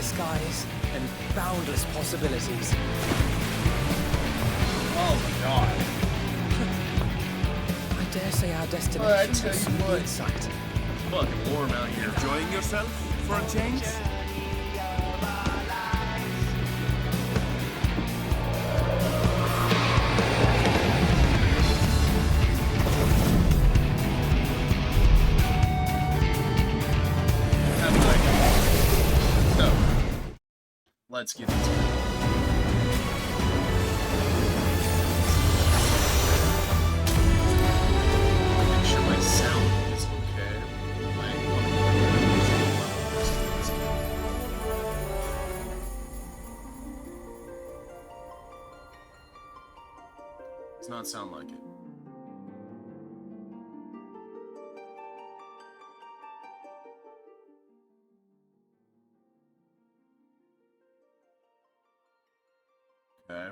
skies and boundless possibilities. Oh my god. I dare say our destination Well, I will tell you soon be what. in sight. Fucking warm out here. Enjoying yourself for a change? Have an idea. So, let's get into it. Make sure my sound is okay. Does not sound like it. Okay.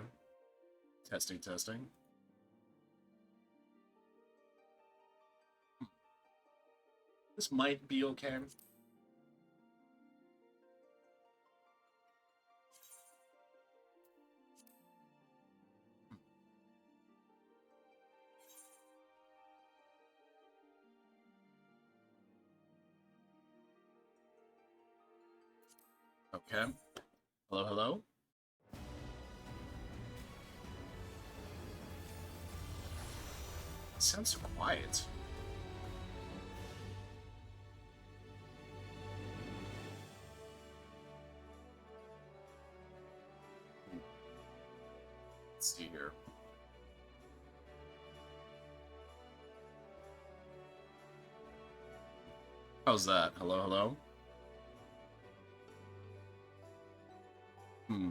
Testing, testing. This might be okay. Okay. Hello, hello? It sounds so quiet. Let's see here. How's that? Hello, hello? Hmm.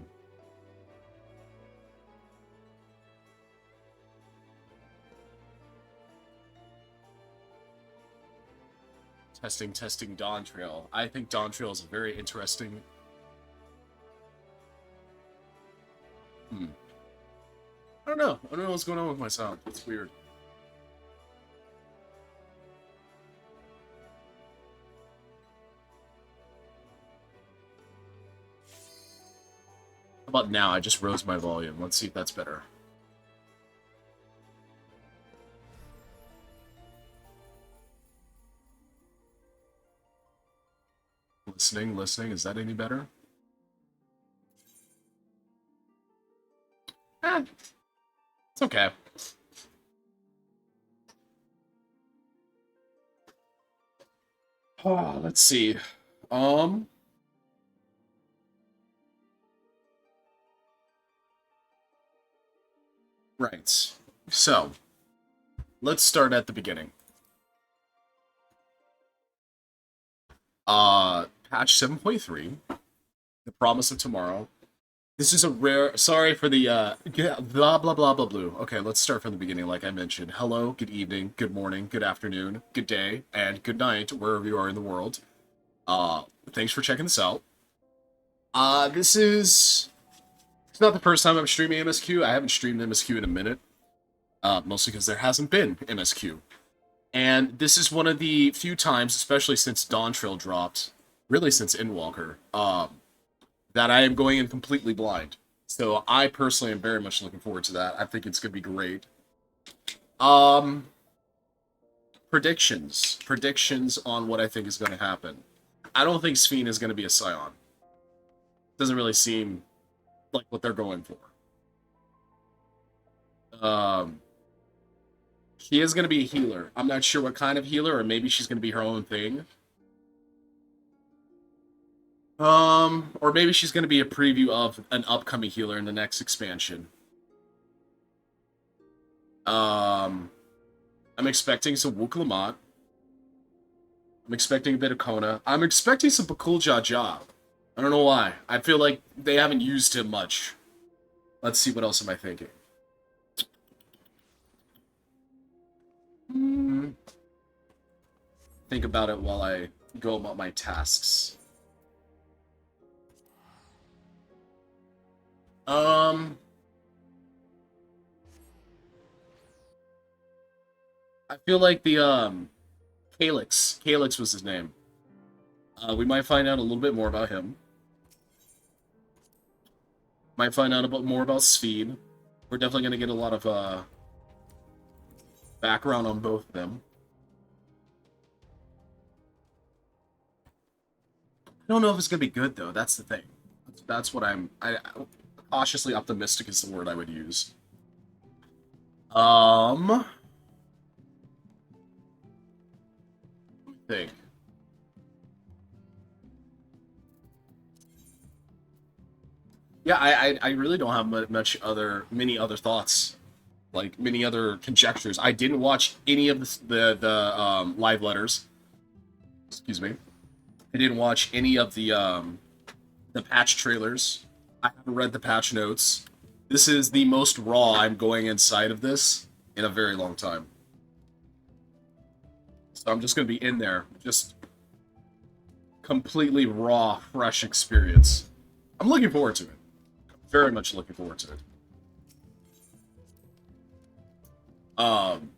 Testing, testing Dawntrail. I think Dawntrail is a very interesting... I don't know. I don't know what's going on with my sound. It's weird. How about now? I just rose my volume. Let's see if that's better. Listening, listening. Is that any better? It's okay. Oh, let's see. Right. So, let's start at the beginning. Patch 7.3, The Promise of Tomorrow. This is a rare... Sorry for the, blah, blah, blah, blah, blue. Okay, let's start from the beginning, like I mentioned. Hello, good evening, good morning, good afternoon, good day, and good night, wherever you are in the world. Thanks for checking this out. This is... It's not the first time I'm streaming MSQ. I haven't streamed MSQ in a minute. Mostly because there hasn't been MSQ. And this is one of the few times, especially since Dawntrail dropped, really since Endwalker, that I am going in completely blind. So I personally am very much looking forward to that. I think it's going to be great. Predictions. Predictions on what I think is going to happen. I don't think Sphene is going to be a Scion. Doesn't really seem like what they're going for. She is going to be a healer. I'm not sure what kind of healer, or maybe she's going to be her own thing. Or maybe she's going to be a preview of an upcoming healer in the next expansion. I'm expecting some Wukalamat. I'm expecting a bit of Kona. I'm expecting some Bakul Jaja. I don't know why. I feel like they haven't used him much. Let's see, what else am I thinking? Think about it while I go about my tasks. I feel like the, Calyx was his name. We might find out a little bit more about him. Might find out more about Speed. We're definitely going to get a lot of background on both of them. I don't know if it's going to be good, though. That's the thing. That's what cautiously optimistic is the word I would use. Let me think. Yeah, I really don't have many other thoughts, like many other conjectures. I didn't watch any of the live letters. Excuse me. I didn't watch any of the patch trailers. I haven't read the patch notes. This is the most raw I'm going inside of this in a very long time. So I'm just gonna be in there, just completely raw, fresh experience. I'm looking forward to it. Very much looking forward to it. Am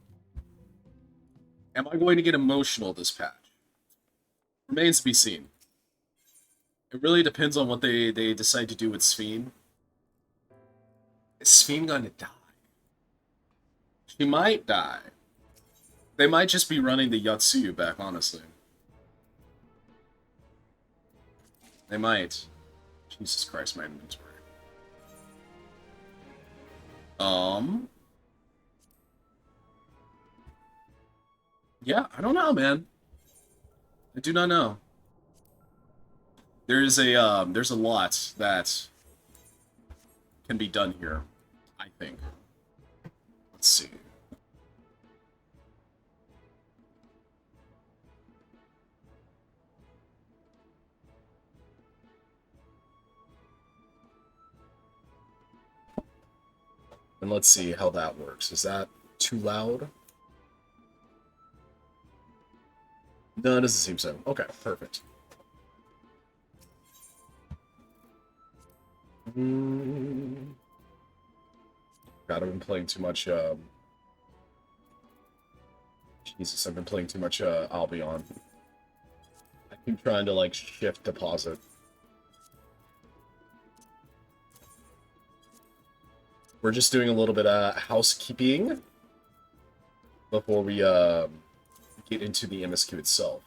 I going to get emotional this patch? Remains to be seen. It really depends on what they decide to do with Sphene. Is Sphene going to die? She might die. They might just be running the Yatsuyu back, honestly. They might. Jesus Christ, my inventory. Yeah, I don't know, man. I do not know. There's a lot that can be done here, I think. Let's see. And let's see how that works. Is that too loud? No, it doesn't seem so. Okay, perfect. God, I've been playing too much, Jesus, I've been playing too much, Albion. I keep trying to, like, shift deposit. We're just doing a little bit of housekeeping before we, get into the MSQ itself.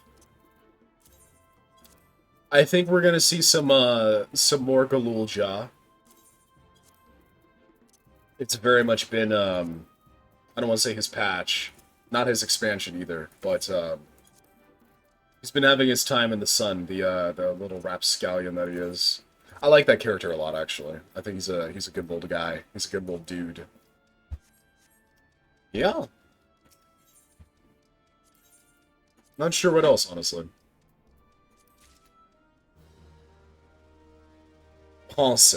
I think we're gonna see some more Galulja. It's very much been, I don't want to say his patch, not his expansion either, but, he's been having his time in the sun, the little rapscallion that he is. I like that character a lot, actually. I think he's a good little guy. He's a good little dude. Yeah. Not sure what else, honestly. Pense.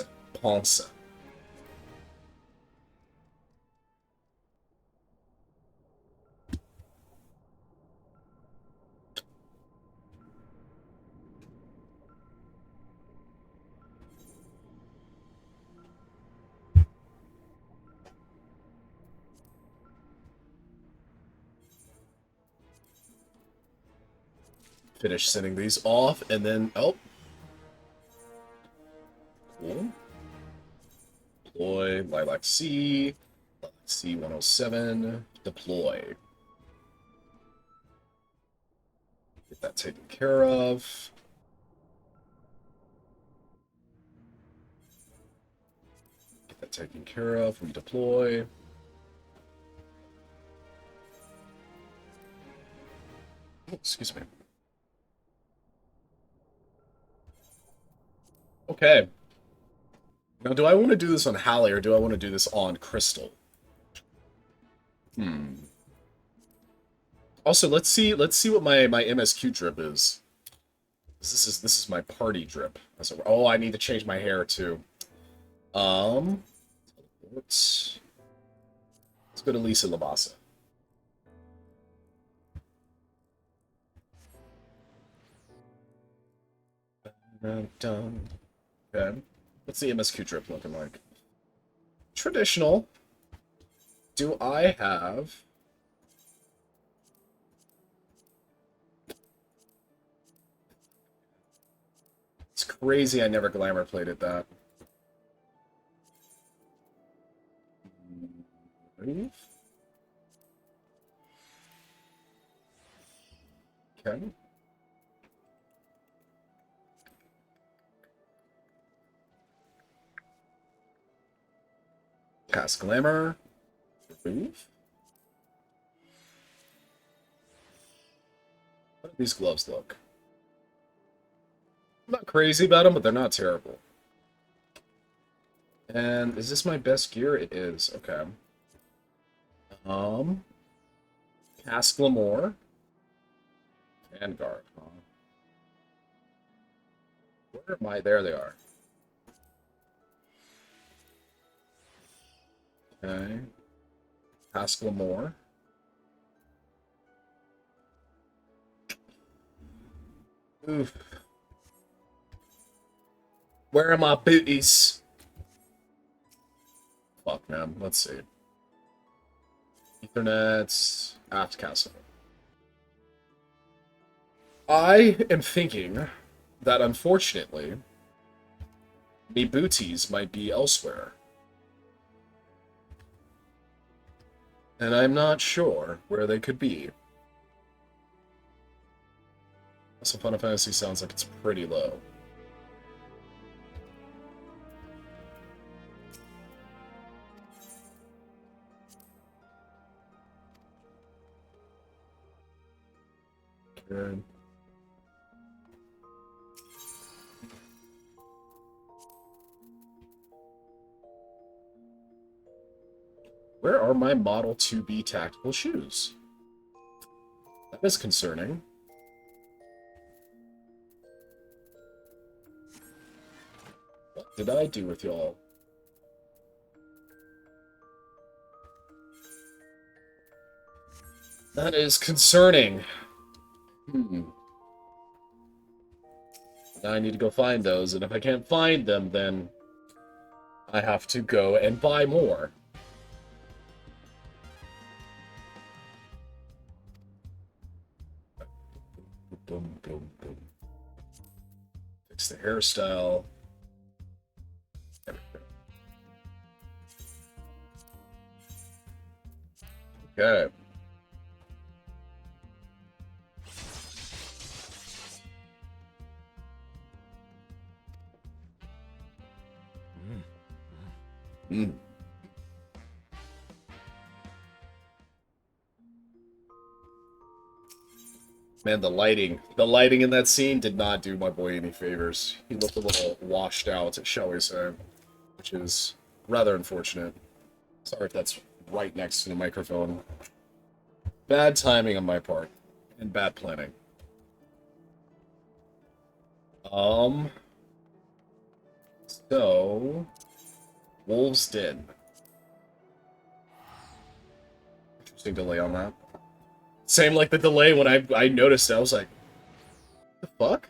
Finish sending these off, and then, oh. Cool. Deploy, Lilac C, Lilac C 107, deploy. Get that taken care of. Get that taken care of, redeploy. Oh, excuse me. Okay. Now, do I want to do this on Hallie, or do I want to do this on Crystal? Also, let's see what my MSQ drip is. This is my party drip. Oh, I need to change my hair too. Let's go to Lisa Labasa. Done. Okay. What's the MSQ drip looking like? Traditional. Do I have... It's crazy I never glamour plated that. Remove. Okay. Cast Glamour. Remove. How do these gloves look? I'm not crazy about them, but they're not terrible. And is this my best gear? It is. Okay. Cast Glamour. Vanguard. Huh? Where am I? There they are. Okay. Cast Glamour. Oof. Where are my booties? Fuck, man. Let's see. Ethernet. Aft castle. I am thinking that, unfortunately, the booties might be elsewhere. And I'm not sure where they could be. Also, Final Fantasy sounds like it's pretty low. Good. Where are my Model 2B tactical shoes? That is concerning. What did I do with y'all? That is concerning. Now I need to go find those, and if I can't find them, then I have to go and buy more. Boom, boom, boom. Fix the hairstyle. There we go. Okay. Man, the lighting in that scene did not do my boy any favors. He looked a little washed out, shall we say, which is rather unfortunate. Sorry if that's right next to the microphone. Bad timing on my part, and bad planning. So, Wolves Den. Interesting delay on that. Same like the delay when I noticed it. I was like, the fuck?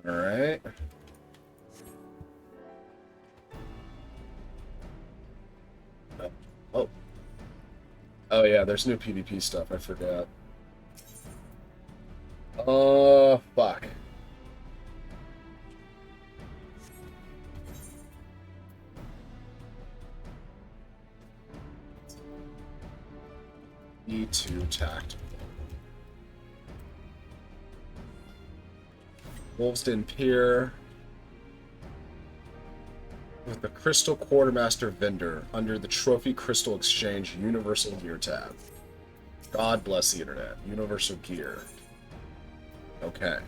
Alright. Oh. Oh yeah, there's new PvP stuff, I forgot. Fuck. E2 tactical. Wolvesden Pier. With the Crystal Quartermaster Vendor under the Trophy Crystal Exchange Universal Gear tab. God bless the internet. Universal Gear. Okay.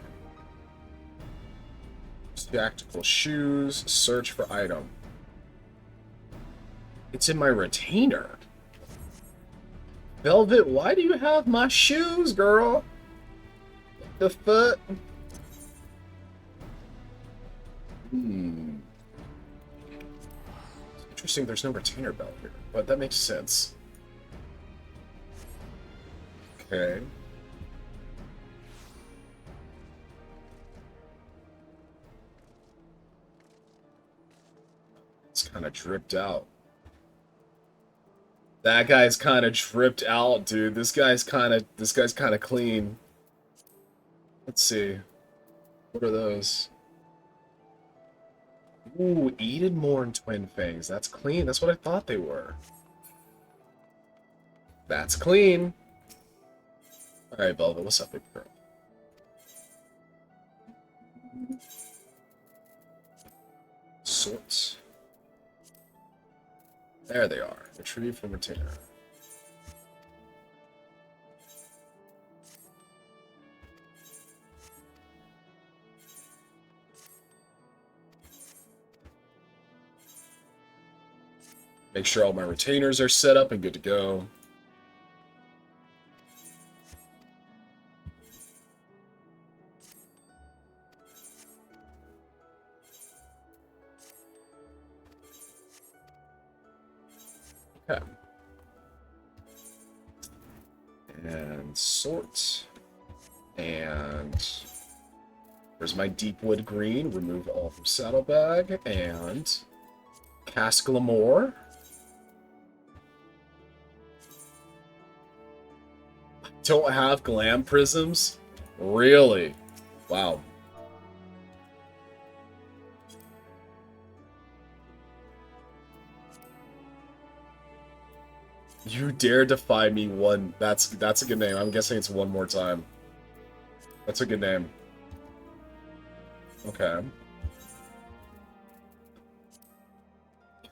Tactical shoes. Search for item. It's in my retainer. Velvet, why do you have my shoes, girl? What the fuck? Interesting, there's no retainer belt here, but that makes sense. Okay. It's kind of dripped out. That guy's kind of dripped out, dude. This guy's kind of clean. Let's see. What are those? Ooh, Edenmore and Twin Fangs. That's clean. That's what I thought they were. That's clean. Alright, Velvet, what's up, big girl? Sorts. There they are. Retrieve from retainer. Make sure all my retainers are set up and good to go. Okay. And sort. And there's my Deepwood Green. Remove all from Saddlebag. And Cask Lamore. Don't have glam prisms? Really? Wow. You dare defy me one. That's a good name. I'm guessing it's one more time. That's a good name. Okay.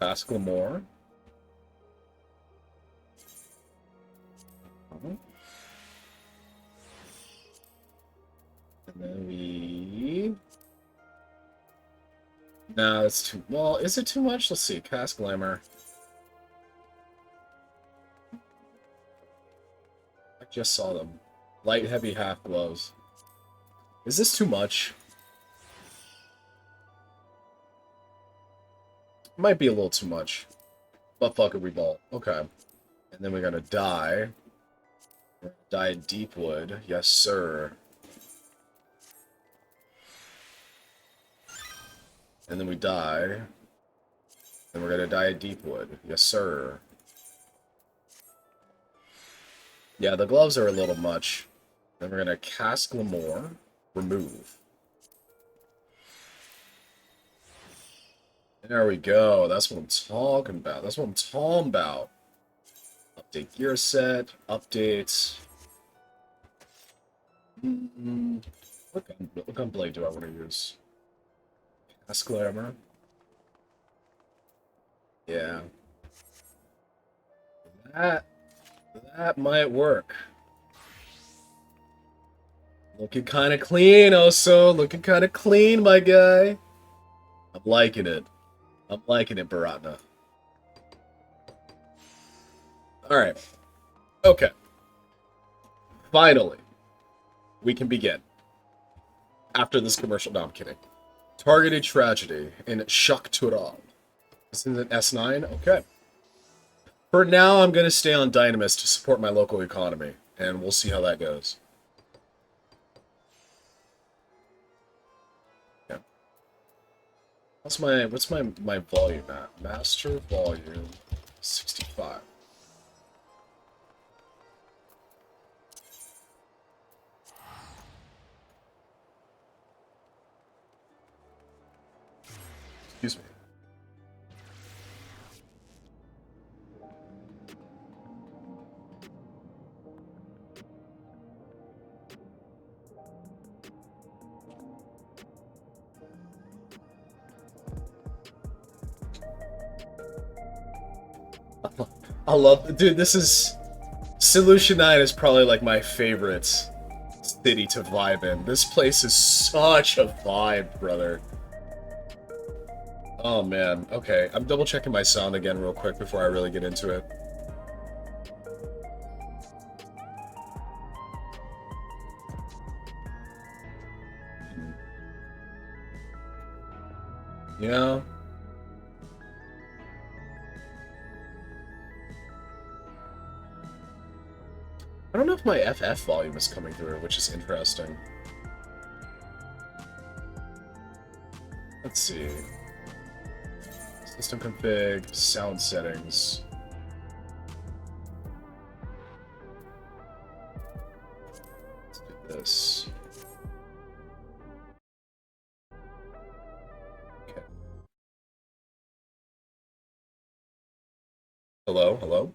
Cask Lamore. And then we... No, it's too... Well, is it too much? Let's see. Cask Glamour. I just saw them. Light, heavy, half gloves. Is this too much? Might be a little too much. But fuck it, we ball. Okay. And then we're gonna die. Die in Deepwood. Yes, sir. And then we die. And we're gonna die at Deepwood. Yes, sir. Yeah, the gloves are a little much. Then we're gonna Cask Lamore. Remove. There we go. That's what I'm talking about. That's what I'm talking about. Update gear set. Updates. What gun blade do I want to use? Cask Glamour. Yeah. That might work. Looking kind of clean, Oso. Looking kind of clean, my guy. I'm liking it. I'm liking it, Baratna. Alright. Okay. Finally, we can begin. After this commercial. No, I'm kidding. Targeted Tragedy in Shock to It All. This is an S9? Okay. For now, I'm going to stay on Dynamis to support my local economy, and we'll see how that goes. Yeah. What's my volume at? Master volume 65. Excuse me. I love, dude, this is, Solution 9 is probably like my favorite city to vibe in. This place is such a vibe, brother. Oh man, okay, I'm double checking my sound again real quick before I really get into it. You know? I don't know if my FF volume is coming through, which is interesting. Let's see. System config, sound settings. Let's do this. hello.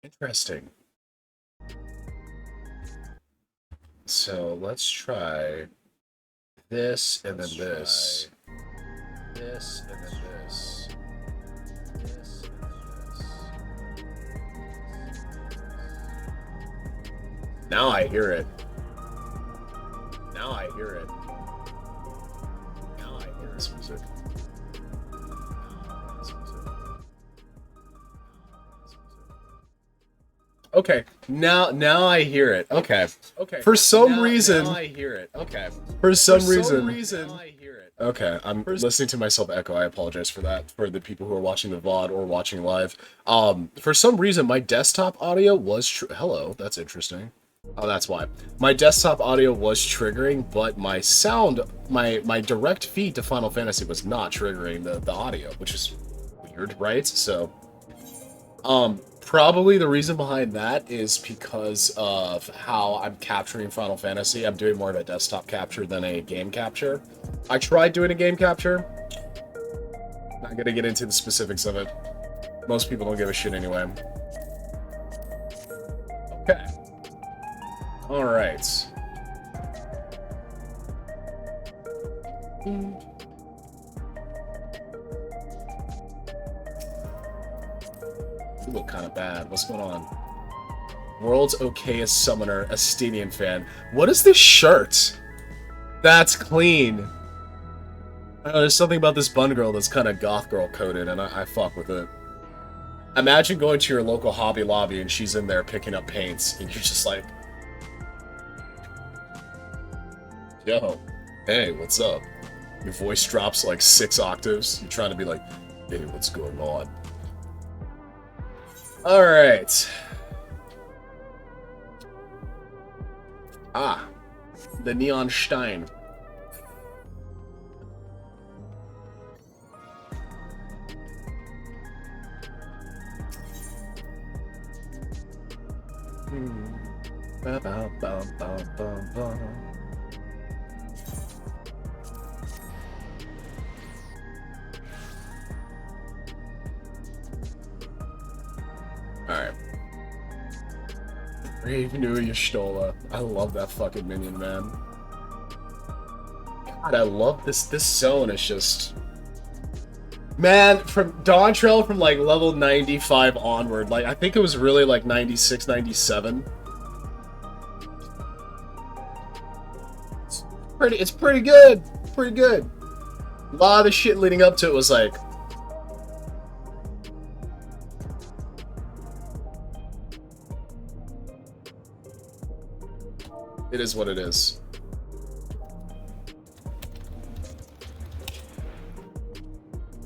Interesting. So let's try this and then this. This and then this. This and then this. Now I hear it. Now I hear it. Now I hear this music. Okay, now I hear it. Okay. For some reason, now I hear it. Okay. For some reason, I hear it. Okay, I'm listening to myself echo. I apologize for that. For the people who are watching the VOD or watching live, for some reason my desktop audio was hello. That's interesting. Oh, that's why. My desktop audio was triggering, but my sound, my direct feed to Final Fantasy was not triggering the audio, which is weird, right? So, probably the reason behind that is because of how I'm capturing Final Fantasy. I'm doing more of a desktop capture than a game capture. I tried doing a game capture. Not gonna get into the specifics of it. Most people don't give a shit anyway. Okay. Alright. You look kind of bad. What's going on? World's okayest summoner, a Stadium fan. What is this shirt? That's clean. I don't know, there's something about this bun girl that's kind of goth girl coded, and I fuck with it. Imagine going to your local Hobby Lobby and she's in there picking up paints, and you're just like, yo, hey, what's up? Your voice drops like 6 octaves. You're trying to be like, hey, what's going on? Alright. Ah, the Neon Stein. Alright. Brave New Y'shtola. I love that fucking minion, man. God, I love this. This zone is just... Man, from Dawntrail from like level 95 onward, like I think it was really like 96, 97. It's pretty good. Pretty good. A lot of the shit leading up to it was like, it is what it is.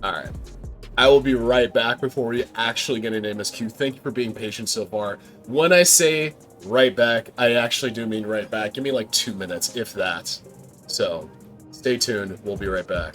Alright. I will be right back before we actually get into MSQ. Thank you for being patient so far. When I say right back, I actually do mean right back. Give me like 2 minutes, if that. So, stay tuned. We'll be right back.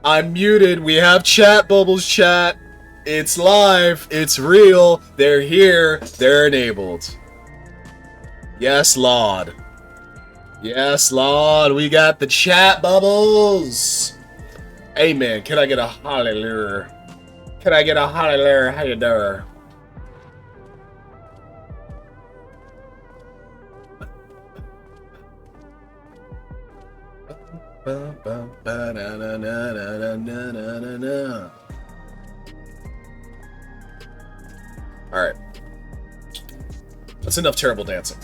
I'm muted. We have chat bubbles, chat. It's live. It's real. They're here. They're enabled. Yes, Lord. Yes, Lord. We got the chat bubbles. Amen. Can I get a hallelujah? Can I get a hallelujah? How you doing? Alright. That's enough terrible dancing.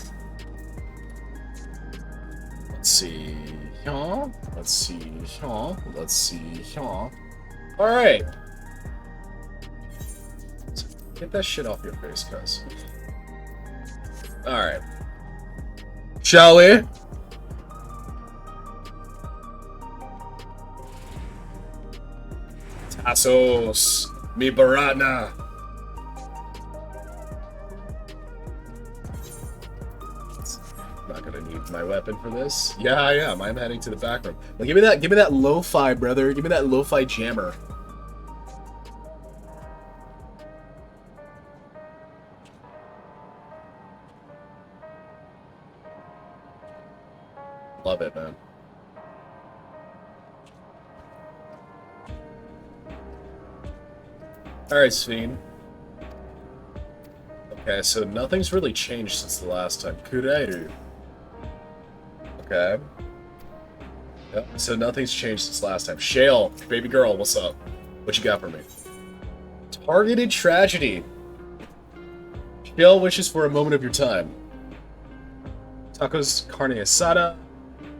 Let's see. Let's see. Let's see. Alright. Get that shit off your face, guys. Alright. Shall we? Tassos, mi barana. Not gonna need my weapon for this. Yeah, I am. I'm heading to the back room. Well, give me that lo-fi, brother. Give me that lo-fi jammer. Love it, man. Alright, Sven. Okay, so nothing's really changed since the last time. Kureiru. Okay. Yep, so nothing's changed since last time. Shale, baby girl, what's up? What you got for me? Targeted tragedy. Shale wishes for a moment of your time. Tacos carne asada,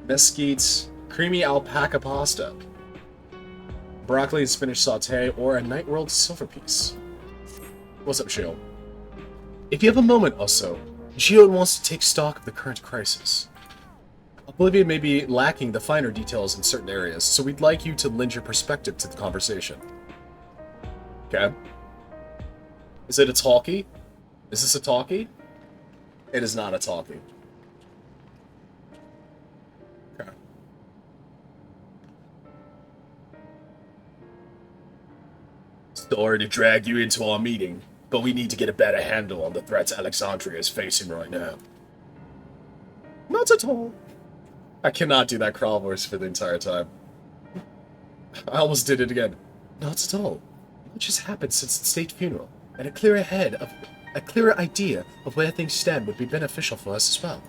mesquites, creamy alpaca pasta, broccoli and spinach saute, or a night world silver piece. What's up, Shale? If you have a moment also, Geode wants to take stock of the current crisis. A Oblivion may be lacking the finer details in certain areas, so we'd like you to lend your perspective to the conversation. Okay. Is it a talkie? Is this a talkie? It is not a talkie. Okay. Sorry to drag you into our meeting, but we need to get a better handle on the threats Alexandria is facing right now. Not at all. I cannot do that crawl voice for the entire time. I almost did it again. Not at all. Much has happened since the state funeral, and a clearer idea of where things stand would be beneficial for us as well.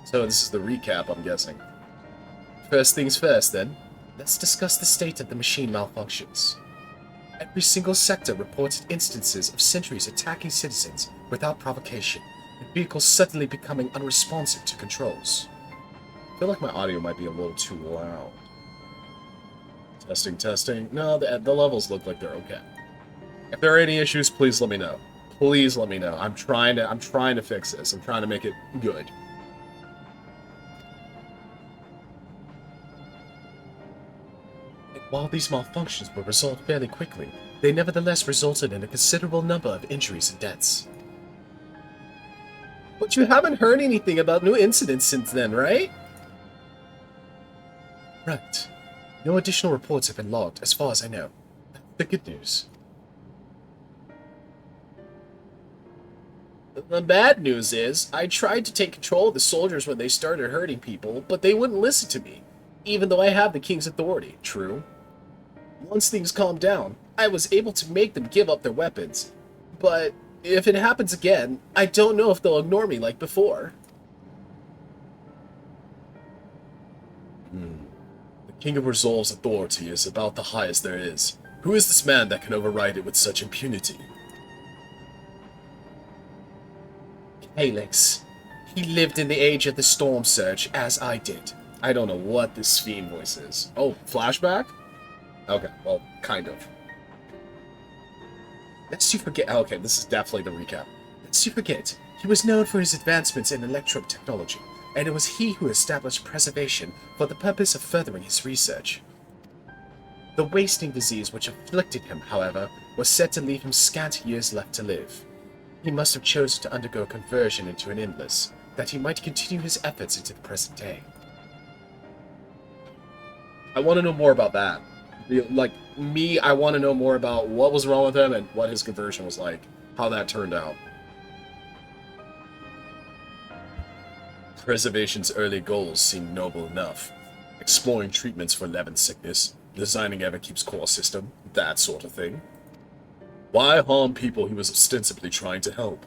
So this is the recap, I'm guessing. First things first, then. Let's discuss the state of the machine malfunctions. Every single sector reported instances of sentries attacking citizens without provocation, and vehicles suddenly becoming unresponsive to controls. I feel like my audio might be a little too loud. Testing, testing. No, the levels look like they're okay. If there are any issues, please let me know. Please let me know. I'm trying to fix this. I'm trying to make it good. While these malfunctions were resolved fairly quickly, they nevertheless resulted in a considerable number of injuries and deaths. But you haven't heard anything about new incidents since then, right? Right. No additional reports have been logged, as far as I know. That's the good news. The bad news is, I tried to take control of the soldiers when they started hurting people, but they wouldn't listen to me, even though I have the king's authority. True. Once things calmed down, I was able to make them give up their weapons. But if it happens again, I don't know if they'll ignore me like before. The King of Resolve's authority is about the highest there is. Who is this man that can override it with such impunity? Calyx. He lived in the age of the Storm Surge, as I did. I don't know what this fiend voice is. Oh, flashback? Okay, well, kind of. Lest you forget... Okay, this is definitely the recap. Lest you forget, he was known for his advancements in electro technology, and it was he who established preservation for the purpose of furthering his research. The wasting disease which afflicted him, however, was said to leave him scant years left to live. He must have chosen to undergo conversion into an endless, that he might continue his efforts into the present day. I want to know more about that. Like, me, I want to know more about what was wrong with him and what his conversion was like. How that turned out. Preservation's early goals seem noble enough. Exploring treatments for Levin sickness, designing Everkeep's core system, that sort of thing. Why harm people he was ostensibly trying to help?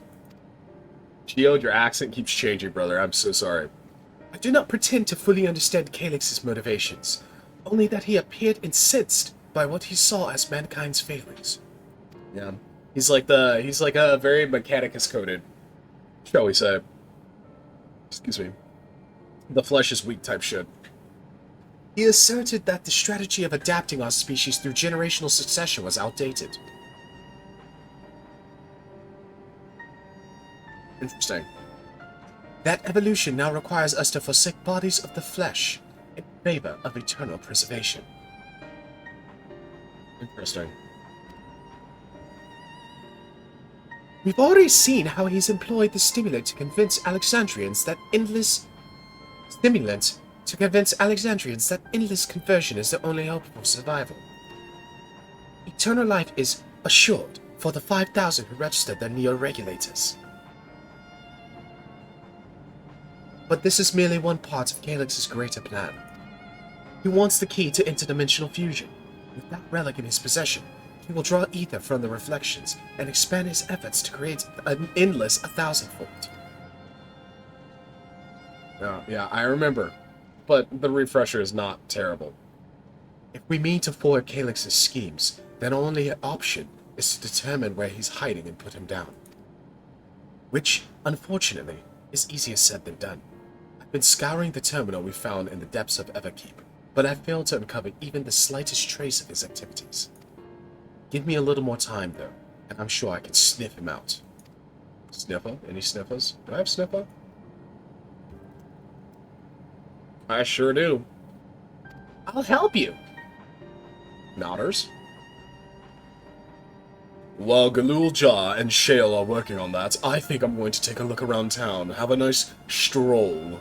Geode, your accent keeps changing, brother. I'm so sorry. I do not pretend to fully understand Calyx's motivations, only that he appeared incensed by what he saw as mankind's failings. Yeah. He's like a very Mechanicus-coded, shall we say. Excuse me. The flesh is weak type shit. He asserted that the strategy of adapting our species through generational succession was outdated. Interesting. That evolution now requires us to forsake bodies of the flesh in favor of eternal preservation. Interesting. We've already seen how he's employed the stimulant to convince Alexandrians that endless conversion is the only hope for survival. Eternal life is assured for the 5,000 who registered their neo-regulators. But this is merely one part of Calyx's greater plan. He wants the key to interdimensional fusion. With that relic in his possession, he will draw ether from the reflections and expand his efforts to create an endless 1,000-fold. Yeah, I remember. But the refresher is not terrible. If we mean to foil Calyx's schemes, then our only option is to determine where he's hiding and put him down. Which, unfortunately, is easier said than done. I've been scouring the terminal we found in the depths of Everkeep, but I've failed to uncover even the slightest trace of his activities. Give me a little more time, though, and I'm sure I can sniff him out. Sniffer? Any sniffers? Do I have sniffer? I sure do. I'll help you. Nodders. While Galul Jah and Shale are working on that, I think I'm going to take a look around town. Have a nice stroll.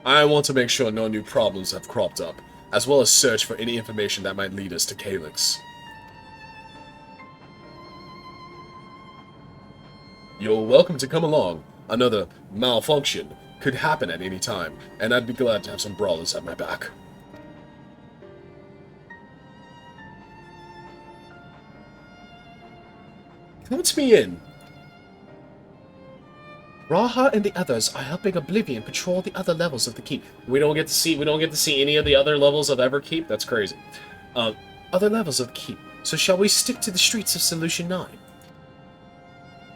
I want to make sure no new problems have cropped up, as well as search for any information that might lead us to Calyx. You're welcome to come along. Another malfunction could happen at any time, and I'd be glad to have some brawlers at my back. Count me in. Raha and the others are helping Oblivion patrol the other levels of the keep. We don't get to see any of the other levels of Everkeep. That's crazy. Other levels of the keep. So shall we stick to the streets of Solution 9?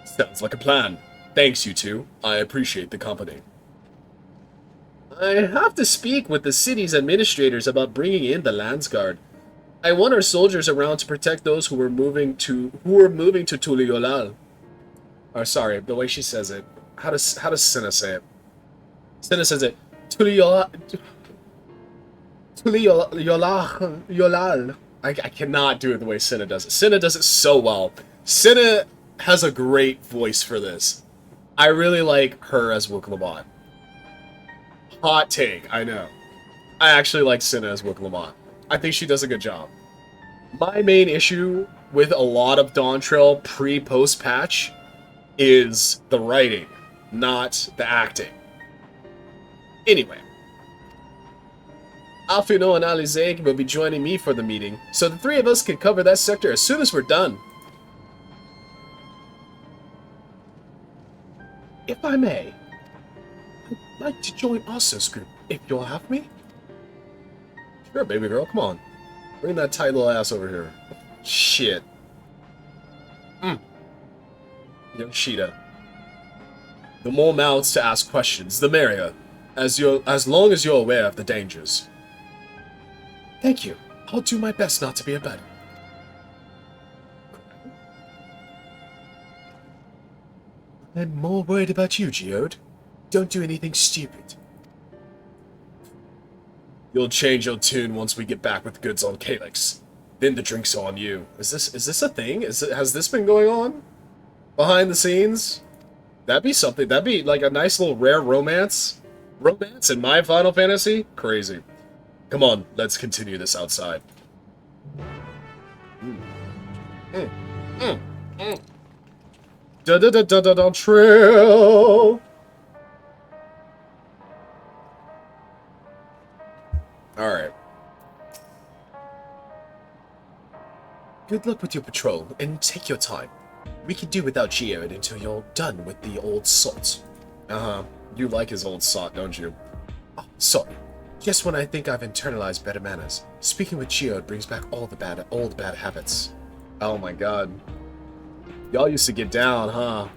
Sounds like a plan. Thanks, you two. I appreciate the company. I have to speak with the city's administrators about bringing in the Landsguard. I want our soldiers around to protect those who are moving to Tuliolal. Or sorry, the way she says it. How does Senna say it? Senna says it Tuliolal. I cannot do it the way Senna does it. Senna does it so well. Senna has a great voice for this. I really like her as Wook-Lamont. Hot take, I know. I actually like Senna as Wook-Lamont. I think she does a good job. My main issue with a lot of Dawntrail pre-post patch is the writing, not the acting. Anyway. Alfino and Alizé will be joining me for the meeting, so the three of us can cover that sector as soon as we're done. If I may, I'd like to join Asa's group, if you'll have me. Sure, baby girl, come on. Bring that tight little ass over here. Shit. Yoshida. The more mouths to ask questions, the merrier, as long as you're aware of the dangers. Thank you. I'll do my best not to be a burden. I'm more worried about you, Geode. Don't do anything stupid. You'll change your tune once we get back with goods on Calyx. Then the drinks are on you. Is this a thing? Has this been going on? Behind the scenes? That'd be something. That'd be like a nice little rare romance. Romance in my Final Fantasy? Crazy. Come on, let's continue this outside. Dawntrail. Alright. Good luck with your patrol, and take your time. We can do without Geode until you're done with the old salt. Uh-huh. You like his old salt, don't you? Oh, sorry. Just when I think I've internalized better manners. Speaking with Geode brings back all the old bad habits. Oh my god. Y'all used to get down, huh?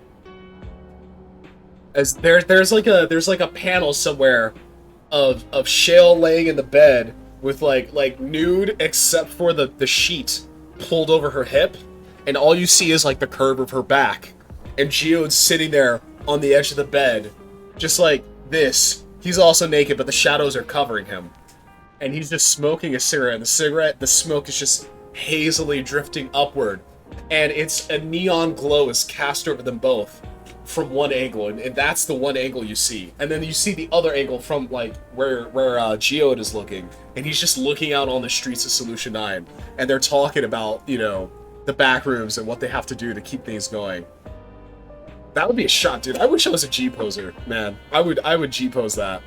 As there's like a panel somewhere of Shale laying in the bed with like nude except for the sheet pulled over her hip, and all you see is like the curve of her back, and Geode's sitting there on the edge of the bed just like this. He's also naked, but the shadows are covering him, and he's just smoking a cigarette, and the smoke is just hazily drifting upward, and it's a neon glow is cast over them both from one angle, and that's the one angle you see. And then you see the other angle from like where Geode is looking, and he's just looking out on the streets of Solution 9, and they're talking about, you know, the back rooms and what they have to do to keep things going. That would be a shot, dude. I wish I was a G-poser, man. I would G-pose that.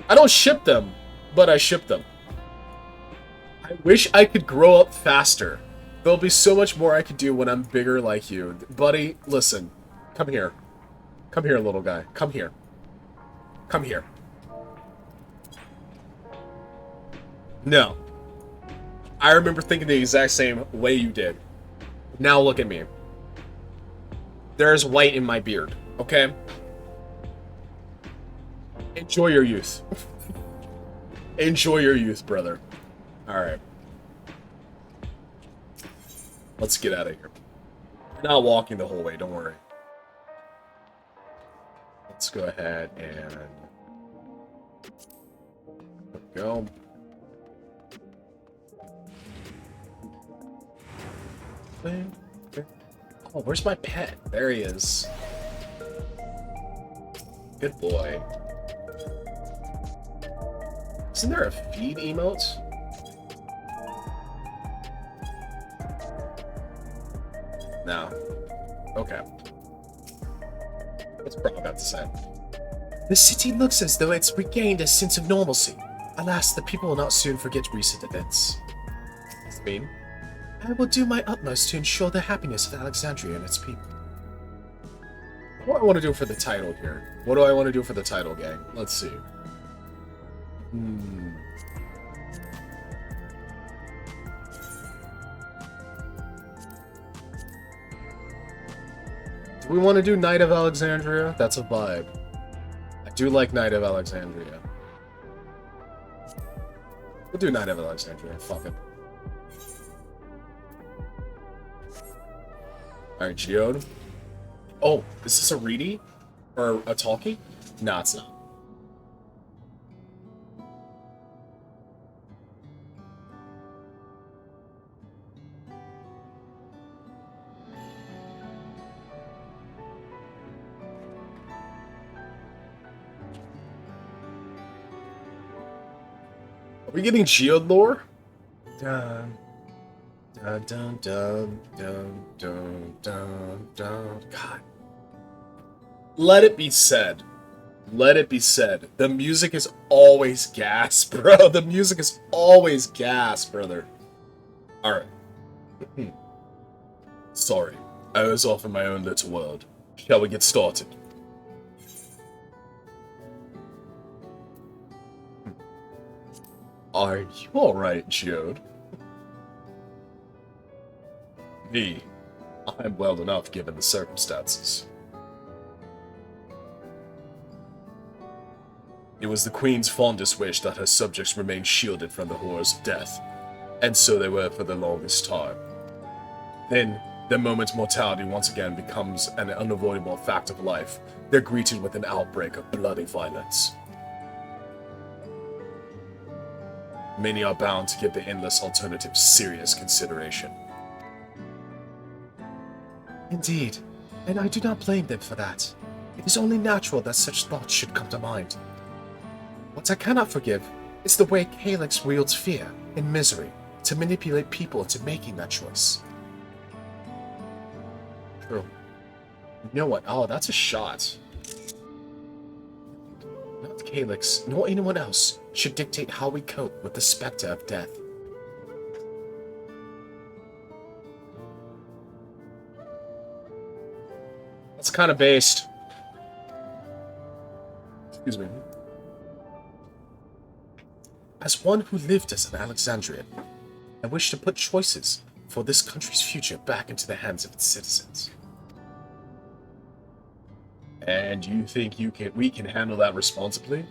I don't ship them, but I ship them. I wish I could grow up faster. There'll be so much more I could do when I'm bigger like you. Buddy, listen. Come here. Come here, little guy. Come here. Come here. No. I remember thinking the exact same way you did. Now look at me. There's white in my beard, okay? Enjoy your youth. Enjoy your youth, brother. Alright. Let's get out of here. We're not walking the whole way, don't worry. let's go ahead and there we go. Oh, where's my pet? There he is. Good boy. Isn't there a feed emote? No. Okay. What's Bro got to say? The city looks as though it's regained a sense of normalcy. Alas, the people will not soon forget recent events. Spain? I will do my utmost to ensure the happiness of Alexandria and its people. What do I want to do for the title here? What do I want to do for the title, gang? Let's see. Do we want to do Knight of Alexandria? That's a vibe. I do like Knight of Alexandria. We'll do Knight of Alexandria. Fuck it. Alright, Geode. Oh, is this a reedy? Or a talkie? Nah, it's not. Are we getting Geode lore? Dun, dun, dun, dun, dun, dun, dun, dun. God. Let it be said. Let it be said. The music is always gas, bro. The music is always gas, brother. Alright. Sorry. I was off in my own little world. Shall we get started? Are you alright, Geode? Me. I'm well enough given the circumstances. It was the Queen's fondest wish that her subjects remain shielded from the horrors of death, and so they were for the longest time. Then, the moment mortality once again becomes an unavoidable fact of life, they're greeted with an outbreak of bloody violence. Many are bound to give the endless alternative serious consideration. Indeed, and I do not blame them for that. It is only natural that such thoughts should come to mind. What I cannot forgive is the way Calyx wields fear and misery to manipulate people into making that choice. True. You know what? Oh, that's a shot. Not Calyx, nor anyone else, should dictate how we cope with the specter of death. That's kind of based. Excuse me. As one who lived as an Alexandrian, I wish to put choices for this country's future back into the hands of its citizens. And you think we can handle that responsibly?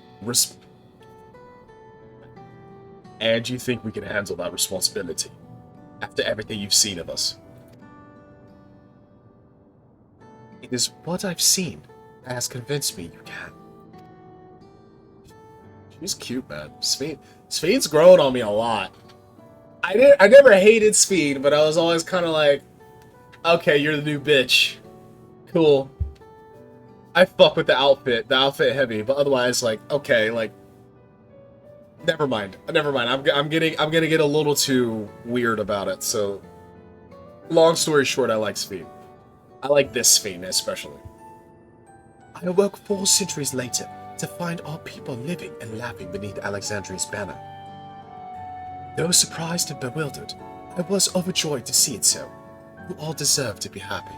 And you think we can handle that responsibility after everything you've seen of us? It is what I've seen that has convinced me you can. She's cute, man. Speed's grown on me a lot. I never hated Speed, but I was always kind of like, okay, you're the new bitch. Cool. I fuck with the outfit heavy, but otherwise, like, okay, like, never mind. I'm gonna get a little too weird about it. So, long story short, I like Speed. I like this Speed especially. I awoke 4 centuries later to find our people living and laughing beneath Alexandria's banner. Though surprised and bewildered, I was overjoyed to see it so. You all deserve to be happy.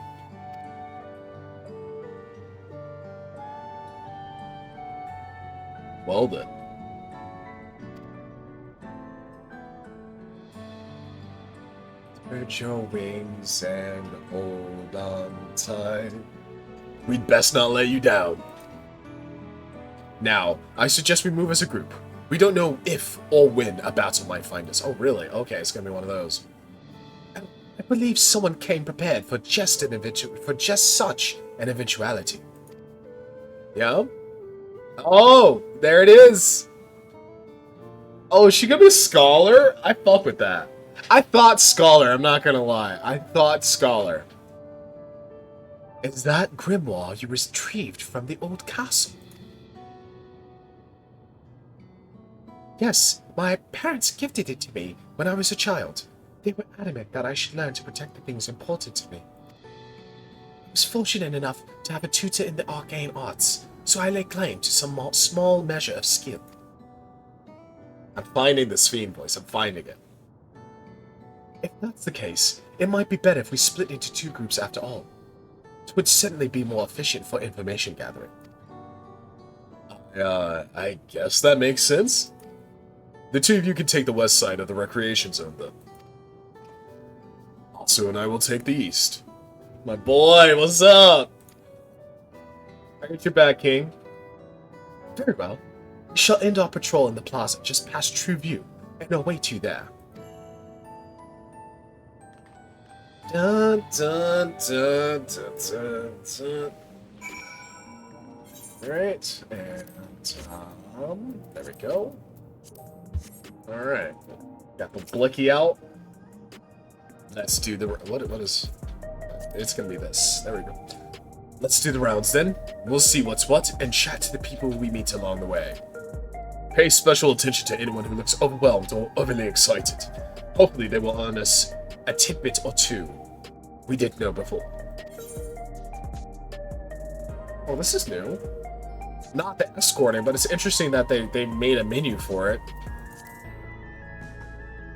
Well then. Spread your wings and hold on tight. We'd best not let you down. Now, I suggest we move as a group. We don't know if or when a battle might find us. Oh, really? Okay, it's gonna be one of those. I believe someone came prepared for just such an eventuality. Yeah. Oh, there it is. Oh, is she gonna be a scholar? I fuck with that. I thought scholar, I'm not gonna lie. I thought scholar. Is that grimoire you retrieved from the old castle? Yes, my parents gifted it to me when I was a child. They were adamant that I should learn to protect the things important to me. I was fortunate enough to have a tutor in the arcane arts, so I lay claim to some small measure of skill. I'm finding this fiend voice, I'm finding it. If that's the case, it might be better if we split into 2 groups after all. It would certainly be more efficient for information gathering. I guess that makes sense. The 2 of you can take the west side of the recreation zone, then. Also, and I will take the east. My boy, what's up? I got your back, King. Very well. We shall end our patrol in the plaza just past True View, and await you there. Dun, dun, dun, dun, dun, dun. Alright, and there we go. Alright. Got the blicky out. Let's do the what is it's gonna be this. There we go. Let's do the rounds then. We'll see what's what and chat to the people we meet along the way. Pay special attention to anyone who looks overwhelmed or overly excited. Hopefully they will earn us a tidbit or 2 we didn't know before. Oh, this is new. Not the escorting, but it's interesting that they made a menu for it.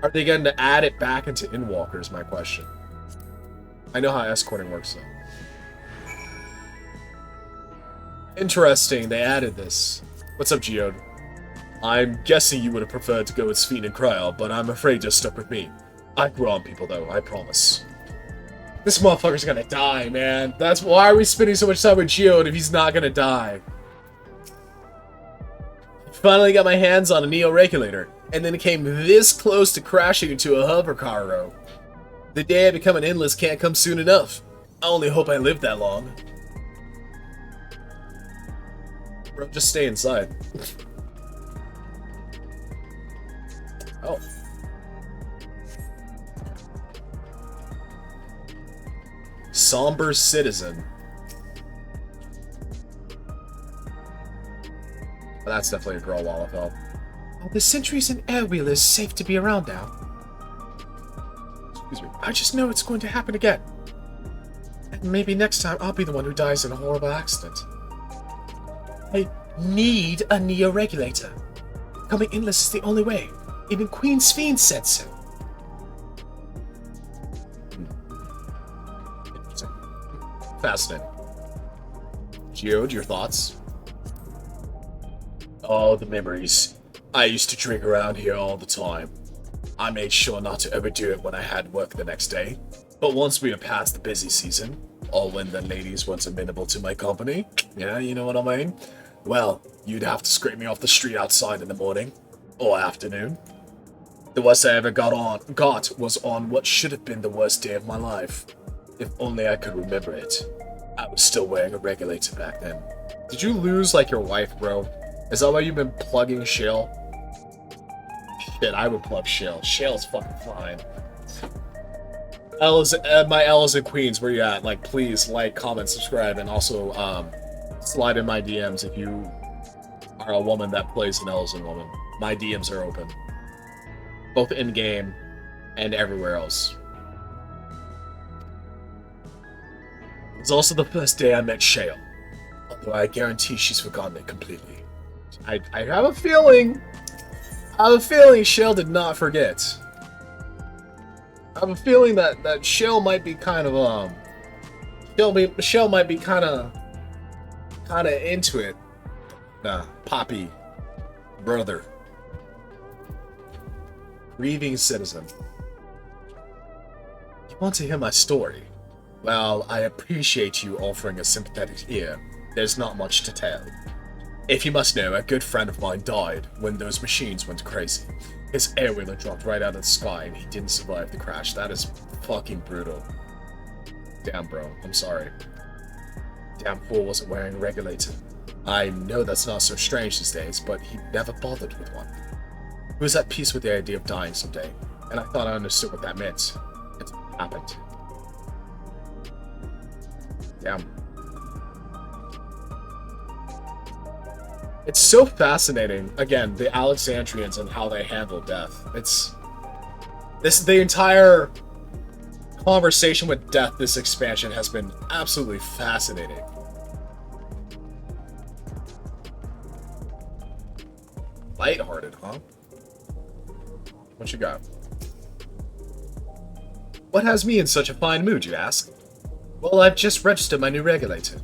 Are they going to add it back into Inwalker is my question. I know how escorting works though. Interesting, they added this. What's up, Geode? I'm guessing you would have preferred to go with Sphene and Cryo, but I'm afraid you're stuck with me. I grow on people though, I promise. This motherfucker's gonna die, man. That's why are we spending so much time with Geode if he's not gonna die? Finally got my hands on a Neo-Regulator, and then it came this close to crashing into a hover cargo. The day I become an endless can't come soon enough. I only hope I live that long. Bro, just stay inside. Oh. Somber Citizen. Well, that's definitely a girl Wallafell. Oh, the sentries and airwheel is safe to be around now. Excuse me. I just know it's going to happen again. And maybe next time I'll be the one who dies in a horrible accident. I need a Neo-Regulator. Coming endless is the only way. Even Queen Sphene said so. Interesting. Fascinating. Geode, your thoughts? Oh, the memories. I used to drink around here all the time. I made sure not to overdo it when I had work the next day. But once we were past the busy season, or when the ladies weren't amenable to my company, yeah, you know what I mean? Well, you'd have to scrape me off the street outside in the morning. Or afternoon. The worst I ever got was on what should have been the worst day of my life. If only I could remember it. I was still wearing a regulator back then. Did you lose, like, your wife, bro? Is that why you've been plugging Shale? Shit, I would plug Shale. Shale's fucking fine. My L's and Queens, where you at? Like, please like, comment, subscribe, and also slide in my DMs if you are a woman that plays an Elzen woman. My DMs are open. Both in-game and everywhere else. It was also the first day I met Shale. Although I guarantee she's forgotten it completely. I have a feeling... Shale did not forget. I have a feeling that Shale might be kind of, Shale might be kind of into it. Nah, Poppy. Brother. Grieving citizen. You want to hear my story? Well, I appreciate you offering a sympathetic ear. There's not much to tell. If you must know, a good friend of mine died when those machines went crazy. His airwheeler dropped right out of the sky and he didn't survive the crash. That is fucking brutal. Damn, bro. I'm sorry. Damn fool wasn't wearing a regulator. I know that's not so strange these days, but he never bothered with one. He was at peace with the idea of dying someday, and I thought I understood what that meant. It happened. Damn. It's so fascinating, again, the Alexandrians and how they handle death. The entire conversation with death, this expansion, has been absolutely fascinating. Lighthearted, huh? What you got? What has me in such a fine mood, you ask? Well, I've just registered my new regulator.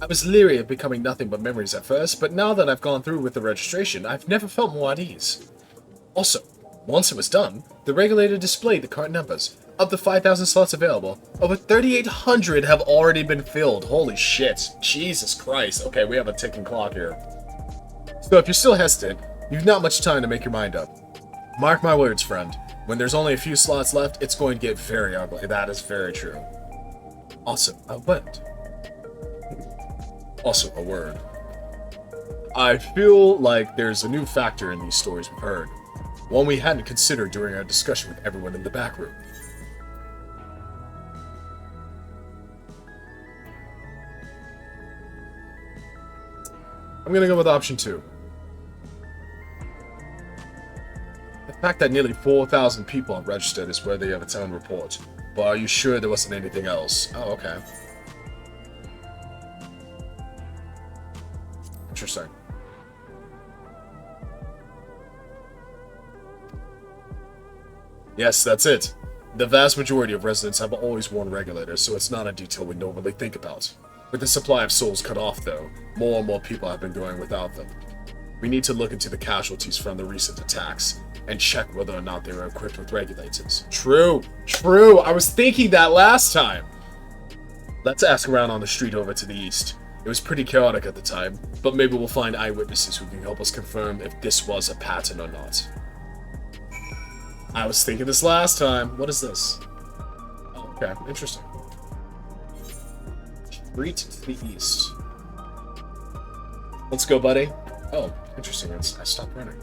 I was leery of becoming nothing but memories at first, but now that I've gone through with the registration, I've never felt more at ease. Also, once it was done, the regulator displayed the current numbers. Of the 5,000 slots available, over 3,800 have already been filled. Holy shit. Jesus Christ. Okay, we have a ticking clock here. So if you're still hesitant, you've not much time to make your mind up. Mark my words, friend. When there's only a few slots left, it's going to get very ugly. That is very true. Also, a word. Also, a word. I feel like there's a new factor in these stories we've heard. One we hadn't considered during our discussion with everyone in the back room. I'm gonna go with option 2. The fact that nearly 4,000 people have registered is worthy of its own report. But are you sure there wasn't anything else? Oh, okay. Interesting. Yes, that's it. The vast majority of residents have always worn regulators, so it's not a detail we normally think about. With the supply of souls cut off, though, more and more people have been going without them. We need to look into the casualties from the recent attacks, and check whether or not they were equipped with regulators. True! True! I was thinking that last time! Let's ask around on the street over to the east. It was pretty chaotic at the time, but maybe we'll find eyewitnesses who can help us confirm if this was a pattern or not. I was thinking this last time. What is this? Oh, okay. Interesting. Street to the east. Let's go, buddy. Oh, interesting. I stopped running.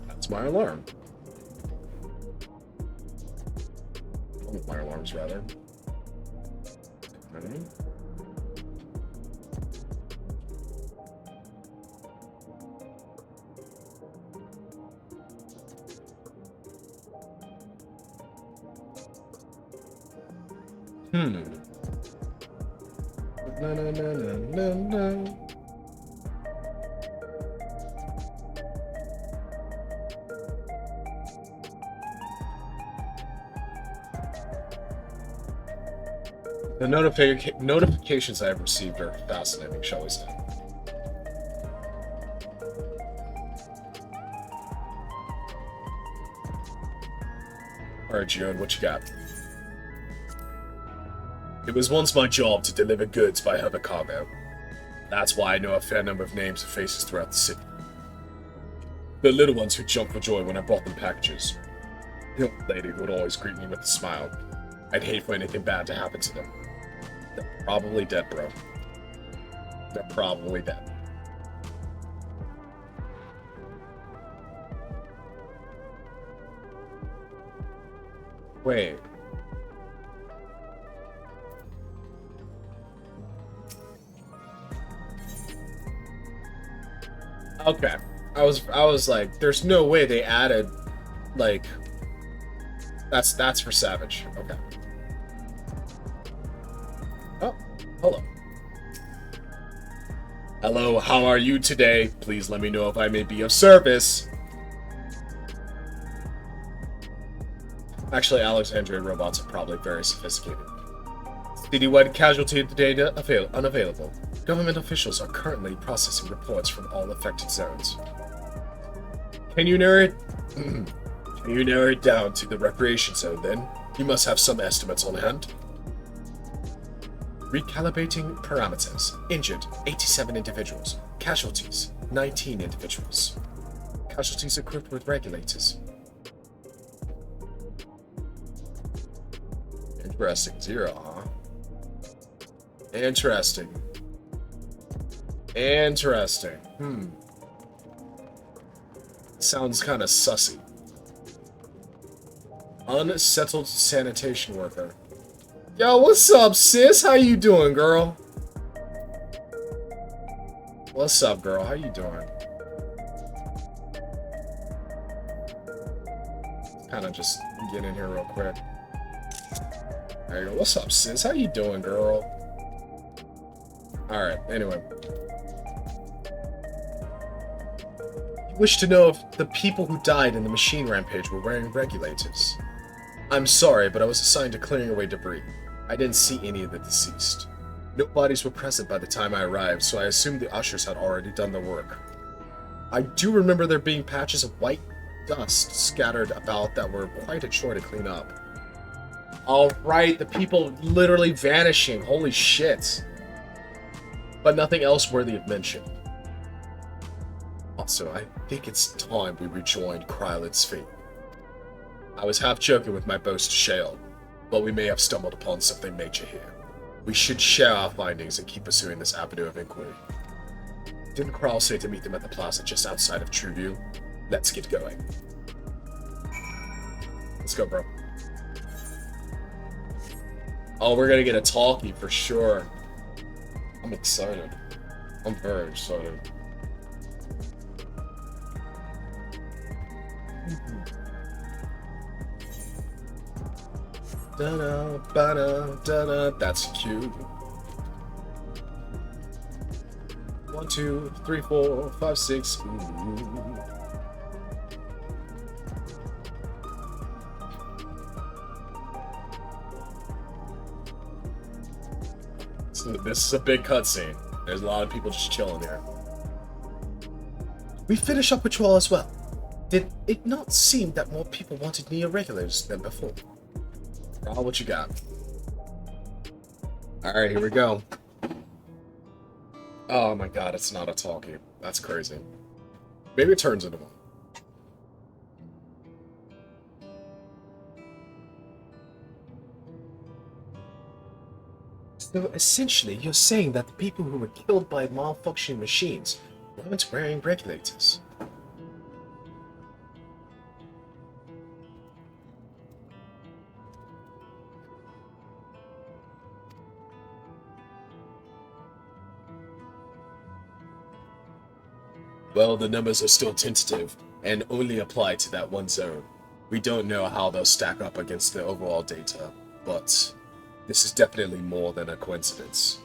That's my alarm. One of my alarms, rather. No. The notifications I have received are fascinating, shall we say. Alright, June, what you got? It was once my job to deliver goods by heavy cargo. That's why I know a fair number of names and faces throughout the city. The little ones who jumped for joy when I brought them packages. The old lady who would always greet me with a smile. I'd hate for anything bad to happen to them. They're probably dead, bro. They're probably dead. Wait. Okay. I was like, there's no way they added, like, that's for Savage. Okay. Oh, hello. Hello, how are you today? Please let me know if I may be of service. Actually, Alexandrian robots are probably very sophisticated. Citywide casualty data unavailable. Government officials are currently processing reports from all affected zones. Can you narrow it down to the recreation zone, then? You must have some estimates on hand. Recalibrating parameters. Injured, 87 individuals. Casualties, 19 individuals. Casualties equipped with regulators. Interesting. 0, huh? Interesting. Sounds kind of sussy. Unsettled sanitation worker. Yo, what's up, sis? How you doing, girl? What's up, girl? How you doing? Kind of just get in here real quick. There you go. What's up, sis? How you doing, girl? Alright, anyway. You wish to know if the people who died in the machine rampage were wearing regulators. I'm sorry, but I was assigned to clearing away debris. I didn't see any of the deceased. No bodies were present by the time I arrived, so I assumed the ushers had already done their work. I do remember there being patches of white dust scattered about that were quite a chore to clean up. Alright, the people literally vanishing, holy shit. But nothing else worthy of mention. Also, I think it's time we rejoined Kryland's fate. I was half joking with my boast to Shale, but we may have stumbled upon something major here. We should share our findings and keep pursuing this avenue of inquiry. Didn't Kral say to meet them at the plaza just outside of Trueview? Let's get going. Let's go, bro. Oh, we're gonna get a talkie for sure. I'm excited. I'm very excited. Da-da, ba-da, da-da. That's cute. 1, 2, 3, 4, 5, 6. Ooh. So this is a big cutscene. There's a lot of people just chilling here. We finished our patrol as well. Did it not seem that more people wanted neo-regulars than before? Raul, what you got? Alright, here we go. Oh my god, it's not a talkie. That's crazy. Maybe it turns into one. So essentially, you're saying that the people who were killed by malfunctioning machines weren't wearing regulators. Well, the numbers are still tentative, and only apply to that one zone. We don't know how they'll stack up against the overall data, but this is definitely more than a coincidence.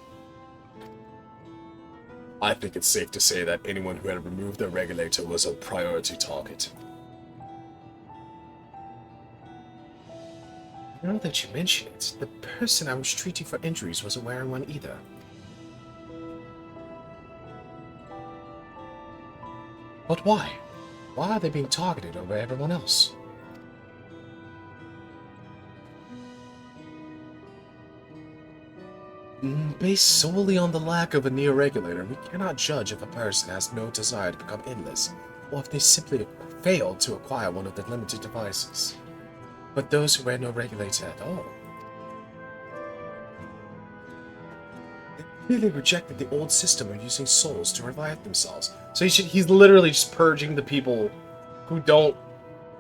I think it's safe to say that anyone who had removed their regulator was a priority target. Now that you mention it, the person I was treating for injuries wasn't wearing one either. But why? Why are they being targeted over everyone else? Based solely on the lack of a neo-regulator, we cannot judge if a person has no desire to become endless, or if they simply failed to acquire one of the limited devices. But those who wear no regulator at all, they clearly rejected the old system of using souls to revive themselves. So he's literally just purging the people who don't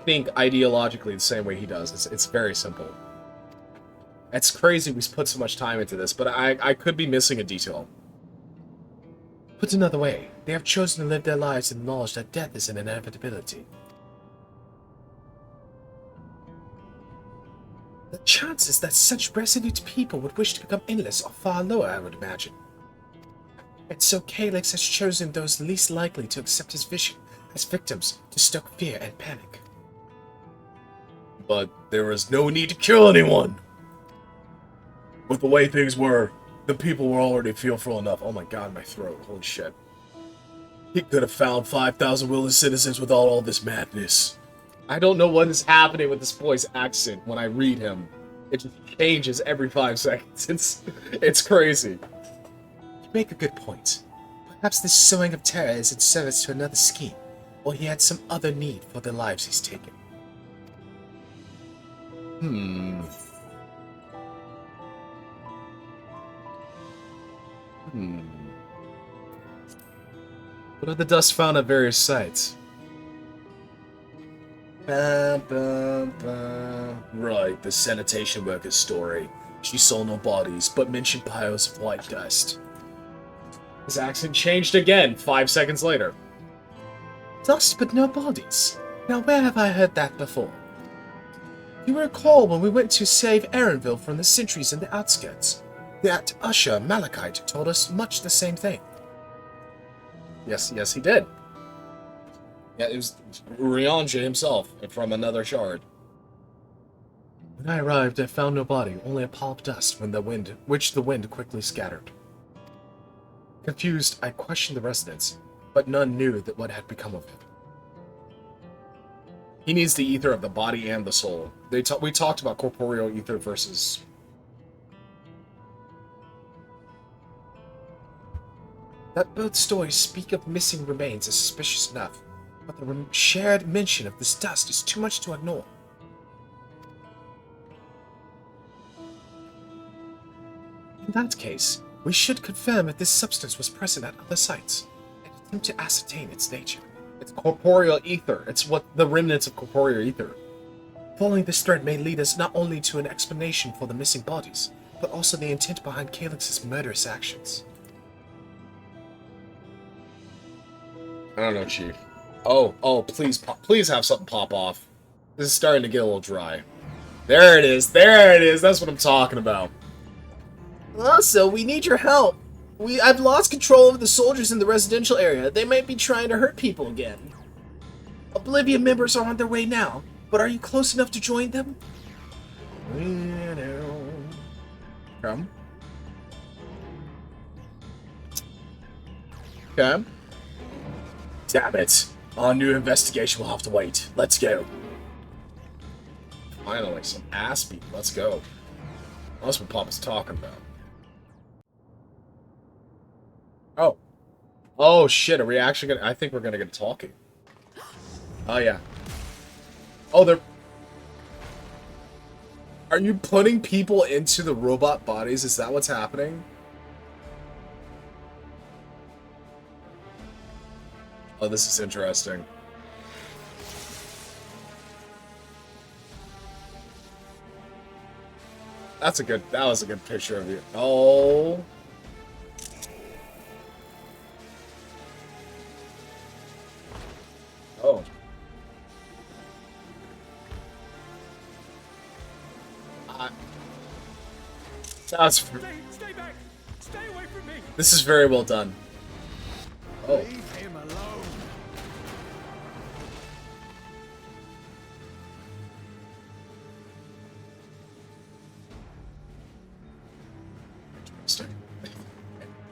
think ideologically the same way he does. It's very simple. It's crazy we put so much time into this, but I could be missing a detail. Put another way, they have chosen to live their lives in the knowledge that death is an inevitability. The chances that such resolute people would wish to become endless are far lower, I would imagine. And so Calyx has chosen those least likely to accept his vision as victims to stoke fear and panic. But there is no need to kill anyone! With the way things were, the people were already fearful enough. Oh my god, my throat. Holy shit. He could have found 5,000 willing citizens without all this madness. I don't know what is happening with this boy's accent when I read him. It just changes every 5 seconds. It's crazy. You make a good point. Perhaps this sowing of terror is in service to another scheme, or he had some other need for the lives he's taken. What are the dust found at various sites? Right, the sanitation worker's story. She saw no bodies, but mentioned piles of white dust. His accent changed again 5 seconds later. Dust, but no bodies. Now where have I heard that before? You recall when we went to save Aaronville from the sentries in the outskirts? That usher, Malachite, told us much the same thing. Yes, he did. Yeah, it was Ryanja himself, from another shard. When I arrived, I found no body, only a pall of dust which the wind quickly scattered. Confused, I questioned the residents, but none knew that what had become of him. He needs the ether of the body and the soul. We talked about corporeal ether versus... That both stories speak of missing remains is suspicious enough, but the shared mention of this dust is too much to ignore. In that case, we should confirm if this substance was present at other sites, and attempt to ascertain its nature. It's corporeal ether. It's what the remnants of corporeal ether. Following this thread may lead us not only to an explanation for the missing bodies, but also the intent behind Calyx's murderous actions. I don't know, Chief. Oh, please have something pop off. This is starting to get a little dry. There it is. That's what I'm talking about. Also, we need your help. I've lost control of the soldiers in the residential area. They might be trying to hurt people again. Oblivion members are on their way now, but are you close enough to join them? Come. Okay. Damn it. Our new investigation will have to wait. Let's go. Finally, some ass beat. Let's go. That's what Papa's talking about. Oh. Oh, shit. Are we actually gonna... I think we're gonna get talking. Oh, yeah. Oh, they're... Are you putting people into the robot bodies? Is that what's happening? Oh, this is interesting. That was a good picture of you. Oh. Oh. That's... Stay back! Stay away from me! This is very well done. Oh. Leave him alone!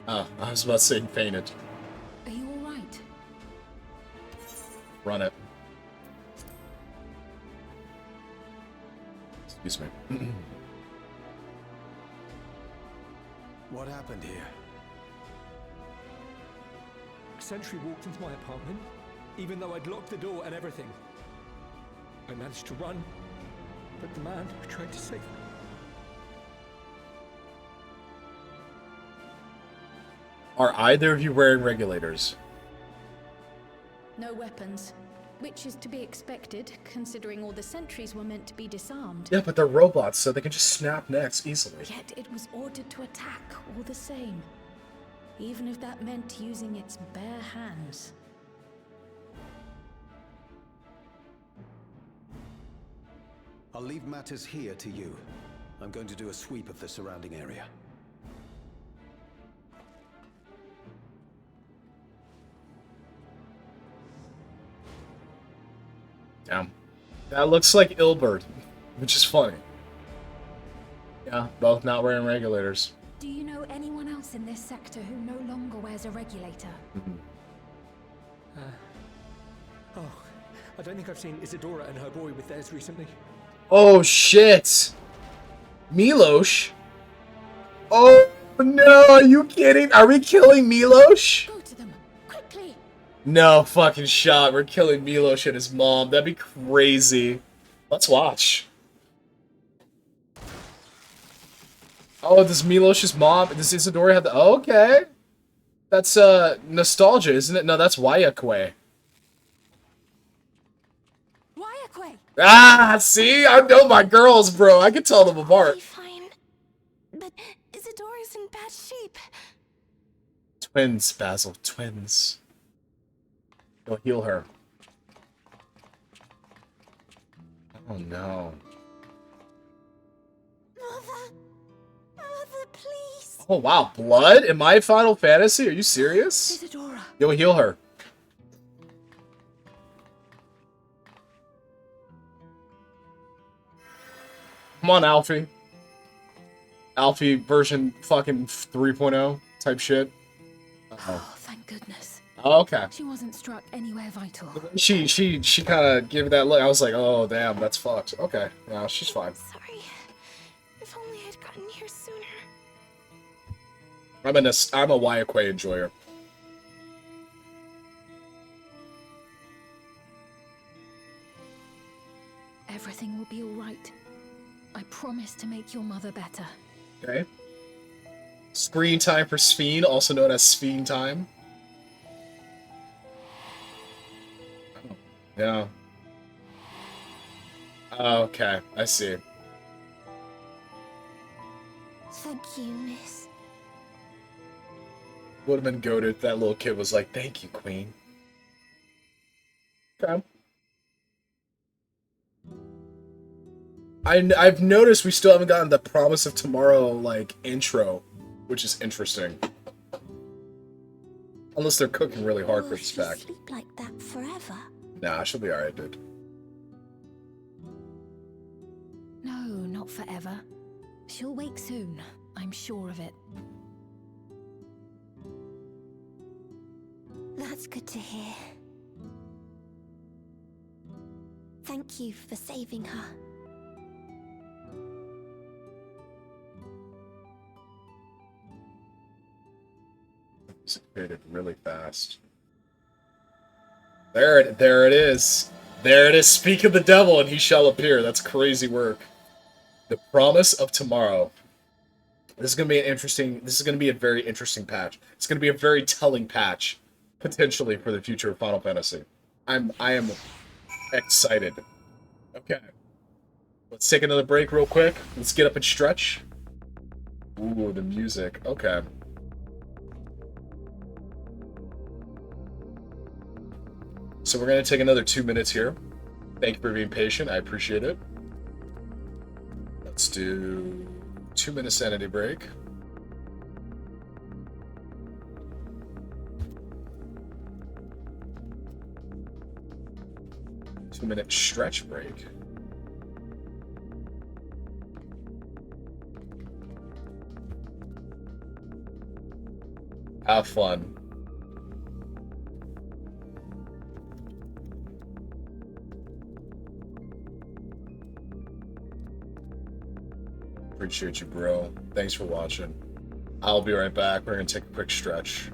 Oh, I was about to say fainted. Are you alright? Run it. Excuse me. What happened here? A sentry walked into my apartment, even though I'd locked the door and everything. I managed to run, but the man who tried to save me. Are either of you wearing regulators? No weapons, which is to be expected, considering all the sentries were meant to be disarmed. Yeah, but they're robots, so they can just snap necks easily. Yet it was ordered to attack all the same, even if that meant using its bare hands. I'll leave matters here to you. I'm going to do a sweep of the surrounding area. Damn. That looks like Ilbert, which is funny. Yeah, both not wearing regulators. Do you know anyone else in this sector who no longer wears a regulator? Oh, I don't think I've seen Isadora and her boy with theirs recently. Oh, shit! Milosh? Oh, no, are you kidding? Are we killing Milosh? Go to them. No fucking shot. We're killing Milos and his mom. That'd be crazy. Let's watch. Oh, does Milos's mom, does Isadora have the... Oh, okay. That's, nostalgia, isn't it? No, that's Wayakwe. Wayakwe! Ah, see? I know my girls, bro. I can tell them apart. Fine. But Isadora's in bad shape. Twins, Basil. Twins. Go heal her. Oh, no. Mother, please. Oh, wow. Blood? In my Final Fantasy? Are you serious? Isadora. Go heal her. Come on, Alfie. Alfie version fucking 3.0 type shit. Oh, thank goodness. Oh, okay. She wasn't struck anywhere vital. She kind of gave that look. I was like, oh, damn, that's fucked. Okay. Yeah, she's fine. Sorry. If only I'd gotten here sooner. I'm a Wayakwe enjoyer. Everything will be all right. I promise to make your mother better. Okay. Screen time for Sphene, also known as Sphene time. Oh, yeah. Okay, I see. Thank you, miss. Would have been goated if that little kid was like, thank you, Queen. Okay. I've noticed we still haven't gotten the Promise of Tomorrow, like, intro, which is interesting. Unless they're cooking really hard for this pack. Sleep like that forever? Nah, she'll be alright, dude. No, not forever. She'll wake soon. I'm sure of it. That's good to hear. Thank you for saving her. It's created really fast. There it is. There it is. Speak of the devil and he shall appear. That's crazy work. The Promise of Tomorrow. This is gonna be a very interesting patch. It's gonna be a very telling patch, potentially, for the future of Final Fantasy. I am excited. Okay. Let's take another break real quick. Let's get up and stretch. Ooh, the music. Okay. So we're going to take another 2 minutes here. Thank you for being patient. I appreciate it. Let's do 2-minute sanity break. Two-minute stretch break. Have fun. Appreciate you, bro. Thanks for watching. I'll be right back. We're gonna take a quick stretch.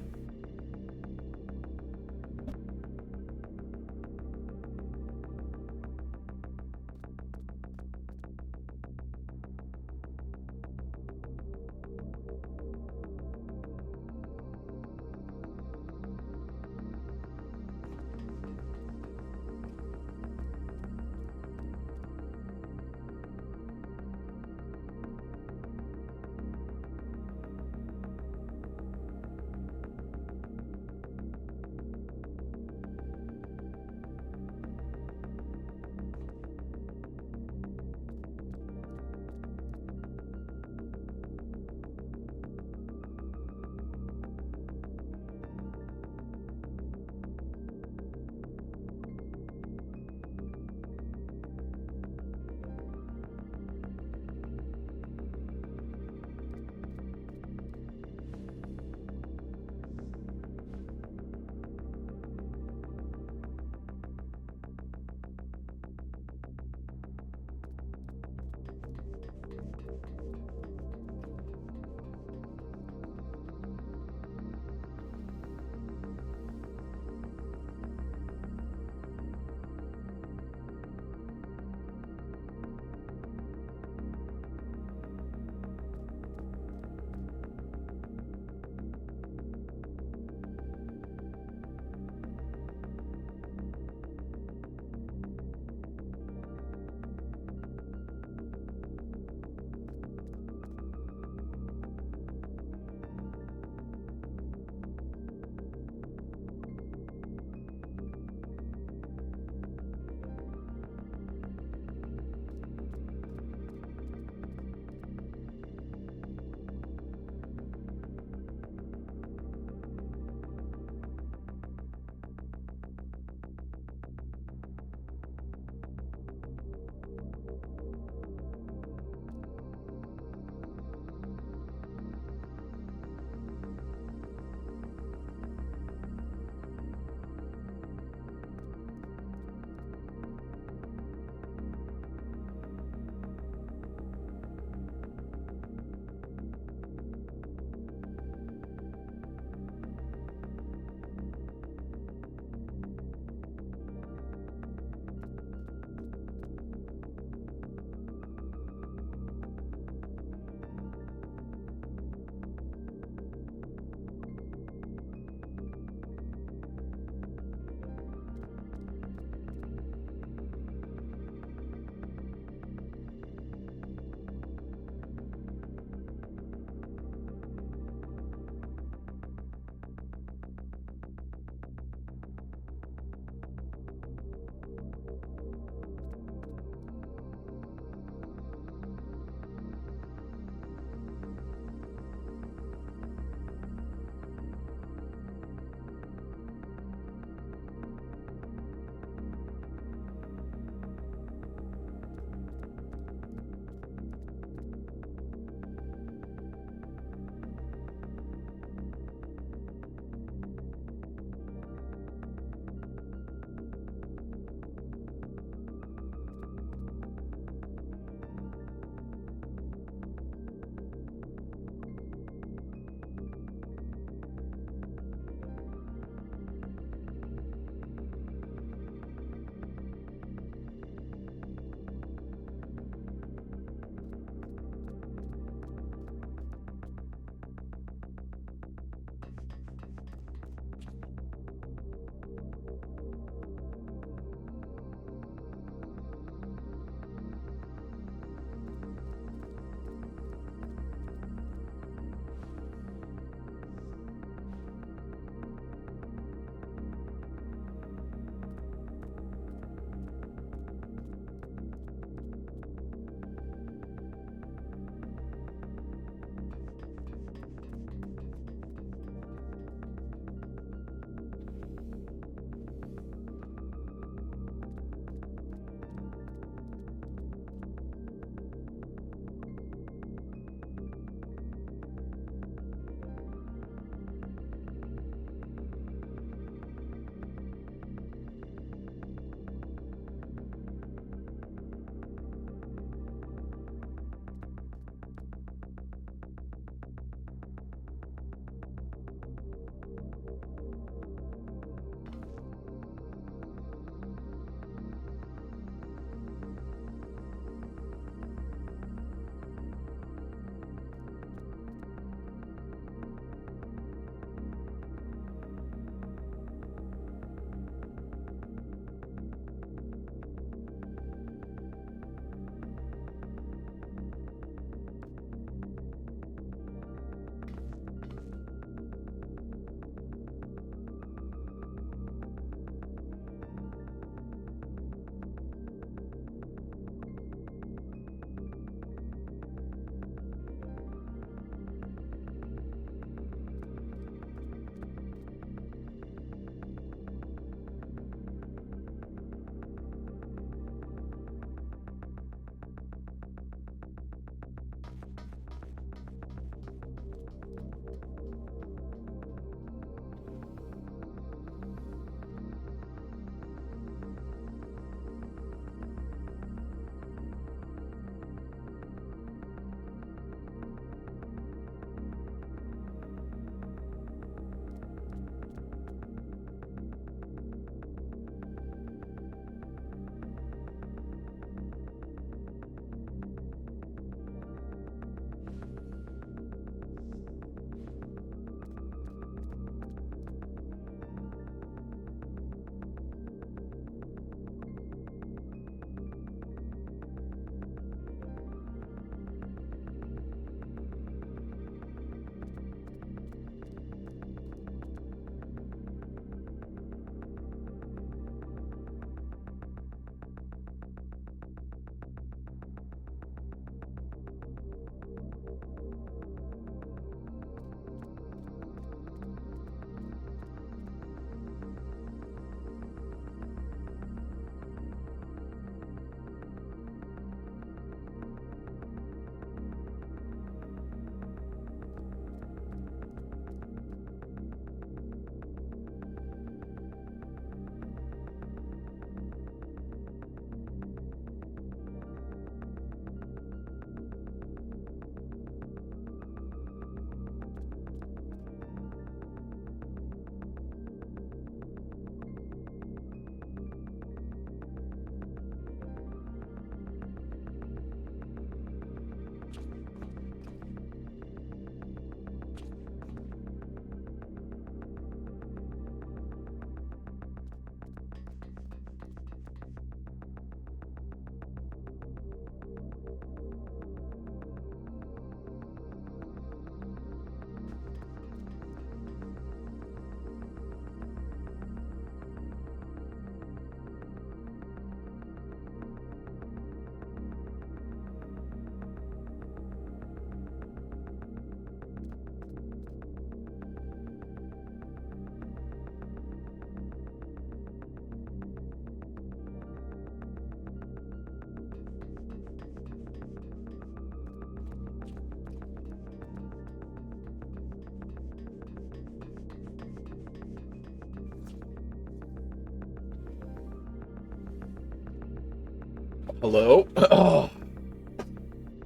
Hello? Oh.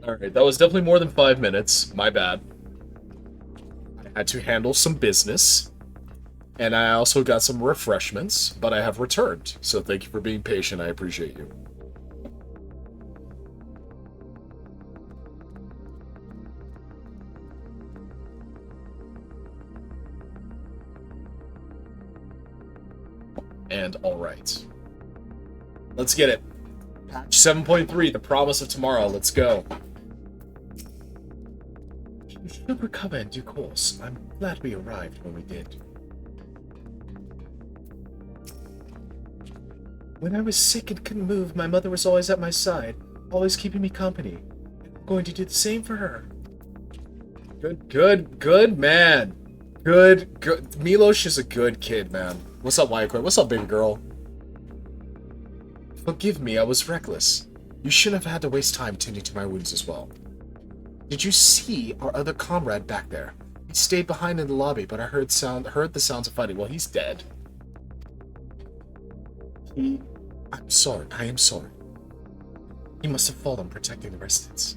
Alright, that was definitely more than 5 minutes. My bad. I had to handle some business. And I also got some refreshments, but I have returned. So thank you for being patient. I appreciate you. And alright. Let's get it. Patch 7.3, the promise of tomorrow. Let's go. You should recover in due course. I'm glad we arrived when we did. When I was sick and couldn't move, my mother was always at my side, always keeping me company. I'm going to do the same for her. Good man. Good. Milos is a good kid, man. What's up, Wyquay? What's up, baby girl? Forgive me, I was reckless. You shouldn't have had to waste time tending to my wounds as well. Did you see our other comrade back there? He stayed behind in the lobby, but I heard the sounds of fighting. Well, he's dead. I'm sorry. I am sorry. He must have fallen protecting the residents.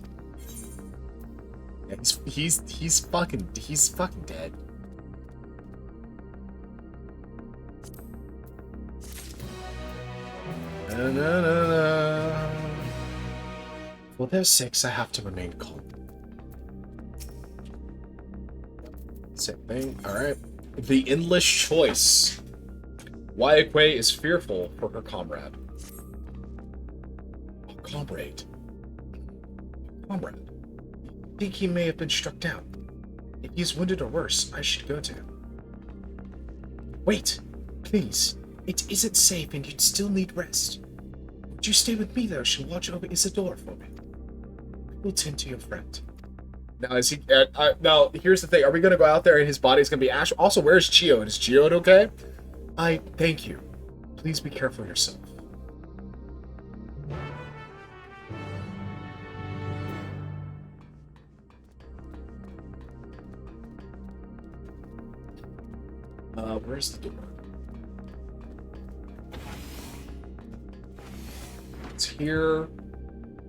Yeah, he's fucking dead. Na. For their sakes, I have to remain calm. Same thing. Alright. The endless choice. Wyquay is fearful for her comrade. Comrade. Comrade. I think he may have been struck down. If he's wounded or worse, I should go to him. Wait. Please. It isn't safe and you'd still need rest. Would you stay with me, though? She'll watch over Isadora for me. I will tend to your friend. Now, is he... now, here's the thing. Are we going to go out there and his body's going to be ash? Also, where's Geode? Is Geode okay? I thank you. Please be careful yourself. Where's the door? It's here.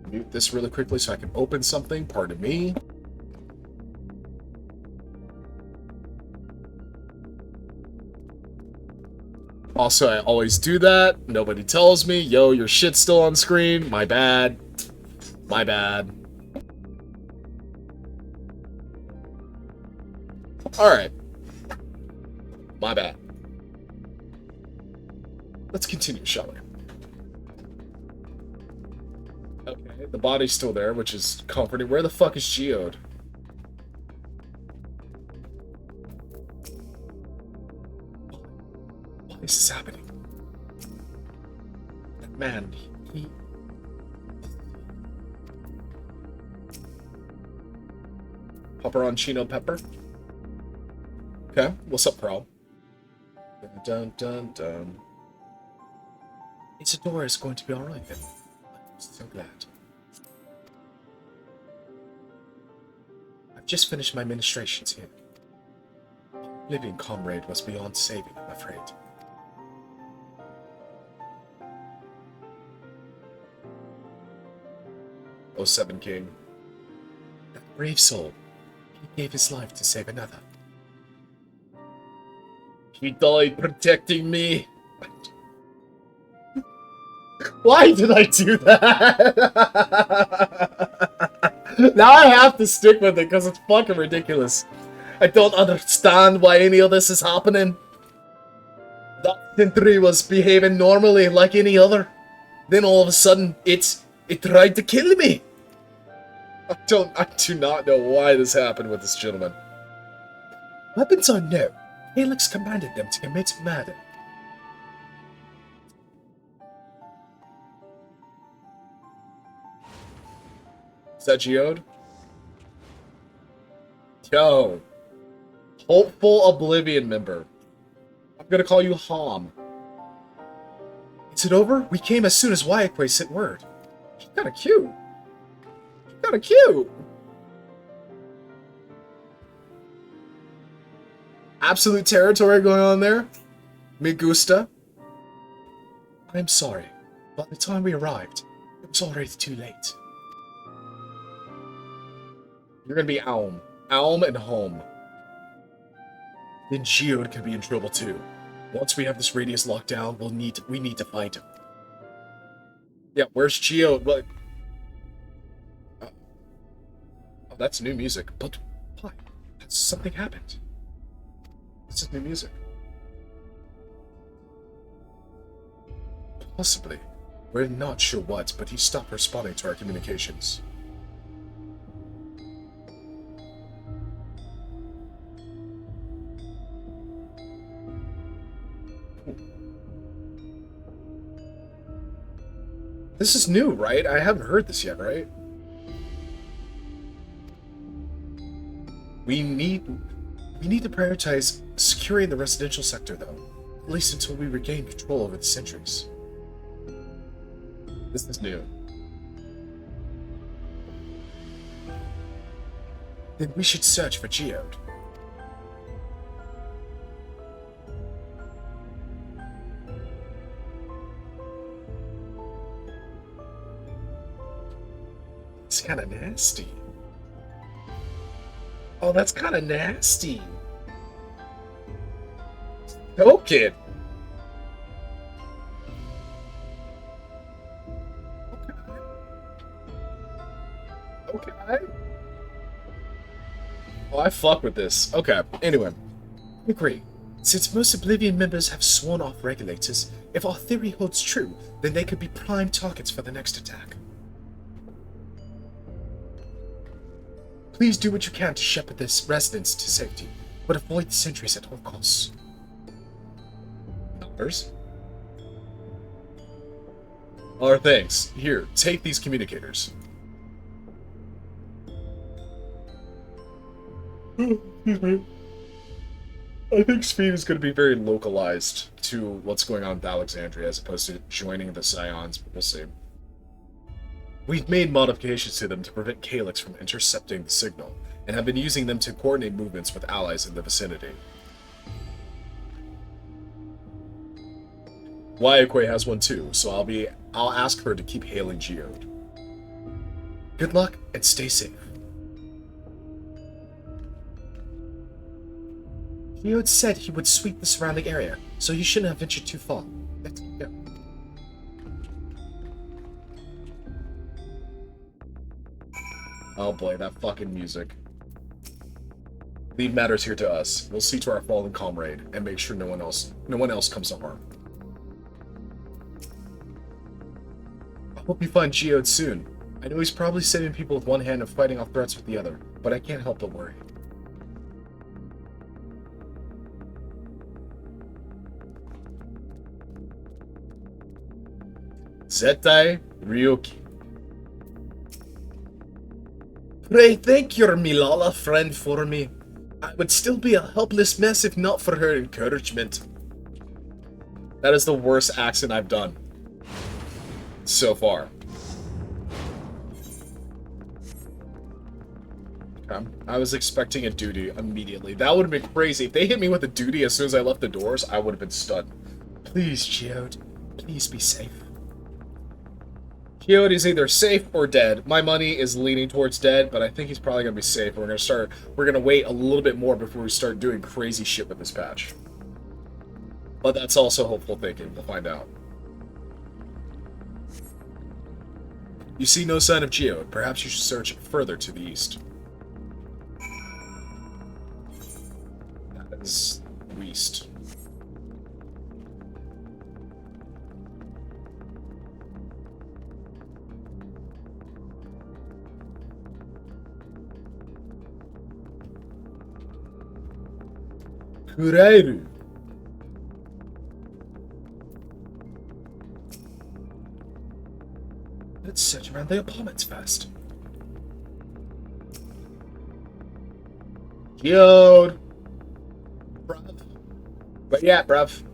Mute this really quickly so I can open something. Pardon me. Also, I always do that. Nobody tells me. Yo, your shit's still on screen. My bad. My bad. Alright. My bad. Let's continue, shall we? Okay, the body's still there, which is comforting. Where the fuck is Geode? Why is this happening? That man, he... Pepperoncino pepper? Okay, what's up, Pearl? Dun dun dun. Isadora is going to be alright then. I'm so glad. I've just finished my ministrations here. Living comrade was beyond saving, I'm afraid. Oh, Seven King. That brave soul. He gave his life to save another. He died protecting me. Why did I do that? Now I have to stick with it because it's fucking ridiculous. I don't understand why any of this is happening. That sentry was behaving normally like any other. Then all of a sudden, it tried to kill me. I do not know why this happened with this gentleman. Weapons are no. Helix commanded them to commit murder. Is that Geode? Yo. Hopeful Oblivion member. I'm gonna call you Hom. Is it over? We came as soon as Wyquay sent word. She's kinda cute. She's kinda cute. Absolute territory going on there. Me gusta. I'm sorry. By the time we arrived, It's already too late. You're gonna be Aum. Aum and home. Then Geode could be in trouble too. Once we have this radius locked down, we need to find him. Yeah, where's Geode? What? Oh, that's new music. But why? Something happened. This is new music. Possibly. We're not sure what, but he stopped responding to our communications. This is new, right? I haven't heard this yet, right? We need to prioritize securing the residential sector, though. At least until we regain control over the sentries. This is new. Then we should search for Geode. It's kind of nasty. Oh, that's kind of nasty. Token. Okay. Oh, I fuck with this. Okay, anyway. I agree. Since most Oblivion members have sworn off regulators, if our theory holds true, then they could be prime targets for the next attack. Please do what you can to shepherd this residence to safety, but avoid the sentries at all costs. Ours? Our thanks. Here, take these communicators. Excuse me. I think speed is going to be very localized to what's going on with Alexandria as opposed to joining the Scions, but we'll see. We've made modifications to them to prevent Calyx from intercepting the signal, and have been using them to coordinate movements with allies in the vicinity. Waiakwe has one too, so I'll ask her to keep hailing Geode. Good luck, and stay safe. Geode said he would sweep the surrounding area, so you shouldn't have ventured too far. Let's go. Oh boy, that fucking music. Leave matters here to us. We'll see to our fallen comrade and make sure no one else comes to harm. I hope you find Geode soon. I know he's probably saving people with one hand and fighting off threats with the other, but I can't help but worry. Zetai Ryuki. Pray thank your Milala friend for me. I would still be a helpless mess if not for her encouragement. That is the worst accent I've done so far. Okay. I was expecting a duty immediately. That would have been crazy. If they hit me with a duty as soon as I left the doors, I would have been stunned. Please, Geode. Please be safe. Geode is either safe or dead. My money is leaning towards dead, but I think he's probably gonna be safe. We're gonna wait a little bit more before we start doing crazy shit with this patch. But that's also hopeful thinking. We'll find out. You see no sign of Geode. Perhaps you should search further to the east. That is west. Kurairu. Let's search around the apartments first. Geode! Bruv. But yeah, bruv.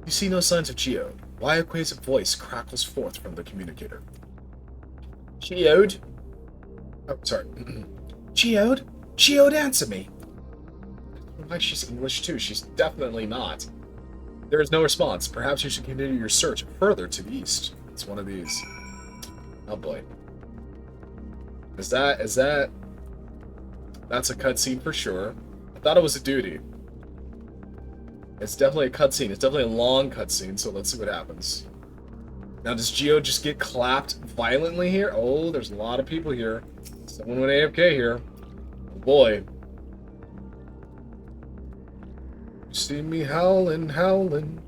You see no signs of Geode. Waiakwe's voice crackles forth from the communicator. Geode? Oh, sorry. Geode? Geode, answer me! Like she's English too. She's definitely not. There is no response. Perhaps you should continue your search further to the east. It's one of these. Oh boy. Is that... That's a cutscene for sure. I thought it was a duty. It's definitely a cutscene. It's definitely a long cutscene, so let's see what happens. Now, does Geo just get clapped violently here? Oh, there's a lot of people here. Someone went AFK here. Oh boy. You see me howling, howling.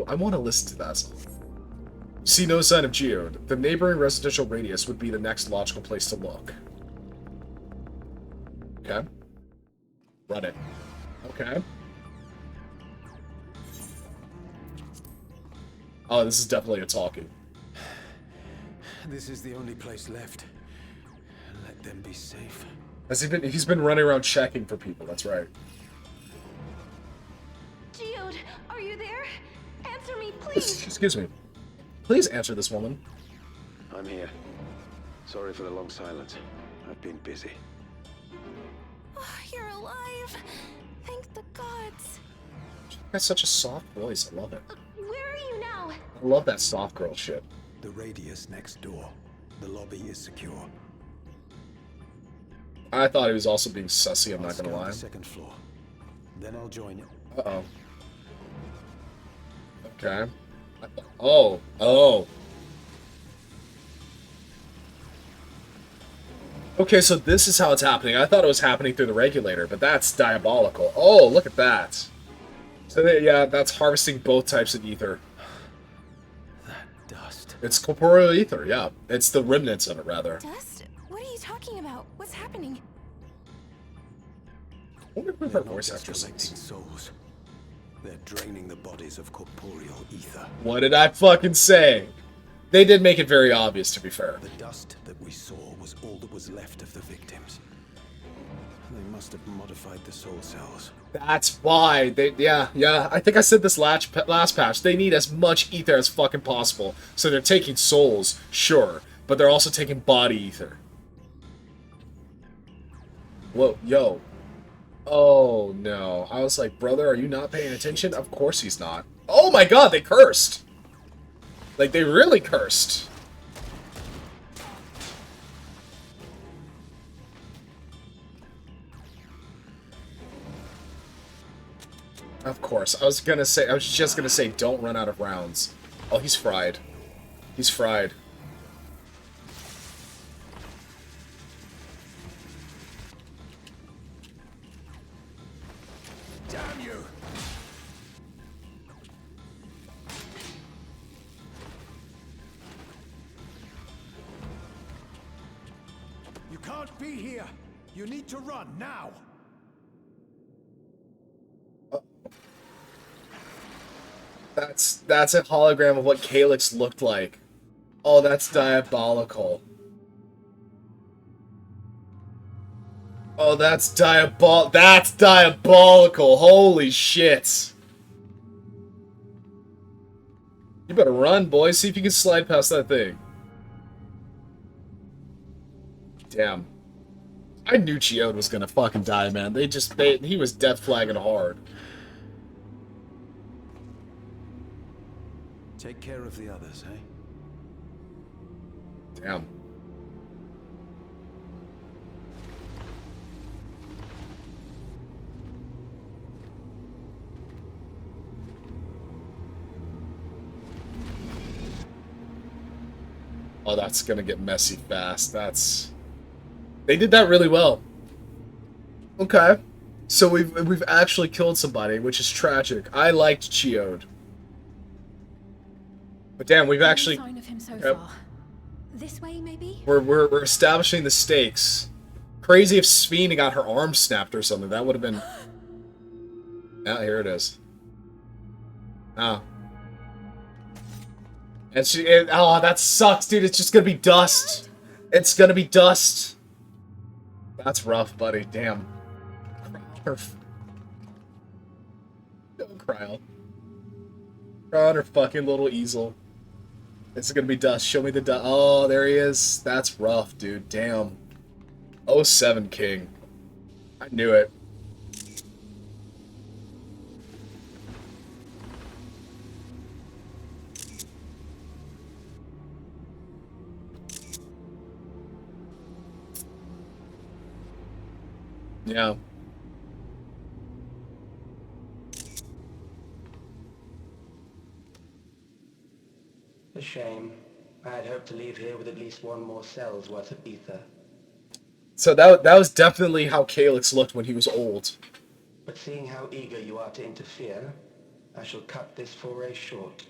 I want to listen to that song. See no sign of Geode. The neighboring residential radius would be the next logical place to look. Okay. Run it. Okay. Oh, this is definitely a talkie. This is the only place left. Let them be safe. He's been running around checking for people, that's right. Geode, are you there? Answer me, please. Excuse me. Please answer this woman. I'm here. Sorry for the long silence. I've been busy. Oh, you're alive. Thank the gods. She has such a soft voice. I love it. Where are you now? I love that soft girl shit. The radius next door. The lobby is secure. I thought he was also being sussy, I'm not I'll gonna scout lie. the second floor. Then I'll join you. Uh-oh. Okay. Oh. Oh. Okay, so this is how it's happening. I thought it was happening through the regulator, but that's diabolical. Oh, look at that. So, yeah, that's harvesting both types of ether. That dust. It's corporeal ether, yeah. It's the remnants of it, rather. Dust? What are you talking about? What's happening? I wonder if They're her not voice just actress collecting is. souls. They're draining the bodies of corporeal ether. What did I fucking say? They did make it very obvious, to be fair. The dust that we saw was all that was left of the victims. They must have modified the soul cells. That's why yeah. I think I said this last patch. They need as much ether as fucking possible. So they're taking souls, sure, but they're also taking body ether. Whoa, yo. Oh no. I was like, brother, are you not paying attention? Of course he's not. Oh my god, they cursed! Like, they really cursed. Of course. I was just gonna say, don't run out of rounds. Oh, he's fried. He's fried. Damn you! You can't be here. You need to run now. That's a hologram of what Calyx looked like. Oh, that's diabolical. Oh, that's diabolical. Holy shit. You better run, boy. See if you can slide past that thing. Damn. I knew Geode was gonna fucking die, man. He was death flagging hard. Take care of the others, eh? Damn. Oh, that's gonna get messy fast. They did that really well. Okay. So we've actually killed somebody, which is tragic. I liked Geode. But damn, we've actually... No sign of him so Yep. far. This way, maybe? We're establishing the stakes. Crazy if Sphena got her arm snapped or something. That would have been... Yeah, here it is. Oh. And oh, that sucks, dude. It's just gonna be dust. It's gonna be dust. That's rough, buddy. Damn. Don't cry. Cry on her fucking little easel. It's gonna be dust. Show me the dust. Oh, there he is. That's rough, dude. Damn. 07 King. I knew it. Yeah. A shame. I had hoped to leave here with at least one more cell's worth of ether. So that was definitely how Calyx looked when he was old. But seeing how eager you are to interfere, I shall cut this foray short.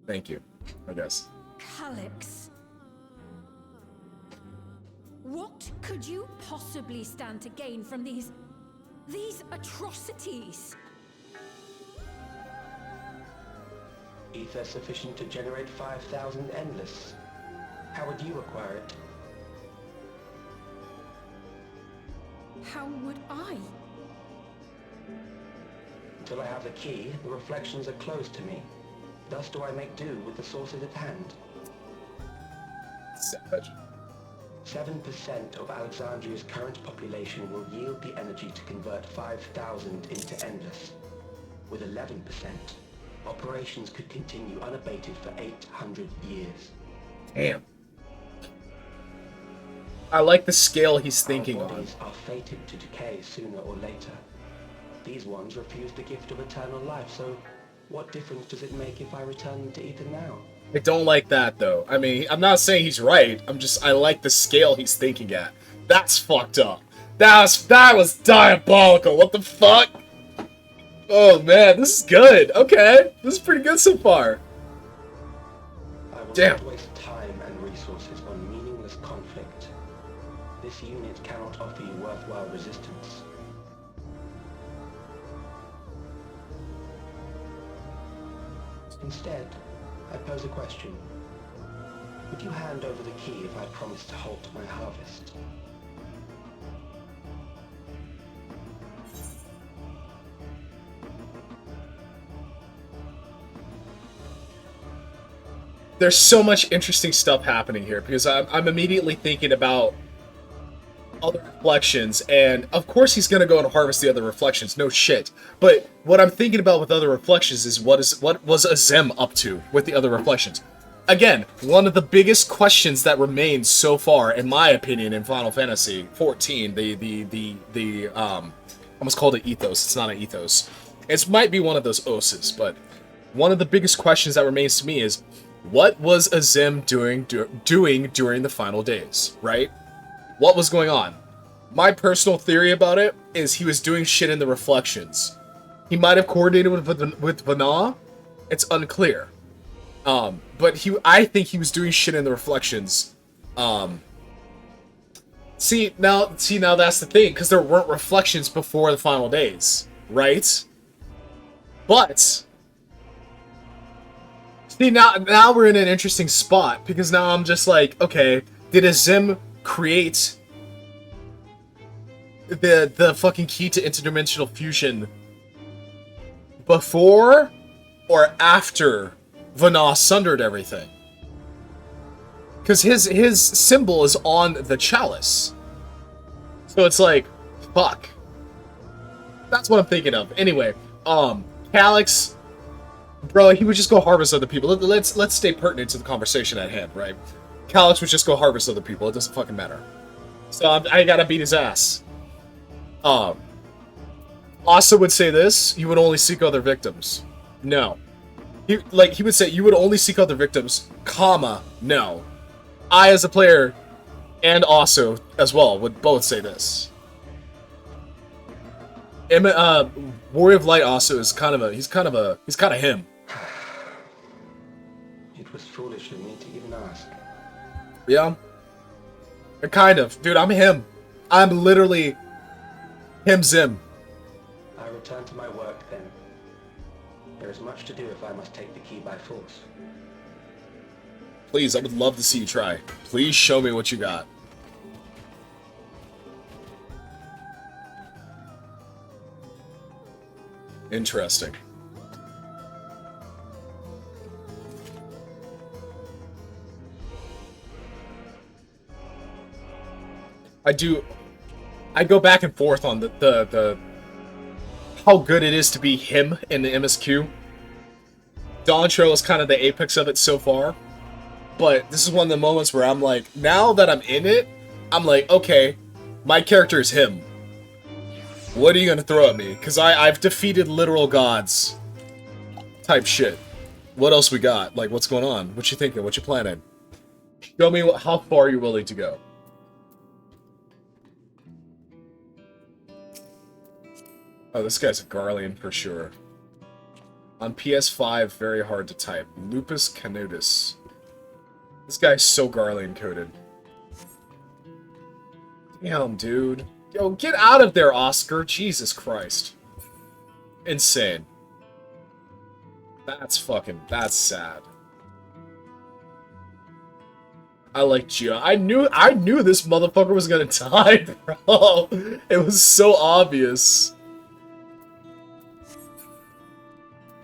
Thank you, I guess. Calyx. What could you possibly stand to gain from these atrocities? Ether sufficient to generate 5,000 endless. How would you acquire it? How would I? Until I have the key, the reflections are closed to me. Thus do I make do with the sources at hand. Savage. 7% of Alexandria's current population will yield the energy to convert 5,000 into endless. With 11%, operations could continue unabated for 800 years. Damn. I like the scale he's thinking Our on. bodies are fated to decay sooner or later. These ones refuse the gift of eternal life, so what difference does it make if I return them to ether now? I don't like that, though. I mean, I'm not saying he's right. I like the scale he's thinking at. That's fucked up. That was diabolical. What the fuck? Oh, man, this is good. Okay, this is pretty good so far. I will Damn. not waste time and resources on meaningless conflict. This unit cannot offer you worthwhile resistance. Instead, I pose a question. Would you hand over the key if I promise to halt my harvest? There's so much interesting stuff happening here because I'm immediately thinking about other reflections, and of course he's gonna go and harvest the other reflections, no shit. But what I'm thinking about with other reflections is what was Azem up to with the other reflections? Again, one of the biggest questions that remains so far, in my opinion, in Final Fantasy XIV, the I almost called it ethos. It's not an ethos. It might be one of those oses, but one of the biggest questions that remains to me is, what was Azem doing during the final days, right? What was going on? My personal theory about it is he was doing shit in the reflections. He might have coordinated with Vana. It's unclear. But I think he was doing shit in the reflections. See now that's the thing, because there weren't reflections before the final days, right? But see, now we're in an interesting spot, because now I'm just like, okay, did Azem create the fucking key to interdimensional fusion before or after Vana sundered everything? Because his symbol is on the chalice. So it's like, fuck. That's what I'm thinking of. Anyway, Calyx, bro, he would just go harvest other people. Let's stay pertinent to the conversation at hand, right? Calyx would just go harvest other people. It doesn't fucking matter. So I gotta beat his ass. Asa would say this: you would only seek other victims. No. He would say you would only seek other victims, comma, no. I, as a player, and also as well, would both say this. Warrior of Light also is kind of him. It was foolish of me to even ask. Yeah. Kind of. Dude, I'm him. I'm literally him Zim. I return to my work then. There is much to do if I must take the key by force. Please, I would love to see you try. Please show me what you got. Interesting. I go back and forth on the how good it is to be him in the MSQ. Dawntrail is kind of the apex of it so far. but this is one of the moments where I'm like, now that I'm in it, I'm like, okay, my character is him. What are you gonna throw at me? Because I've defeated literal gods. Type shit. What else we got? Like, what's going on? What you thinking? What you planning? Show me how far you're willing to go. Oh, this guy's a Garlean for sure. On PS5, very hard to type. Lupus canutus. This guy's so Garlean coded. Damn, dude. Yo, get out of there, Oscar. Jesus Christ. Insane. That's sad. I like Gio. I knew this motherfucker was gonna die, bro. It was so obvious.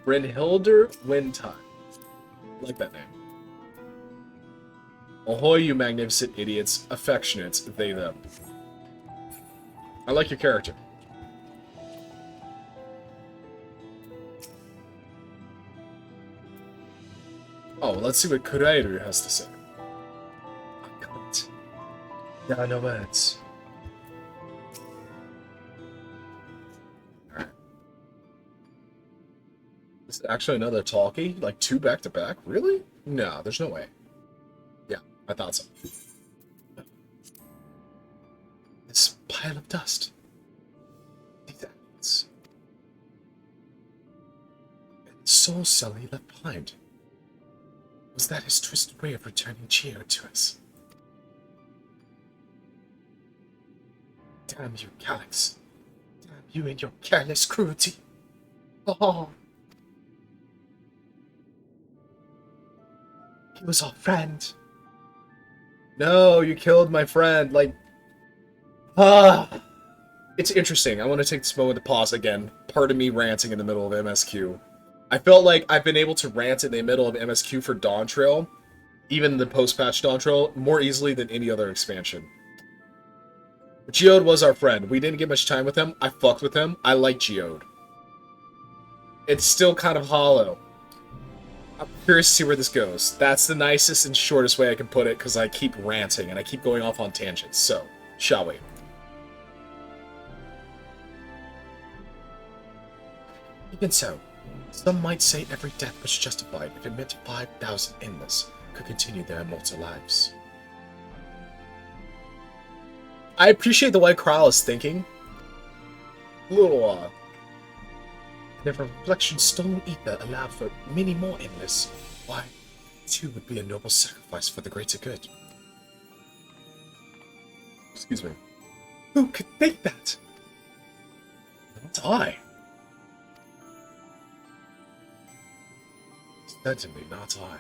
Brynhilder Windtime. I like that name. Ahoy, you magnificent idiots. Affectionate, they, them. I like your character. Oh, let's see what Kurairu has to say. I can't. There are no words. Alright. This is actually another talkie? Like 2 back-to-back? Really? No, there's no way. Yeah, I thought so. This pile of dust. These animals. And the soul cell he left behind. Was that his twisted way of returning Geo to us? Damn you, Calyx. Damn you and your careless cruelty. Oh. He was our friend. No, you killed my friend. Like, It's interesting. I want to take this moment to pause again. Part of me ranting in the middle of MSQ. I felt like I've been able to rant in the middle of MSQ for Dawntrail, even the post-patch Dawntrail, more easily than any other expansion. Geode was our friend. We didn't get much time with him. I fucked with him. I like Geode. It's still kind of hollow. I'm curious to see where this goes. That's the nicest and shortest way I can put it, because I keep ranting and I keep going off on tangents. So, shall we? Even so, some might say every death was justified if it meant 5,000 endless could continue their immortal lives. I appreciate the way Kral is thinking. A little, and if a reflection stolen ether allowed for many more endless, why, too would be a noble sacrifice for the greater good. Excuse me. Who could think that? Not I. Certainly not I.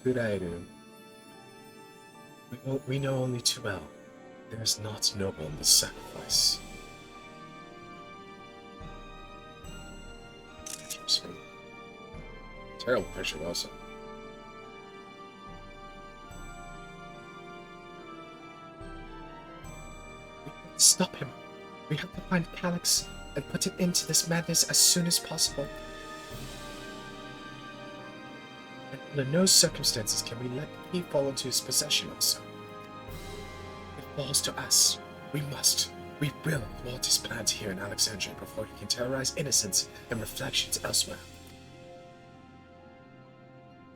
Good I do. We know only too well. There is naught noble in this sacrifice. Terrible picture also. We have to stop him. We have to find Calyx and put an end to this madness as soon as possible. And under no circumstances can we let he fall into his possession also. It falls to us. We will thwart his plans here in Alexandria before he can terrorize innocents and reflections elsewhere.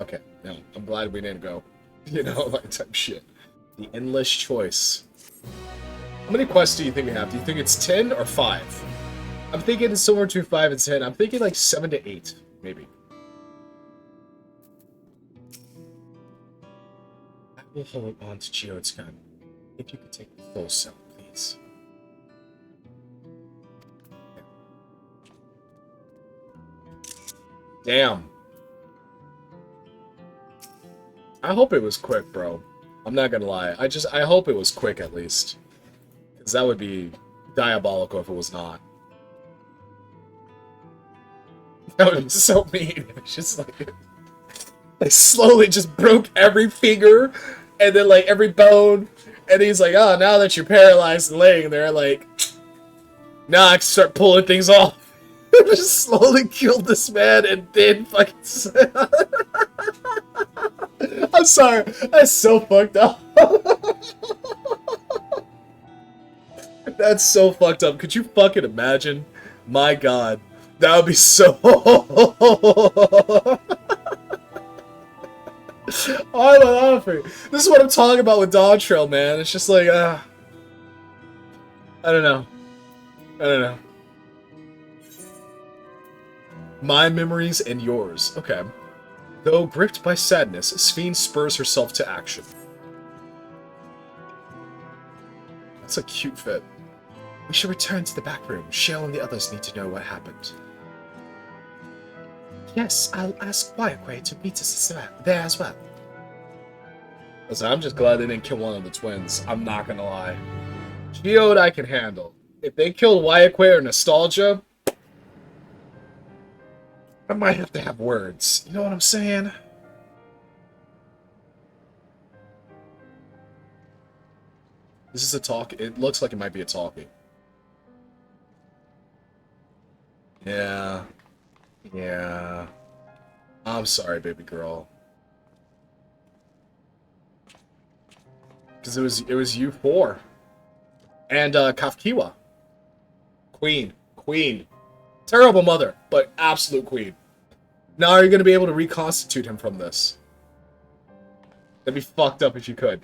Okay, no, I'm glad we didn't go, like type shit. The endless choice. How many quests do you think we have? Do you think it's 10 or 5? I'm thinking it's somewhere between 5 and 10. I'm thinking like 7 to 8, maybe. I will hold on to Geode's gun. If you could take the full cell, please. Damn. I hope it was quick, bro. I'm not gonna lie. I hope it was quick at least. Because that would be diabolical if it was not. That would be so mean. It's just like... They slowly just broke every finger, and then like every bone, and he's like, oh, now that you're paralyzed and laying there, like... Now I can start pulling things off. Just slowly killed this man and then fucking... I'm sorry. That's so fucked up. That's so fucked up. Could you fucking imagine? My god. That would be so... I'm laughing. This is what I'm talking about with Dawntrail, man. It's just like, I don't know. I don't know. My memories and yours. Okay. Though gripped by sadness, Sphene spurs herself to action. That's a cute fit. We should return to the back room. Shale and the others need to know what happened. Yes, I'll ask Wyakway to meet us there as well. Listen, I'm just glad they didn't kill one of the twins. I'm not gonna lie. Geode I can handle. If they killed Wyakway or Nostalgia, I might have to have words. You know what I'm saying? This is a talk. It looks like it might be a talkie. Yeah. Yeah. I'm sorry, baby girl. Because it was you four. And Kafkiwa. Queen. Queen. Terrible mother, but absolute queen. Now are you going to be able to reconstitute him from this? That'd be fucked up if you could.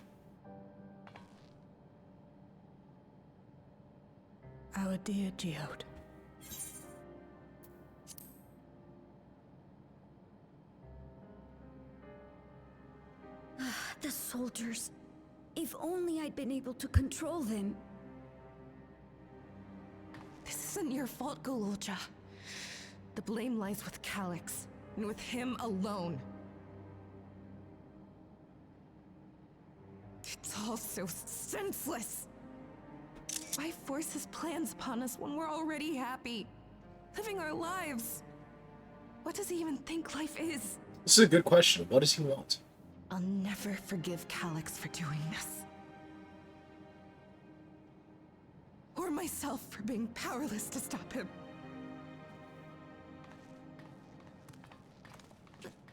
Our dear Geode. The soldiers. If only I'd been able to control them. This isn't your fault, Gololja. The blame lies with Calyx, and with him alone. It's all so senseless. Why force his plans upon us when we're already happy? Living our lives. What does he even think life is? This is a good question. What does he want? I'll never forgive Calyx for doing this. Or myself for being powerless to stop him.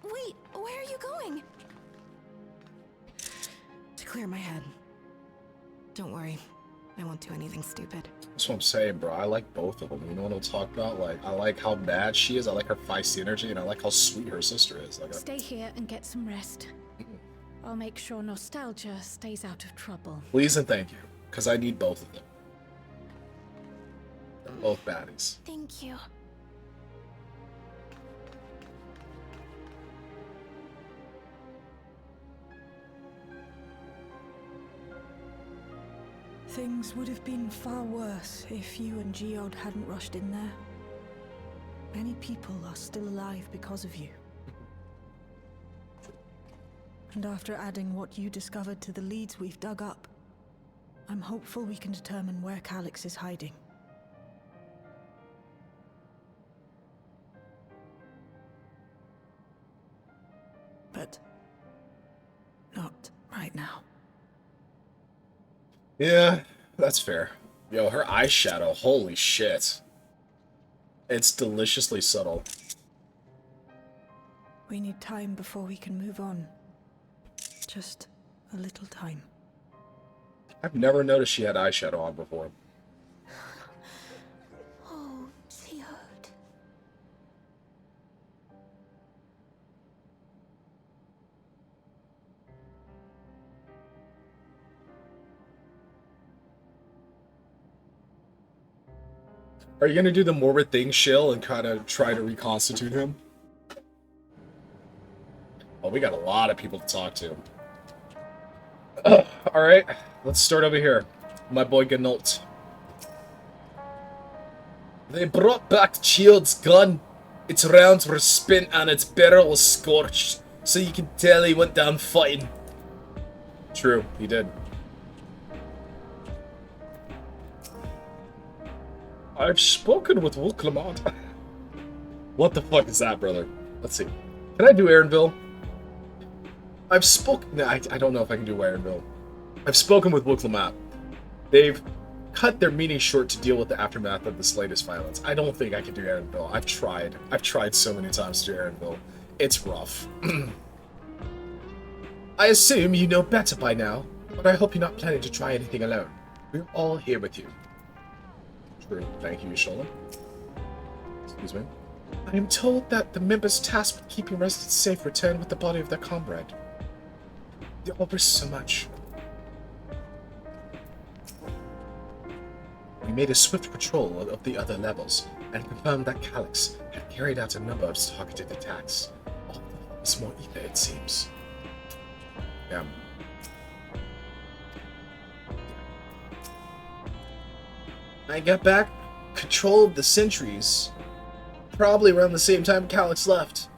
Wait, where are you going? To clear my head. Don't worry, I won't do anything stupid. That's what I'm saying, bro. I like both of them. You know what I'm talking about? Like, I like how bad she is. I like her feisty energy, and I like how sweet her sister is. Like, Stay here and get some rest. I'll make sure Nostalgia stays out of trouble. Please and thank you, because I need both of them. They're both baddies. Thank you. Things would have been far worse if you and Geode hadn't rushed in there. Many people are still alive because of you. And after adding what you discovered to the leads we've dug up, I'm hopeful we can determine where Calyx is hiding. But not right now. Yeah, that's fair. Yo, her eyeshadow, holy shit. It's deliciously subtle. We need time before we can move on. Just a little time. I've never noticed she had eyeshadow on before. Oh, Geode. Are you gonna do the morbid thing, Shill, and kind of try to reconstitute him? Oh, we got a lot of people to talk to. Alright, let's start over here. My boy Ganault. They brought back Geode's gun. Its rounds were spent and its barrel was scorched, so you can tell he went down fighting. True, he did. I've spoken with Wilclamant. What the fuck is that, brother? Let's see. Can I do Aaronville? I've spoken... I don't know if I can do Aaronville. I've spoken with Wilclamant. They've cut their meeting short to deal with the aftermath of this latest violence. I don't think I can do Aaronville. I've tried. I've tried so many times to do Aaronville. It's rough. I assume you know better by now, but I hope you're not planning to try anything alone. We're all here with you. True. Thank you, Yashola. Excuse me. I am told that the members tasked with keeping residents safe returned with the body of their comrade. They all risk so much. We made a swift patrol of the other levels and confirmed that Calyx had carried out a number of targeted attacks. All was more ether, it seems. Yeah. I got back control of the sentries probably around the same time Calyx left.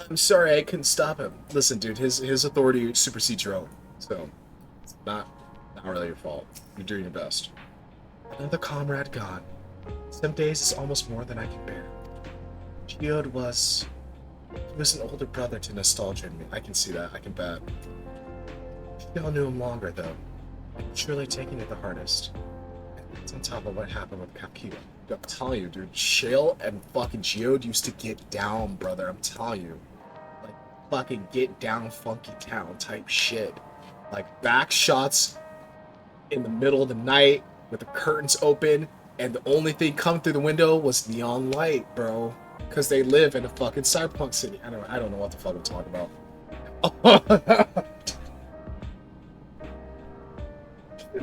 I'm sorry I couldn't stop him. Listen, dude, his authority supersedes your own, so it's not really your fault. You're doing your best. Another comrade gone. Some days is almost more than I can bear. Geode was an older brother to nostalgia in me. I can see that. I can bet. We all knew him longer though, and surely taking it the hardest. It's on top of what happened with Captiva. I'm telling you, dude, Shale and fucking Geode used to get down, brother. I'm telling you. Like, fucking get down funky town type shit. Like, back shots in the middle of the night with the curtains open, and the only thing coming through the window was neon light, bro. Because they live in a fucking cyberpunk city. I don't know what the fuck I'm talking about.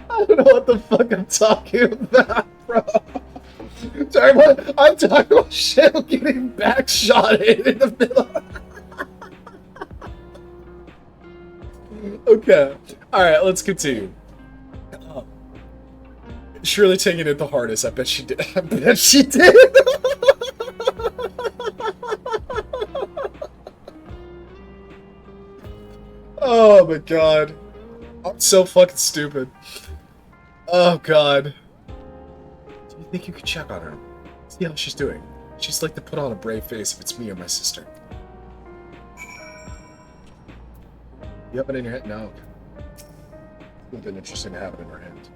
I don't know what the fuck I'm talking about, bro. Sorry, what? I'm talking about Shale getting backshotted in the middle. Okay. Alright, let's continue. Surely taking it the hardest. I bet she did. I bet she did. Oh my god. I'm so fucking stupid. Oh god. Do you think you could check on her? See how she's doing? She's like to put on a brave face if it's me or my sister. You have it in your head? No. It would have been interesting to have it in her hand.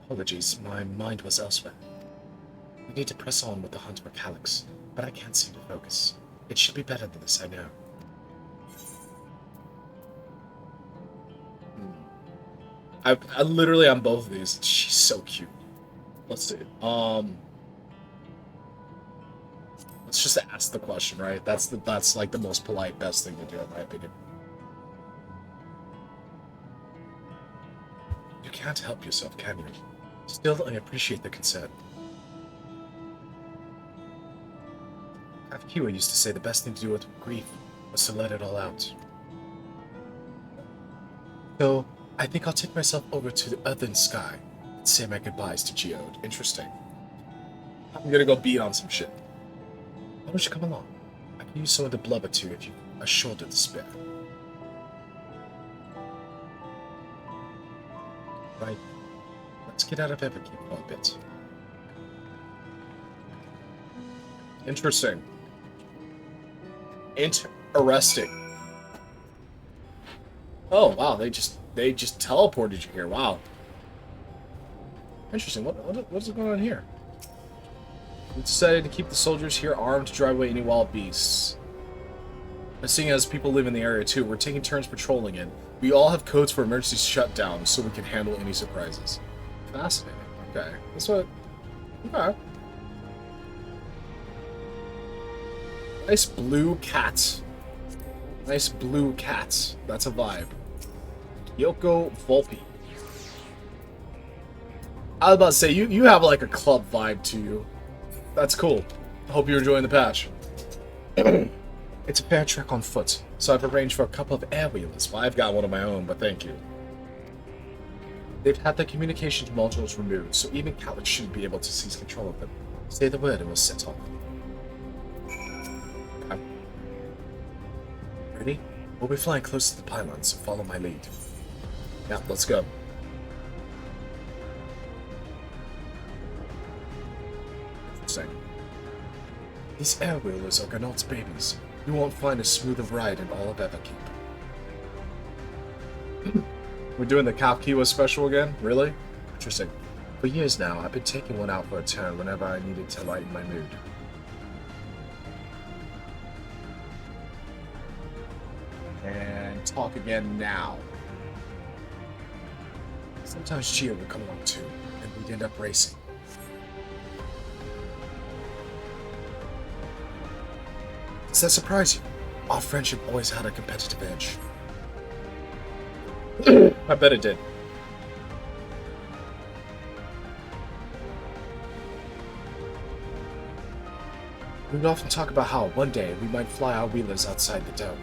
Apologies, my mind was elsewhere. We need to press on with the hunt for Calyx, but I can't seem to focus. It should be better than this, I know. I literally on both of these. She's so cute. Let's see. Let's just ask the question, right? That's like the most polite, best thing to do, in my opinion. You can't help yourself, can you? Still, I appreciate the concern. Kiwa used to say the best thing to do with grief was to let it all out. So, I think I'll take myself over to the Earthen Sky and say my goodbyes to Geode. Interesting. I'm gonna go beat on some shit. Why don't you come along? I can use some of the blubber too if you've a shoulder to spare. Right. Let's get out of Everkeep for a bit. Interesting. Interesting. Oh wow, they just teleported you here. Wow. Interesting. What's going on here? We decided to keep the soldiers here armed to drive away any wild beasts. And seeing as people live in the area too, we're taking turns patrolling it. We all have codes for emergency shutdowns so we can handle any surprises. Fascinating. Okay. That's what... Okay. Nice blue cats. Nice blue cats. That's a vibe. Yoko Volpe. I was about to say, you have like a club vibe to you. That's cool. I hope you're enjoying the patch. It's a fair trek on foot, so I've arranged for a couple of air-wheelers. Well, I've got one of my own, but thank you. They've had their communications modules removed, so even Calyx shouldn't be able to seize control of them. Say the word and we'll set off. Okay. Ready? We'll be flying close to the pylons, so follow my lead. Yeah, let's go. Interesting. These air-wheelers are Ganault's babies. You won't find a smoother ride in all of Everkeep. We're doing the Kapkiwa special again? Really? Interesting. For years now, I've been taking one out for a turn whenever I needed to lighten my mood. And talk again now. Sometimes Gio would come along too, and we'd end up racing. Does that surprise you? Our friendship always had a competitive edge. I bet it did. We would often talk about how one day we might fly our wheelers outside the dome.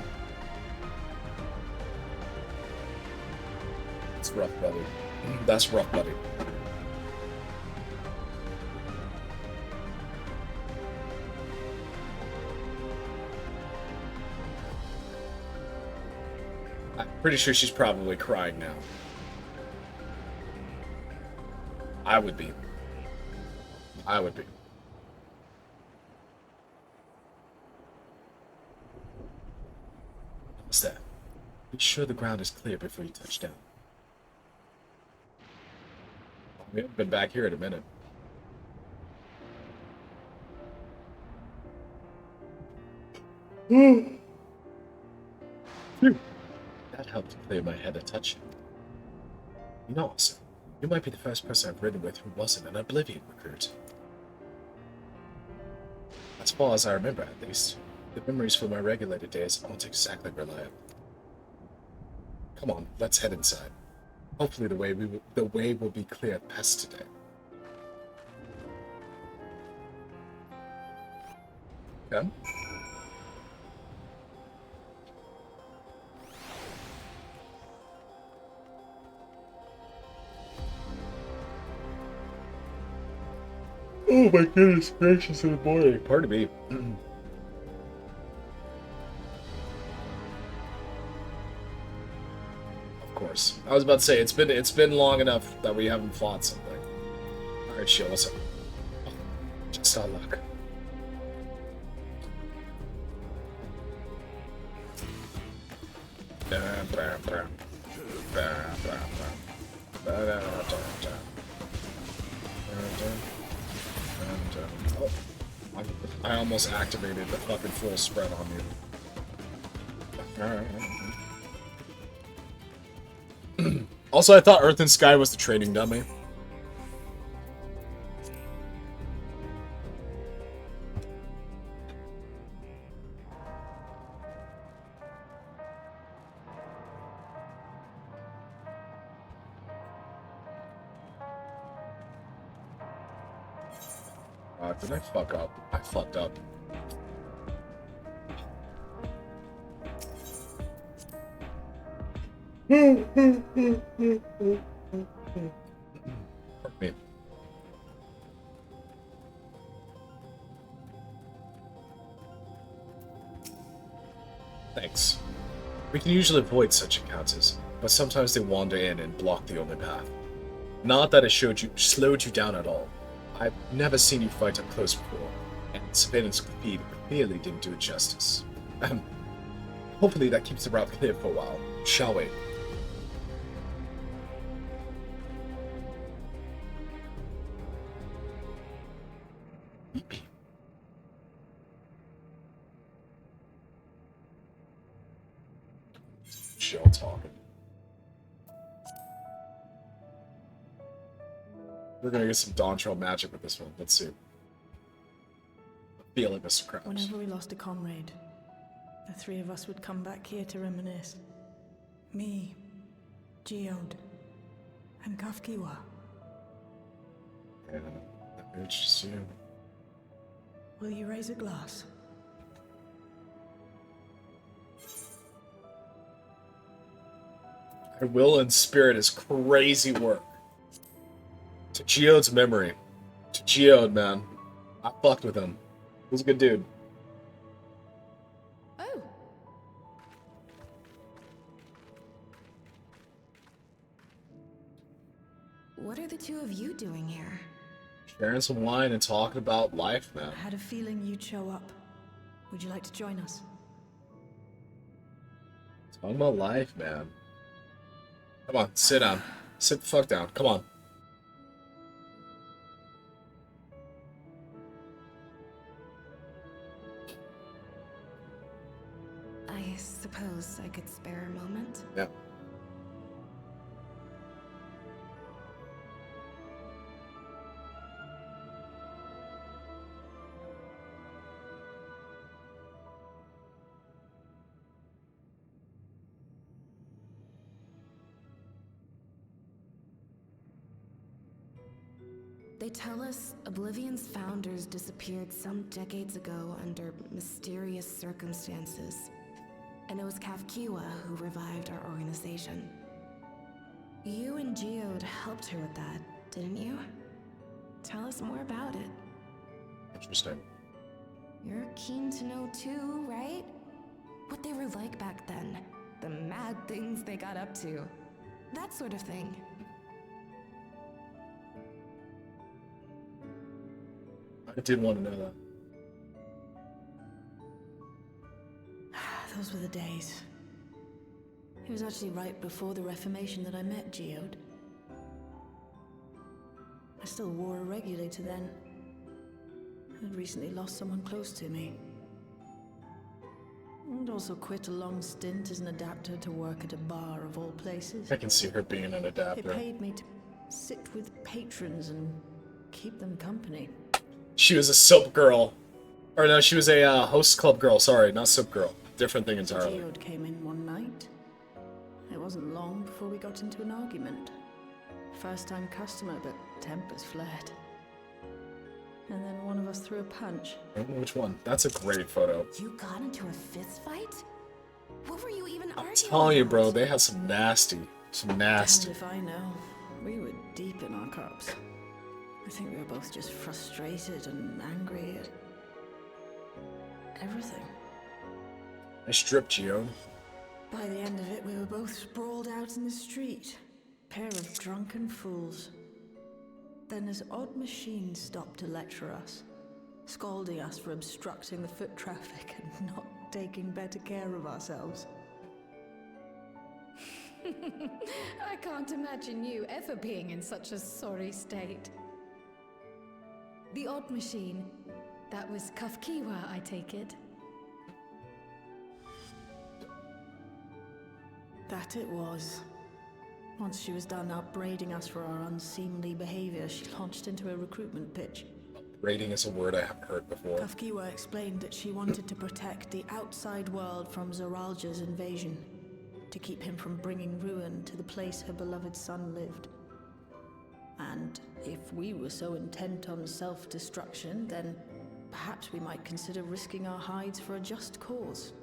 It's rough, buddy. That's rough, buddy. I'm pretty sure she's probably crying now. I would be. I would be. What's that? Be sure the ground is clear before you touch down. We haven't been back here in a minute. Phew. That helped clear my head a touch. You know, also, you might be the first person I've ridden with who wasn't an Oblivion recruit. As far as I remember, at least, the memories from my regulated days aren't exactly reliable. Come on, let's head inside. Hopefully the way will be clear past today. Okay. Oh my goodness gracious in the morning. Pardon me. Of course. I was about to say it's been long enough that we haven't fought something. Alright, chill, what's up? Oh, just our luck. Oh, I almost activated the fucking full spread on you. Also, I thought Earth and Sky was the training dummy. Did I fuck up? I fucked up. Pardon me. Thanks. We can usually avoid such encounters, but sometimes they wander in and block the only path. Not that it slowed you down at all. I've never seen you fight up close before, and surveillance speed clearly didn't do it justice. Hopefully that keeps the route clear for a while, shall we? Chill talking. We're gonna get some Dawntrail magic with this one. Let's see. Feel it, Mr. Krabs. Whenever we lost a comrade, the three of us would come back here to reminisce. Me, Geode, and Kafkiwa. Yeah, it's just you. Will you raise a glass? Her will and spirit is crazy work. To Geode's memory. To Geode, man. I fucked with him. He was a good dude. Oh. What are the two of you doing here? Sharing some wine and talking about life, man. I had a feeling you'd show up. Would you like to join us? Talking about life, man. Come on, sit down. Sit the fuck down. Come on. I suppose I could spare a moment. Yeah. They tell us Oblivion's founders disappeared some decades ago under mysterious circumstances. And it was Kafkiwa who revived our organization. You and Geode helped her with that, didn't you? Tell us more about it. Interesting. You're keen to know too, right? What they were like back then. The mad things they got up to. That sort of thing. I did want to know that. Those were the days. It was actually right before the Reformation that I met Geode. I still wore a regulator then. I'd recently lost someone close to me. And also quit a long stint as an adapter to work at a bar of all places. I can see her being an adapter. They paid me to sit with patrons and keep them company. She was a soap girl. Or no, she was a host club girl. Sorry, not soap girl. Different thing entirely. Geode came in one night. It wasn't long before we got into an argument. First-time customer, but tempers flared. And then one of us threw a punch. I don't know which one. That's a great photo. You got into a fist fight? What were you even arguing I'm telling you, bro, about? they had some nasty. Some nasty. Damned if I know. We were deep in our cups. I think we were both just frustrated and angry at everything. I stripped Geode. By the end of it, we were both sprawled out in the street. Pair of drunken fools. Then this odd machine stopped to lecture us, scolding us for obstructing the foot traffic and not taking better care of ourselves. I can't imagine you ever being in such a sorry state. The odd machine, that was Kafkiwa, I take it. That it was. Once she was done upbraiding us for our unseemly behavior, she launched into a recruitment pitch. Rating is a word I haven't heard before. Kafkiwa explained that she wanted to protect the outside world from Zoralja's invasion, to keep him from bringing ruin to the place her beloved son lived. And if we were so intent on self-destruction, then perhaps we might consider risking our hides for a just cause.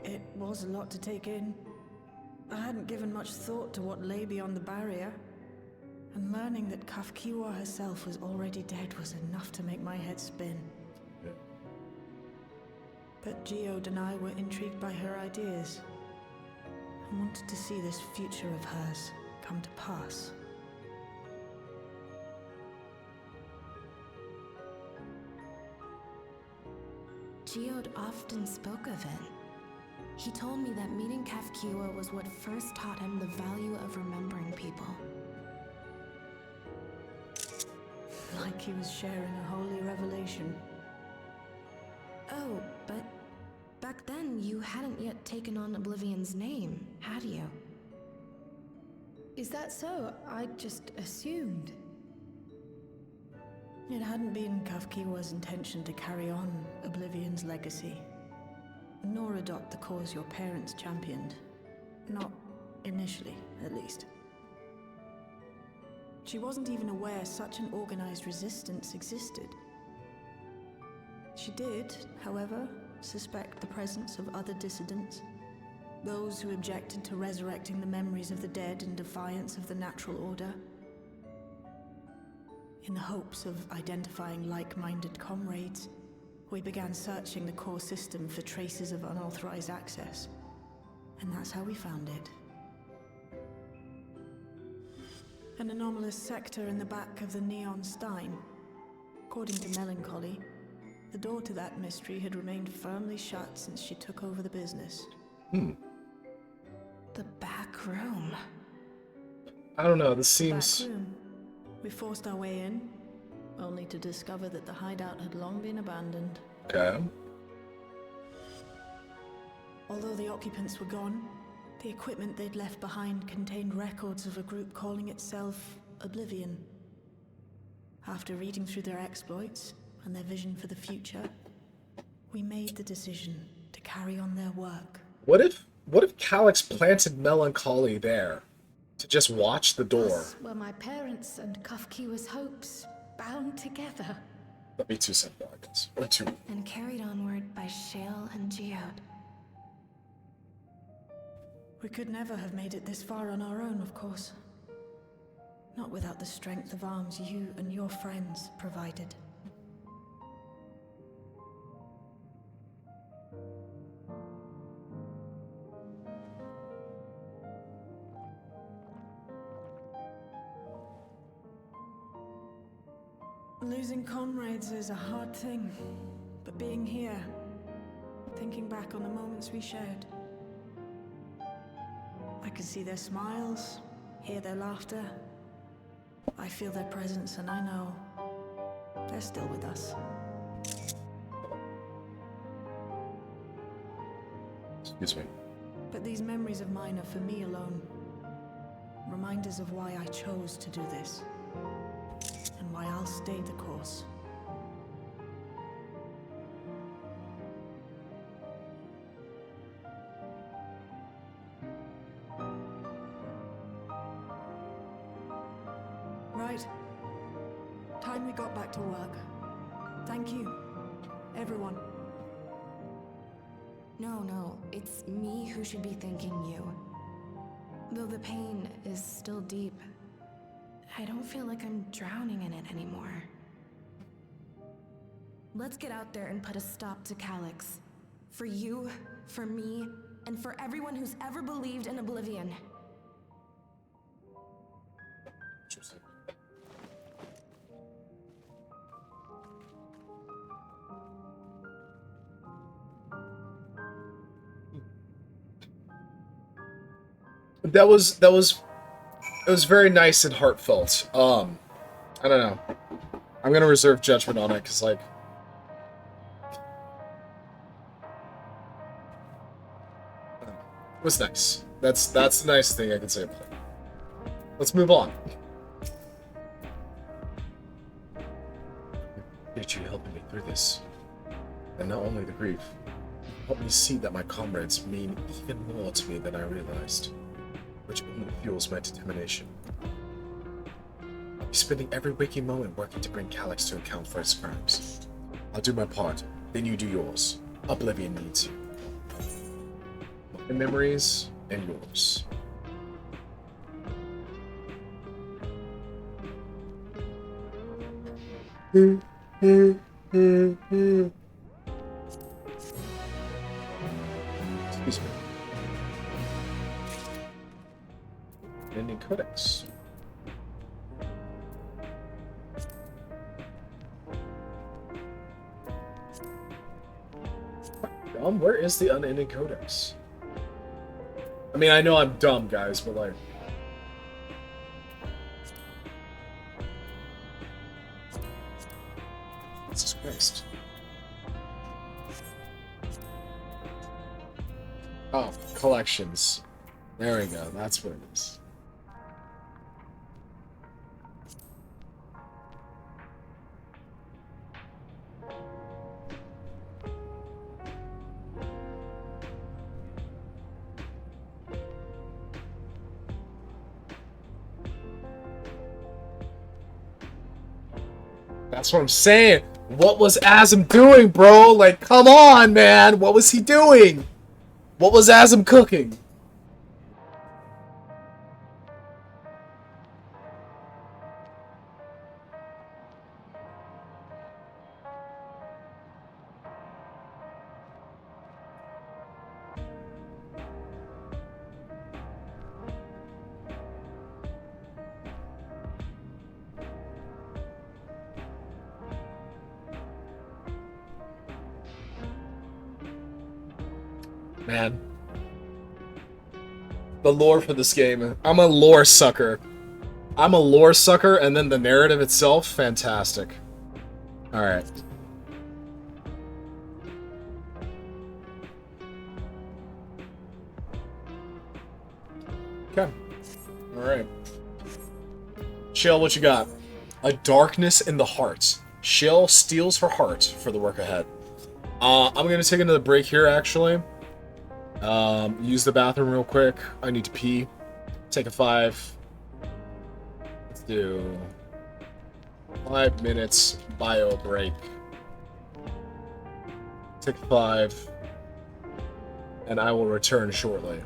It was a lot to take in. I hadn't given much thought to what lay beyond the barrier, and learning that Kafkiwa herself was already dead was enough to make my head spin. Yeah. But Geode and I were intrigued by her ideas, and wanted to see this future of hers come to pass. Geode often spoke of it. He told me that meeting Kafkiwa was what first taught him the value of remembering people. Like he was sharing a holy revelation. Oh, but back then you hadn't yet taken on Oblivion's name, had you? Is that so? I just assumed. It hadn't been Kafkiwa's intention to carry on Oblivion's legacy, nor adopt the cause your parents championed. Not initially, at least. She wasn't even aware such an organized resistance existed. She did, however, suspect the presence of other dissidents, those who objected to resurrecting the memories of the dead in defiance of the natural order. In the hopes of identifying like-minded comrades, we began searching the core system for traces of unauthorized access. And that's how we found it. An anomalous sector in the back of the Neon Stein. According to Melancholy, The door to that mystery had remained firmly shut since she took over the business. The back room. I don't know, this The seems... back room. We forced our way in, only to discover that the hideout had long been abandoned. Okay. Although the occupants were gone, the equipment they'd left behind contained records of a group calling itself Oblivion. After reading through their exploits and their vision for the future, we made the decision to carry on their work. What if Calyx planted Melancholy there to just watch the door? Thus were my parents' and Kafkiwa's hopes bound together. That'd be too simple, I guess. Or too... And carried onward by Shale and Geode. We could never have made it this far on our own, of course. Not without the strength of arms you and your friends provided. Losing comrades is a hard thing, but being here, thinking back on the moments we shared, I can see their smiles, hear their laughter. I feel their presence, and I know they're still with us. Excuse me. But these memories of mine are for me alone. Reminders of why I chose to do this. And why I'll stay the course. Right. Time we got back to work. Thank you, everyone. No, it's me who should be thanking you. Though the pain is still deep, I don't feel like I'm drowning in it anymore. Let's get out there and put a stop to Calyx. For you, for me, and for everyone who's ever believed in Oblivion. Interesting. It was very nice and heartfelt. I don't know. I'm gonna reserve judgment on it, because, like... It was nice. That's the nice thing I can say about it. Let's move on. Appreciate you helping me through this. And not only the grief, help me see that my comrades mean even more to me than I realized, which only fuels my determination. I'll be spending every waking moment working to bring Calyx to account for his crimes. I'll do my part, then you do yours. Oblivion needs you. My memories and yours. Excuse me. Ending codex. Where is the unending codex? I mean, I know I'm dumb, guys, but like... Jesus Christ. Oh, collections. There we go, that's what it is. That's what I'm saying. What was Azim doing, bro? Like, come on, man. What was he doing? What was Azim cooking? Man. The lore for this game. I'm a lore sucker. I'm a lore sucker, and then the narrative itself, fantastic. Alright. Okay. Alright. Shale, what you got? A darkness in the heart. Shale steals her heart for the work ahead. I'm gonna take another break here, actually. Use the bathroom real quick. I need to pee. Take a 5. Let's do 5 minutes bio break. Take 5. And I will return shortly.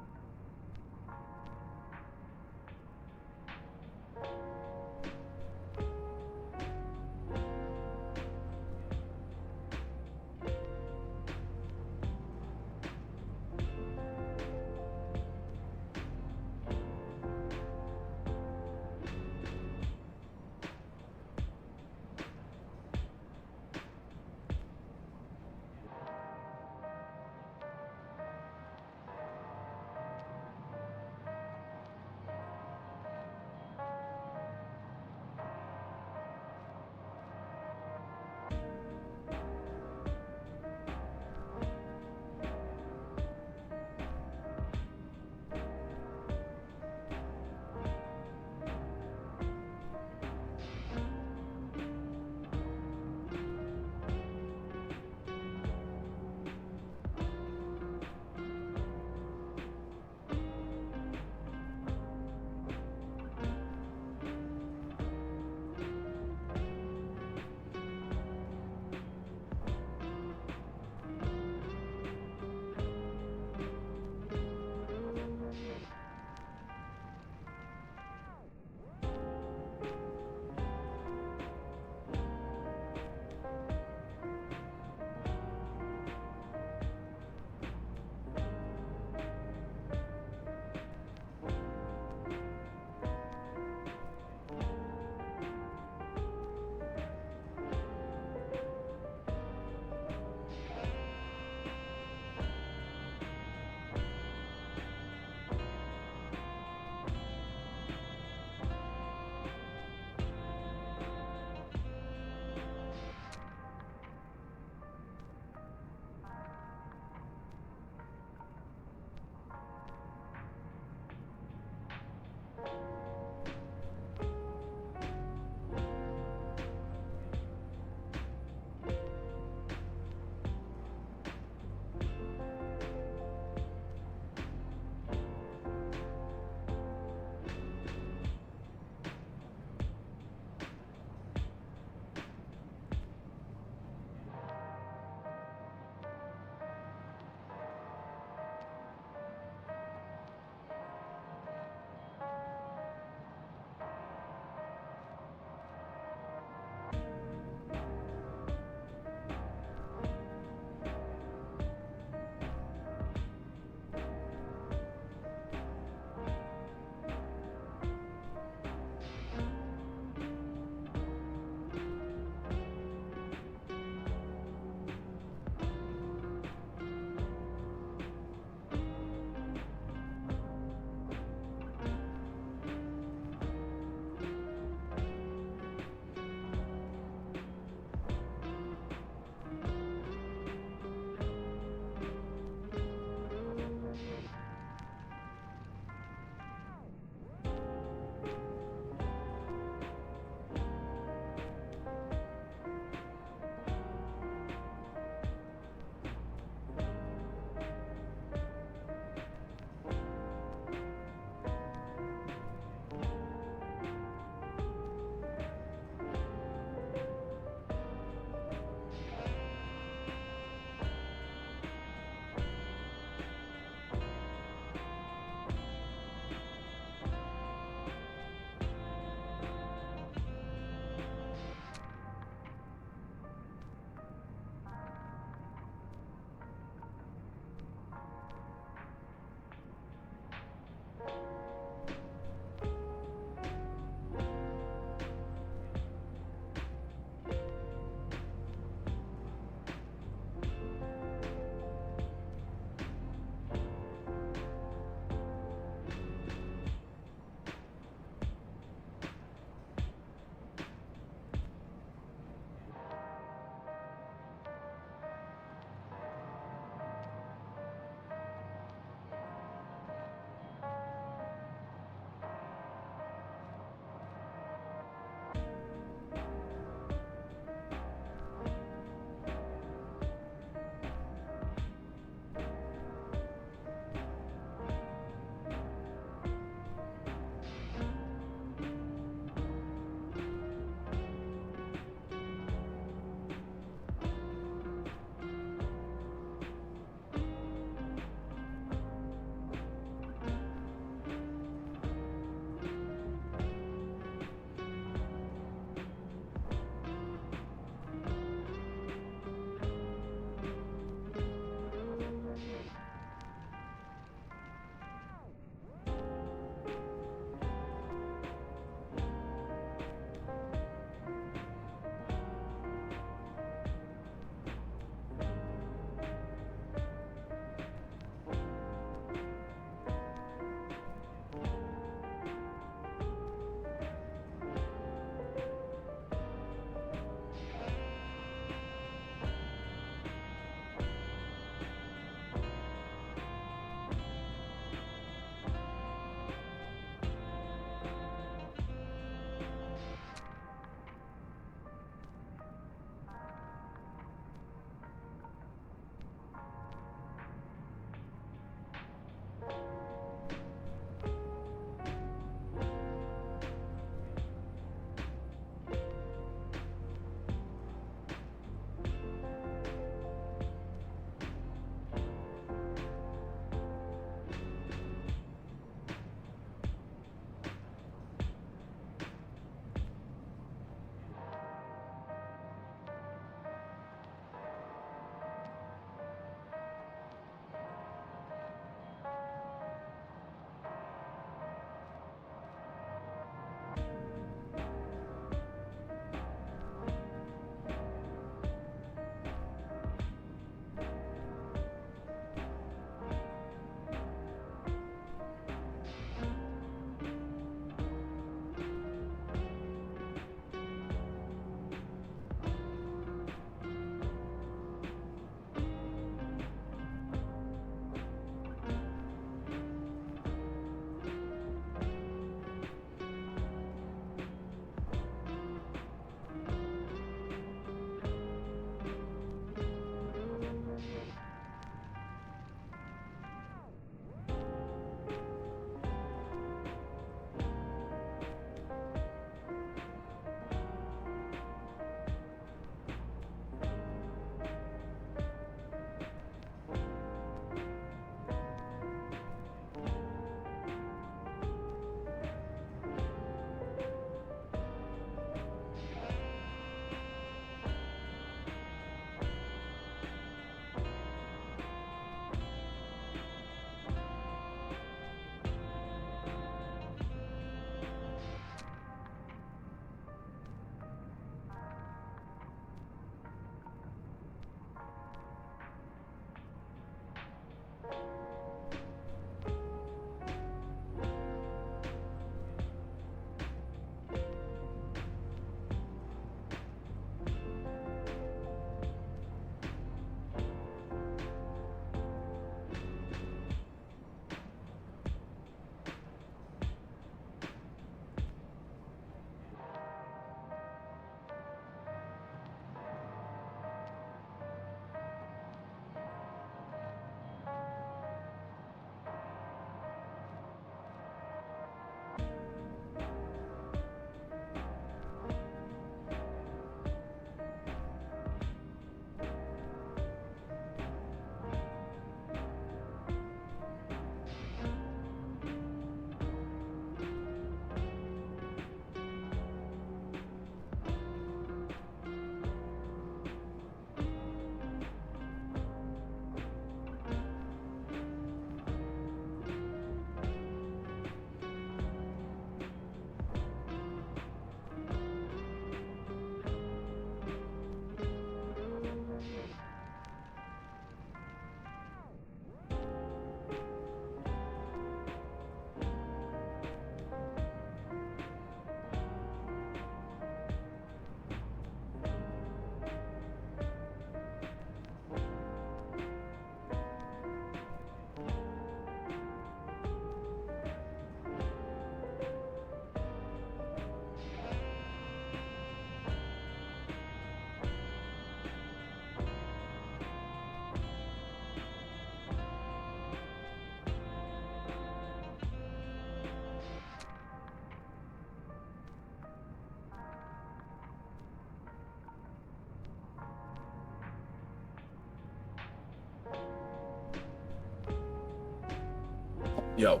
Yo,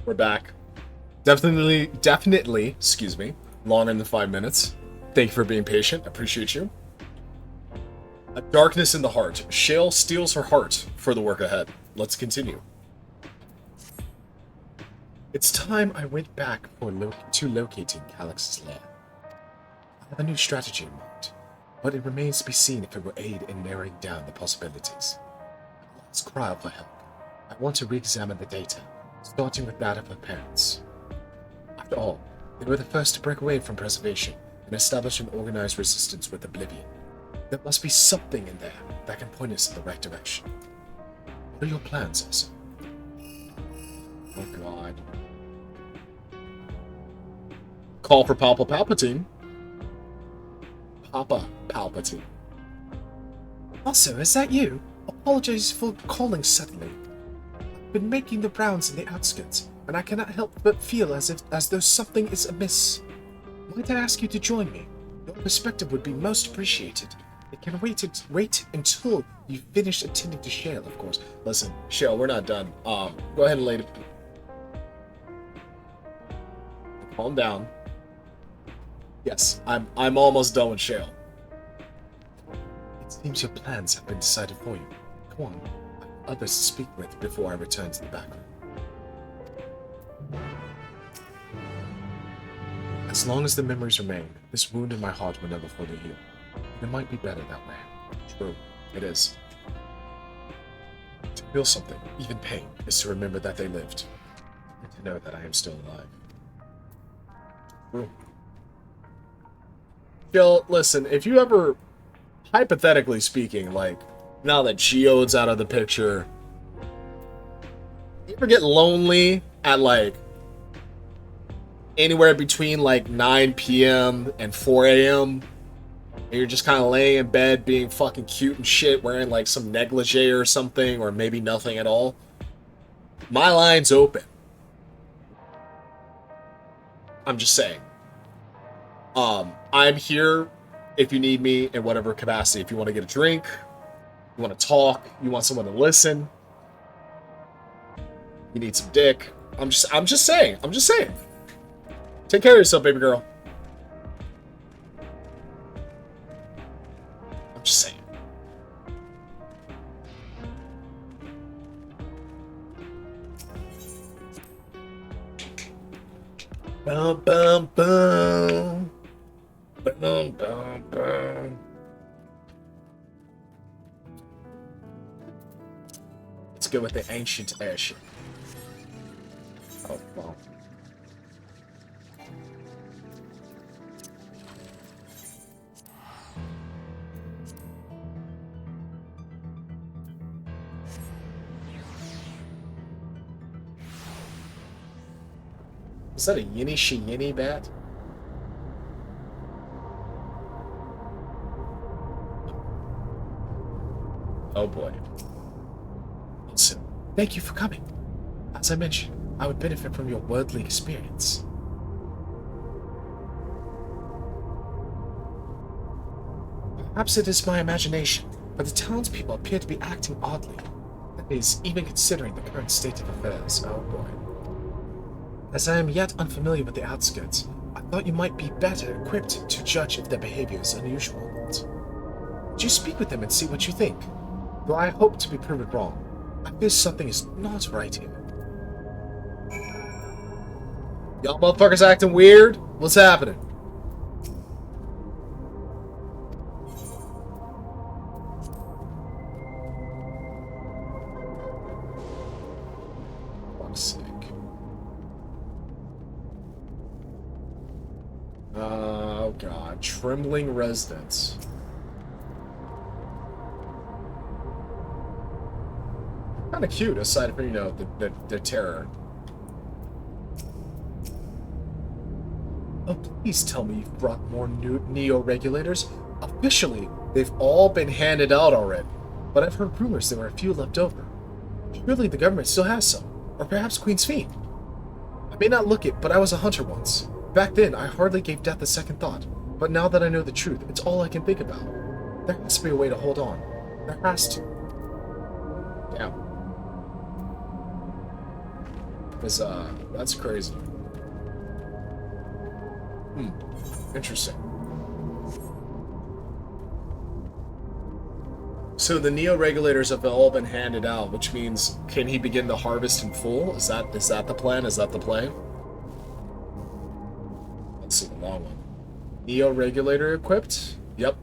we're back. Definitely, excuse me, longer than 5 minutes. Thank you for being patient. Appreciate you. A darkness in the heart. Shale steals her heart for the work ahead. Let's continue. It's time I went back to locating Calyx's lair. I have a new strategy in mind, but it remains to be seen if it will aid in narrowing down the possibilities. Let's cry out for help. I want to re-examine the data, starting with that of her parents. After all, they were the first to break away from preservation and establish an organized resistance with Oblivion. There must be something in there that can point us in the right direction. What are your plans, Elsa? Oh god. Call for Papa Palpatine. Papa Palpatine. Also, is that you? Apologies for calling suddenly. I've been making the rounds in the outskirts, and I cannot help but feel as though something is amiss. Might I ask you to join me? Your perspective would be most appreciated. It can wait until you finish attending to Shale, of course. Listen, Shale, we're not done. Go ahead and lay it. Calm down. Yes, I'm almost done with Shale. It seems your plans have been decided for you. Go on. I have others to speak with before I return to the back room. As long as the memories remain, this wound in my heart will never fully heal. It might be better that way. True, it is. To feel something, even pain, is to remember that they lived. And to know that I am still alive. True. Jill, listen, if you ever, hypothetically speaking, like, now that Geode's out of the picture, you ever get lonely at, like, anywhere between, like, 9 p.m. and 4 a.m., and you're just kind of laying in bed being fucking cute and shit, wearing, like, some negligee or something, or maybe nothing at all, my line's open. I'm just saying. I'm here if you need me in whatever capacity. If you want to get a drink, you want to talk, you want someone to listen, you need some dick. I'm just saying. Take care of yourself, baby girl. I'm just saying. Bum bum bum. Bum bum bum. Let's go with the ancient airship. Oh, well. Is that a yinny bat? Oh boy. So, thank you for coming. As I mentioned, I would benefit from your worldly experience. Perhaps it is my imagination, but the townspeople appear to be acting oddly. That is, even considering the current state of affairs. Oh boy. As I am yet unfamiliar with the outskirts, I thought you might be better equipped to judge if their behavior is unusual or not. Would you speak with them and see what you think? Though I hope to be proven wrong, I feel something is not right here. Y'all motherfuckers acting weird? What's happening? I'm sick. Oh god, trembling residents. Kind of cute, aside from, you know, the terror. Oh, please tell me you've brought more new Neo-regulators. Officially, they've all been handed out already, but I've heard rumors there were a few left over. Surely the government still has some, or perhaps Queen's Fiend. I may not look it, but I was a hunter once. Back then, I hardly gave death a second thought, but now that I know the truth, it's all I can think about. There has to be a way to hold on. There has to. Damn. Because, that's crazy. Interesting. So the Neo regulators have all been handed out, which means can he begin to harvest in full? Is that the plan? Is that the play? Let's see the long one. Neo regulator equipped? Yep.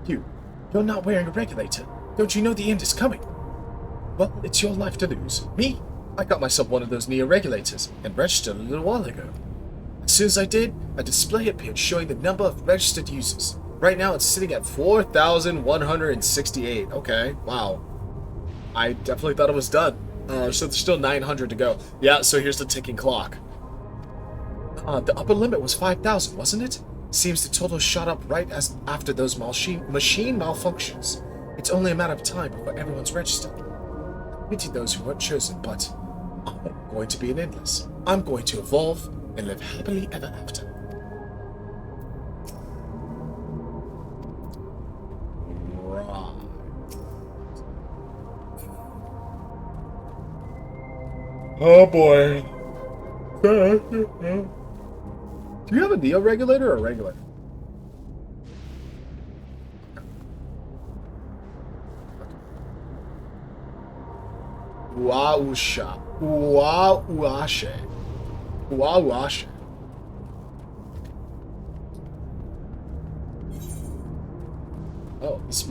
You're not wearing a regulator. Don't you know the end is coming? Well, it's your life to lose. Me? I got myself one of those Neo regulators and registered a little while ago. As soon as I did, a display appeared showing the number of registered users. Right now, it's sitting at 4,168. Okay, wow. I definitely thought it was done. So there's still 900 to go. Yeah, so here's the ticking clock. The upper limit was 5,000, wasn't it? Seems the total shot up right as after those machine malfunctions. It's only a matter of time before everyone's registered. I pity those who weren't chosen, but I'm going to be an endless. I'm going to evolve and live happily ever after. Oh boy. Do you have a Neo regulator or a regular? Wausha. Wauashe. Wauashe. Oh, this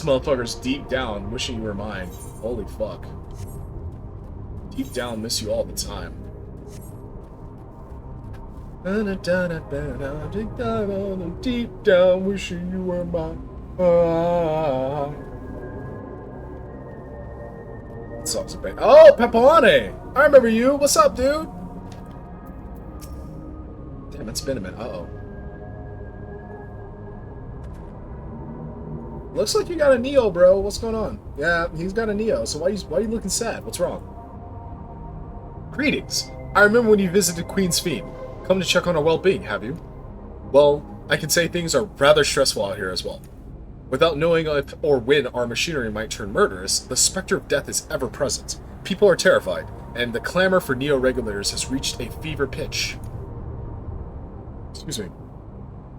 motherfucker's deep down wishing you were mine. Holy fuck. Deep down miss you all the time. Deep down wishing you were mine. That song's a bit. Oh, Pepone! I remember you. What's up, dude? Damn, it's been a minute. Uh-oh. Looks like you got a Neo, bro. What's going on? Yeah, he's got a Neo. So why are you looking sad? What's wrong? Greetings. I remember when you visited Queen's Fiend. Come to check on our well-being, have you? Well, I can say things are rather stressful out here as well. Without knowing if or when our machinery might turn murderous, the specter of death is ever present. People are terrified, and the clamor for Neo-regulators has reached a fever pitch. Excuse me.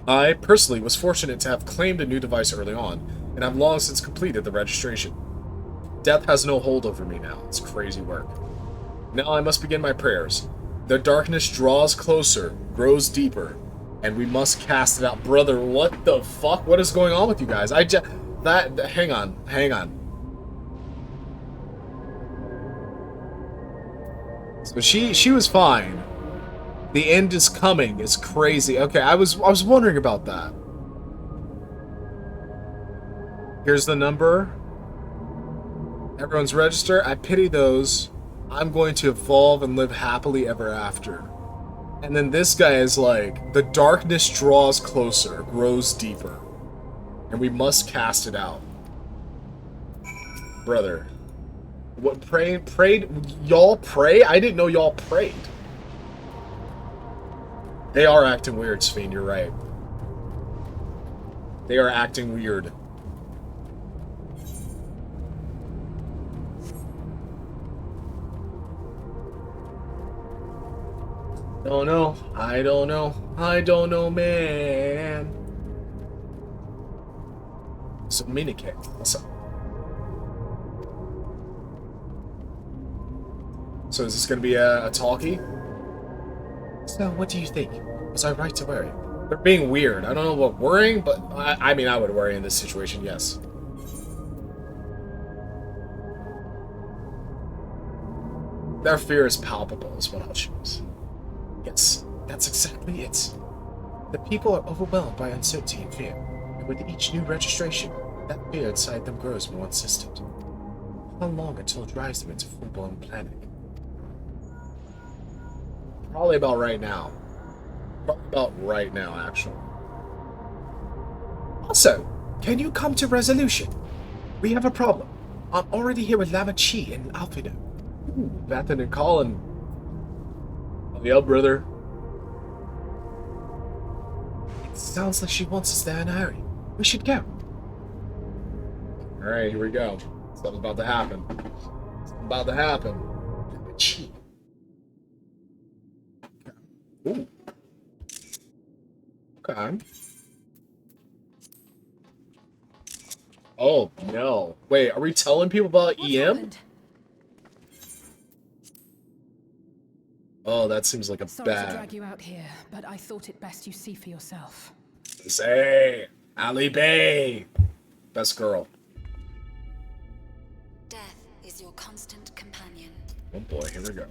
I, personally, was fortunate to have claimed a new device early on, and I've long since completed the registration. Death has no hold over me now. It's crazy work. Now I must begin my prayers. The darkness draws closer, grows deeper, and we must cast it out. Brother, what the fuck? What is going on with you guys? Hang on. So she was fine. The end is coming. It's crazy. Okay, I was wondering about that. Here's the number. Everyone's register. I pity those. I'm going to evolve and live happily ever after. And then this guy is like, the darkness draws closer, grows deeper, and we must cast it out. Brother. What, prayed? Y'all pray? I didn't know y'all prayed. They are acting weird, Sphene, you're right. They are acting weird. Don't know. I don't know. I don't know, man. So, Minike, what's up? So, is this gonna be a talkie? So, what do you think? Was I right to worry? They're being weird. I don't know what worrying, but I mean, I would worry in this situation, yes. Their fear is palpable, is what I'll choose. Yes, that's exactly it. The people are overwhelmed by uncertainty and fear, and with each new registration, that fear inside them grows more insistent. How long until it drives them into full-blown panic? Probably about right now. Probably about right now, actually. Also, can you come to resolution? We have a problem. I'm already here with Lama Chi and Alfino. Bethan and Colin. Yeah, brother. It sounds like she wants us there in a hurry. We should go. Alright, here we go. Something's about to happen. Something's about to happen. Cheat. Ooh. Okay. Oh no. Wait, are we telling people about What's EM? happened? Oh, that seems like a Sorry to bad. drag you out here, but I thought it best you see for yourself. Say, Ali Bay. Best girl. Death is your constant companion. Oh boy, here we go.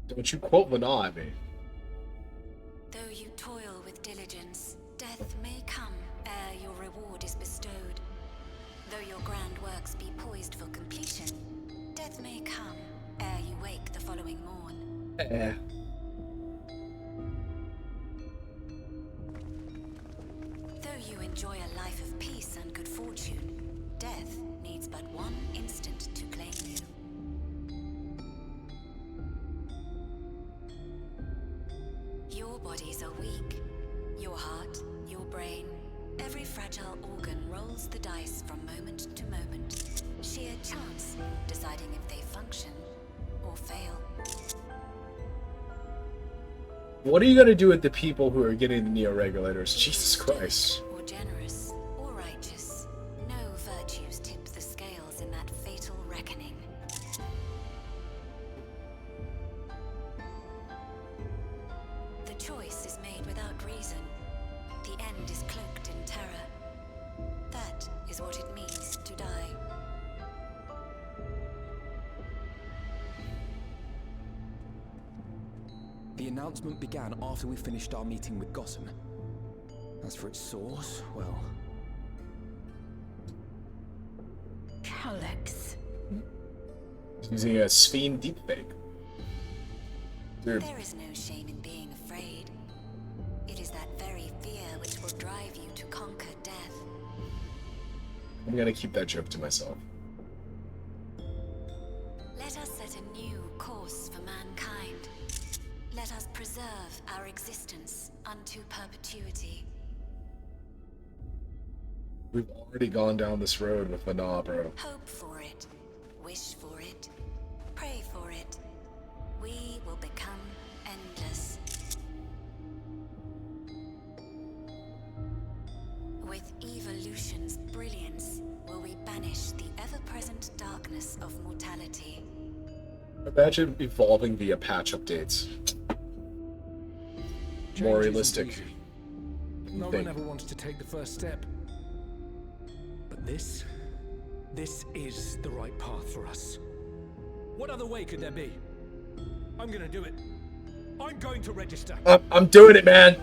Don't you quote Vana at me. Though you toil with diligence, death may come ere your reward is bestowed. Though your grand works be poised for completion, death may come ere you wake the following morn. Though you enjoy a life of peace and good fortune, death needs but one instant to claim you. Your bodies are weak. Your heart, your brain, every fragile organ rolls the dice from moment to moment. Sheer chance deciding if they function or fail. What are you gonna do with the people who are getting the neo-regulators? Jesus Christ. Or generous or righteous, no virtues tip the scales in that fatal reckoning. The choice is made without reason. The end is cloaked in terror. That is what it means to die. The announcement began after we finished our meeting with Gotham. As for its source, well... Alex. Using a Sphene deepfake. Dude. There is no shame in being afraid. It is that very fear which will drive you to conquer death. I'm gonna keep that joke to myself. Let us set a new course for mankind. Let us preserve our existence unto perpetuity. We've already gone down this road with Vana, bro. Hope for it. Wish for it. Pray for it. We will become endless. With evolution's brilliance, will we banish the ever-present darkness of mortality. Imagine evolving via patch updates. More realistic. No one ever wants to take the first step. But this is the right path for us. What other way could there be? I'm gonna do it. I'm going to register. I'm doing it, man.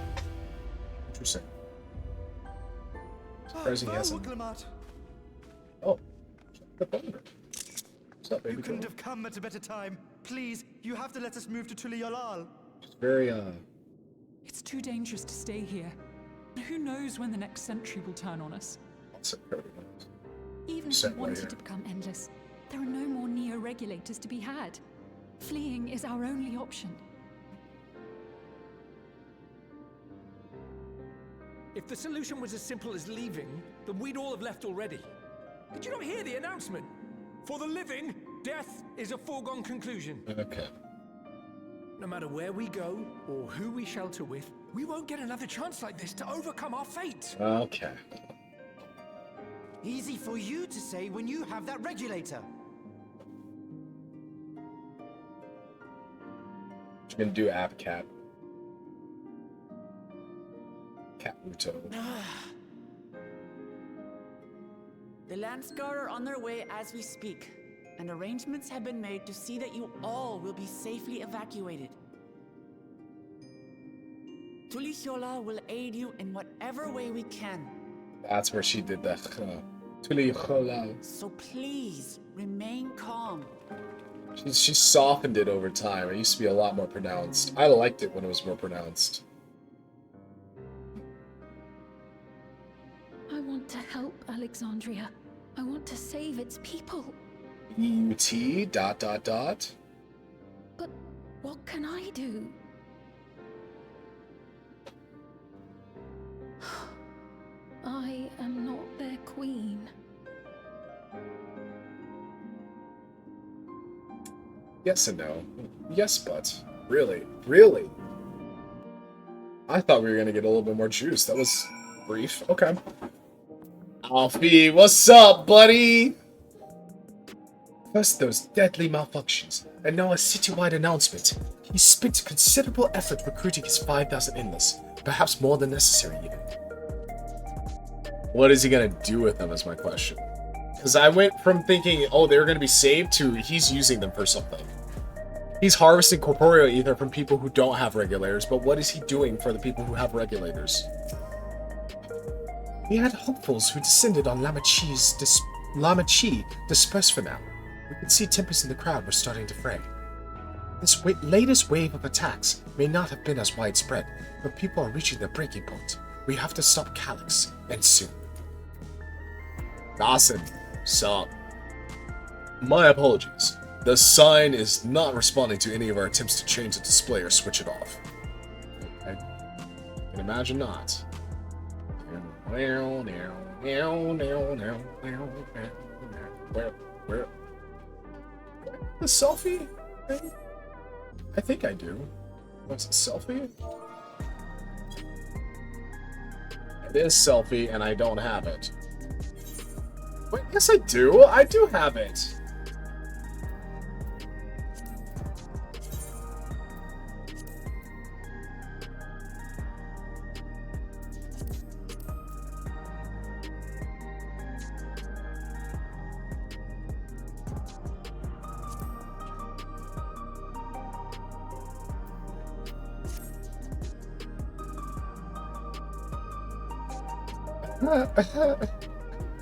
Interesting. Surprising he hasn't. Oh, the bummer. What's up, baby? You couldn't have come at a better time. Please, you have to let us move to Tuliyalal. It's very It's too dangerous to stay here. Who knows when the next century will turn on us? Even if we wanted to become endless, there are no more neo-regulators to be had. Fleeing is our only option. If the solution was as simple as leaving, then we'd all have left already. Did you not hear the announcement? For the living, death is a foregone conclusion. Okay. No matter where we go, or who we shelter with, we won't get another chance like this to overcome our fate. Okay. Easy for you to say when you have that regulator. What you gonna do, App Cat? Cat Ruto. The Landsguard are on their way as we speak, and arrangements have been made to see that you all will be safely evacuated. Tulishola will aid you in whatever way we can. That's where she did that. Tulichola. So please, remain calm. She softened it over time. It used to be a lot more pronounced. I liked it when it was more pronounced. I want to help Alexandria. I want to save its people. UT ... But what can I do? I am not their queen. Yes and no. Yes, but. Really? Really? I thought we were gonna get a little bit more juice. That was brief. Okay. Alfie, what's up, buddy? First those deadly malfunctions, and now a citywide announcement. He spent considerable effort recruiting his 5,000 endless, perhaps more than necessary even. What is he gonna do with them is my question. Because I went from thinking, oh, they were gonna be saved, to he's using them for something. He's harvesting corporeal ether from people who don't have regulators, but what is he doing for the people who have regulators? We had hopefuls who descended on Lama Chi dispersed for now. We could see tempers in the crowd were starting to fray. This latest wave of attacks may not have been as widespread, but people are reaching their breaking point. We have to stop Calyx, and soon. Dawson, sup? My apologies. The sign is not responding to any of our attempts to change the display or switch it off. I can imagine not. Where? The selfie thing? I think I do. What's a selfie? It is selfie, and I don't have it. Wait, yes I do. I do have it.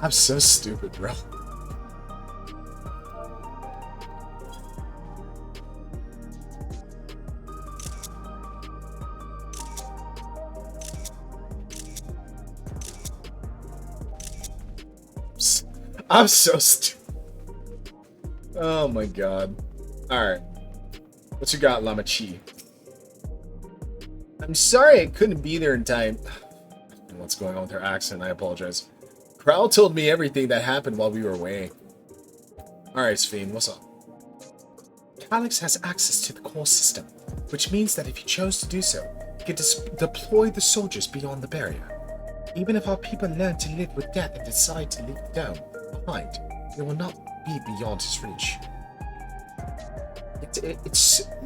I'm so stupid, bro. I'm so stupid. Oh my god. Alright. What you got, Lama Chi? I'm sorry I couldn't be there in time. What's going on with her accent? I apologize. Crowl told me everything that happened while we were away. Alright, Sphene, what's up? Calyx has access to the core system, which means that if he chose to do so, he could deploy the soldiers beyond the barrier. Even if our people learn to live with death and decide to leave the dome behind, it will not be beyond his reach.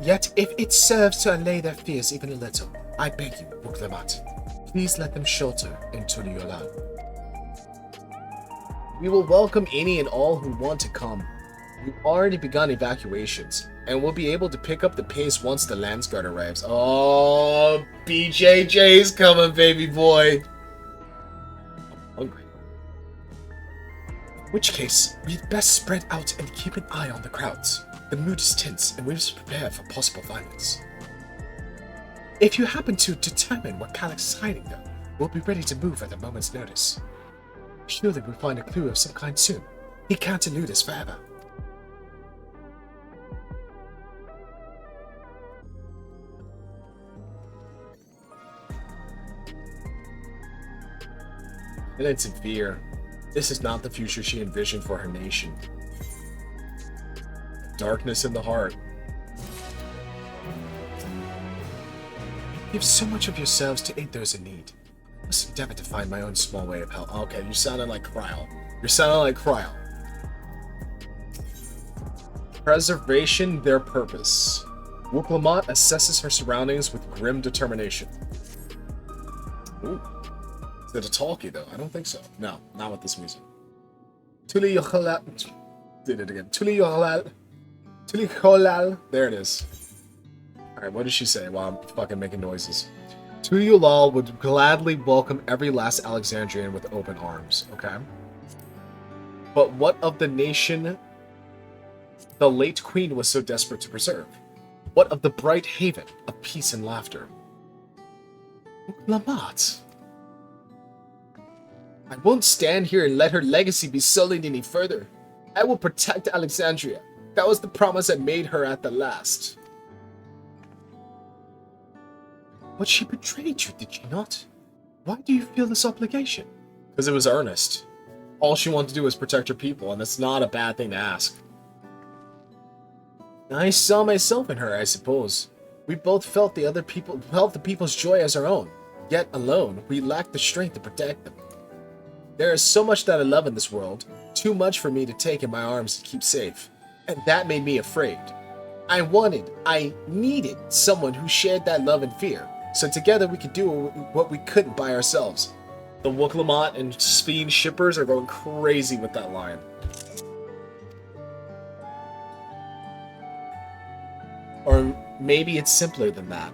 Yet if it serves to allay their fears even a little, I beg you, Buklamat, please let them shelter in Tuliyolal. We will welcome any and all who want to come. We've already begun evacuations, and we'll be able to pick up the pace once the Landsguard arrives. Oh, BJJ's coming, baby boy. I'm hungry. In which case, we'd best spread out and keep an eye on the crowds. The mood is tense, and we must prepare for possible violence. If you happen to determine what Calyx is hiding, though, we'll be ready to move at a moment's notice. Surely we'll find a clue of some kind soon. He can't elude us forever. And it's in fear. This is not the future she envisioned for her nation. Darkness in the heart. Give so much of yourselves to aid those in need. I must endeavor to find my own small way of help. Okay, you sounded like Kryl. You're sounding like Kryl. Preservation, their purpose. Wuklamat assesses her surroundings with grim determination. Ooh. Is it a talkie, though? I don't think so. No, not with this music. Tuli Yochalal. Did it again. Tuli Yochalal. Tuli Yochalal. There it is. Alright, what did she say while I'm fucking making noises? Tuliyolal would gladly welcome every last Alexandrian with open arms, okay? But what of the nation the late queen was so desperate to preserve? What of the bright haven of peace and laughter? Lamat. I won't stand here and let her legacy be sullied any further. I will protect Alexandria. That was the promise I made her at the last. But she betrayed you, did she not? Why do you feel this obligation? Because it was earnest. All she wanted to do was protect her people, and it's not a bad thing to ask. I saw myself in her, I suppose. We both felt the people's joy as our own. Yet alone, we lacked the strength to protect them. There is so much that I love in this world, too much for me to take in my arms and keep safe. And that made me afraid. I needed someone who shared that love and fear, so together we could do what we couldn't by ourselves. The Wooklamont and Sphene shippers are going crazy with that line. Or maybe it's simpler than that.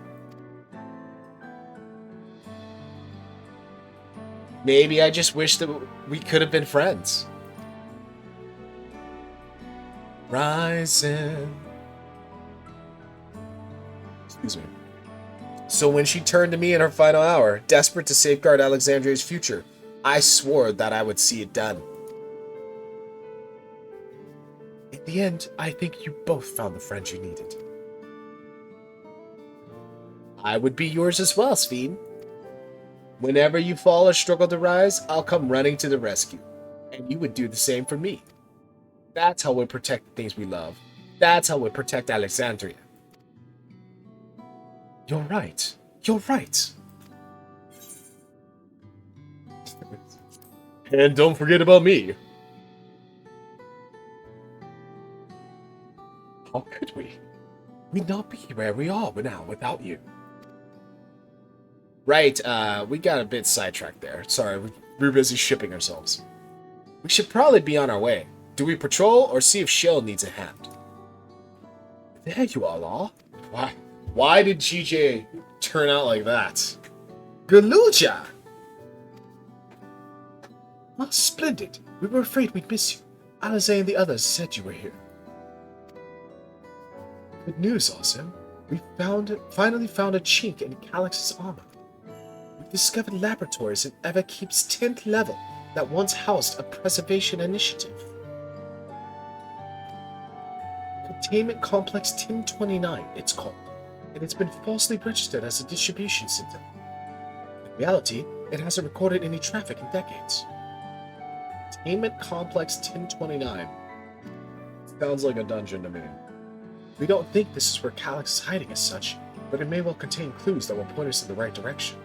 Maybe I just wish that we could have been friends. Rising. Excuse me. So when she turned to me in her final hour, desperate to safeguard Alexandria's future, I swore that I would see it done. In the end, I think you both found the friend you needed. I would be yours as well, Sphene. Whenever you fall or struggle to rise, I'll come running to the rescue. And you would do the same for me. That's how we protect the things we love. That's how we protect Alexandria. You're right. You're right. And don't forget about me. How could we? We'd not be where we are now without you. Right, we got a bit sidetracked there. Sorry, we're busy shipping ourselves. We should probably be on our way. Do we patrol or see if Shell needs a hand? There you all are. Why did GJ turn out like that? Galuja! Oh, splendid. We were afraid we'd miss you. Alize and the others said you were here. Good news, also. We finally found a chink in Calix's armor. We discovered laboratories in Everkeep's 10th level that once housed a preservation initiative. Containment Complex 1029, it's called, and it's been falsely registered as a distribution center. In reality, it hasn't recorded any traffic in decades. Containment Complex 1029. Sounds like a dungeon to me. We don't think this is where Calix is hiding as such, but it may well contain clues that will point us in the right direction.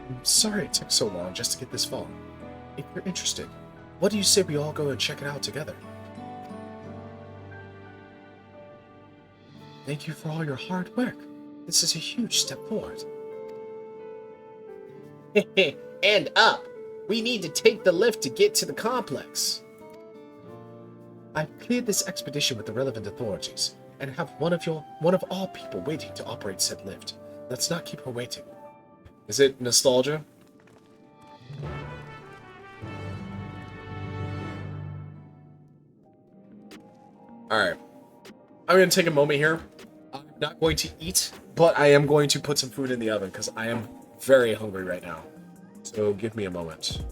I'm sorry it took so long just to get this far. If you're interested, what do you say we all go and check it out together? Thank you for all your hard work. This is a huge step forward. And up! We need to take the lift to get to the complex. I've cleared this expedition with the relevant authorities, and have one of our people waiting to operate said lift. Let's not keep her waiting. Is it nostalgia? Alright. I'm going to take a moment here. I'm not going to eat, but I am going to put some food in the oven because I am very hungry right now. So give me a moment. Yeah.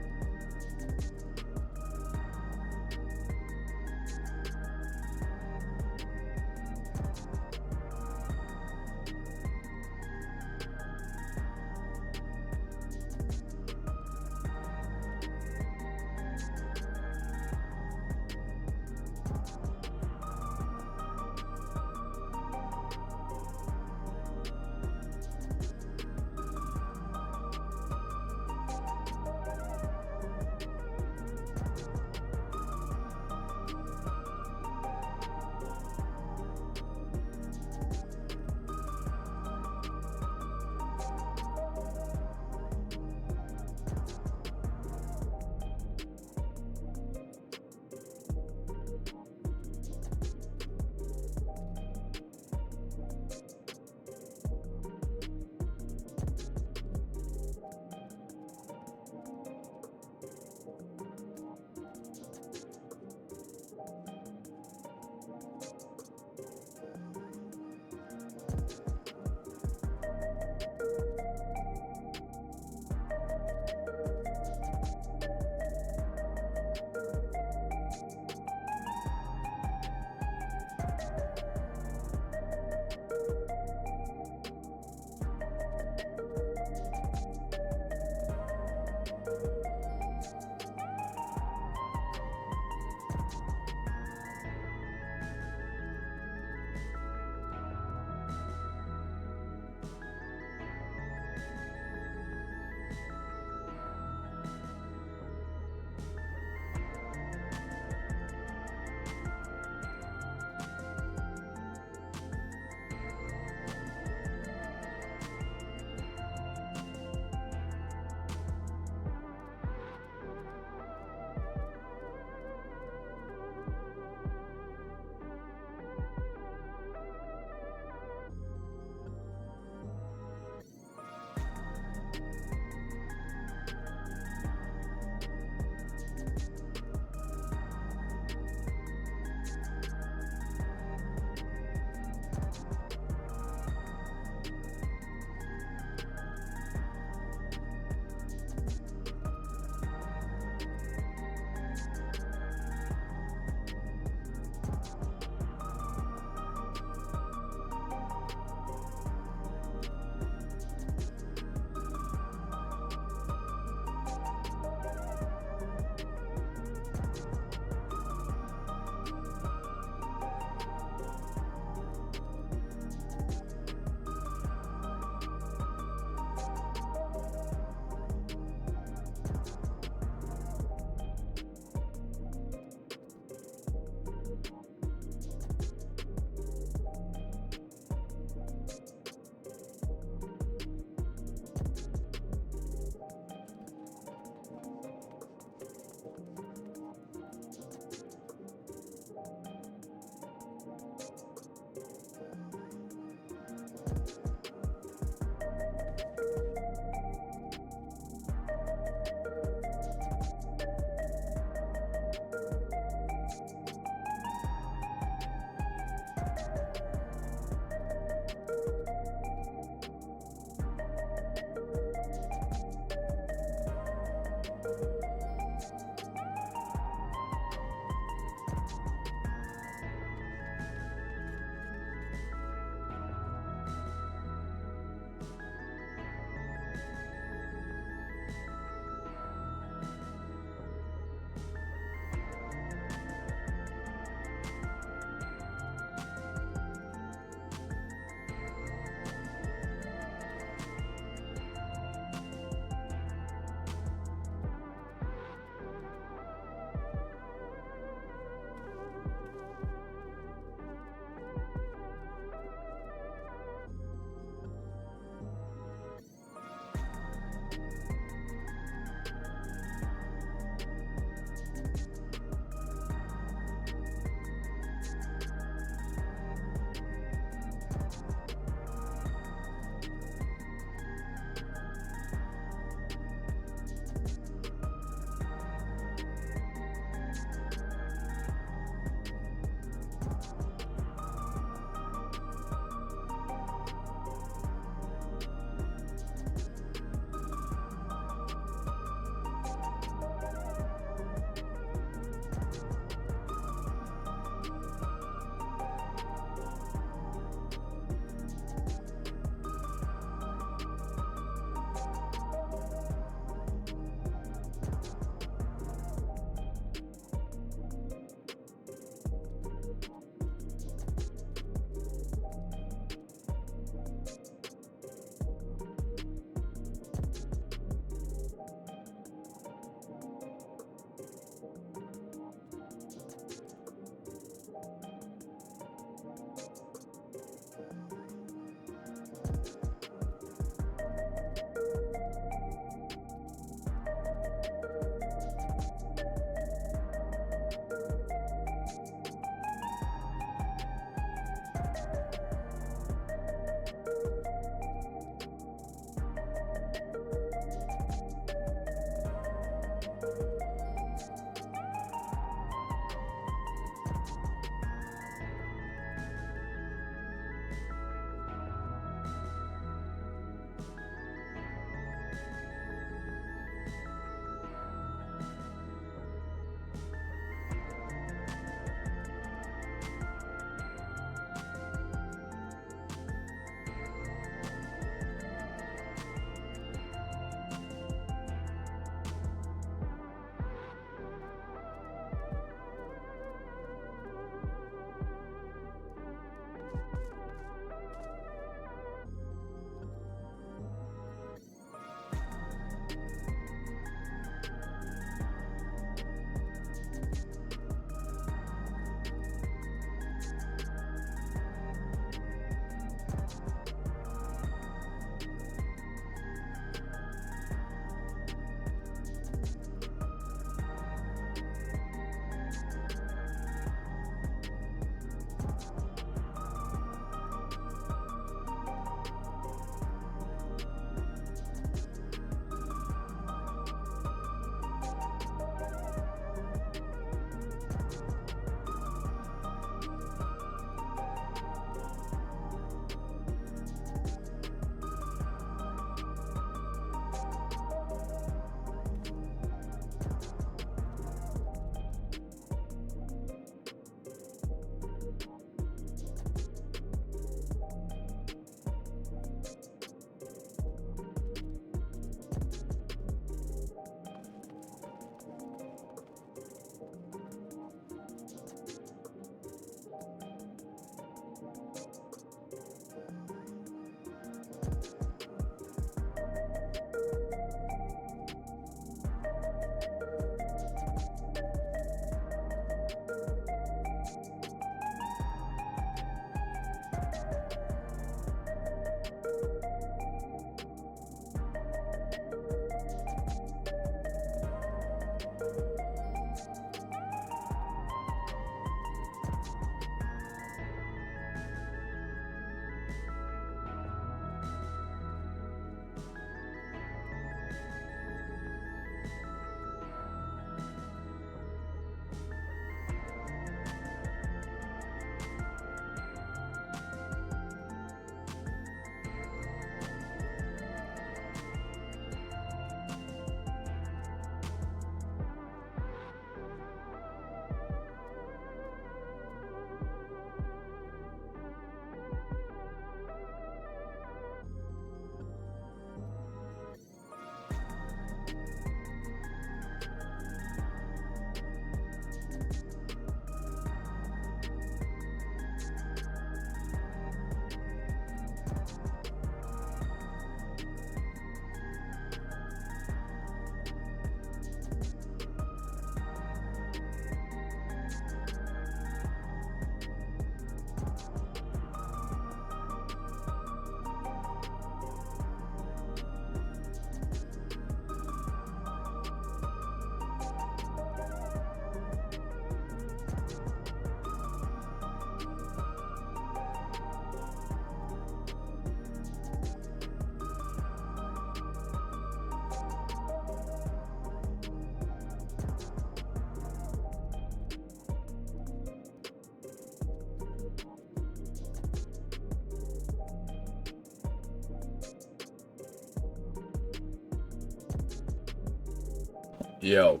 Yo.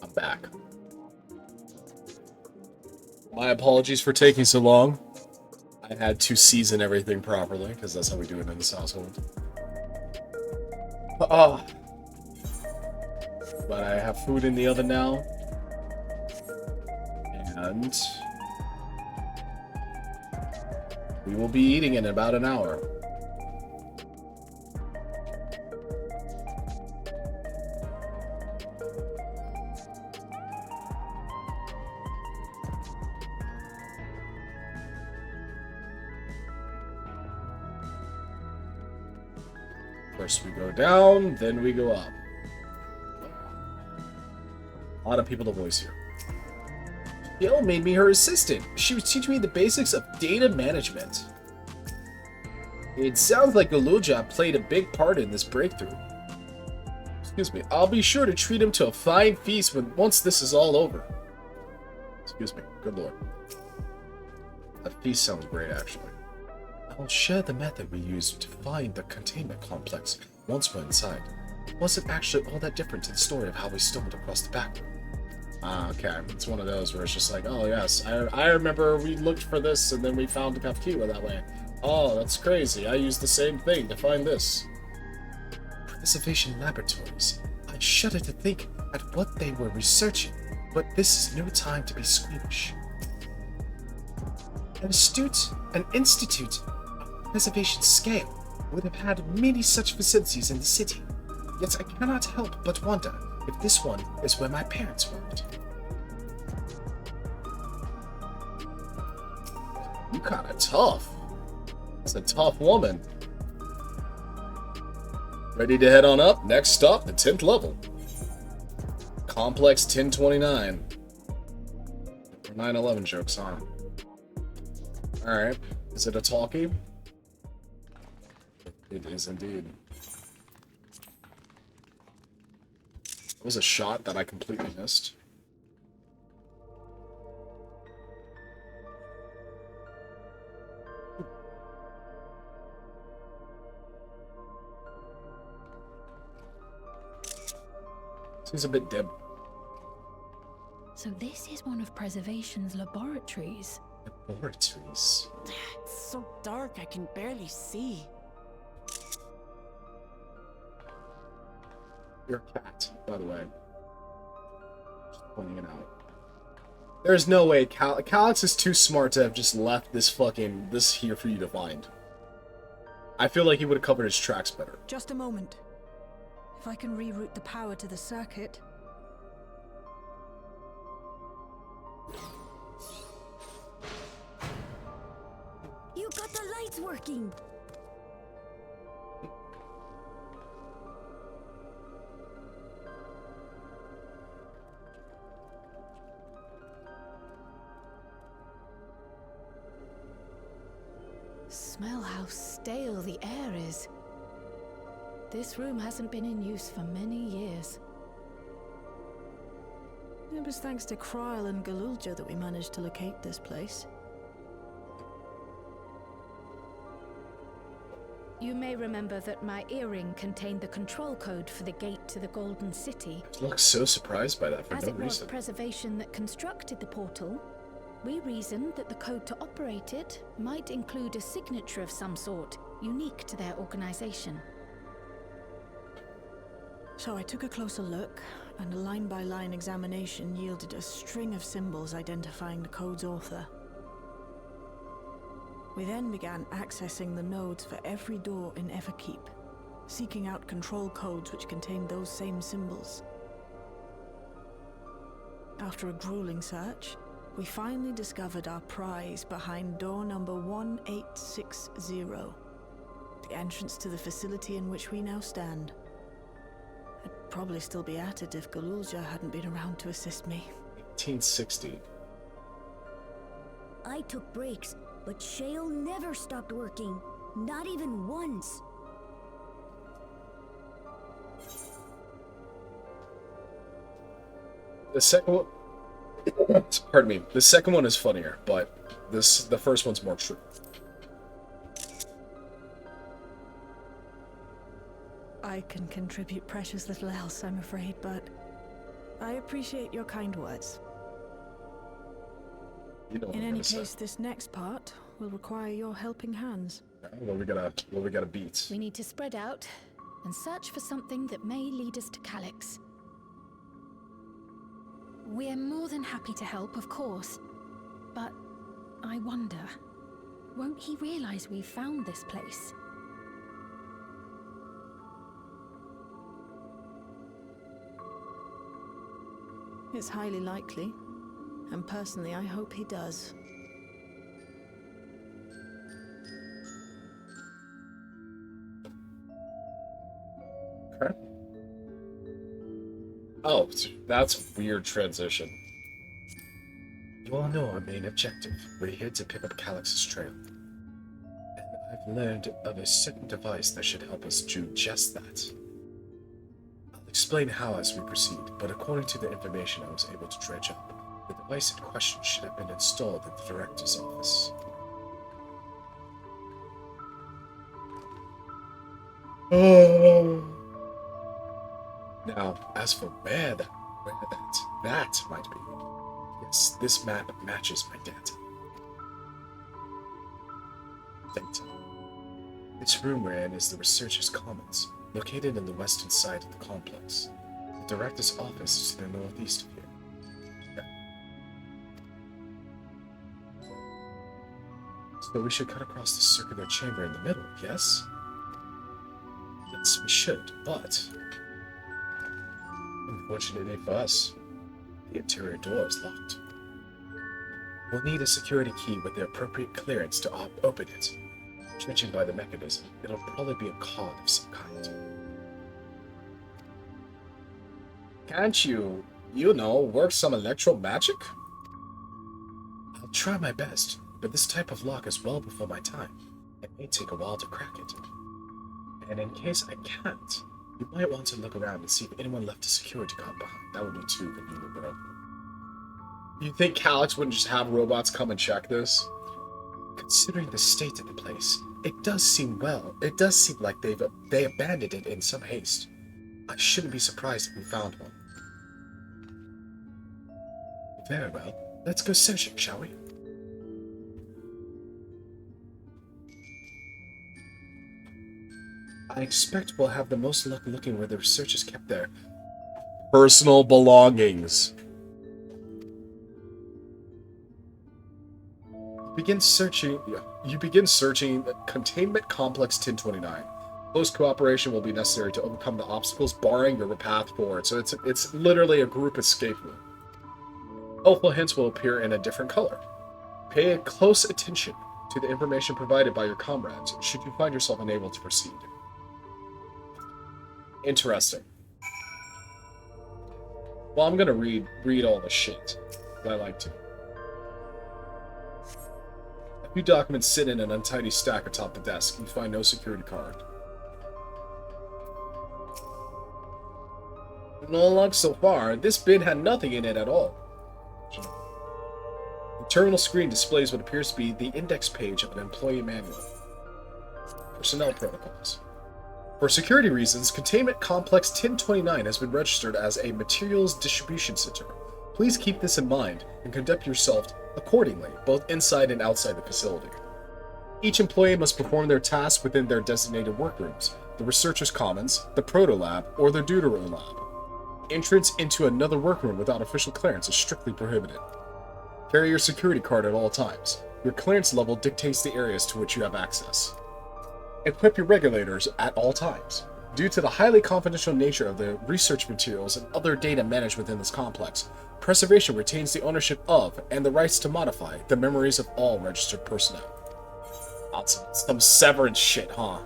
I'm back. My apologies for taking so long. I had to season everything properly, because that's how we do it in this household. But I have food in the oven now. And we will be eating in about an hour. First we go down, then we go up. A lot of people to voice here. Gail made me her assistant. She was teaching me the basics of data management. It sounds like Galuja played a big part in this breakthrough. Excuse me. I'll be sure to treat him to a fine feast once this is all over. Excuse me. Good lord. That feast sounds great, actually. I'll share the method we used to find the containment complex once we're inside. It wasn't actually all that different to the story of how we stumbled across the back room. Okay. It's one of those where it's just like, oh yes, I remember we looked for this and then we found the Kafkiwa that way. Oh, that's crazy. I used the same thing to find this. Preservation laboratories. I shudder to think at what they were researching, but this is no time to be squeamish. An institute of preservation scale would have had many such facilities in the city. Yet I cannot help but wonder if this one is where my parents worked. You kinda tough. That's a tough woman. Ready to head on up? Next stop, the 10th level. Complex 1029. 9/11 jokes on. Alright. Is it a talkie? It is indeed. It was a shot that I completely missed. Seems a bit dim. So this is one of Preservation's laboratories. Laboratories? It's so dark I can barely see. You're a cat, by the way. Just pointing it out. There's no way Calix is too smart to have just left this here for you to find. I feel like he would have covered his tracks better. Just a moment. If I can reroute the power to the circuit. You got the lights working! smell how stale the air is. This room hasn't been in use for many years. It was thanks to Kryl and Galulja that we managed to locate this place. You may remember that my earring contained the control code for the gate to the Golden City. I look so surprised by that for As no it was reason. Preservation that constructed the portal, we reasoned that the code to operate it might include a signature of some sort, unique to their organization. So I took a closer look, and a line-by-line examination yielded a string of symbols identifying the code's author. We then began accessing the nodes for every door in Everkeep, seeking out control codes which contained those same symbols. After a grueling search, we finally discovered our prize behind door number 1860, the entrance to the facility in which we now stand. I'd probably still be at it if Galulja hadn't been around to assist me. 1860. I took breaks, but Shale never stopped working. Not even once. The second one... Pardon me. The second one is funnier, but the first one's more true. I can contribute precious little else, I'm afraid, but I appreciate your kind words. You know what In I'm any gonna say. case, this next part will require your helping hands. What we gotta beat? We need to spread out and search for something that may lead us to Calyx. We're more than happy to help, of course. But I wonder, won't he realize we've found this place? It's highly likely, and personally I hope he does. Okay. Oh, that's a weird transition. You all know our main objective. We're here to pick up Calyx's trail. And I've learned of a certain device that should help us do just that. I'll explain how as we proceed, but according to the information I was able to dredge up, the device in question should have been installed at the director's office. Oh. Now, as for where that might be, yes, this map matches my data. Data. This room we're in is the Researcher's Commons, located in the western side of the complex. The director's office is to the northeast of here. Yeah. So we should cut across the circular chamber in the middle, yes? Yes, we should, but unfortunately for us, the interior door is locked. We'll need a security key with the appropriate clearance to open it. Judging by the mechanism, it'll probably be a card of some kind. Can't you work some electro magic? I'll try my best, but this type of lock is well before my time. It may take a while to crack it. And in case I can't, you might want to look around and see if anyone left a security guard behind. That would be too convenient, bro. You think Calyx wouldn't just have robots come and check this? Considering the state of the place, it does seem like they abandoned it in some haste. I shouldn't be surprised if we found one. Very well. Let's go searching, shall we? I expect we'll have the most luck looking where the researchers kept their personal belongings. You begin searching Containment Complex 1029. Close cooperation will be necessary to overcome the obstacles barring your path forward. So it's literally a group escape room. Helpful hints will appear in a different color. Pay close attention to the information provided by your comrades should you find yourself unable to proceed. Interesting. Well, I'm gonna read all the shit. I like to. A few documents sit in an untidy stack atop the desk. You find no security card. No luck so far. This bin had nothing in it at all. The terminal screen displays what appears to be the index page of an employee manual. Personnel protocols. For security reasons, Containment Complex 1029 has been registered as a materials distribution center. Please keep this in mind and conduct yourself accordingly, both inside and outside the facility. Each employee must perform their tasks within their designated workrooms, the Researcher's Commons, the Proto Lab, or the Deutero Lab. Entrance into another workroom without official clearance is strictly prohibited. Carry your security card at all times. Your clearance level dictates the areas to which you have access. Equip your regulators at all times. Due to the highly confidential nature of the research materials and other data managed within this complex, Preservation retains the ownership of and the rights to modify the memories of all registered personnel. That's some severance shit, huh?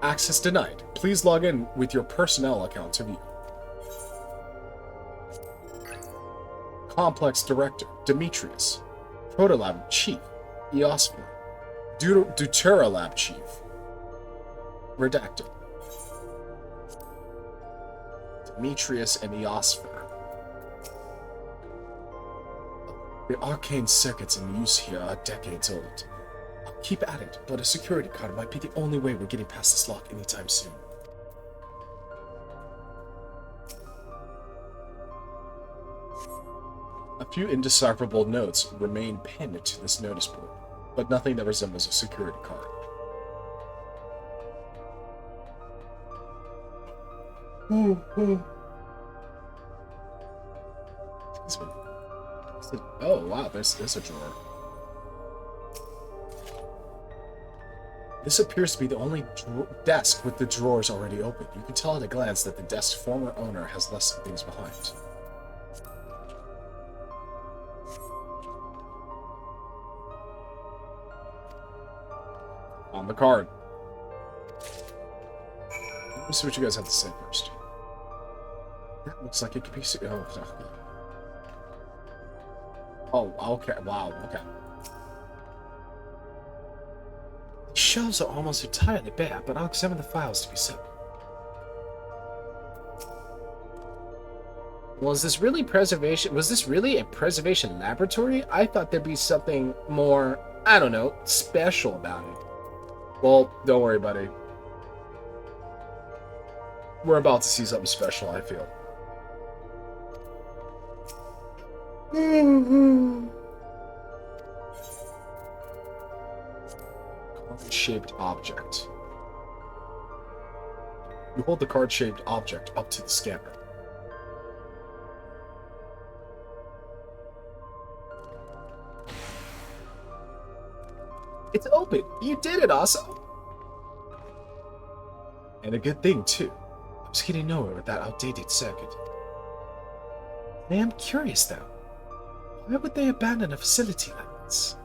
Access denied. Please log in with your personnel account to view. Complex Director, Demetrius. Protolab Chief, Eosphor. Deutera Lab Chief. Redacted. Demetrius and Eosphor. The arcane circuits in use here are decades old. I'll keep at it, but a security card might be the only way we're getting past this lock anytime soon. A few indecipherable notes remain pinned to this notice board, but nothing that resembles a security card. Excuse me. Oh wow, there's a drawer. This appears to be the only desk with the drawers already open. You can tell at a glance that the desk's former owner has left some things behind. On the card. Let me see what you guys have to say first. That looks like it could be... Oh, okay. Wow, okay. The shelves are almost entirely bare, but I'll examine the files to be certain. Was this really a preservation laboratory? I thought there'd be something more, I don't know, special about it. Well, don't worry, buddy. We're about to see something special, I feel. Card-shaped object. You hold the card-shaped object up to the scanner. It's open! You did it, Asa! And a good thing, too. I was getting nowhere with that outdated circuit. I am curious, though. Why would they abandon a facility like this?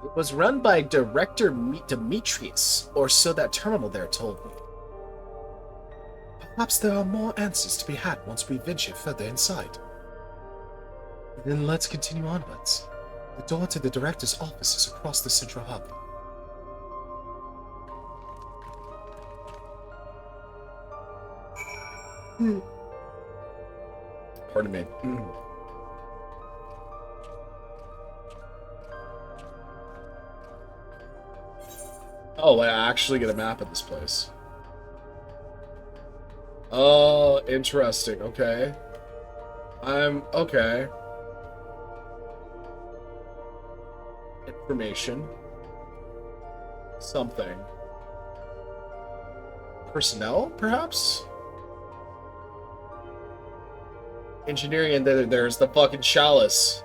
It was run by Director Demetrius, or so that terminal there told me. Perhaps there are more answers to be had once we venture further inside. Then let's continue onwards. The door to the director's office is across the central hub. Pardon me. Oh, I actually get a map of this place. Oh, interesting. Okay. Okay. Information. Something. Personnel, perhaps? Engineering, and there's the fucking chalice.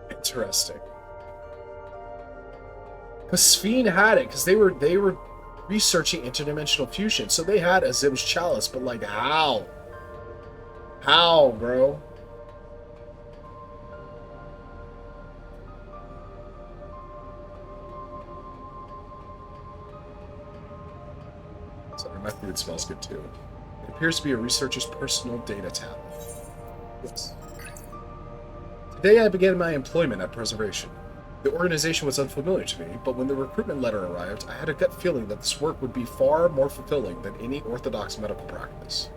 Interesting. Because Sphene had it, because they were researching interdimensional fusion, so they had Azim's chalice, but like how? How, bro? Sorry, my food smells good too. It appears to be a researcher's personal data tab. Yes. Today I began my employment at Preservation. The organization was unfamiliar to me, but when the recruitment letter arrived, I had a gut feeling that this work would be far more fulfilling than any orthodox medical practice.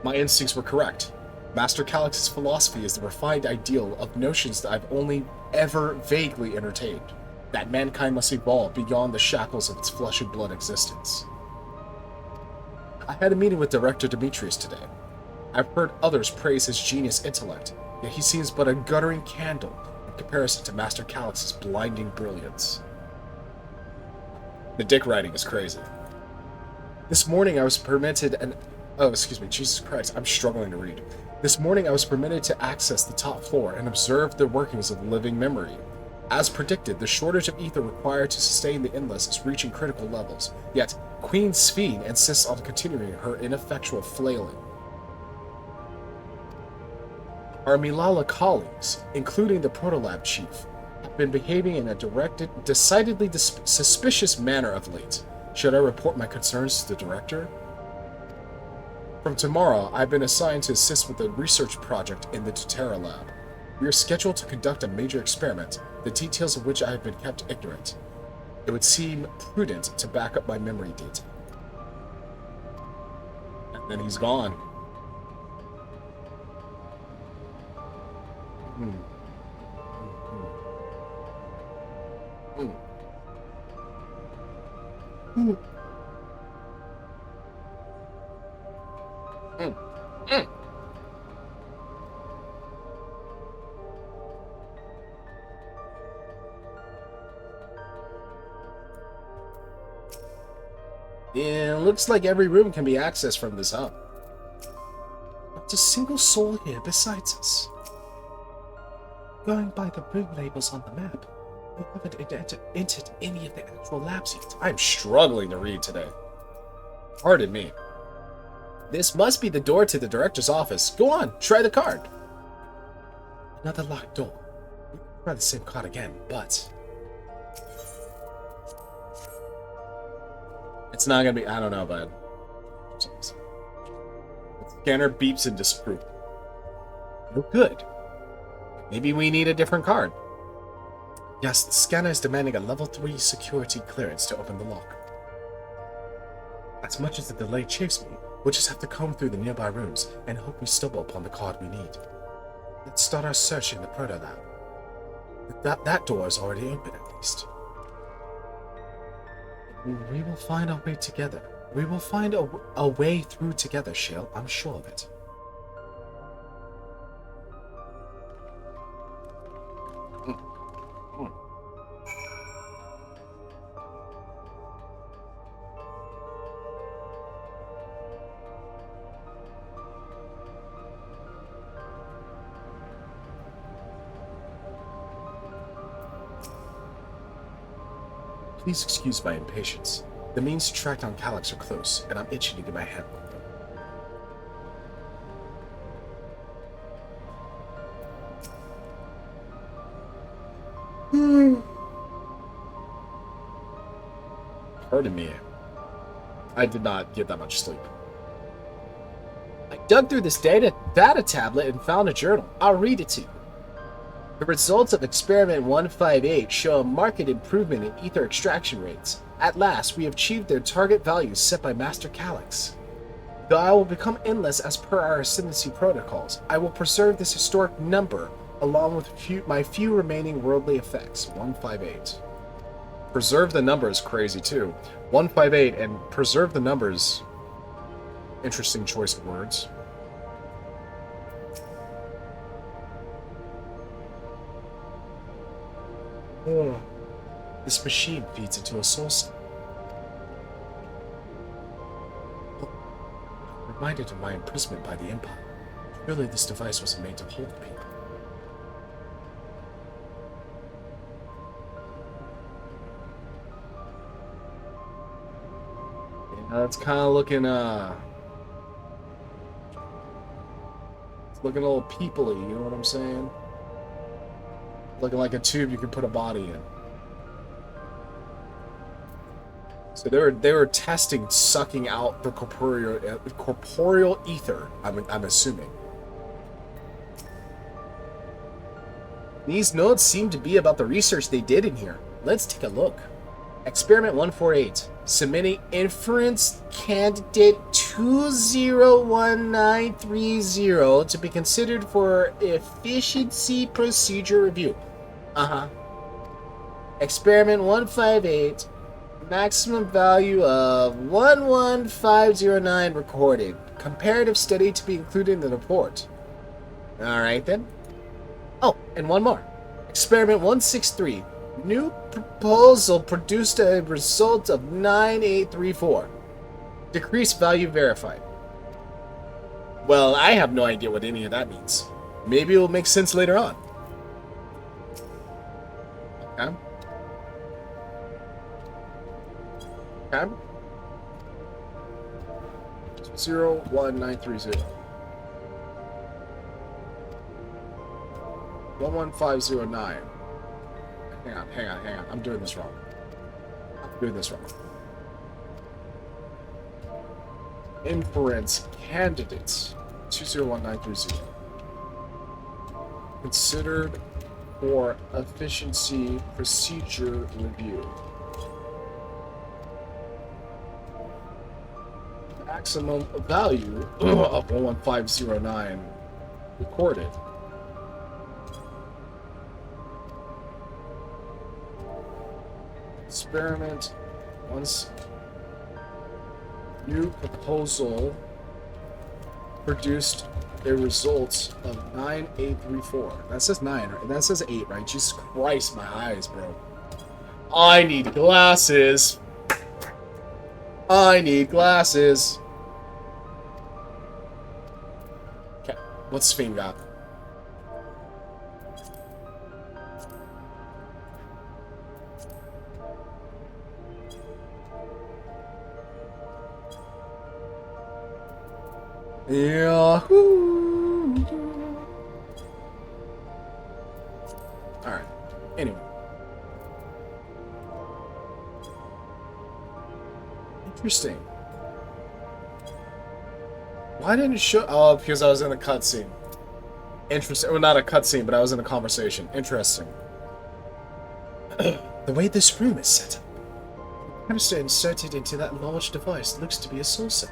My instincts were correct. Master Calix's philosophy is the refined ideal of notions that I've only ever vaguely entertained, that mankind must evolve beyond the shackles of its flesh and blood existence. I had a meeting with Director Demetrius today. I've heard others praise his genius intellect, yet he seems but a guttering candle in comparison to Master Calix's blinding brilliance. The dick writing is crazy. This morning I was permitted an... Oh, excuse me, Jesus Christ, I'm struggling to read. This morning I was permitted to access the top floor and observe the workings of living memory. As predicted, the shortage of ether required to sustain the endless is reaching critical levels, yet Queen Sphene insists on continuing her ineffectual flailing. Our Milala colleagues, including the Protolab chief, have been behaving in a decidedly suspicious manner of late. Should I report my concerns to the director? From tomorrow, I've been assigned to assist with a research project in the Dawntrail lab. We are scheduled to conduct a major experiment, the details of which I have been kept ignorant. It would seem prudent to back up my memory data. And then he's gone. Yeah, looks like every room can be accessed from this hub. Not a single soul here besides us. Going by the room labels on the map, we haven't entered any of the actual labs yet. I'm struggling to read today. Pardon me. This must be the door to the director's office. Go on, try the card. Another locked door. We can try the same card again, but... It's not gonna be... I don't know, bud. The scanner beeps in disapproval. No good. Maybe we need a different card. Yes, the scanner is demanding a level 3 security clearance to open the lock. As much as the delay chafes me, we'll just have to comb through the nearby rooms and hope we stumble upon the card we need. Let's start our search in the Proto Lab. That door is already open, at least. We will find our way together. We will find a way through together, Shale. I'm sure of it. Please excuse my impatience. The means to track down Calix are close, and I'm itching to get my head on them. Pardon me. I did not get that much sleep. I dug through this data tablet and found a journal. I'll read it to you. The results of Experiment 158 show a marked improvement in ether extraction rates. At last, we have achieved their target values set by Master Calix. Though I will become endless as per our ascendancy protocols, I will preserve this historic number along with my few remaining worldly effects. 158. Preserve the number is crazy too. 158 and preserve the numbers. Interesting choice of words. Oh, this machine feeds into a soul cell. I'm reminded of my imprisonment by the Empire. Surely this device wasn't made to hold people. Yeah, it's kind of looking, it's looking a little people-y, you know what I'm saying? Looking like a tube you can put a body in. So they were testing sucking out the corporeal ether. I'm assuming. These notes seem to be about the research they did in here. Let's take a look. Experiment 148. Submitting inference candidate 201930 to be considered for efficiency procedure review. Experiment 158. Maximum value of 11509 recorded. Comparative study to be included in the report. Alright then. Oh, and one more. Experiment 163. New proposal produced a result of 9834. Decreased value verified. Well, I have no idea what any of that means. Maybe it will make sense later on. Okay. Okay. 01930. 11509. Hang on. I'm doing this wrong. Inference candidates 201930. Considered for efficiency procedure review. Maximum value of 11509 recorded. Experiment once new proposal produced a result of 9834. That says 9, right? That says 8, right? Jesus Christ, my eyes, bro. I need glasses. Okay, what's Fiend got? Yahoo! Alright. Anyway. Interesting. Why didn't it show? Oh, because I was in the cutscene. Interesting. Well, not a cutscene, but I was in a conversation. Interesting. The way this room is set up. The canister inserted into that large device looks to be a soul cell.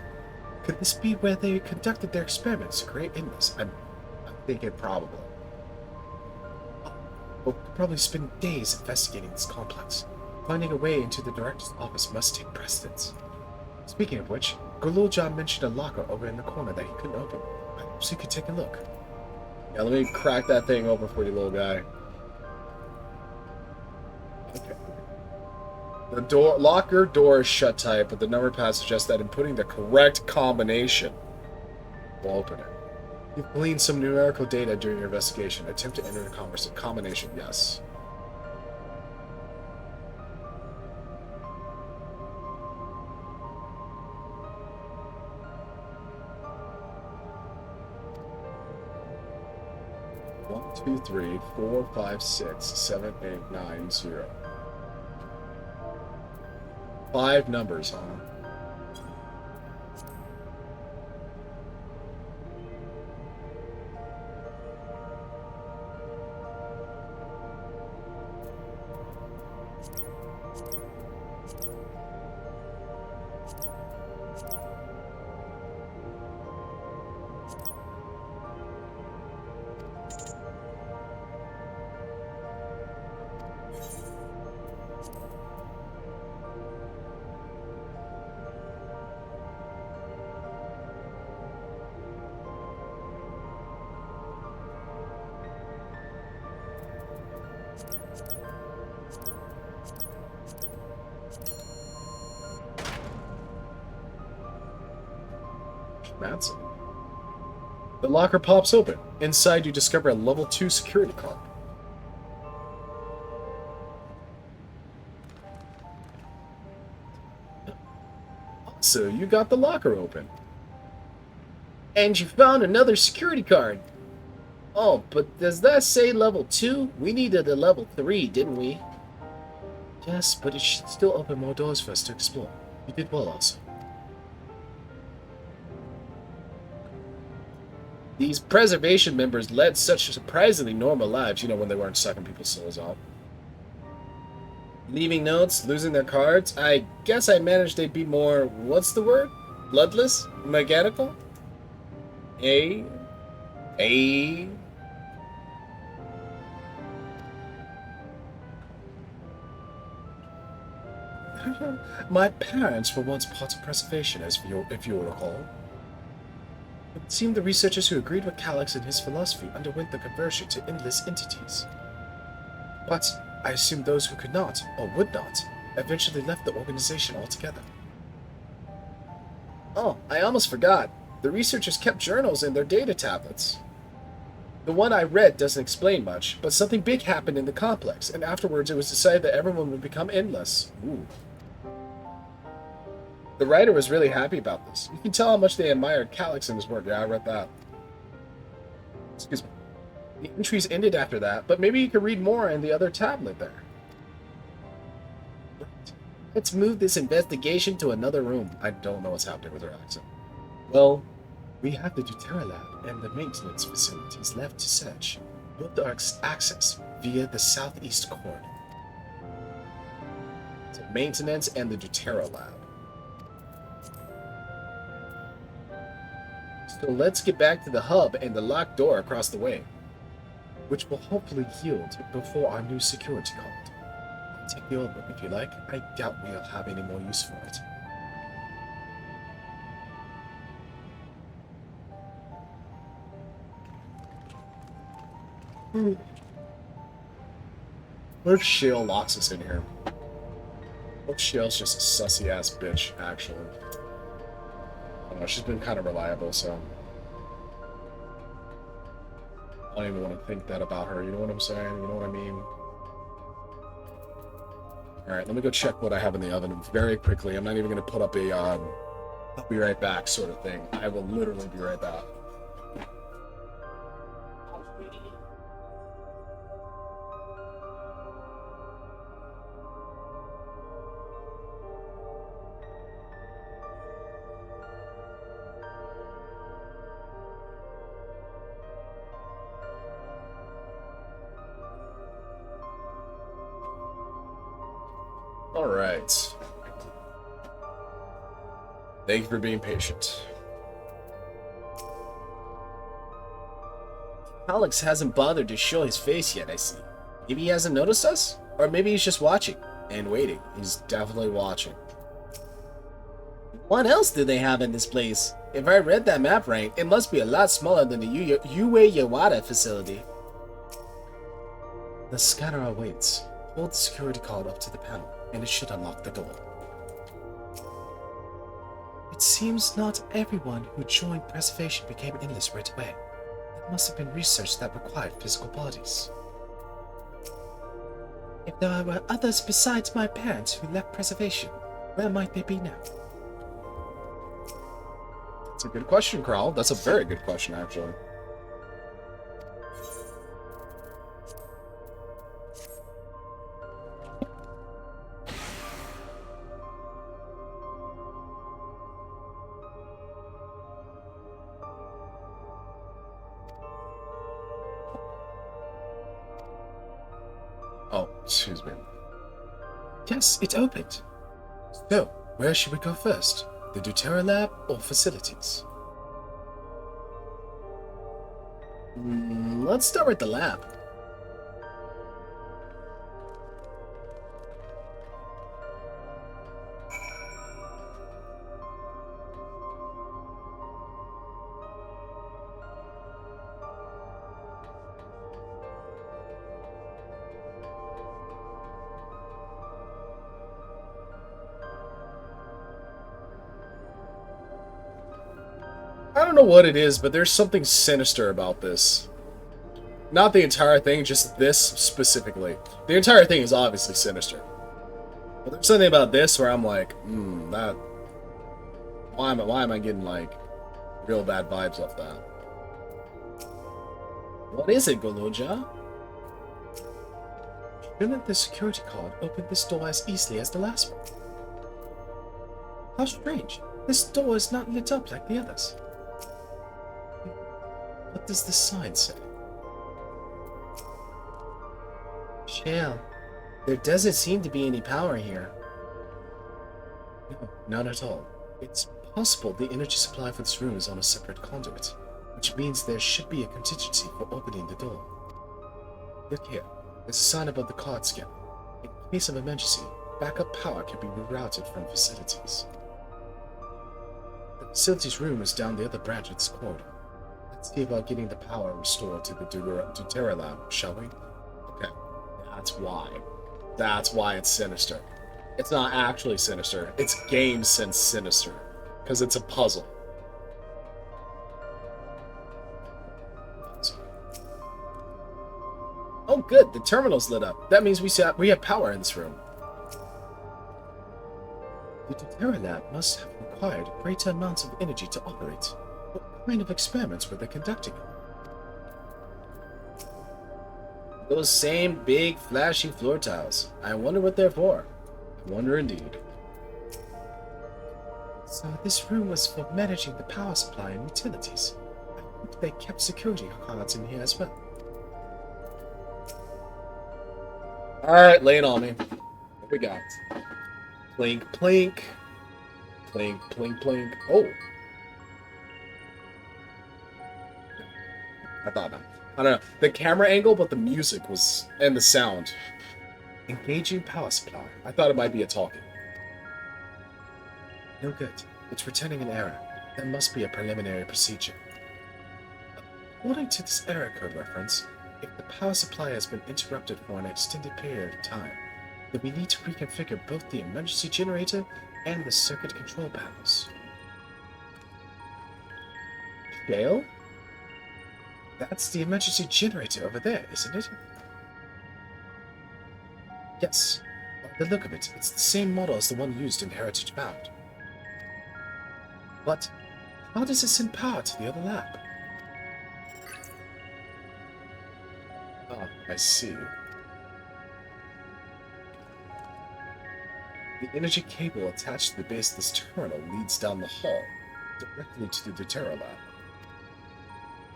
Could this be where they conducted their experiments to create inmates? I'm thinking probably. We'll probably spend days investigating this complex. Finding a way into the director's office must take precedence. Speaking of which, Gululjan mentioned a locker over in the corner that he couldn't open. So you could take a look. Yeah, let me crack that thing open for you, little guy. Okay. The locker door is shut tight, but the number pad suggests that inputting the correct combination will open it. You've gleaned some numerical data during your investigation. Attempt to enter the combination, yes. One, 2, 3, 4, 5, 6, 7, 8, 9, 0. 5 numbers, huh? Madsen. The locker pops open. Inside, you discover a level 2 security card. So, you got the locker open. And you found another security card. Oh, but does that say level 2? We needed a level 3, didn't we? Yes, but it should still open more doors for us to explore. You did well also. These preservation members led such surprisingly normal lives, you know, when they weren't sucking people's souls out. Leaving notes, losing their cards. I guess I managed they'd be more, what's the word? Bloodless? Mechanical? A. My parents were once part of preservation, if you will recall. It seemed the researchers who agreed with Calyx and his philosophy underwent the conversion to endless entities. But I assume those who could not, or would not, eventually left the organization altogether. Oh, I almost forgot. The researchers kept journals in their data tablets. The one I read doesn't explain much, but something big happened in the complex, and afterwards it was decided that everyone would become endless. Ooh. The writer was really happy about this. You can tell how much they admired Calyx and his work. Yeah, I read that. Excuse me. The entries ended after that, but maybe you could read more in the other tablet there. Right. Let's move this investigation to another room. I don't know what's happening with her accent. Well, we have the Dawntrail lab and the maintenance facilities left to search. Both are accessed via the southeast corridor. So maintenance and the Dawntrail lab. So let's get back to the hub and the locked door across the way, which will hopefully yield before our new security card. I'll take the old one if you like. I doubt we'll have any more use for it. What if Shale locks us in here? What if Shale's just a sussy-ass bitch, actually? I don't know, she's been kind of reliable, so... I don't even want to think that about her, you know what I'm saying? You know what I mean? Alright, let me go check what I have in the oven very quickly. I'm not even going to put up a, I'll be right back sort of thing. I will literally be right back. Alright. Thank you for being patient. Alex hasn't bothered to show his face yet, I see. Maybe he hasn't noticed us? Or maybe he's just watching. And waiting. He's definitely watching. What else do they have in this place? If I read that map right, it must be a lot smaller than the Yue Yawada facility. The scanner awaits. Hold the security card up to the panel, and it should unlock the door. It seems not everyone who joined preservation became endless right away. It must have been research that required physical bodies. If there were others besides my parents who left preservation, where might they be now? That's a good question, Kral. That's a very good question, actually. Oh, excuse me. Yes, it opened. So, where should we go first? The Dawntrail lab or facilities? Let's start with the lab. I don't know what it is, but there's something sinister about this. Not the entire thing, just this specifically. The entire thing is obviously sinister. But there's something about this where I'm like, that... Why am I getting, like, real bad vibes off that? What is it, Goloja? Shouldn't the security card open this door as easily as the last one? How strange. This door is not lit up like the others. What does the sign say? Shale, there doesn't seem to be any power here. No, not at all. It's possible the energy supply for this room is on a separate conduit, which means there should be a contingency for opening the door. Look here. There's a sign above the card scanner. In case of emergency, backup power can be rerouted from facilities. The facilities room is down the other branch of this corridor. Let's see about getting the power restored to the Dawntrail lab, shall we? Okay, that's why. That's why it's sinister. It's not actually sinister. It's game sense sinister. Because it's a puzzle. Oh good, the terminal's lit up. That means we have power in this room. The Dawntrail lab must have required greater amounts of energy to operate. What kind of experiments were they conducting? Those same big, flashy floor tiles. I wonder what they're for. I wonder indeed. So this room was for managing the power supply and utilities. I hope they kept security cards in here as well. Alright, lay it on me. What we got? Plink, plink. Plink, plink, plink. Oh! I thought not. I don't know. The camera angle, but the music was... and the sound. Engaging power supply. I thought it might be a talking. No good. It's returning an error. That must be a preliminary procedure. According to this error code reference, if the power supply has been interrupted for an extended period of time, then we need to reconfigure both the emergency generator and the circuit control panels. Scale? That's the emergency generator over there, isn't it? Yes. By the look of it, it's the same model as the one used in Heritage Bound. But how does it send power to the other lab? Ah, I see. The energy cable attached to the base of this terminal leads down the hall, directly to the Dawntrail lab.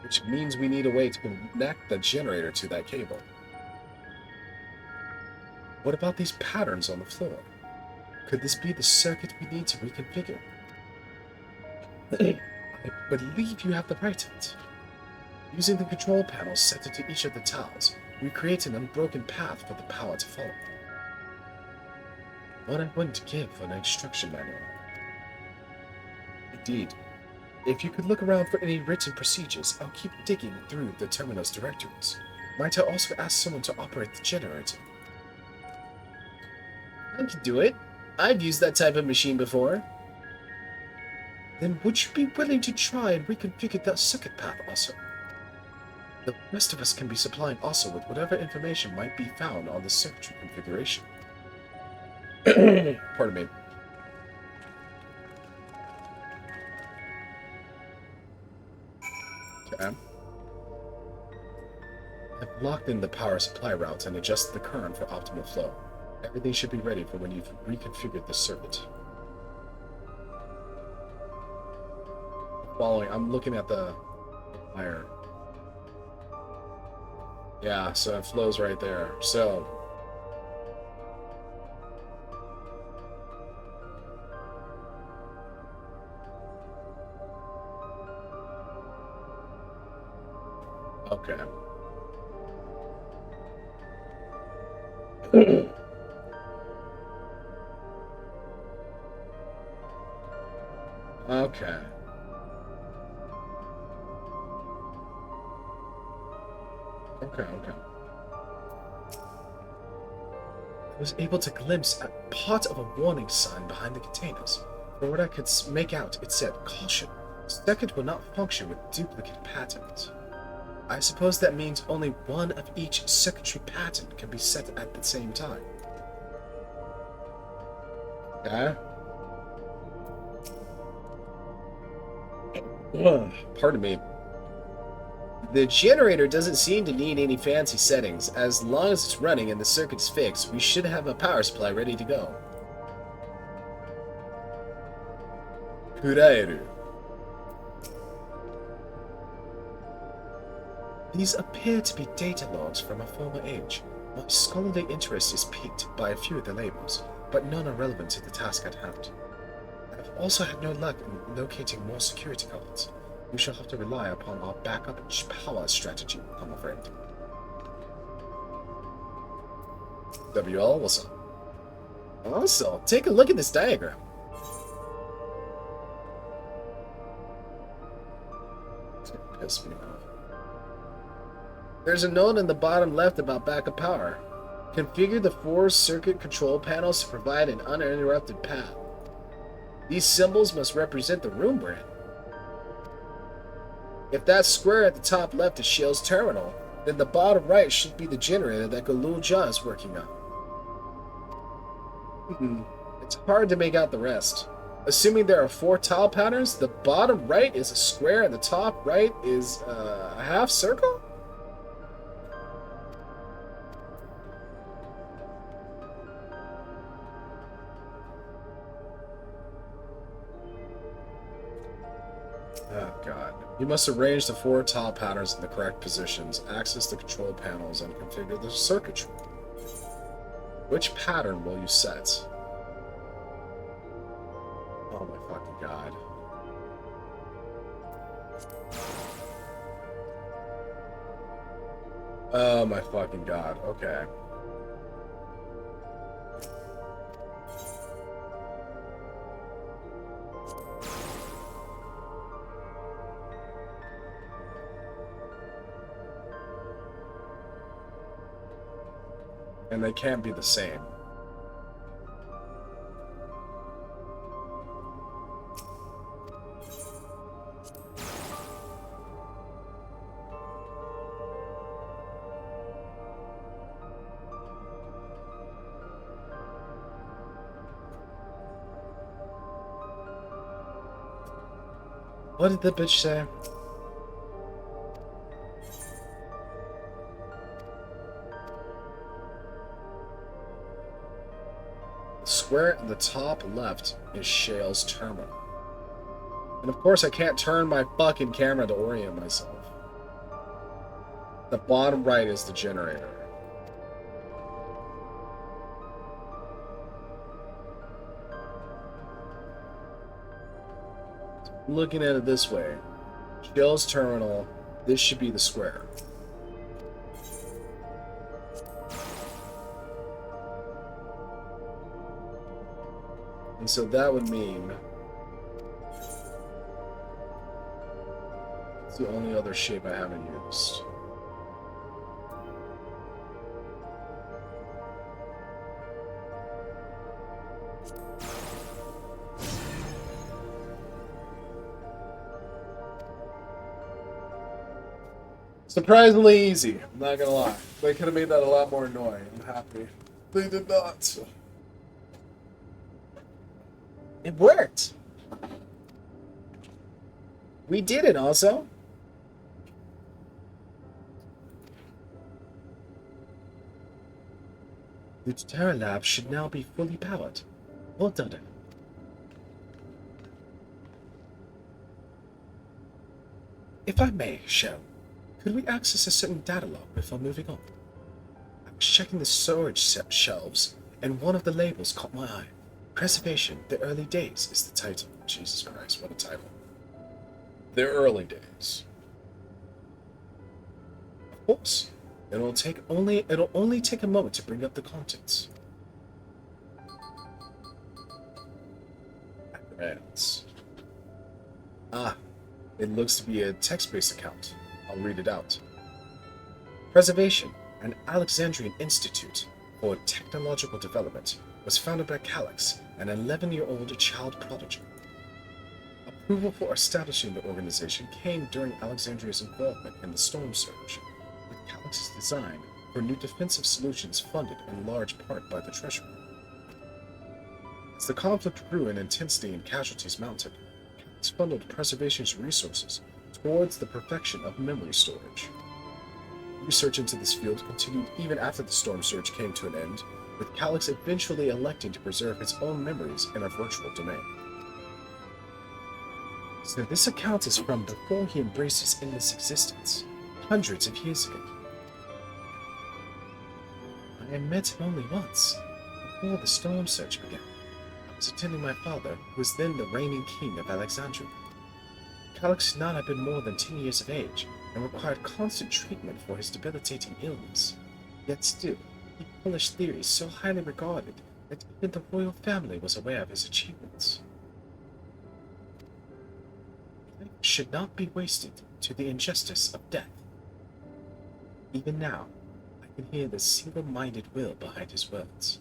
Which means we need a way to connect the generator to that cable. What about these patterns on the floor? Could this be the circuit we need to reconfigure? I believe you have the right to it. Using the control panels set into each of the tiles, we create an unbroken path for the power to follow. What I wouldn't give an instruction manual. Indeed. If you could look around for any written procedures, I'll keep digging through the terminal's directories. Might I also ask someone to operate the generator? I can do it. I've used that type of machine before. Then would you be willing to try and reconfigure that circuit path also? The rest of us can be supplying also with whatever information might be found on the circuitry configuration. Pardon me. Okay. I've locked in the power supply route and adjusted the current for optimal flow. Everything should be ready for when you've reconfigured the circuit. Following, I'm looking at the wire. Yeah, so it flows right there. So okay. Okay. Okay. I was able to glimpse a part of a warning sign behind the containers. From what I could make out, it said, "Caution, circuit will not function with duplicate patterns." I suppose that means only one of each circuitry pattern can be set at the same time. Yeah? Pardon me. The generator doesn't seem to need any fancy settings. As long as it's running and the circuit's fixed, we should have a power supply ready to go. Kuraeru. These appear to be data logs from a former age. My scholarly interest is piqued by a few of the labels, but none are relevant to the task at hand. I've also had no luck in locating more security guards. We shall have to rely upon our backup power strategy, I'm afraid. WL, what's up? Also, take a look at this diagram. It's gonna piss me off. There's a note in the bottom left about backup power. Configure the 4 circuit control panels to provide an uninterrupted path. These symbols must represent the room we're in. If that square at the top left is Shale's terminal, then the bottom right should be the generator that Galul Jah is working on. It's hard to make out the rest. Assuming there are 4 tile patterns, the bottom right is a square and the top right is a half circle? Oh god. You must arrange the 4 tile patterns in the correct positions, access the control panels, and configure the circuitry. Which pattern will you set? Oh my fucking god. Oh my fucking god. Okay. And they can't be the same. What did the bitch say? The square in the top left is Shale's terminal. And of course I can't turn my fucking camera to orient myself. The bottom right is the generator. Looking at it this way, Shale's terminal, this should be the square. And so that would mean it's the only other shape I haven't used. Surprisingly easy, I'm not gonna lie. They could have made that a lot more annoying. I'm happy. They did not. It worked! We did it also. The Terra Lab should now be fully powered. Well done. If I may, Shell, could we access a certain data log before moving on? I was checking the storage shelves, and one of the labels caught my eye. Preservation, the Early Days is the title. Jesus Christ, what a title. The Early Days. Of course. It'll only take a moment to bring up the contents. Apparatus. Ah, it looks to be a text-based account. I'll read it out. Preservation, an Alexandrian institute for technological development, was founded by Calyx, an 11-year-old child prodigy. Approval for establishing the organization came during Alexandria's involvement in the Storm Surge, with Calyx's design for new defensive solutions funded in large part by the Treasury. As the conflict grew in intensity and casualties mounted, Calyx funneled Preservation's resources towards the perfection of memory storage. Research into this field continued even after the storm surge came to an end, with Calyx eventually electing to preserve his own memories in a virtual domain. So this account is from before he embraced his endless existence, hundreds of years ago. I had met him only once, before the storm surge began. I was attending my father, who was then the reigning king of Alexandria. Calyx did not have been more than 10 years of age, and required constant treatment for his debilitating illness. Yet still, he published theories so highly regarded that even the royal family was aware of his achievements. Life should not be wasted to the injustice of death. Even now, I can hear the single-minded will behind his words.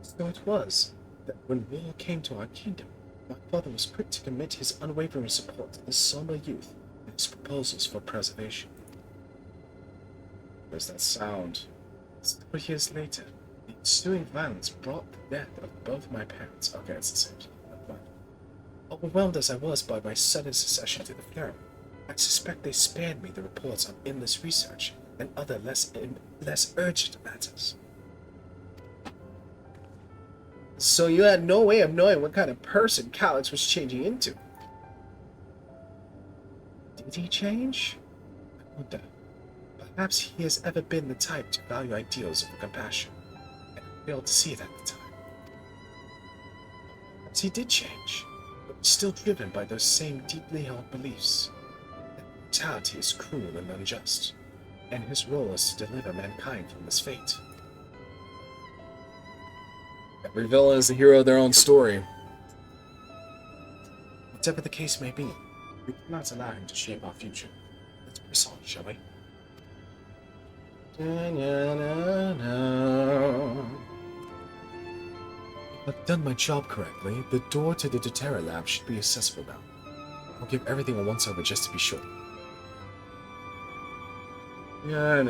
So it was that when war came to our kingdom, my father was quick to commit his unwavering support to this somber youth and his proposals for preservation. There's that sound. 4 years later, the ensuing violence brought the death of both my parents. Okay, it's the same. Overwhelmed as I was by my sudden secession to the throne, I suspect they spared me the reports on endless research and other less urgent matters. So you had no way of knowing what kind of person Calyx was changing into. Did he change? I wonder. Perhaps he has ever been the type to value ideals over compassion, and I failed to see it at the time. Perhaps he did change, but was still driven by those same deeply held beliefs. That mortality is cruel and unjust, and his role is to deliver mankind from this fate. Every villain is the hero of their own story. Whatever the case may be, we cannot allow him to shape our future. Let's press on, shall we? If I've done my job correctly, the door to the Dawntrail lab should be accessible now. I'll give everything a once-over just to be sure. Man.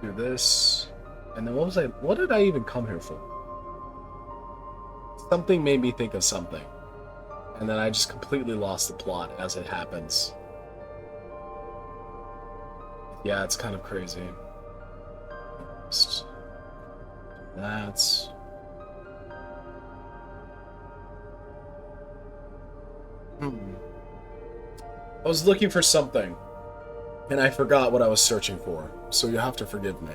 Do this. And then what did I even come here for? Something made me think of something. And then I just completely lost the plot as it happens. Yeah, it's kind of crazy. That's... I was looking for something, and I forgot what I was searching for, so you have to forgive me.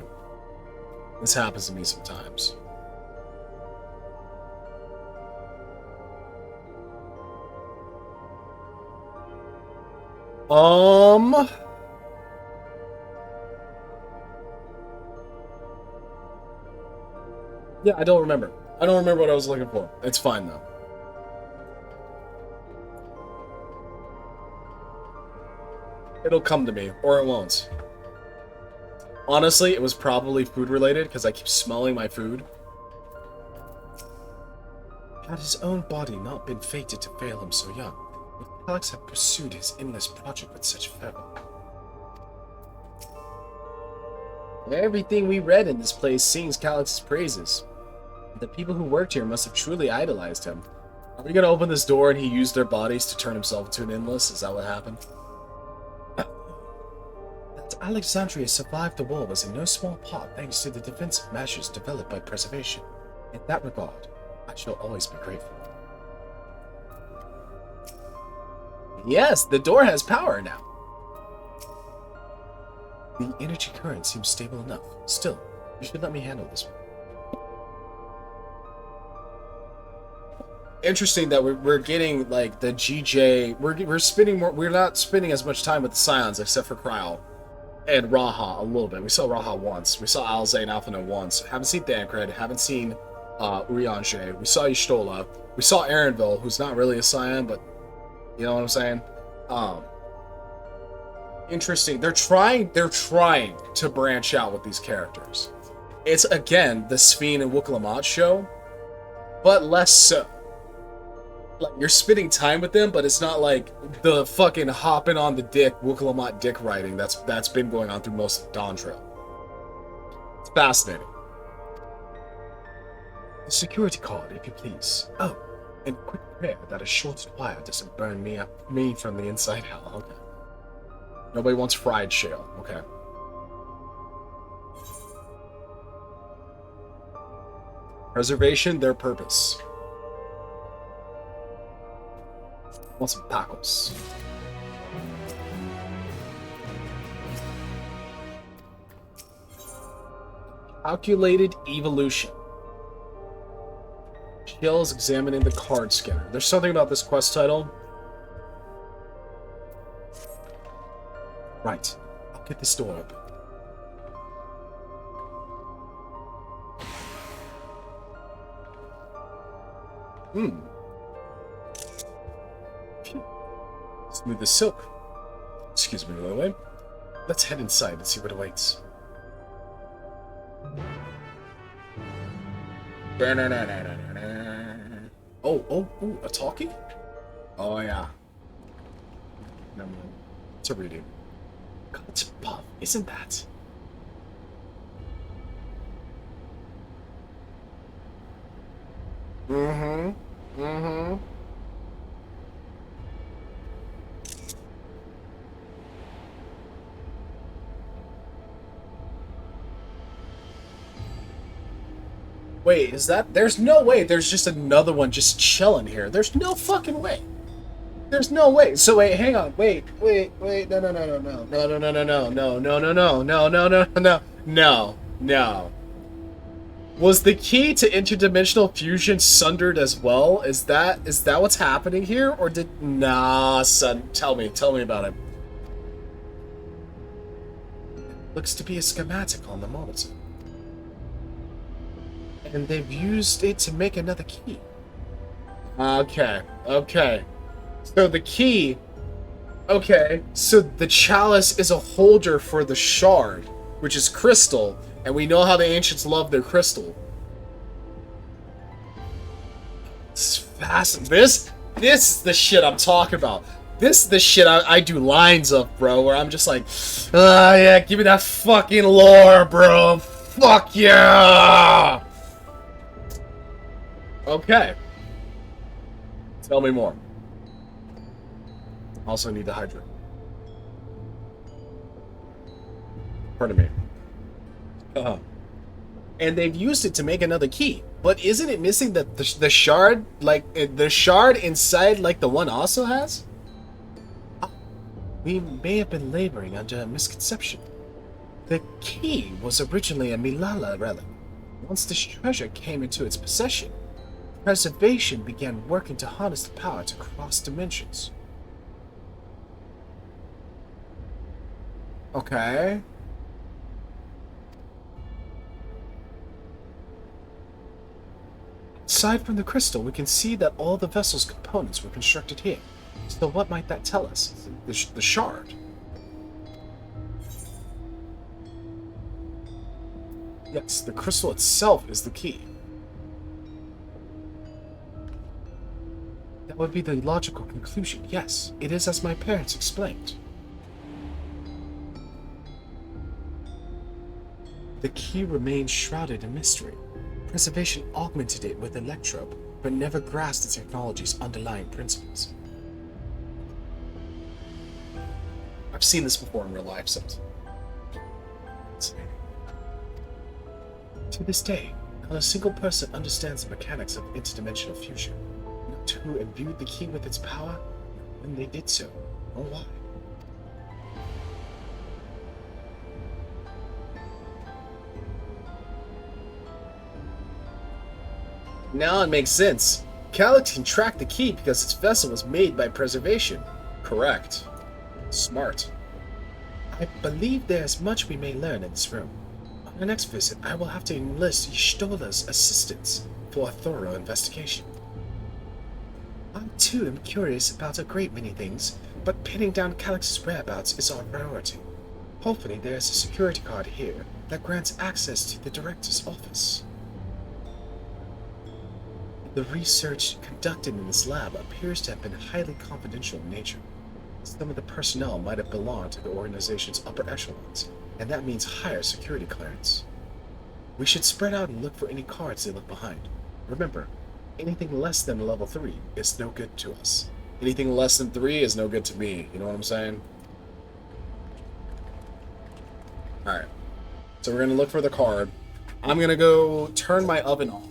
This happens to me sometimes. Yeah, I don't remember. I don't remember what I was looking for. It's fine, though. It'll come to me, or it won't. Honestly, it was probably food-related, because I keep smelling my food. Had his own body not been fated to fail him so young, would Calyx have pursued his endless project with such fervor? Everything we read in this place sings Calyx's praises. The people who worked here must have truly idolized him. Are we gonna open this door and he used their bodies to turn himself into an endless? Is that what happened? That Alexandria survived the war was in no small part thanks to the defensive measures developed by preservation. In that regard, I shall always be grateful. Yes, the door has power now. The energy current seems stable enough. Still, you should let me handle this one. interesting that we're getting like the GJ. We're spending more. We're not spending as much time with the Scions except for Kryl and Raha a little bit. We saw Raha once. We saw Alze and Alphinaud once. Haven't seen Thancred. Haven't seen Urianger. We saw Y'shtola. We saw Erenville, who's not really a Scion, but you know what I'm saying. Interesting. They're trying to branch out with these characters. It's again the Sphene and Wukalamat show, but less so. Like, you're spending time with them, but it's not like the fucking hopping on the dick Wukalamat dick writing that's been going on through most of Dawntrail. It's fascinating. The security card, if you please. Oh, and a quick prayer that a shorted wire doesn't burn me from the inside out. Okay. Nobody wants fried shale. Okay. Preservation, their purpose. Want some tacos. Calculated evolution. Shell's examining the card scanner. There's something about this quest title. Right. I'll get this door open. Smooth as silk. Excuse me, by the way. Let's head inside and see what awaits. Oh, a talkie? Oh, yeah. No, it's a reading. God, it's Puff, isn't that? Wait, is that... There's no way there's just another one just chilling here. There's no fucking way. There's no way. So wait, hang on. Wait. No. Was the key to interdimensional fusion sundered as well? Is that what's happening here? Or did... Nah, son. Tell me about it. Looks to be a schematic on the monitor. And they've used it to make another key. Okay. So the key... Okay, so the chalice is a holder for the shard, which is crystal, and we know how the ancients love their crystal. This is fascinating. This is the shit I'm talking about. This is the shit I do lines of, bro, where I'm just like, yeah, give me that fucking lore, bro. Fuck yeah! Okay. Tell me more. Also need the hydrate. Pardon me. And they've used it to make another key. But isn't it missing the shard? Like, the shard inside, like the one also has? We may have been laboring under a misconception. The key was originally a Milala relic. Once this treasure came into its possession, preservation began working to harness the power to cross dimensions. Okay. Aside from the crystal, we can see that all the vessel's components were constructed here. So what might that tell us? The shard. Yes, the crystal itself is the key. That would be the logical conclusion. Yes, it is as my parents explained. The key remains shrouded in mystery. Preservation augmented it with electrope, but never grasped the technology's underlying principles. I've seen this before in real life, so... To this day, not a single person understands the mechanics of interdimensional fusion. Not who imbued the key with its power, when they did so, or why. Now it makes sense. Calyx can track the key because its vessel was made by preservation. Correct. Smart. I believe there is much we may learn in this room. On our next visit, I will have to enlist Y'shtola's assistance for a thorough investigation. I too am curious about a great many things, but pinning down Calyx's whereabouts is our priority. Hopefully there is a security card here that grants access to the director's office. The research conducted in this lab appears to have been highly confidential in nature. Some of the personnel might have belonged to the organization's upper echelons, and that means higher security clearance. We should spread out and look for any cards they left behind. Remember, anything less than level 3 is no good to us. Anything less than 3 is no good to me, you know what I'm saying? Alright, so we're going to look for the card. I'm going to go turn my oven off.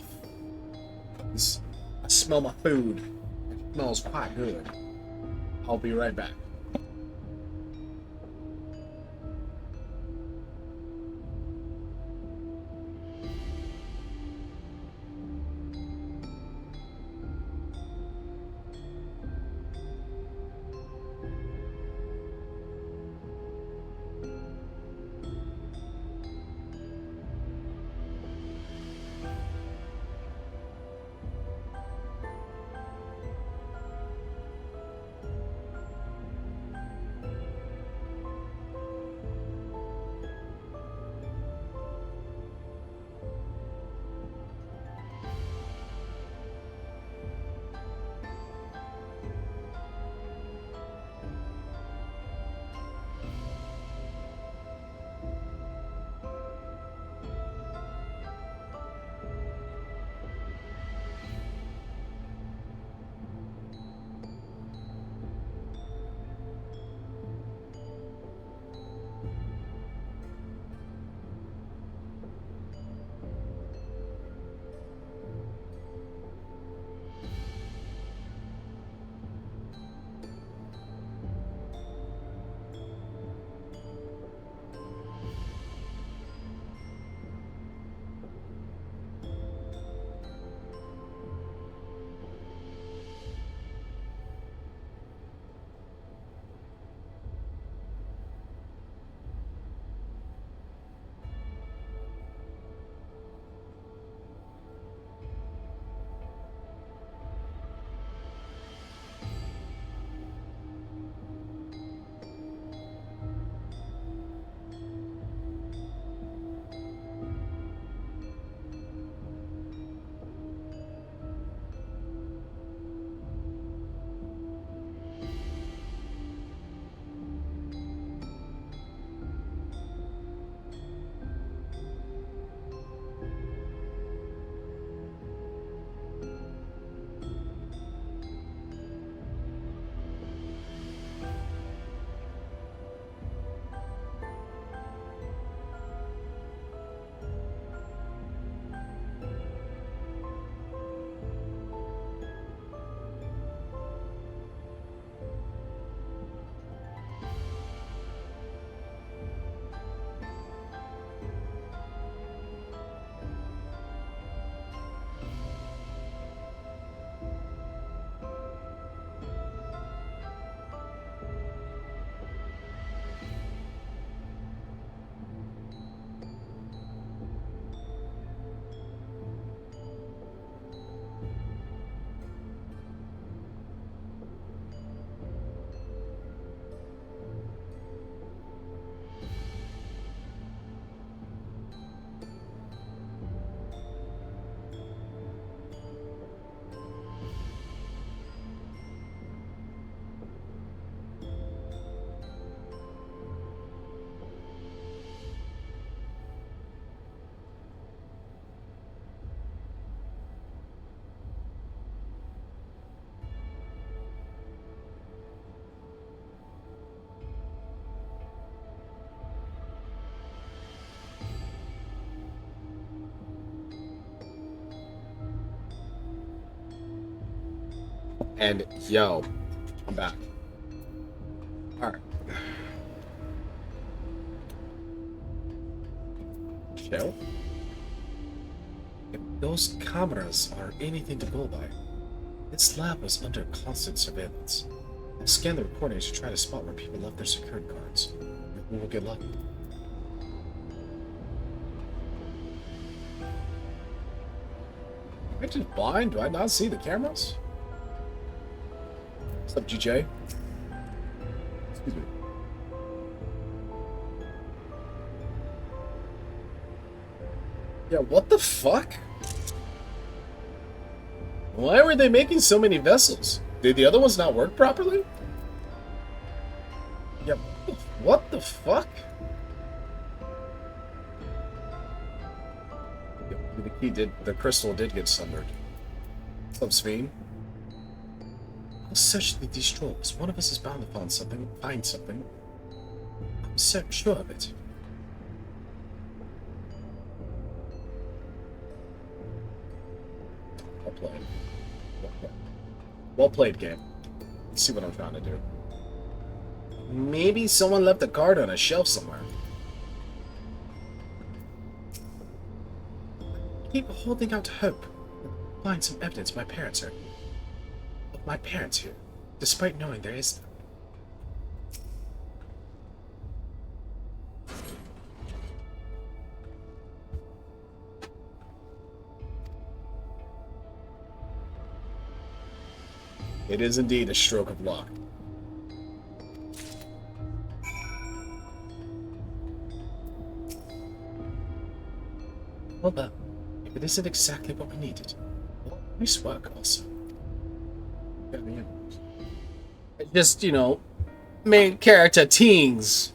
I smell my food. It smells quite good. I'll be right back. And yo, I'm back. Alright. Chill. If those cameras are anything to go by, This lab was under constant surveillance. I scanned the recordings to try to spot where people left their security cards. Maybe we'll get lucky. Am I just blind? Do I not see the cameras? What's up, GJ? Excuse me. Yeah, what the fuck? Why were they making so many vessels? Did the other ones not work properly? Yeah, what the fuck? The key did, the crystal did get sundered. What's up, Sveen? I'll search these drawers. One of us is bound to find something. I'm so sure of it. Well played. Well played, game. Let's see what I'm trying to do. Maybe someone left a card on a shelf somewhere. Keep holding out hope. Find some evidence my parents are here, despite knowing there is none. It is indeed a stroke of luck. Well, but if it isn't exactly what we needed, well, nice work also. Just, you know, main character teens.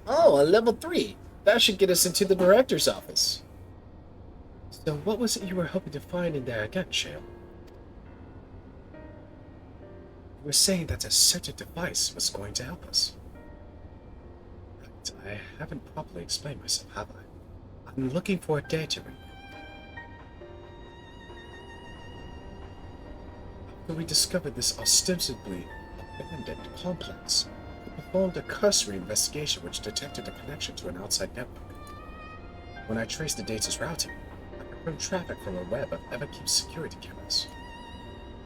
Oh, a level 3. That should get us into the director's office. So what was it you were hoping to find in there again, Shale? You were saying that a certain device was going to help us. Right, I haven't properly explained myself, have I? I'm looking for a data relay. After we discovered this ostensibly abandoned complex, we performed a cursory investigation which detected a connection to an outside network. When I traced the data's routing, I confirmed traffic from a web of Everkeep's security cameras.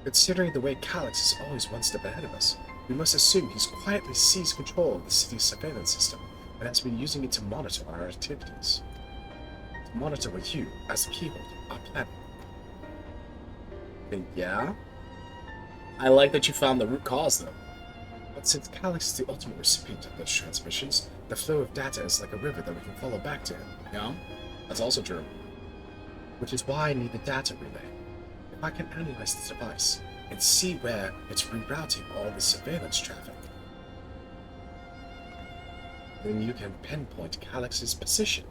Considering the way Calyx is always one step ahead of us, we must assume he's quietly seized control of the city's surveillance system and has been using it to monitor our activities. To monitor what you, as the keyholder, are planning. Then yeah? I like that you found the root cause, though. But since Calyx is the ultimate recipient of those transmissions, the flow of data is like a river that we can follow back to him. Yeah? That's also true. Which is why I need the data relay. If I can analyze the device and see where it's rerouting all the surveillance traffic, then you can pinpoint Calyx's position.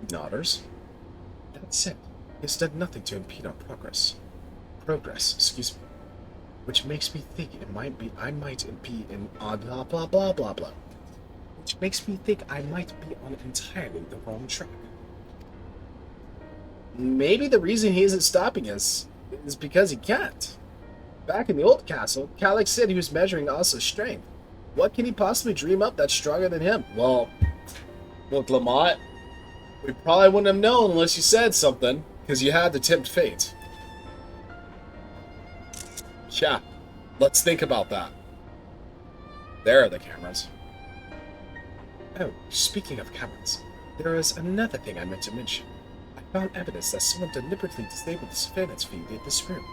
Nodders. That said, it's done nothing to impede our progress. Excuse me. Which makes me think I might be in blah blah blah blah blah. Which makes me think I might be on entirely the wrong track. Maybe the reason he isn't stopping us is because he can't. Back in the old castle, Calyx said he was measuring Asa's strength. What can he possibly dream up that's stronger than him? Well, look, Lamont, we probably wouldn't have known unless you said something, because you had to tempt fate. Yeah, let's think about that. There are the cameras. Oh, speaking of cameras, there is another thing I meant to mention. I found evidence that someone deliberately disabled the surveillance feed in this room.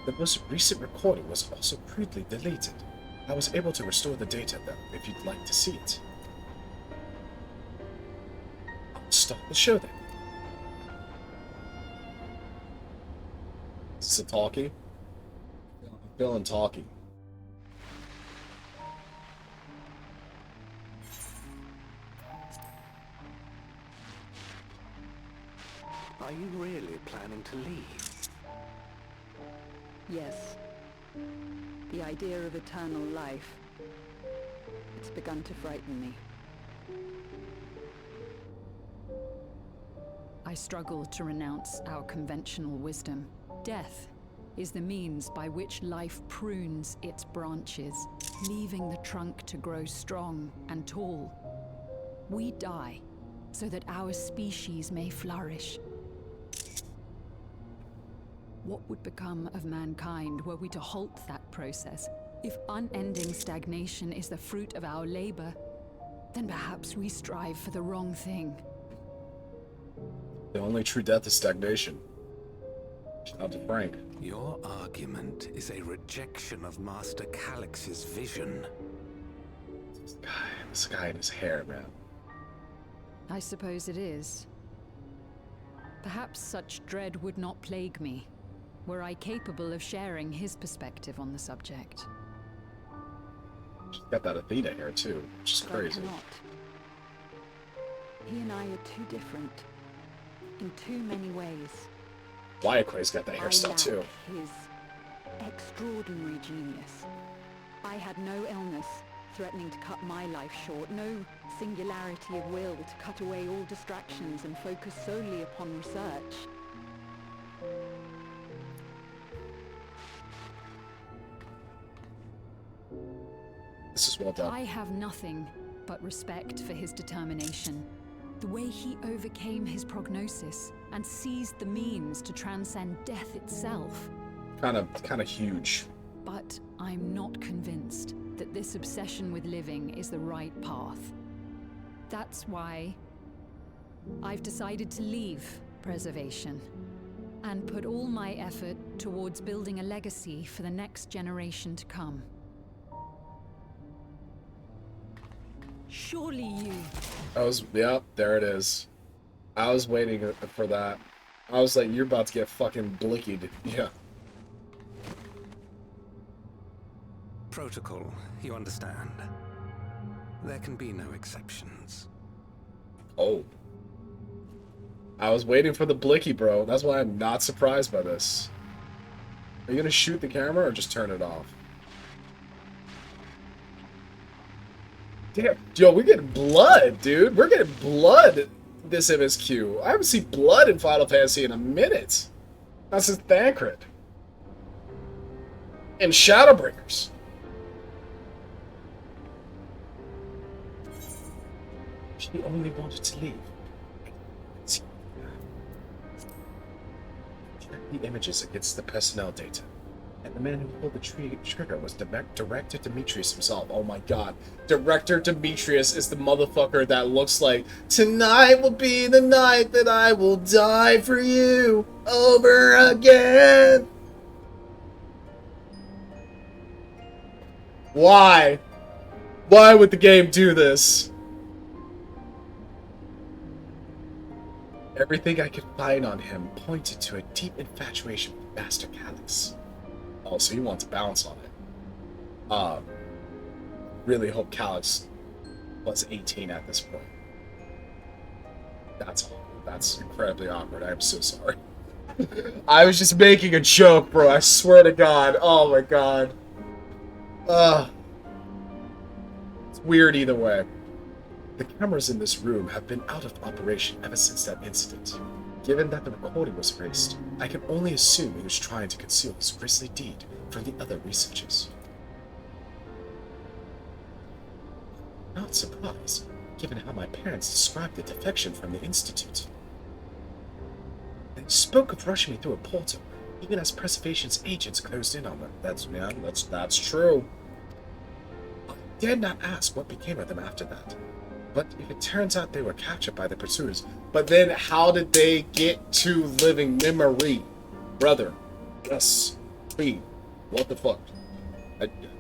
The most recent recording was also crudely deleted. I was able to restore the data, though, if you'd like to see it. I'll start the show, then. Is this a talkie? I'm feeling talkie. Are you really planning to leave? Yes. The idea of eternal life. It's begun to frighten me. I struggle to renounce our conventional wisdom. Death is the means by which life prunes its branches, leaving the trunk to grow strong and tall. We die so that our species may flourish. What would become of mankind were we to halt that process? If unending stagnation is the fruit of our labor, then perhaps we strive for the wrong thing. The only true death is stagnation. Shout out to Frank. Your argument is a rejection of Master Calix's vision. This guy and his hair, man. I suppose it is. Perhaps such dread would not plague me, were I capable of sharing his perspective on the subject. She's got that Athena hair too, which is crazy. He and I are too different, in too many ways. Wyaquay's got that hairstyle too. His extraordinary genius. I had no illness threatening to cut my life short, no singularity of will to cut away all distractions and focus solely upon research. This is well done. I have nothing but respect for his determination. The way he overcame his prognosis and seized the means to transcend death itself. Kind of huge. But I'm not convinced that this obsession with living is the right path. That's why I've decided to leave preservation and put all my effort towards building a legacy for the next generation to come. Surely you... Yep, there it is. I was waiting for that. I was like, you're about to get fucking blickied. Yeah. Protocol, you understand. There can be no exceptions. Oh. I was waiting for the blicky, bro. That's why I'm not surprised by this. Are you gonna shoot the camera or just turn it off? Damn, yo, we're getting blood, dude. We're getting blood this MSQ. I haven't seen blood in Final Fantasy in a minute. That's since Thancred. And Shadowbringers. She only wanted to leave. Check the images against the personnel data. And the man who pulled the trigger was Director Demetrius himself. Oh my god. Director Demetrius is the motherfucker that looks like, tonight will be the night that I will die for you over again. Why? Why would the game do this? Everything I could find on him pointed to a deep infatuation with Master Calix. Oh, so he wants to bounce on it. Really hope Calix was 18 at this point. That's incredibly awkward. I'm so sorry. I was just making a joke, bro. I swear to God. Oh my God. It's weird either way. The cameras in this room have been out of operation ever since that incident. Given that the recording was erased, I can only assume he was trying to conceal his grisly deed from the other researchers. Not surprised, given how my parents described the defection from the Institute. They spoke of rushing me through a portal, even as Preservation's agents closed in on them. That's true. I dared not ask what became of them after that. But if it turns out they were captured by the pursuers, but then how did they get to living memory? Brother, yes, Queen, what the fuck?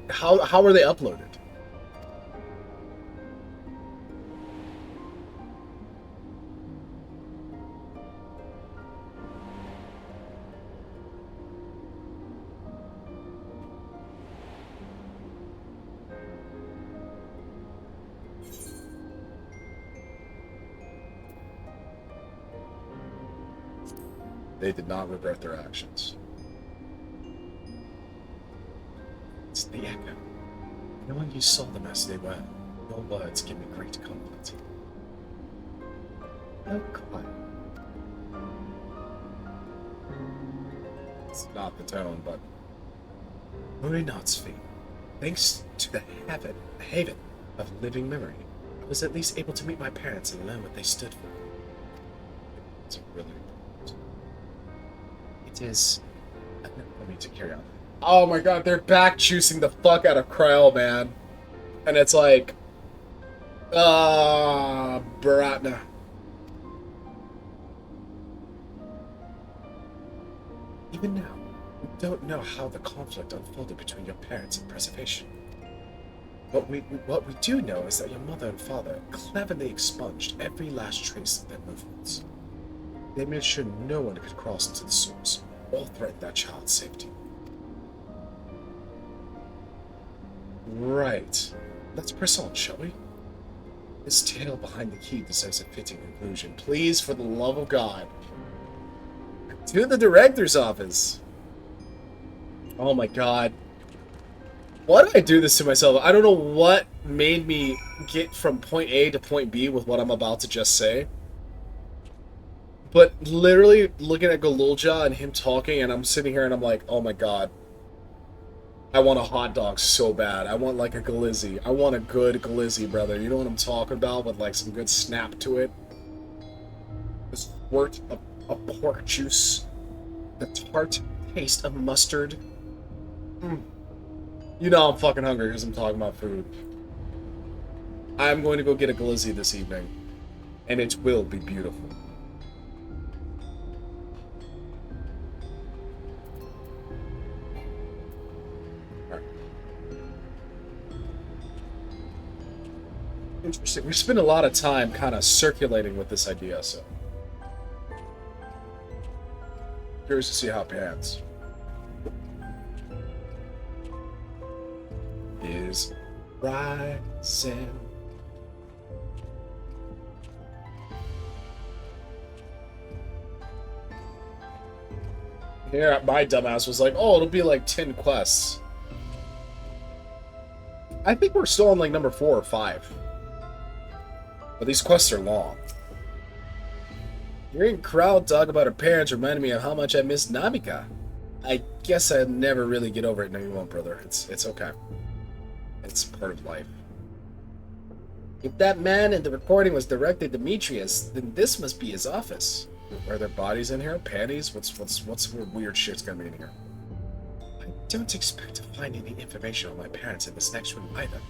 How were they uploaded? They did not regret their actions. It's the echo. Knowing you saw them as they were, your words give me great comfort. How quiet. It's not the tone, but... Moving Knott's fate. Thanks to the haven of living memory, I was at least able to meet my parents and learn what they stood for. It's really important. It is... Let me to carry on. Oh my god, they're back juicing the fuck out of Kryl, man. And it's like... Baratna. Even now, we don't know how the conflict unfolded between your parents and Preservation. What we do know is that your mother and father cleverly expunged every last trace of their movements. They made sure no one could cross into the source or threaten that child's safety. Right. Let's press on, shall we? This tale behind the key deserves a fitting conclusion. Please, for the love of God. To the director's office. Oh my god. Why did I do this to myself? I don't know what made me get from point A to point B with what I'm about to just say. But literally looking at Galulja and him talking, and I'm sitting here and I'm like, oh my god. I want a hot dog so bad. I want like a glizzy. I want a good glizzy, brother. You know what I'm talking about? With like some good snap to it. The squirt of pork juice. The tart taste of mustard. You know I'm fucking hungry because I'm talking about food. I'm going to go get a glizzy this evening. And it will be beautiful. Interesting. We spent a lot of time kind of circulating with this idea, so. Curious to see how it pans. Is rising. Here, my dumbass was like, oh, it'll be like 10 quests. I think we're still on like number 4 or 5. But these quests are long. Hearing Kryl talk about her parents reminded me of how much I miss Namika. I guess I'll never really get over it. No, you won't, brother. It's okay. It's part of life. If that man in the recording was directed Demetrius, then this must be his office. Are there bodies in here? Panties? What's weird shit's gonna be in here? I don't expect to find any information on my parents in this next room either.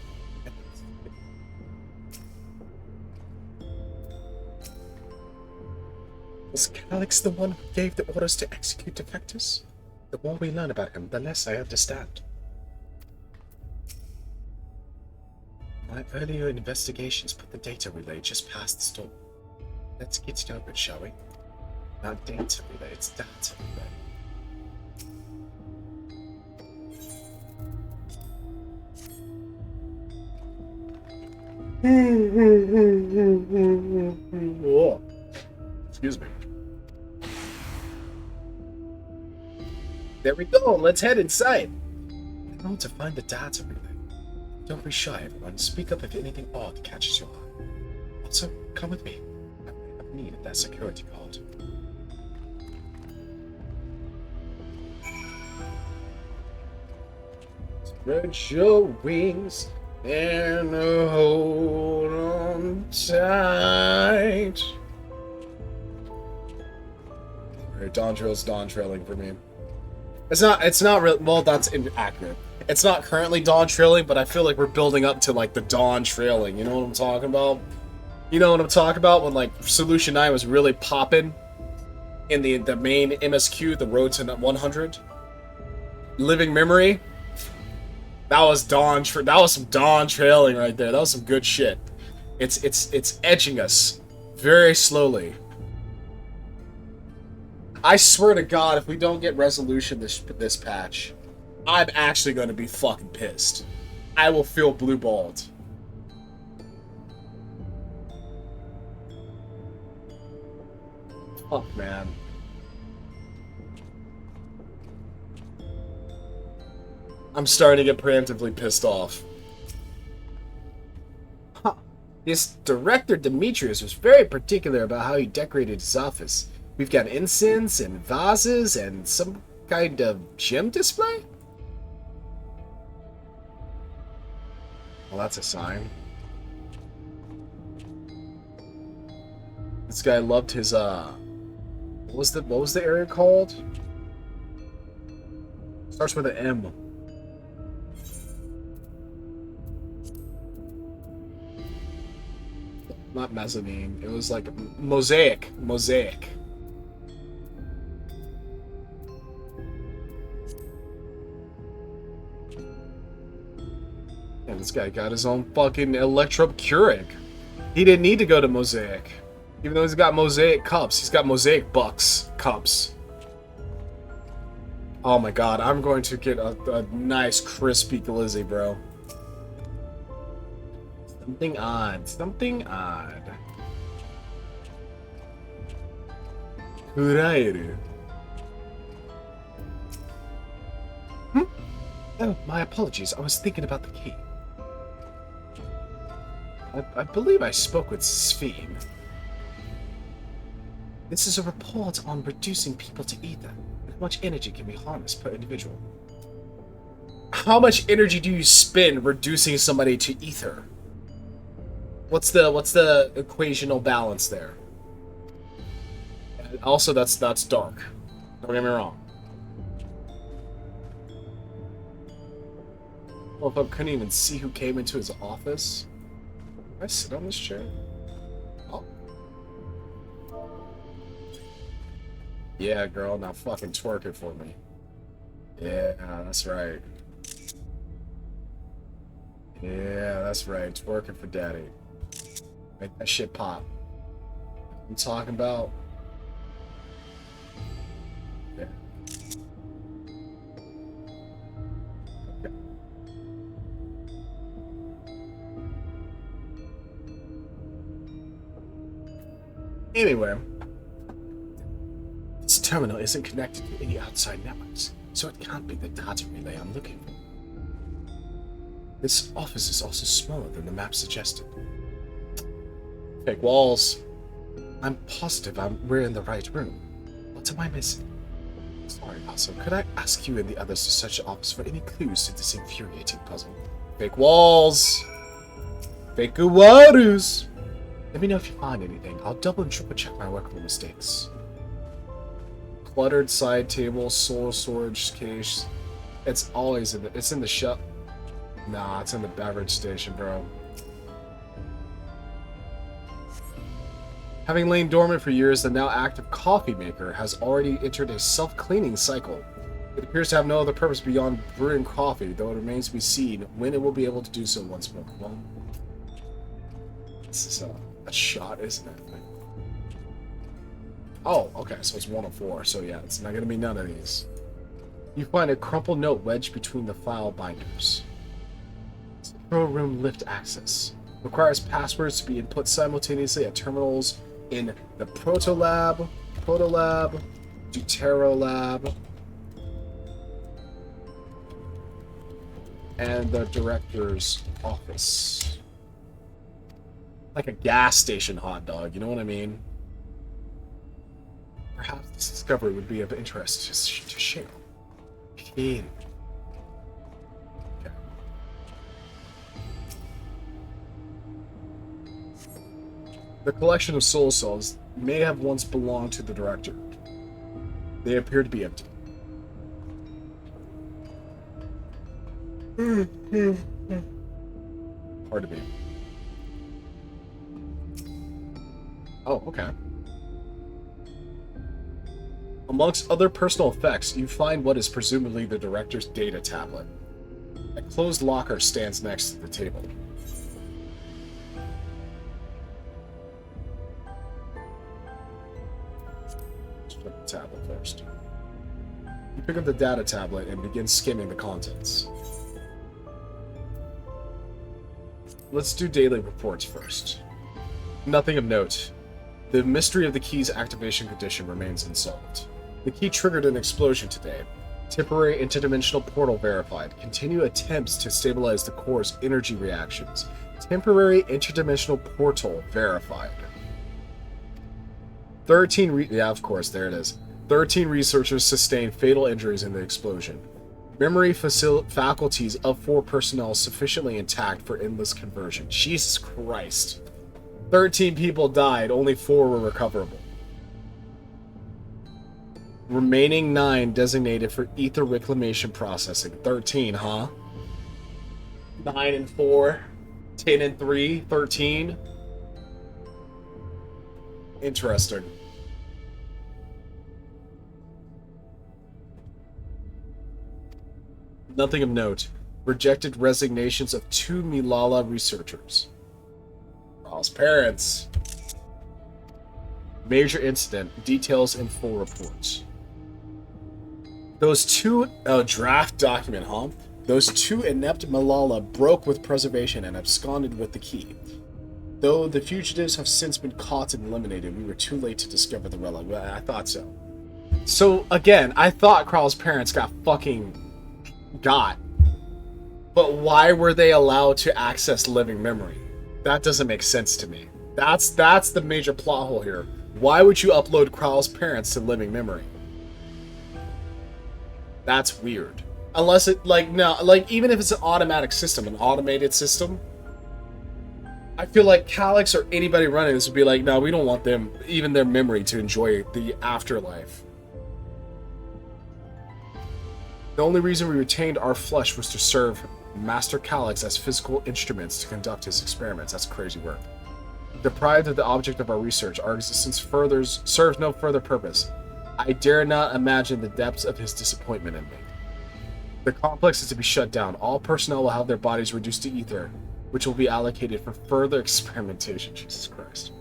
Was Calix the one who gave the orders to execute defectors? The more we learn about him, the less I understand. My earlier investigations put the data relay just past the store. Let's get to it, shall we? Not data relay, it's data relay. Whoa. Excuse me. There we go, let's head inside. I want to find the data relay. Don't be shy, everyone. Speak up if anything odd catches your eye. Also, come with me. I might have need of that security card. Spread your wings and hold on tight. Alright, Dawntrail's Dawntrailing for me. It's not real. Well, that's inaccurate. It's not currently Dawntrailing, but I feel like we're building up to like the Dawntrailing. You know what I'm talking about? You know what I'm talking about when like Solution 9 was really popping in the main MSQ, the Road to 100. Living Memory. That was that was some Dawntrailing right there. That was some good shit. It's edging us very slowly. I swear to God, if we don't get resolution this patch, I'm actually going to be fucking pissed. I will feel blue-balled. Fuck, man. I'm starting to get preemptively pissed off. Huh. This director, Demetrius, was very particular about how he decorated his office. We've got incense and vases and some kind of gym display? Well, that's a sign. This guy loved his what was the area called? Starts with an M. Not mezzanine. It was like mosaic. Mosaic. And this guy got his own fucking Electro Keurig. He didn't need to go to Mosaic. Even though he's got Mosaic cups. He's got Mosaic Bucks cups. Oh my god, I'm going to get a nice crispy glizzy, bro. Something odd. Something odd. Kurairu. Oh, my apologies. I was thinking about the key. I believe I spoke with Sphene. This is a report on reducing people to ether. How much energy can be harnessed per individual? How much energy do you spend reducing somebody to ether? What's the equational balance there? And also, that's dark. Don't get me wrong. Well, if I couldn't even see who came into his office. Can I sit on this chair? Oh. Yeah, girl, now fucking twerk it for me. Yeah, that's right. Yeah, that's right. Twerk it for daddy. Make that shit pop. I'm talking about. Yeah. Okay. Anyway, this terminal isn't connected to any outside networks, so it can't be the data relay I'm looking for. This office is also smaller than the map suggested. Fake walls. I'm positive we're in the right room. What am I missing? Sorry, also, could I ask you and the others to search the office for any clues to this infuriating puzzle? Fake walls. Fake walls. Let me know if you find anything. I'll double and triple check my work for mistakes. Cluttered side table, soul storage case. It's always in the. It's in the shop. Nah, it's in the beverage station, bro. Having lain dormant for years, the now active coffee maker has already entered a self-cleaning cycle. It appears to have no other purpose beyond brewing coffee, though it remains to be seen when it will be able to do so once more. Well, this is a shot, isn't it? Oh, okay, so it's 1 of 4, so yeah, it's not going to be none of these. You find a crumpled note wedged between the file binders. Control room lift access. Requires passwords to be input simultaneously at terminals in the Protolab, Deutero Lab, and the director's office. Like a gas station hot dog, you know what I mean? Perhaps this discovery would be of interest to Shale. Okay. The collection of soul cells may have once belonged to the director. They appear to be empty. Hard to be. Oh, okay. Amongst other personal effects, you find what is presumably the director's data tablet. A closed locker stands next to the table. Tablet first. You pick up the data tablet and begin skimming the contents. Let's do daily reports first. Nothing of note. The mystery of the key's activation condition remains unsolved. The key triggered an explosion today. Temporary interdimensional portal verified. Continue attempts to stabilize the core's energy reactions. Temporary interdimensional portal verified. 13 yeah, of course, there it is. 13 researchers sustained fatal injuries in the explosion. Memory faculties of 4 personnel sufficiently intact for endless conversion. Jesus Christ. 13 people died, only 4 were recoverable. Remaining 9 designated for ether reclamation processing. 13, huh? 9 and 4. 10 and 3. 13. Interesting. Nothing of note. Rejected resignations of 2 Milala researchers. Ra's parents. Major incident. Details in full reports. Those 2... Oh, draft document, huh? Those 2 inept Milala broke with preservation and absconded with the key. Though the fugitives have since been caught and eliminated, we were too late to discover the relic. Well, I thought so. So, again, I thought Kral's parents got fucking... got. But why were they allowed to access living memory? That doesn't make sense to me. That's the major plot hole here. Why would you upload Kral's parents to living memory? That's weird. Unless it, like, no, like, even if it's an automatic system, an automated system, I feel like Calyx or anybody running this would be like, no, we don't want them, even their memory, to enjoy the afterlife. The only reason we retained our flesh was to serve Master Calyx as physical instruments to conduct his experiments. That's crazy work. Deprived of the object of our research, our existence serves no further purpose. I dare not imagine the depths of his disappointment in me. The complex is to be shut down. All personnel will have their bodies reduced to ether, which will be allocated for further experimentation. Jesus Christ.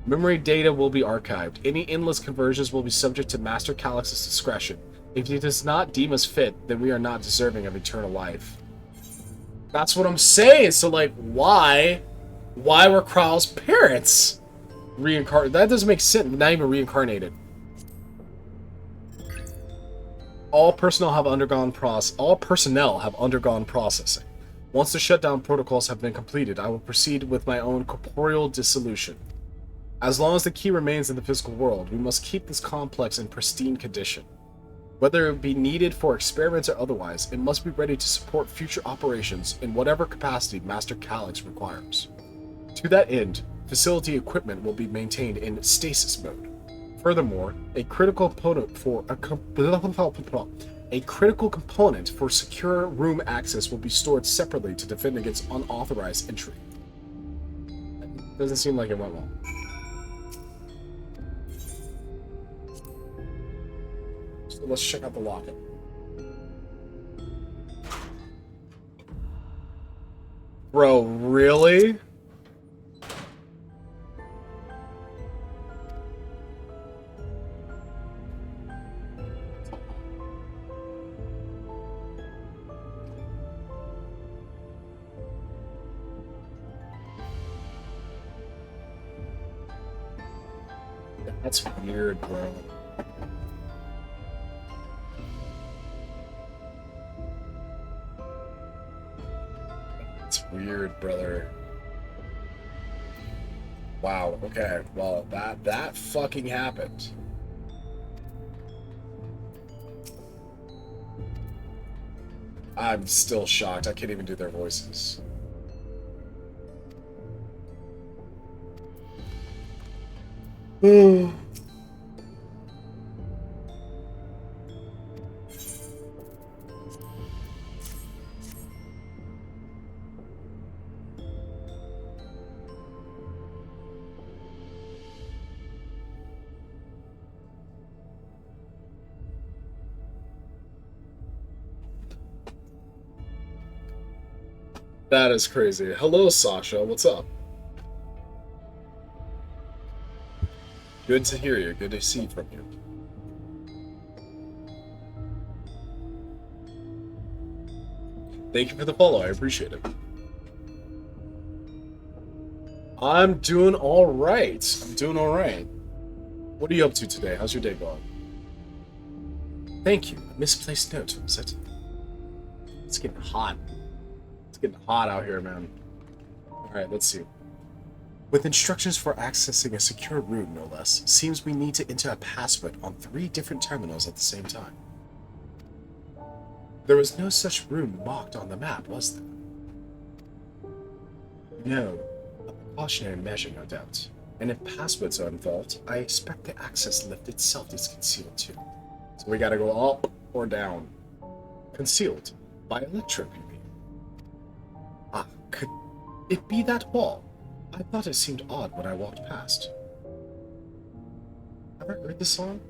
Memory data will be archived. Any endless conversions will be subject to Master Calyx's discretion. If he does not deem us fit, then we are not deserving of eternal life. That's what I'm saying. So, like, why were Kral's parents reincarnated? That doesn't make sense. Not even reincarnated. All personnel have undergone processing. Once the shutdown protocols have been completed, I will proceed with my own corporeal dissolution. As long as the key remains in the physical world, we must keep this complex in pristine condition. Whether it be needed for experiments or otherwise, it must be ready to support future operations in whatever capacity Master Calyx requires. To that end, facility equipment will be maintained in stasis mode. Furthermore, a critical component for secure room access will be stored separately to defend against unauthorized entry. Doesn't seem like it went well. So let's check out the locket. Bro, really? That's weird, bro. That's weird, brother. Wow, okay. Well, that fucking happened. I'm still shocked. I can't even do their voices. That is crazy. Hello, Sasha. What's up? Good to hear you. Good to see from you. Thank you for the follow. I appreciate it. I'm doing all right. I'm doing all right. What are you up to today? How's your day going? Thank you. A misplaced note, was it? It's getting hot. It's getting hot out here, man. All right, let's see. With instructions for accessing a secure room, no less, seems we need to enter a password on 3 different terminals at the same time. There was no such room marked on the map, was there? No. A precautionary measure, no doubt. And if passwords are involved, I expect the access lift itself is concealed too. So we gotta go up or down. Concealed. By electro, you mean? Ah, could it be that wall? I thought it seemed odd when I walked past. Have I heard this song?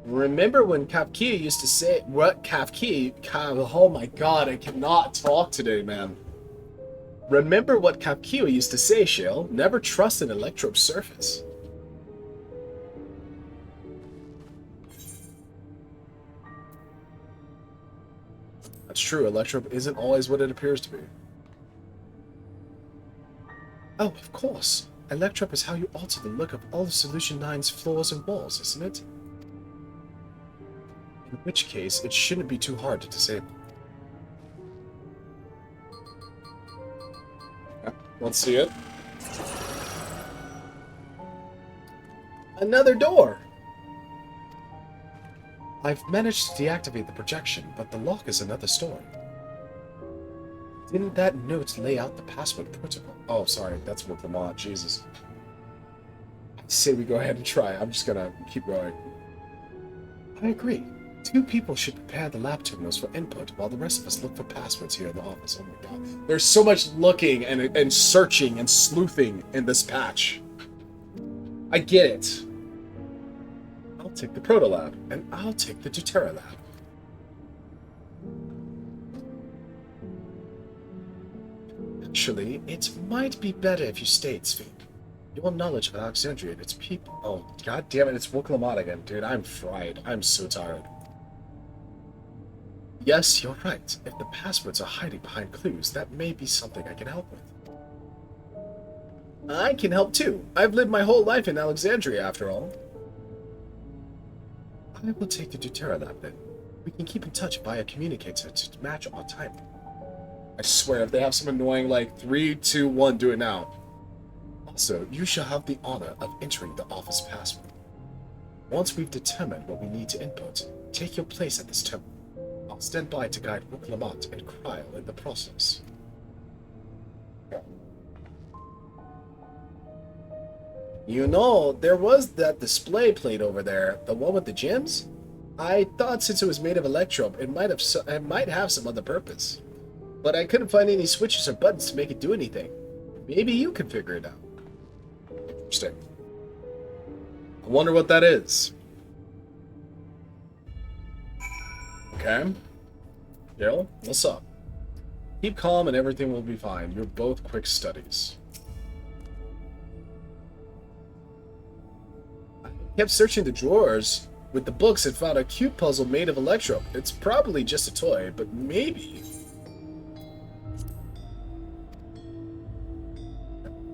Remember when Kafkia used to say, what Kafkia, oh my god, I cannot talk today, man. Remember what Kafkia used to say, Shale, never trust an electrope surface. That's true, electrope isn't always what it appears to be. Oh, of course. Electrope is how you alter the look of all of Solution 9's floors and walls, isn't it? In which case, it shouldn't be too hard to disable. Yeah, let's see it. Another door! I've managed to deactivate the projection, but the lock is another story. Didn't that note lay out the password protocol? Oh, sorry, that's with Lamont, Jesus. I say we go ahead and try. I'm just gonna keep going. I agree. 2 people should prepare the lab terminals for input, while the rest of us look for passwords here in the office. Oh my god. There's so much looking and searching and sleuthing in this patch. I get it. I'll take the Proto Lab, and I'll take the Deutera Lab. Actually, it might be better if you stayed, Sven. Your knowledge of Alexandria and its people... Oh, god damn it, it's Wook Lamont again. Dude, I'm fried. I'm so tired. Yes, you're right. If the passwords are hiding behind clues, that may be something I can help with. I can help too. I've lived my whole life in Alexandria, after all. I will take the Deutera Lab then. We can keep in touch via communicator to match our timing. I swear, if they have some annoying, like, 3, 2, 1, do it now. Also, you shall have the honor of entering the office password. Once we've determined what we need to input, take your place at this terminal. I'll stand by to guide Wook Lamont and Cryle in the process. You know, there was that display plate over there, the one with the gems? I thought since it was made of electrope, it might have some other purpose. But I couldn't find any switches or buttons to make it do anything. Maybe you can figure it out. Interesting. I wonder what that is. Okay. Daryl, what's up? Keep calm and everything will be fine. You're both quick studies. I kept searching the drawers with the books and found a cute puzzle made of electrope. It's probably just a toy, but maybe...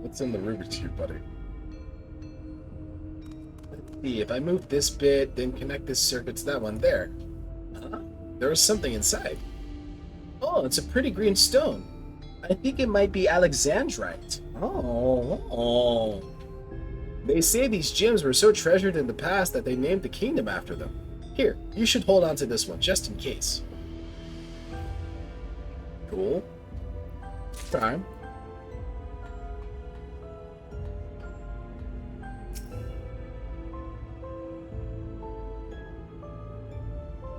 What's in the Rubik's Cube, buddy? Let's see, if I move this bit, then connect this circuit to that one there. Huh? There was something inside. Oh, it's a pretty green stone. I think it might be Alexandrite. Oh. They say these gems were so treasured in the past that they named the kingdom after them. Here, you should hold on to this one, just in case. Cool. Time.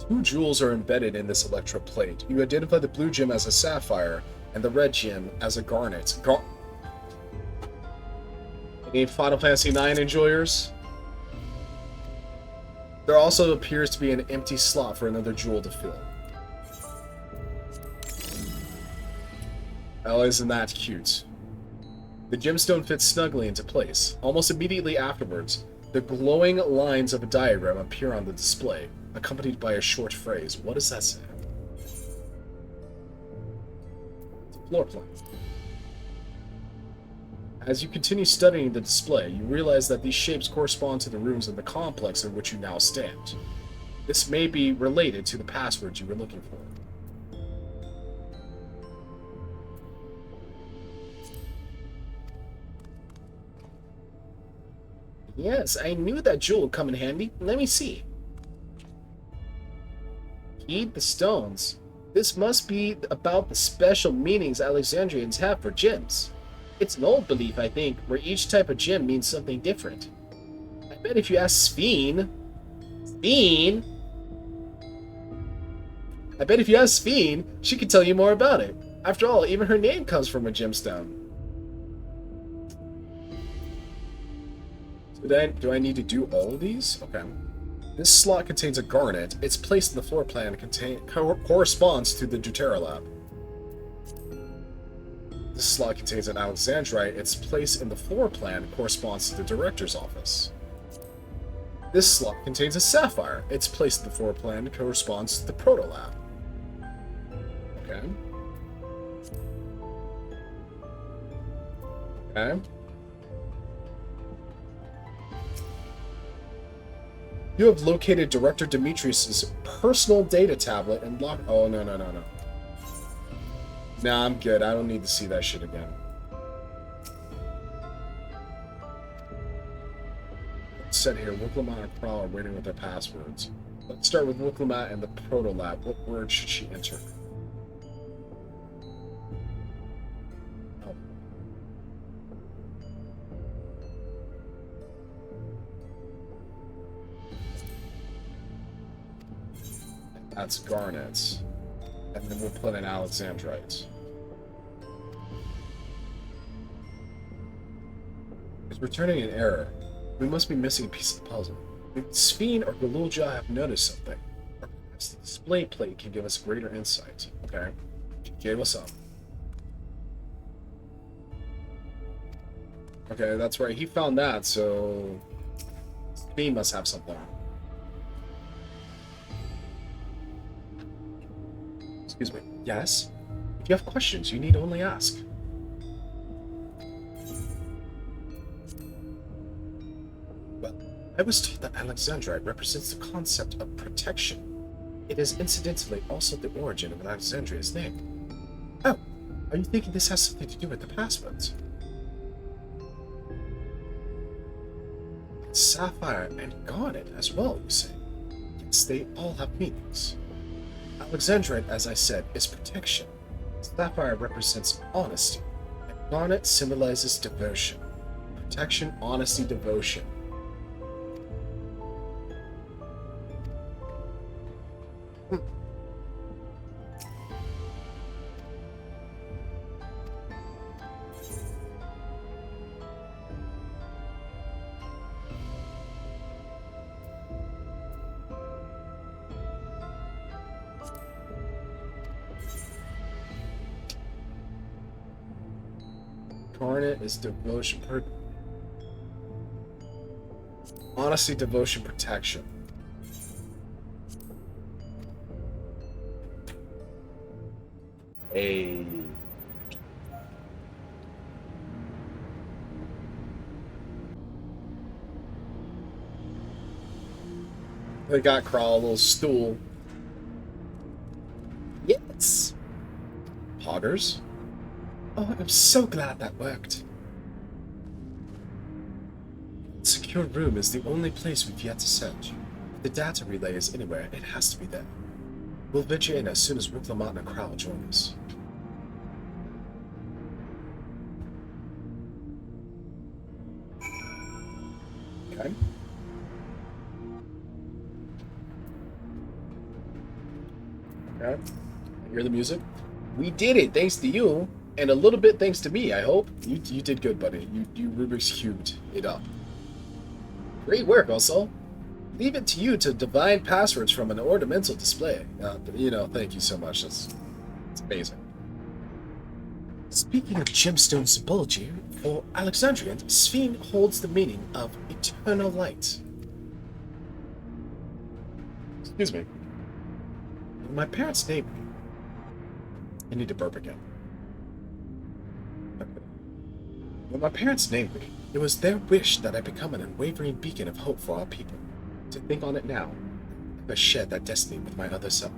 Two jewels are embedded in this electroplate. You identify the blue gem as a sapphire and the red gem as a garnet. Any Final Fantasy IX enjoyers? There also appears to be an empty slot for another jewel to fill. Oh, isn't that cute? The gemstone fits snugly into place. Almost immediately afterwards, the glowing lines of a diagram appear on the display, accompanied by a short phrase. What does that say? It's a floor plan. As you continue studying the display, you realize that these shapes correspond to the rooms in the complex in which you now stand. This may be related to the passwords you were looking for. Yes, I knew that jewel would come in handy. Let me see. Heed the stones. This must be about the special meanings Alexandrians have for gems. It's an old belief, I think, where each type of gem means something different. I bet if you ask Sphene... I bet if you ask Sphene, she could tell you more about it. After all, even her name comes from a gemstone. Do I need to do all of these? Okay. This slot contains a garnet. Its place in the floor plan corresponds to the Dawntrail lab. This slot contains an alexandrite. Its place in the floor plan corresponds to the director's office. This slot contains a sapphire. Its place in the floor plan corresponds to the proto lab. Okay. Okay. You have located Director Demetrius's personal data tablet and locked... Oh, no. Nah, I'm good. I don't need to see that shit again. It said here, Wicklamat and Prowl are waiting with their passwords. Let's start with Wicklamat and the Proto Lab. What word should she enter? Oh. That's garnets. And then we'll put in alexandrites. It's returning an error. We must be missing a piece of the puzzle. Maybe Sphene or Galulja have noticed something. Or perhaps the display plate can give us greater insight. Okay? Jade, what's up? Okay, that's right. He found that, so... Sphene must have something. Excuse me. Yes? If you have questions, you need only ask. Well, I was told that Alexandrite represents the concept of protection. It is incidentally also the origin of Alexandria's name. Oh, are you thinking this has something to do with the passwords? Sapphire and garnet as well, you say? Yes, they all have meanings. Alexandrite, as I said, is protection. Sapphire represents honesty, and garnet symbolizes devotion. Protection, honesty, devotion. Garnet is devotion, honesty, devotion, protection. Hey. They got Crawl, a little stool. Yes. Poggers. Oh, I'm so glad that worked. The secure room is the only place we've yet to search. If the data relay is anywhere, it has to be there. We'll venture in as soon as Wicklamat and Crowl join us. Okay. Okay. Hear the music? We did it, thanks to you. And a little bit thanks to me, I hope. You did good, buddy. You Rubik's Cubed it up. Great work, also. Leave it to you to divine passwords from an ornamental display. Thank you so much. It's amazing. Speaking of gemstone symbology, for Alexandrians, Sphene holds the meaning of eternal light. Excuse me. My parents named me. I need to burp again. When my parents named me, it was their wish that I become an unwavering beacon of hope for our people. To think on it now, I must share that destiny with my other self.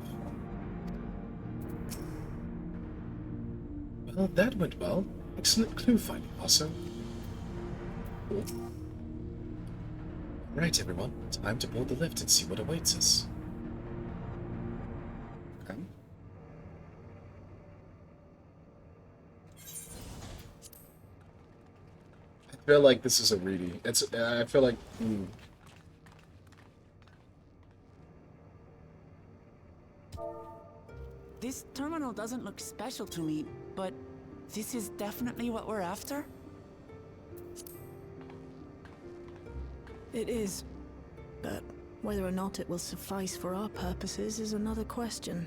Well, that went well. Excellent clue finding, also. Right, everyone. Time to board the lift and see what awaits us. Okay. I feel like this is a reedy. I feel like... This terminal doesn't look special to me, but this is definitely what we're after? It is. But whether or not it will suffice for our purposes is another question.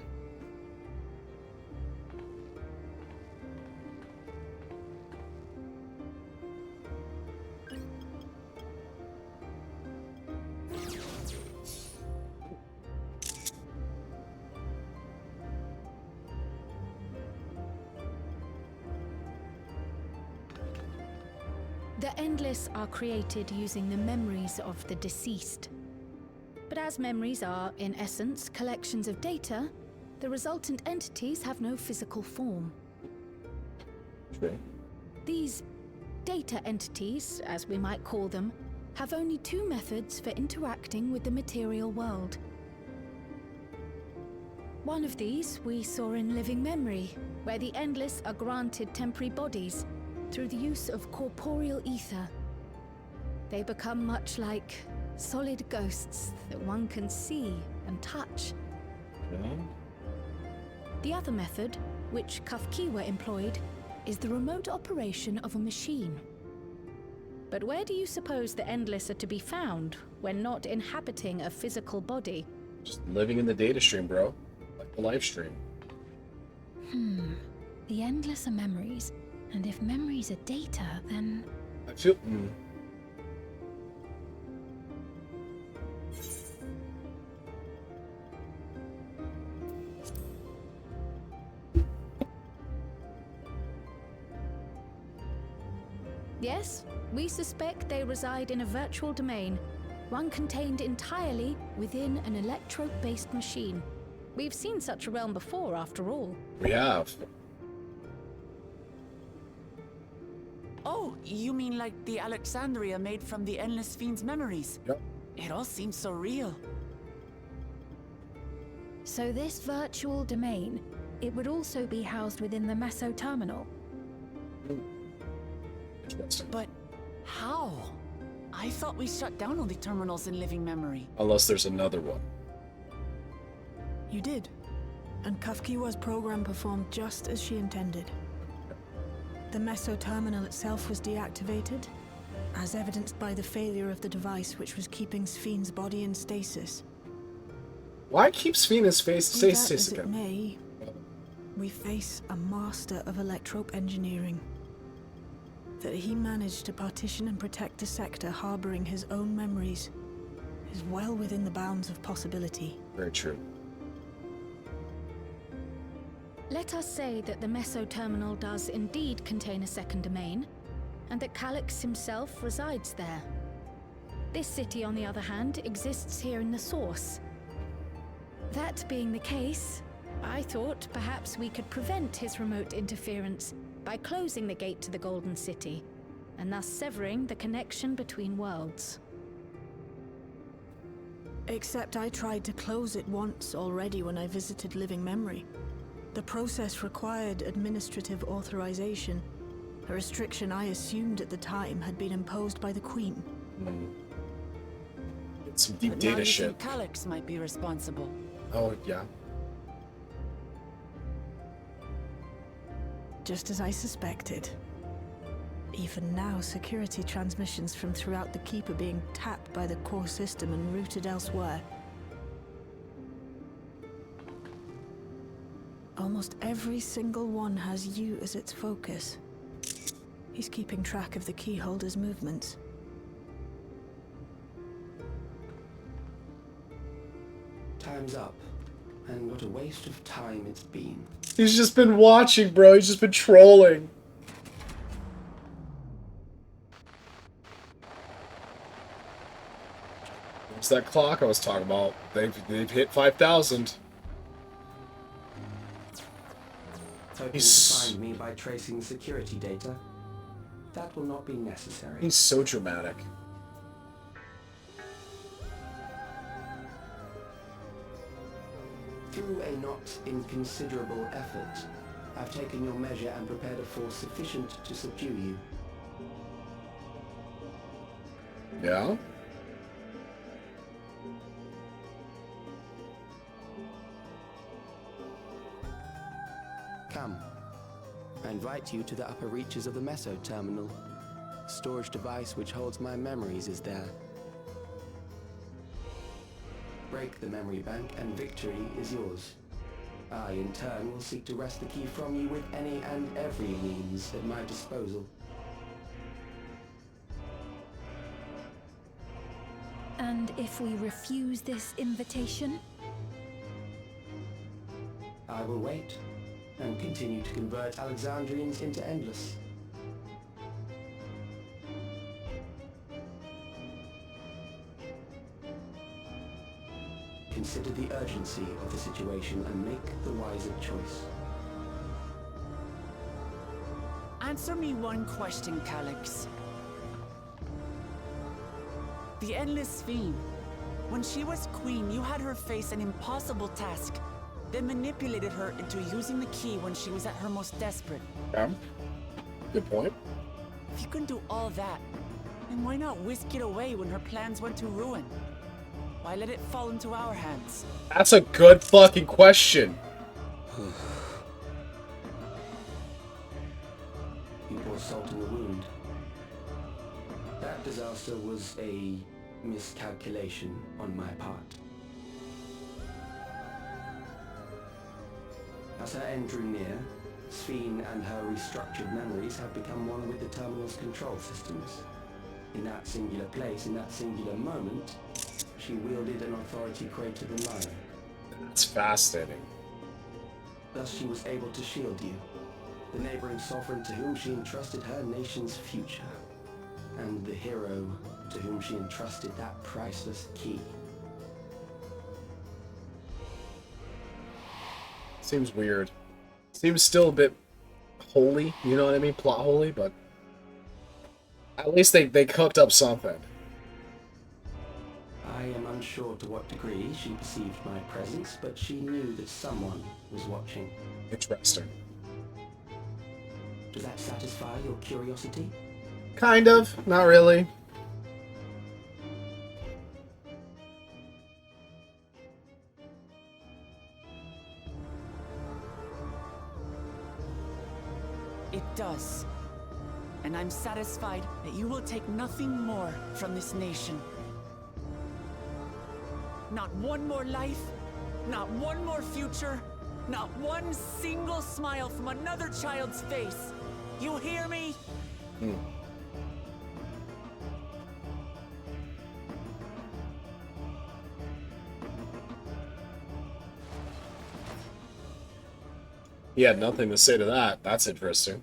The Endless are created using the memories of the deceased. But as memories are, in essence, collections of data, the resultant entities have no physical form. True. These data entities, as we might call them, have only two methods for interacting with the material world. One of these we saw in Living Memory, where the Endless are granted temporary bodies through the use of corporeal ether. They become much like solid ghosts that one can see and touch. Yeah. The other method, which Kafkiwa employed, is the remote operation of a machine. But where do you suppose the Endless are to be found when not inhabiting a physical body? Just living in the data stream, bro. Like the live stream. The Endless are memories, and if memories are data, then... I feel... Yes, we suspect they reside in a virtual domain, one contained entirely within an electrode-based machine. We've seen such a realm before, after all. We have. Oh, you mean like the Alexandria made from the Endless Fiend's memories? Yep. It all seems so real. So this virtual domain, it would also be housed within the Meso terminal. But how? I thought we shut down all the terminals in Living Memory. Unless there's another one. You did. And Kafkiwa's program performed just as she intended. The Meso terminal itself was deactivated, as evidenced by the failure of the device which was keeping Spheen's body in stasis. Why keep Spheen in stasis As again? it may, we face a master of electrope engineering. That he managed to partition and protect a sector harboring his own memories is well within the bounds of possibility. Very true. Let us say that the Meso terminal does indeed contain a second domain, and that Calyx himself resides there. This city, on the other hand, exists here in the source. That being the case, I thought perhaps we could prevent his remote interference by closing the gate to the Golden City, and thus severing the connection between worlds. Except I tried to close it once already when I visited Living Memory. The process required administrative authorization, a restriction I assumed at the time had been imposed by the Queen. It's some deep But data now you shit. think Calyx might be responsible. Oh, yeah. Just as I suspected. Even now, security transmissions from throughout the Keep are being tapped by the core system and routed elsewhere. Almost every single one has you as its focus. He's keeping track of the keyholder's movements. Time's up. And what a waste of time it's been. He's just been watching, bro. He's just been trolling. It's that clock I was talking about. They've hit 5,000. Hoping to find me by tracing security data? That will not be necessary. He's so dramatic. Through a not inconsiderable effort, I've taken your measure and prepared a force sufficient to subdue you. Yeah? Come. I invite you to the upper reaches of the Meso Terminal. The storage device which holds my memories is there. Break the memory bank and victory is yours. I, in turn, will seek to wrest the key from you with any and every means at my disposal. And if we refuse this invitation? I will wait and continue to convert Alexandrians into Endless. Consider the urgency of the situation and make the wiser choice. Answer me one question, Calyx. The Endless Fiend. When she was queen, you had her face an impossible task, then manipulated her into using the key when she was at her most desperate. Yeah. Good point. If you can do all that, then why not whisk it away when her plans went to ruin? Why let it fall into our hands? That's a good fucking question. You pour salt in the wound. That disaster was a miscalculation on my part. As her end drew near, Sphene and her restructured memories have become one with the terminal's control systems. In that singular place, in that singular moment, she wielded an authority greater than mine. That's fascinating. Thus she was able to shield you, the neighboring sovereign to whom she entrusted her nation's future, and the hero to whom she entrusted that priceless key. Seems weird. Seems still a bit holy, you know what I mean? Plot holy, but at least they cooked up something. I am unsure to what degree she perceived my presence, but she knew that someone was watching. Interesting. Does that satisfy your curiosity? Kind of. Not really. It does. And I'm satisfied that you will take nothing more from this nation. Not one more life, not one more future, not one single smile from another child's face. You hear me? He had nothing to say to that. That's interesting.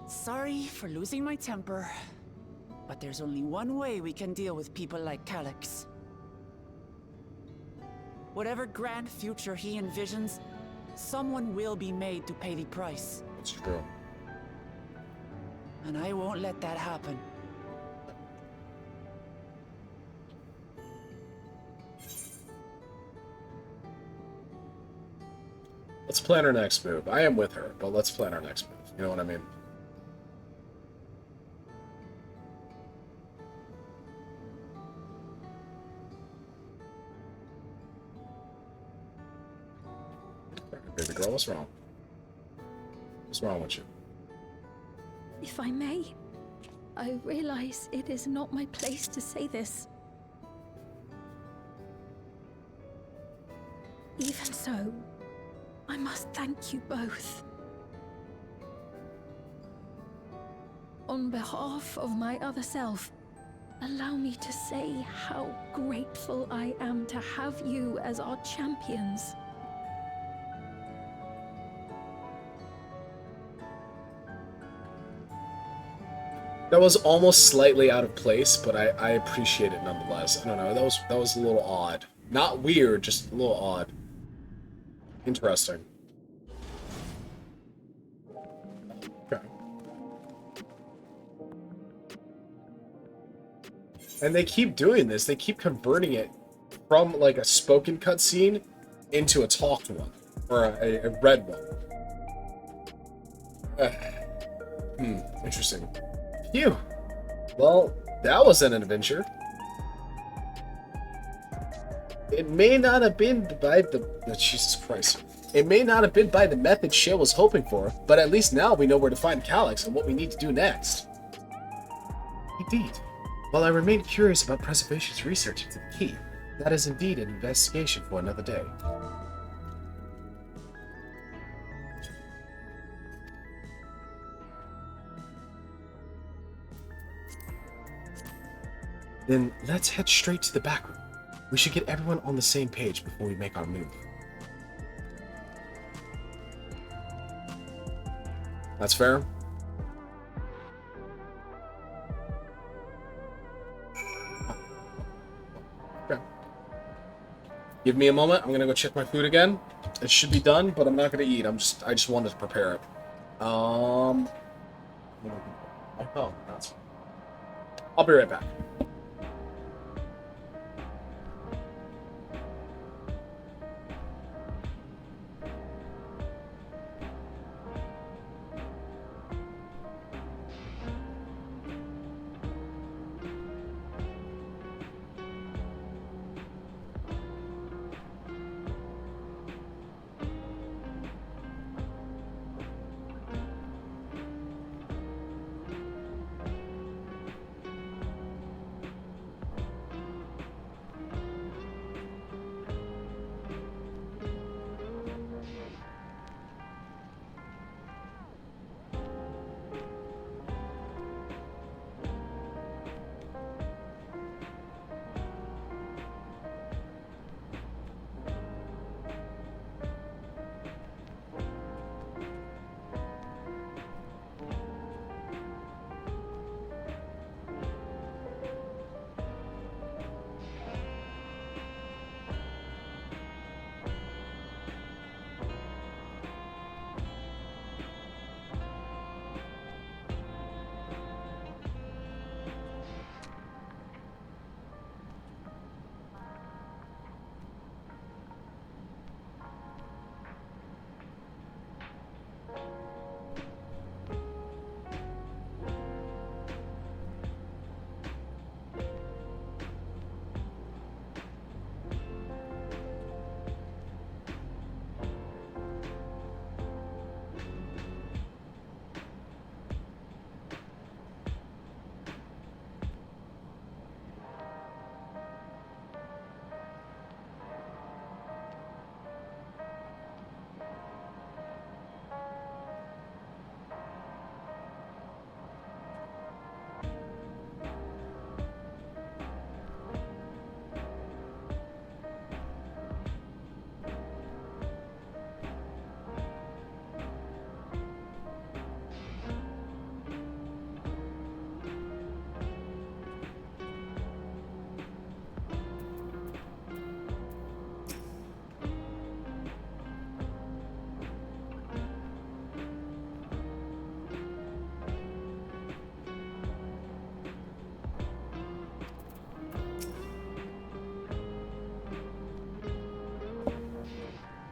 Sorry for losing my temper, but there's only one way we can deal with people like Calyx. Whatever grand future he envisions, someone will be made to pay the price. That's true. And I won't let that happen. Let's plan our next move. I am with her, but let's plan our next move. You know what I mean? Baby girl, what's wrong? What's wrong with you? If I may, I realize it is not my place to say this. Even so, I must thank you both. On behalf of my other self, allow me to say how grateful I am to have you as our champions. That was almost slightly out of place, but I appreciate it nonetheless. I don't know, that was a little odd. Not weird, just a little odd. Interesting. Okay. And they keep doing this. They keep converting it from like a spoken cutscene into a talked one, or a read one. Interesting. Phew. Well, that was an adventure. It may not have been by Jesus Christ. It may not have been by the method Shale was hoping for, but at least now we know where to find Calyx and what we need to do next. Indeed. While I remain curious about Preservation's research into the key, that is indeed an investigation for another day. Then let's head straight to the back room. We should get everyone on the same page before we make our move. That's fair. Okay. Give me a moment. I'm gonna go check my food again. It should be done, but I'm not gonna eat. I just wanted to prepare it. Oh, that's fine. I'll be right back.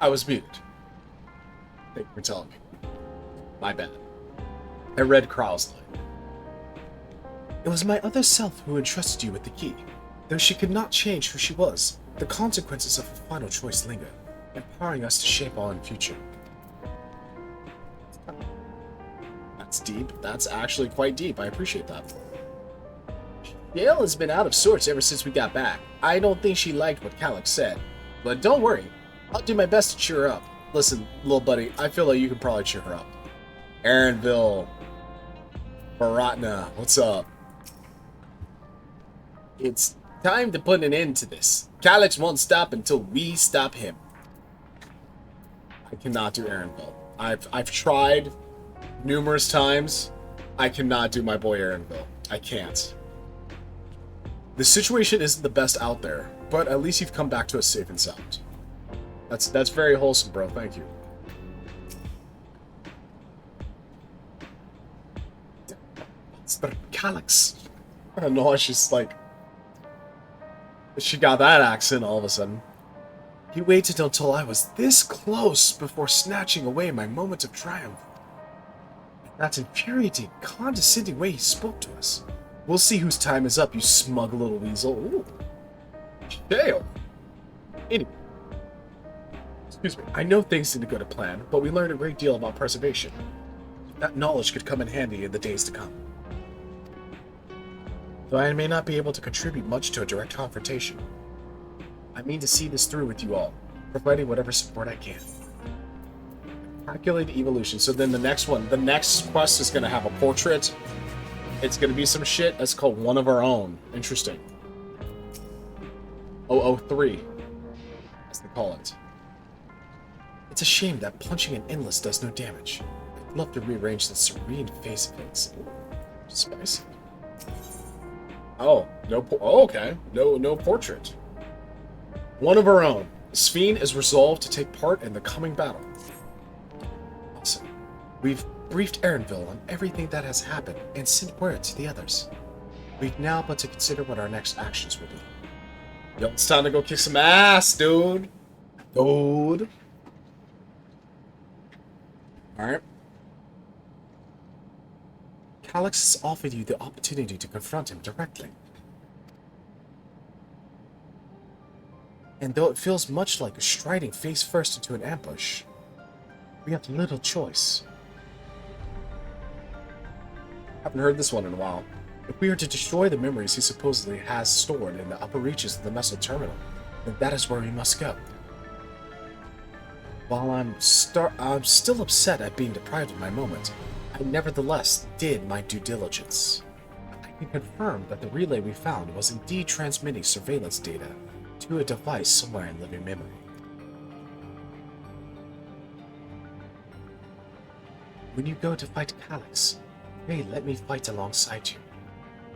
I was muted. Thank you for telling me. My bad. I read Krau's line. It was my other self who entrusted you with the key. Though she could not change who she was, the consequences of her final choice linger, empowering us to shape our own future. That's deep. That's actually quite deep. I appreciate that. Yale has been out of sorts ever since we got back. I don't think she liked what Calyx said. But don't worry. I'll do my best to cheer her up. Listen, little buddy, I feel like you can probably cheer her up. Aaronville. Baratna, what's up? It's time to put an end to this. Calyx won't stop until we stop him. I cannot do Aaronville. I've tried numerous times. I cannot do my boy Aaronville. I can't. The situation isn't the best out there, but at least you've come back to us safe and sound. That's very wholesome, bro. Thank you. It's the Calyx. I don't know, she's like... She got that accent all of a sudden. He waited until I was this close before snatching away my moment of triumph. That infuriating, condescending way he spoke to us. We'll see whose time is up, you smug little weasel. Ooh. Jail. Anyway. Excuse me. I know things didn't go to plan, but we learned a great deal about preservation. That knowledge could come in handy in the days to come. Though I may not be able to contribute much to a direct confrontation, I mean to see this through with you all, providing whatever support I can. Calculate evolution. So then the next one, the next quest is going to have a portrait. It's going to be some shit that's called One of Our Own. Interesting. 003, as they call it. It's a shame that punching an endless does no damage. I'd love to rearrange the serene face of things. Spicy. Oh, no. Okay, no portrait. One of Our Own. Sphene is resolved to take part in the coming battle. Awesome. We've briefed Aaronville on everything that has happened and sent word to the others. We've now but to consider what our next actions will be. Yo, it's time to go kick some ass, dude. Dude. Alright. Calyx has offered you the opportunity to confront him directly. And though it feels much like striding face first into an ambush, we have little choice. Haven't heard this one in a while. If we are to destroy the memories he supposedly has stored in the upper reaches of the Meso Terminal, then that is where we must go. While I'm still upset at being deprived of my moment, I nevertheless did my due diligence. I can confirm that the relay we found was indeed transmitting surveillance data to a device somewhere in living memory. When you go to fight Calyx, pray let me fight alongside you.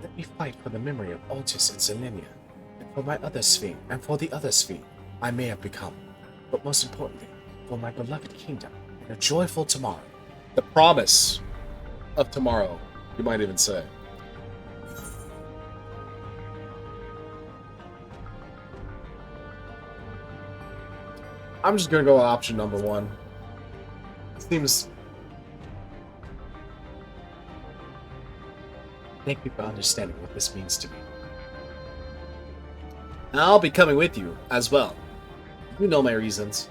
Let me fight for the memory of Altus and Zelenia, and for my other Sphene, and for the other Sphene I may have become, but most importantly, for my beloved kingdom and a joyful tomorrow. The promise of tomorrow, you might even say. I'm just gonna go with option number one. Seems... Thank you for understanding what this means to me. I'll be coming with you, as well. You know my reasons.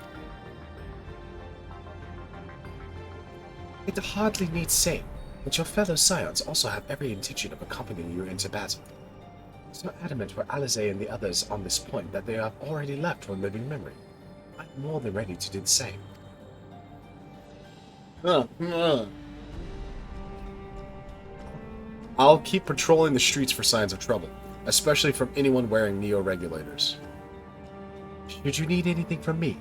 It hardly needs saying, but your fellow scions also have every intention of accompanying you into battle. So adamant were Alize and the others on this point that they have already left from living memory. I'm more than ready to do the same. I'll keep patrolling the streets for signs of trouble, especially from anyone wearing neo-regulators. Should you need anything from me,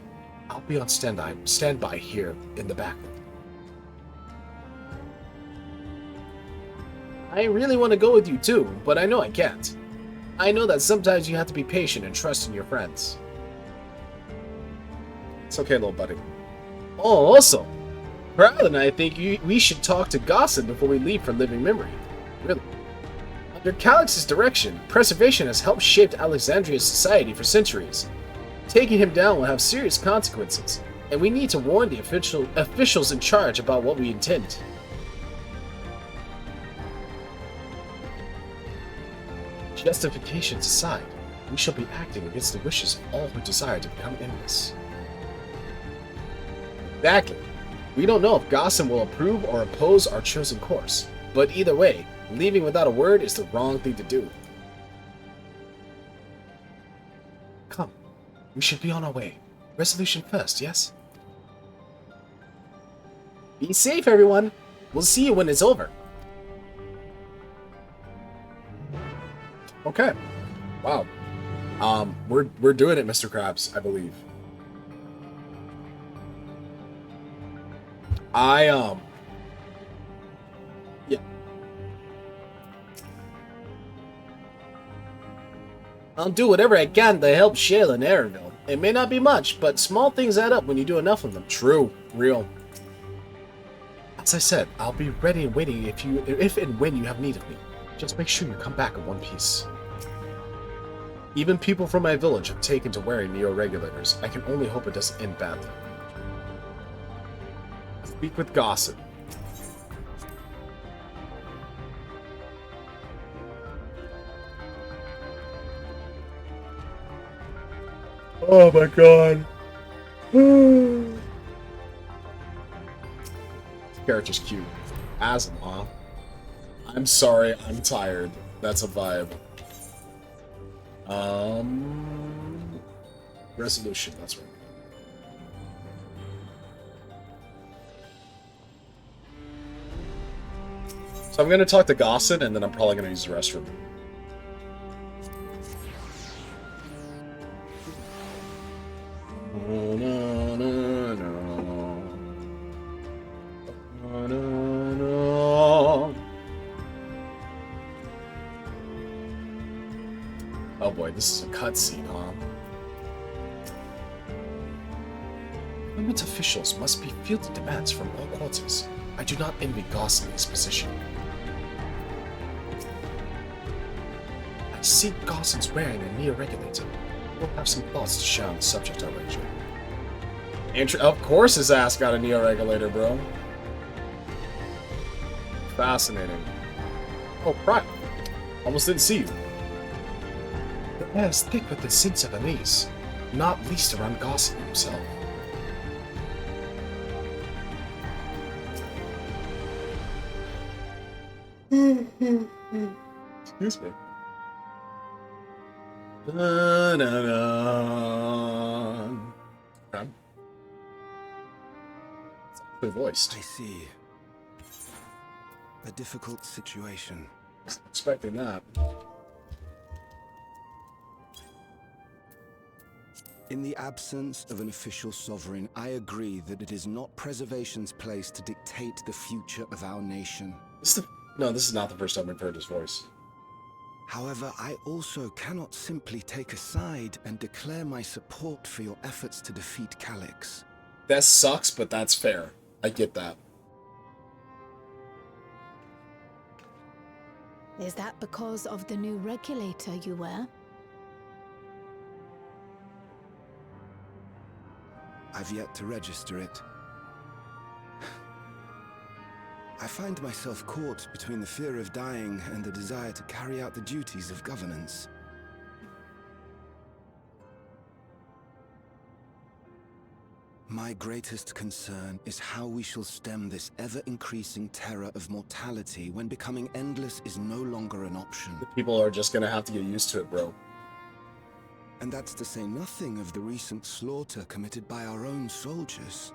I'll be on standby here in the back. I really want to go with you too, but I know I can't. I know that sometimes you have to be patient and trust in your friends. It's okay, little buddy. Oh, also, Proud and I think we should talk to Gossip before we leave for living memory. Really. Under Calyx's direction, preservation has helped shape Alexandria's society for centuries. Taking him down will have serious consequences, and we need to warn the officials in charge about what we intend. Justifications aside, we shall be acting against the wishes of all who desire to become endless. Exactly. We don't know if Gossam will approve or oppose our chosen course, but either way, leaving without a word is the wrong thing to do. Come, we should be on our way. Resolution first, yes? Be safe, everyone. We'll see you when it's over. Okay. Wow. We're doing it, Mr. Krabs, I believe. Yeah. I'll do whatever I can to help Shale and Airville. It may not be much, but small things add up when you do enough of them. True. Real. As I said, I'll be ready and waiting if and when you have need of me. Just make sure you come back in one piece. Even people from my village have taken to wearing neo-regulators. I can only hope it doesn't end badly. Speak with Gossip. Oh my god. This character's cute. Asm, huh? I'm sorry, I'm tired. That's a vibe. Resolution, that's right. So I'm gonna talk to Gossen, and then I'm probably gonna use the restroom. Oh boy, this is a cutscene, huh? Government officials must be fielding demands from all quarters. I do not envy Goss in his position. I see Gosson's wearing a neo-regulator. We'll have some thoughts to share on the subject, I'll wager. Of course his ass got a neo-regulator, bro. Fascinating. Oh, right. Almost didn't see you. The air is thick with the scents of anise, not least around Gosson himself. Excuse me. Okay. It's voiced. I see. A difficult situation. Wasn't expecting that. In the absence of an official sovereign, I agree that it is not preservation's place to dictate the future of our nation. No, this is not the first time we've heard his voice. However, I also cannot simply take a side and declare my support for your efforts to defeat Calyx. That sucks, but that's fair. I get that. Is that because of the new regulator you wear? I've yet to register it. I find myself caught between the fear of dying and the desire to carry out the duties of governance. My greatest concern is how we shall stem this ever-increasing terror of mortality when becoming endless is no longer an option. The people are just gonna have to get used to it, bro. And that's to say nothing of the recent slaughter committed by our own soldiers.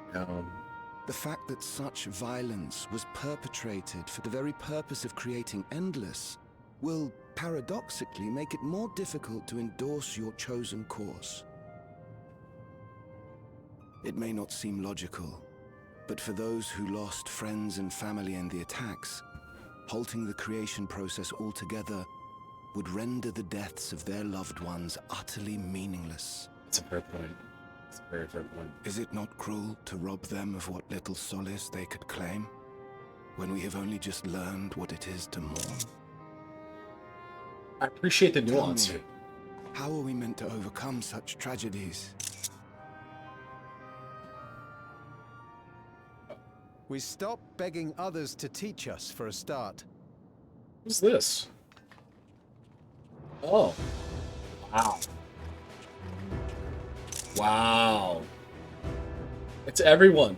The fact that such violence was perpetrated for the very purpose of creating Endless will, paradoxically, make it more difficult to endorse your chosen course. It may not seem logical, but for those who lost friends and family in the attacks, halting the creation process altogether would render the deaths of their loved ones utterly meaningless. That's a fair point. It's a very fair point. Is it not cruel to rob them of what little solace they could claim, when we have only just learned what it is to mourn? I appreciate the nuance here. How are we meant to overcome such tragedies? We stop begging others to teach us for a start. What's this? Oh. Wow. Wow. It's everyone.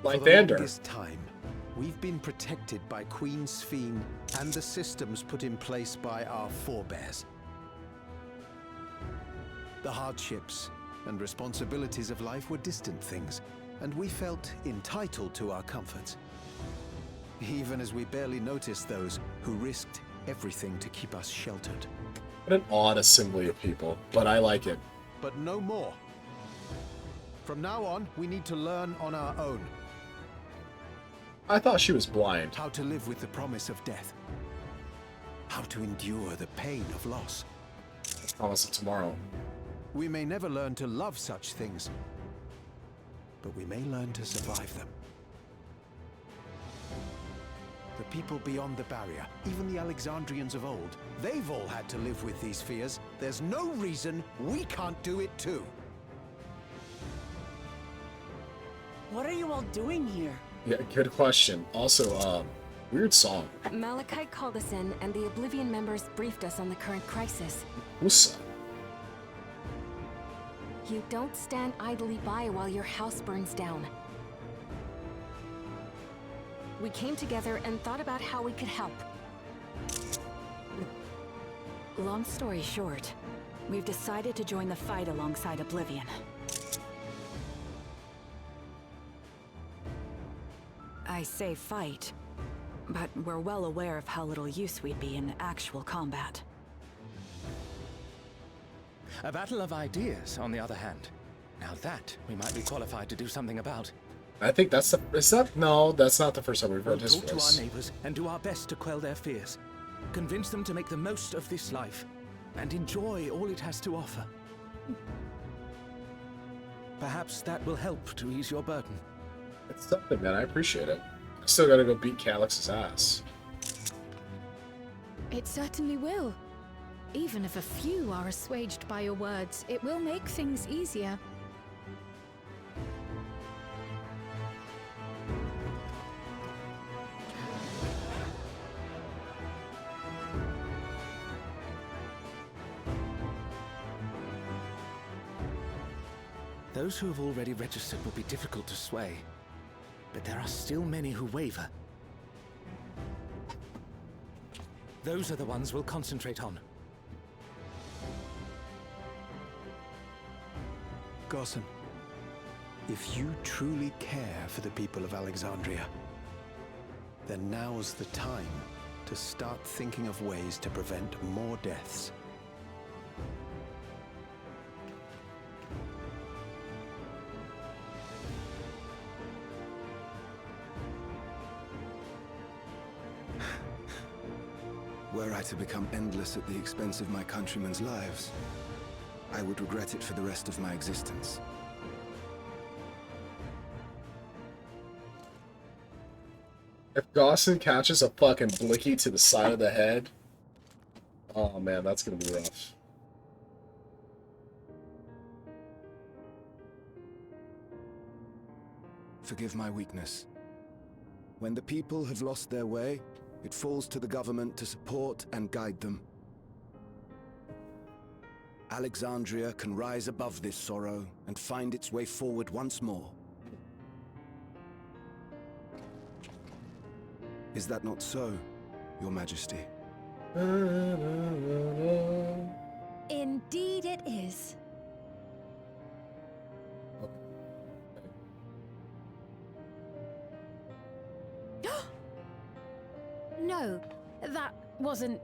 Like For the Vander. longest time, we've been protected by Queen Sphene and the systems put in place by our forebears. The hardships and responsibilities of life were distant things, and we felt entitled to our comforts, even as we barely noticed those who risked everything to keep us sheltered. What an odd assembly of people, but I like it. But no more. From now on, we need to learn on our own. I thought she was blind. How to live with the promise of death. How to endure the pain of loss. The promise of tomorrow. We may never learn to love such things, but we may learn to survive them. The people beyond the barrier, even the Alexandrians of old, they've all had to live with these fears. There's no reason we can't do it too. What are you all doing here? Yeah, good question. Also, weird song. Malachite called us in, and the Oblivion members briefed us on the current crisis. Who's You don't stand idly by while your house burns down. We came together and thought about how we could help. Long story short, we've decided to join the fight alongside Oblivion. I say fight, but we're well aware of how little use we'd be in actual combat. A battle of ideas, on the other hand. Now that we might be qualified to do something about. I think that's the... No, that's not the first time we've heard his Talk to voice. our neighbors and do our best to quell their fears. Convince them to make the most of this life and enjoy all it has to offer. Perhaps that will help to ease your burden. It's something, man. I appreciate it. I still gotta go beat Calix's ass. It certainly will. Even if a few are assuaged by your words, it will make things easier. Those who have already registered will be difficult to sway, but there are still many who waver. Those are the ones we'll concentrate on. Gossen, if you truly care for the people of Alexandria, then now's the time to start thinking of ways to prevent more deaths. Were I to become endless at the expense of my countrymen's lives, I would regret it for the rest of my existence. If Gossen catches a fucking blicky to the side of the head, oh man, that's gonna be rough. Forgive my weakness. When the people have lost their way, it falls to the government to support and guide them. Alexandria can rise above this sorrow and find its way forward once more. Is that not so, Your Majesty? Indeed it is. No, that wasn't,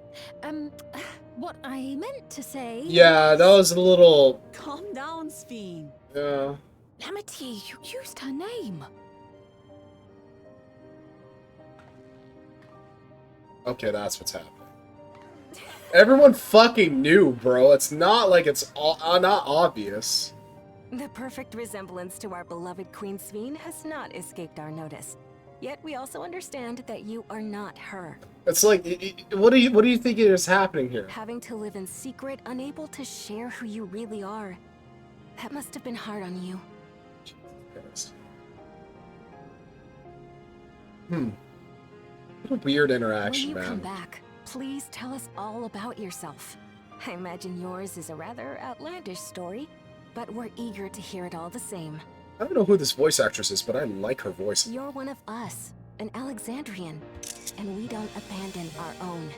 what I meant to say. Yeah, that was a little... Calm down, Sphene. Yeah. Lamity, you used her name. Okay, that's what's happening. Everyone fucking knew, bro. It's not like it's not obvious. The perfect resemblance to our beloved Queen Sphene has not escaped our notice. Yet we also understand that you are not her. It's like, what do you think is happening here? Having to live in secret, unable to share who you really are. That must have been hard on you. What a weird interaction, When you man. come back, please tell us all about yourself. I imagine yours is a rather outlandish story, but we're eager to hear it all the same. I don't know who this voice actress is, but I like her voice. You're one of us, an Alexandrian, and we don't abandon our own.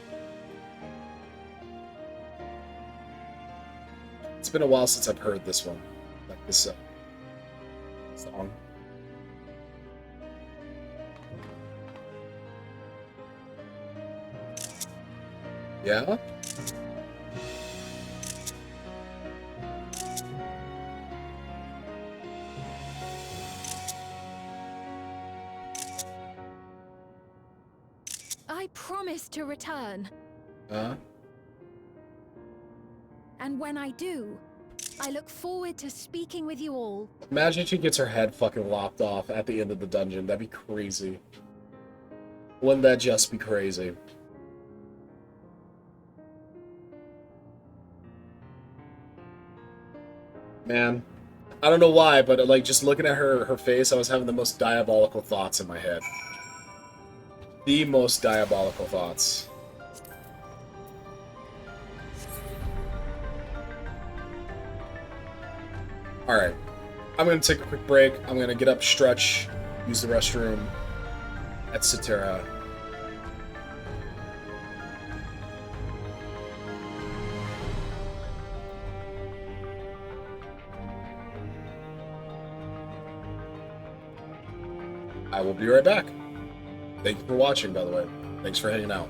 It's been a while since I've heard this one. Like this song. Yeah? I promise to return. Huh? And when I do, I look forward to speaking with you all. Imagine she gets her head fucking lopped off at the end of the dungeon. That'd be crazy. Wouldn't that just be crazy? Man, I don't know why, but like just looking at her face, I was having the most diabolical thoughts in my head. The most diabolical thoughts. Alright. I'm gonna take a quick break. I'm gonna get up, stretch, use the restroom, etc. I will be right back. Thank you for watching, by the way. Thanks for hanging out.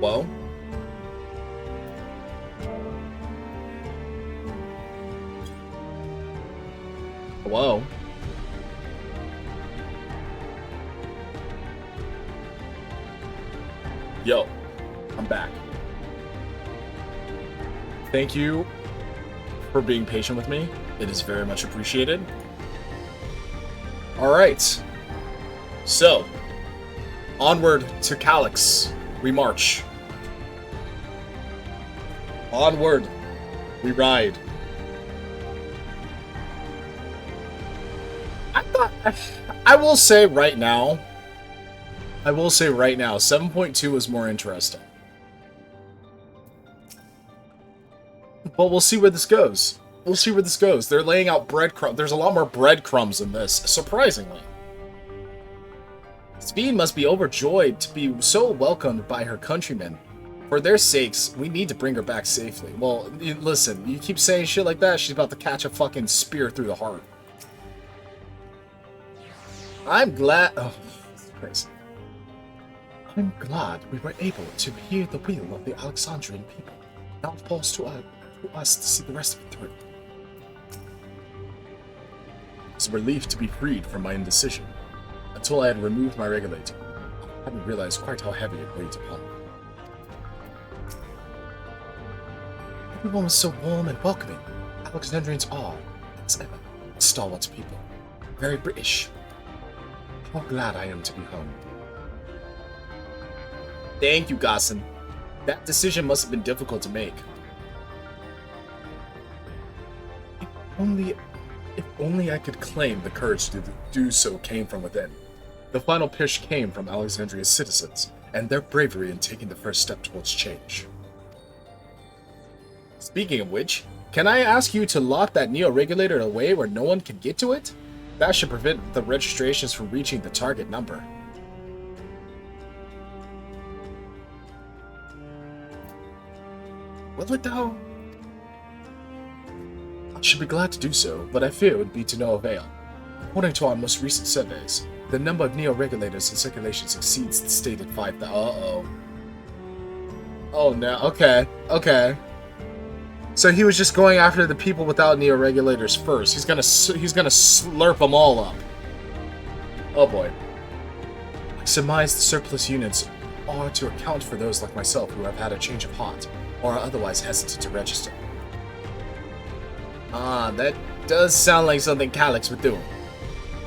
Well. Hello? Yo, I'm back. Thank you for being patient with me. It is very much appreciated. Alright. So, onward to Calyx. We march. Onward. We ride. I will say right now, 7.2 was more interesting. But we'll see where this goes. We'll see where this goes. They're laying out breadcrumbs. There's a lot more breadcrumbs in this, surprisingly. Speed must be overjoyed to be so welcomed by her countrymen. For their sakes, we need to bring her back safely. Well, listen, you keep saying shit like that, she's about to catch a fucking spear through the heart. I'm glad... Oh, that's crazy. I'm glad we were able to hear the will of the Alexandrian people. Now it falls to us to see the rest of it through. It's a relief to be freed from my indecision. Until I had removed my regulator, I hadn't realized quite how heavy it weighed upon me. Everyone was so warm and welcoming. Alexandrians are, as ever, stalwart people. Very British. How glad I am to be home. Thank you, Gossen. That decision must have been difficult to make. If only I could claim the courage to do so came from within. The final push came from Alexandria's citizens, and their bravery in taking the first step towards change. Speaking of which, can I ask you to lock that Neo-regulator away where no one can get to it? That should prevent the registrations from reaching the target number. Will it though? I should be glad to do so, but I fear it would be to no avail. According to our most recent surveys, the number of Neo-regulators in circulation exceeds the stated 5,000. Uh-oh. Oh no, okay, okay. So he was just going after the people without Neo-regulators first. He's gonna slurp them all up. Oh boy. I surmise the surplus units are to account for those like myself who have had a change of heart, or are otherwise hesitant to register. Ah, that does sound like something Calyx would do.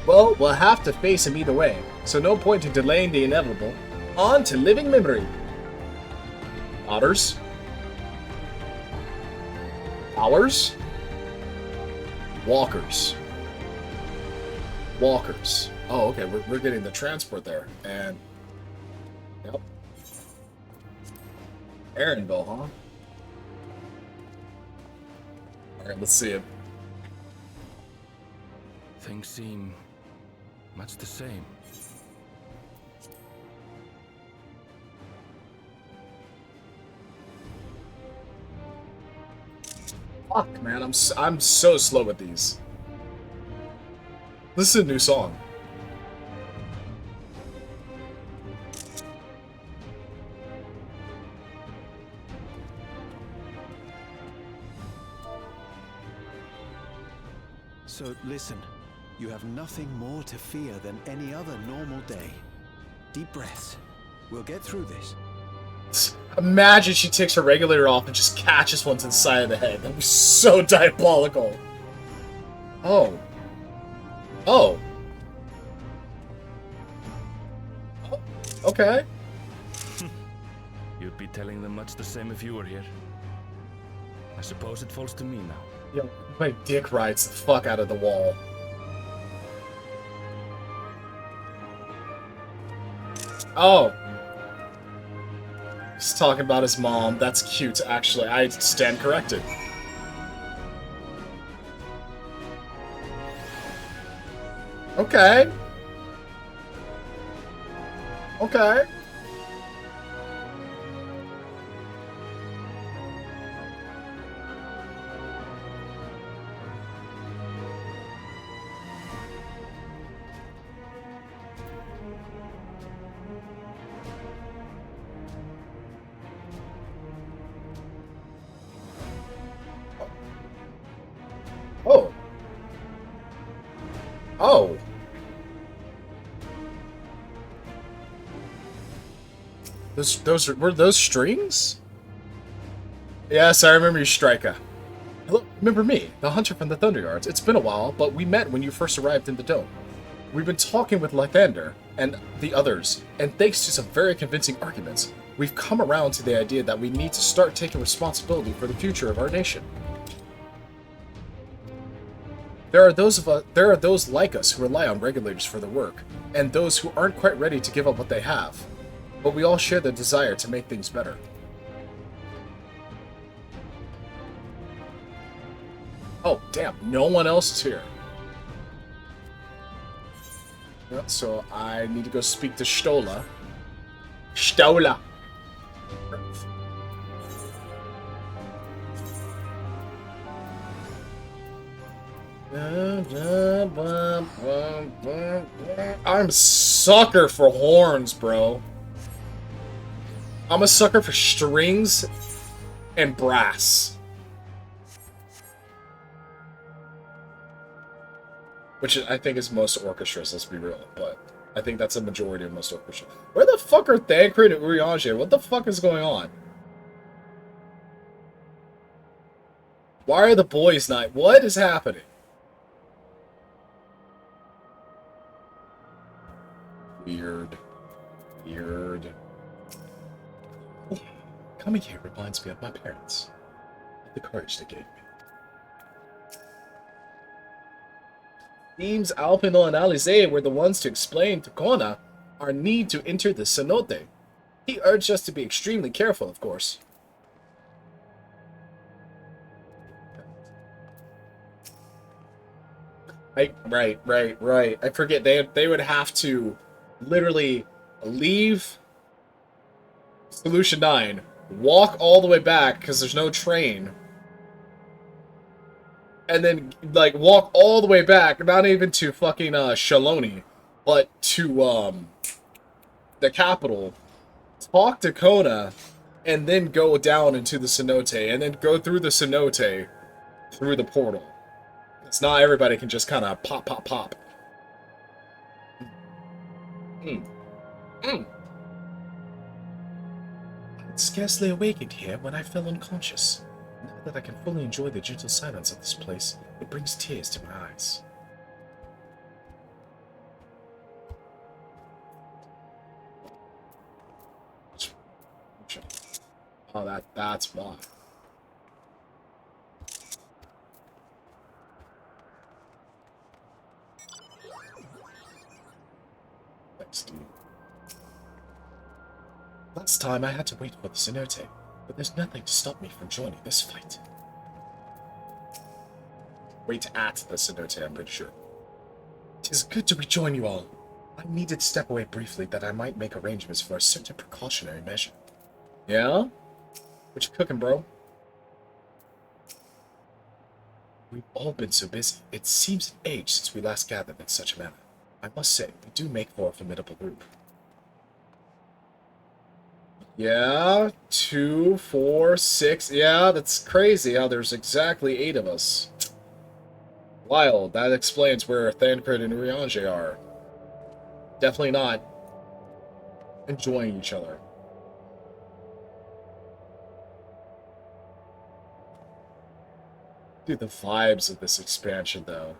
Well, we'll have to face him either way, so no point in delaying the inevitable. On to living memory. Otters? Owlers? Walkers. Walkers. Oh, okay, we're getting the transport there, and... Yep. Aaronville, huh? Alright, let's see it. Things seem much the same. Fuck, man, I'm so slow with these. This is a new song. So listen, you have nothing more to fear than any other normal day. Deep breaths. We'll get through this. Imagine she takes her regulator off and just catches one to the side of the head. That would be so diabolical. Oh. Oh. Okay. You'd be telling them much the same if you were here. I suppose it falls to me now. Yo, my dick rides the fuck out of the wall. Oh. He's talking about his mom. That's cute, actually. I stand corrected. Okay. Okay. Oh. Were those strings? Yes, I remember you, Striker. Hello, remember me, the hunter from the Thunder Yards. It's been a while, but we met when you first arrived in the dome. We've been talking with Lythander and the others, and thanks to some very convincing arguments, we've come around to the idea that we need to start taking responsibility for the future of our nation. There are those like us who rely on regulators for their work, and those who aren't quite ready to give up what they have. But we all share the desire to make things better. Oh, damn, no one else is here. Yeah, so I need to go speak to Stola. Stola! I'm a sucker for horns, bro. I'm a sucker for strings and brass. Which I think is most orchestras, let's be real, but I think that's a majority of most orchestras. Where the fuck are Thancred and Urianger? What the fuck is going on? Why are the boys not? What is happening? Weird. Weird. Oh, coming here reminds me of my parents. The courage they gave me. Seems Alpino and Alize were the ones to explain to Kona our need to enter the cenote. He urged us to be extremely careful, of course. Right. I forget they would have to literally leave Solution 9, walk all the way back because there's no train, and then like walk all the way back, not even to fucking Shaloni, but to the capital, talk to Kona, and then go down into the cenote, and then go through the cenote through the portal. It's not everybody can just kind of pop. I'd scarcely awakened here when I fell unconscious. Now that I can fully enjoy the gentle silence of this place, it brings tears to my eyes. Oh, that's why. Thanks, dude. Last time I had to wait for the cenote, but there's nothing to stop me from joining this fight. Wait at the cenote, I'm pretty sure. 'Tis good to rejoin you all. I needed to step away briefly that I might make arrangements for a certain precautionary measure. Yeah? What you cooking, bro? We've all been so busy. It seems an age since we last gathered in such a manner. I must say, we do make for a formidable group. Yeah, 2, 4, 6. Yeah, that's crazy how there's exactly 8 of us. Wild. That explains where Thancred and Urianger are. Definitely not enjoying each other. Dude, the vibes of this expansion, though.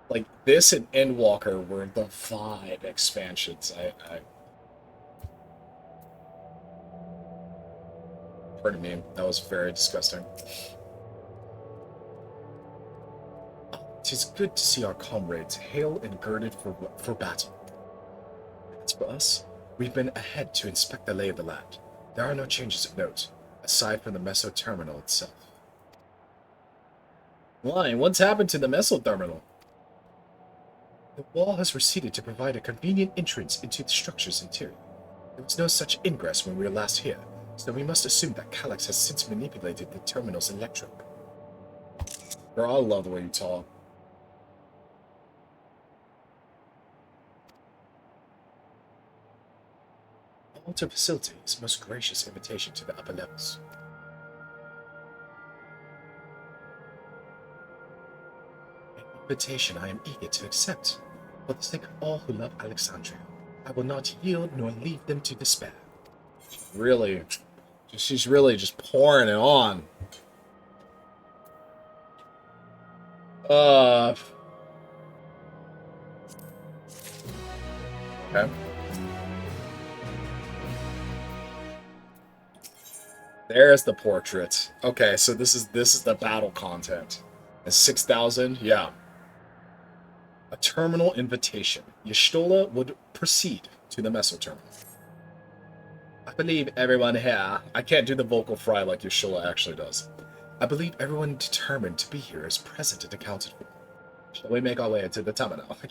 Like, this and Endwalker were the vibe expansions. Pardon me, that was very disgusting. Tis good to see our comrades hale and girded for battle. As for us, we've been ahead to inspect the lay of the land. There are no changes of note, aside from the Meso Terminal itself. Why? What's happened to the Meso Terminal? The wall has receded to provide a convenient entrance into the structure's interior. There was no such ingress when we were last here, so we must assume that Calyx has since manipulated the terminal's electrode. Girl, I love the way you talk. Altar facility is a most gracious invitation to the upper levels. invitation I am eager to accept. For the sake of all who love Alexandria, I will not yield nor leave them to despair. Really? She's really just pouring it on. Okay. There's the portrait. Okay, so this is the battle content. And 6,000, yeah. A terminal invitation. Y'shtola would proceed to the mesoterminal. I believe everyone here. I can't do the vocal fry like Y'shtola actually does. I believe everyone determined to be here is present and accounted for. Shall we make our way into the terminal? I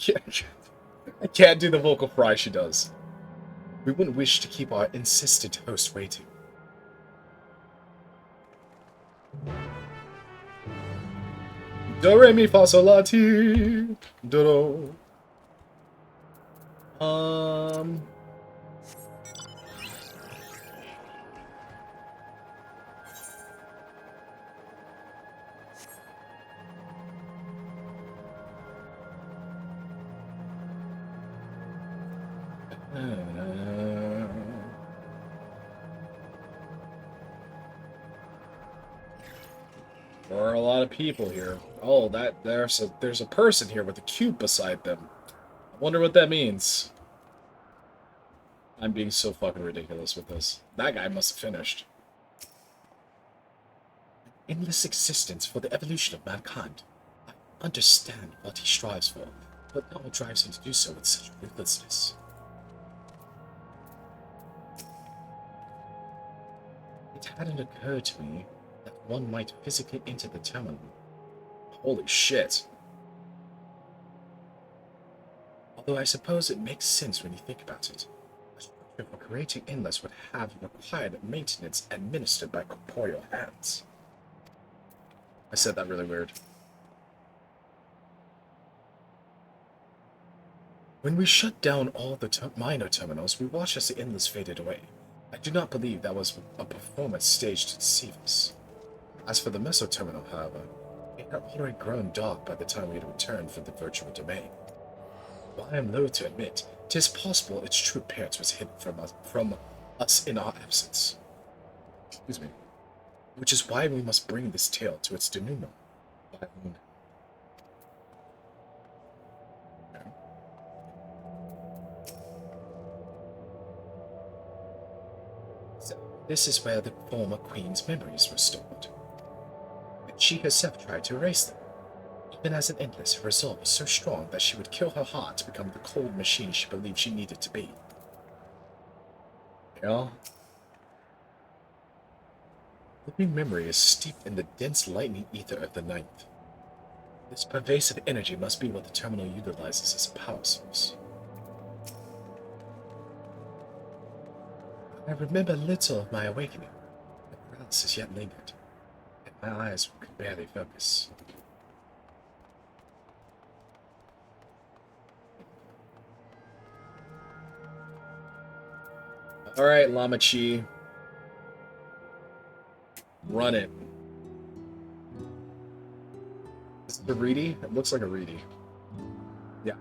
can't do the vocal fry she does. We wouldn't wish to keep our insistent host waiting. Do re mi fa sol la ti do do. There are a lot of people here. Oh, there's a person here with a cube beside them. I wonder what that means. I'm being so fucking ridiculous with this. That guy must have finished. An endless existence for the evolution of mankind. I understand what he strives for, but not what drives him to do so with such ruthlessness. It hadn't occurred to me that one might physically enter the terminal. Holy shit. Although I suppose it makes sense when you think about it. A structure for creating endless would have required maintenance administered by corporeal hands. I said that really weird. When we shut down all the minor terminals, we watched as the endless faded away. I do not believe that was a performance staged to deceive us. As for the meso-terminal, however, it had already grown dark by the time we had returned from the virtual domain. While I am loath to admit, 'tis possible its true appearance was hidden from us in our absence. Excuse me. Which is why we must bring this tale to its denouement. So, this is where the former queen's memories were stored. And she herself tried to erase them. Even as an endless, her resolve was so strong that she would kill her heart to become the cold machine she believed she needed to be. Yeah. Living memory is steeped in the dense lightning ether of the ninth. This pervasive energy must be what the terminal utilizes as a power source. I remember little of my awakening. The paralysis yet lingered, and my eyes could barely focus. Alright, Lama Chi. Run it. Is it a Reedy? It looks like a Reedy. Yeah.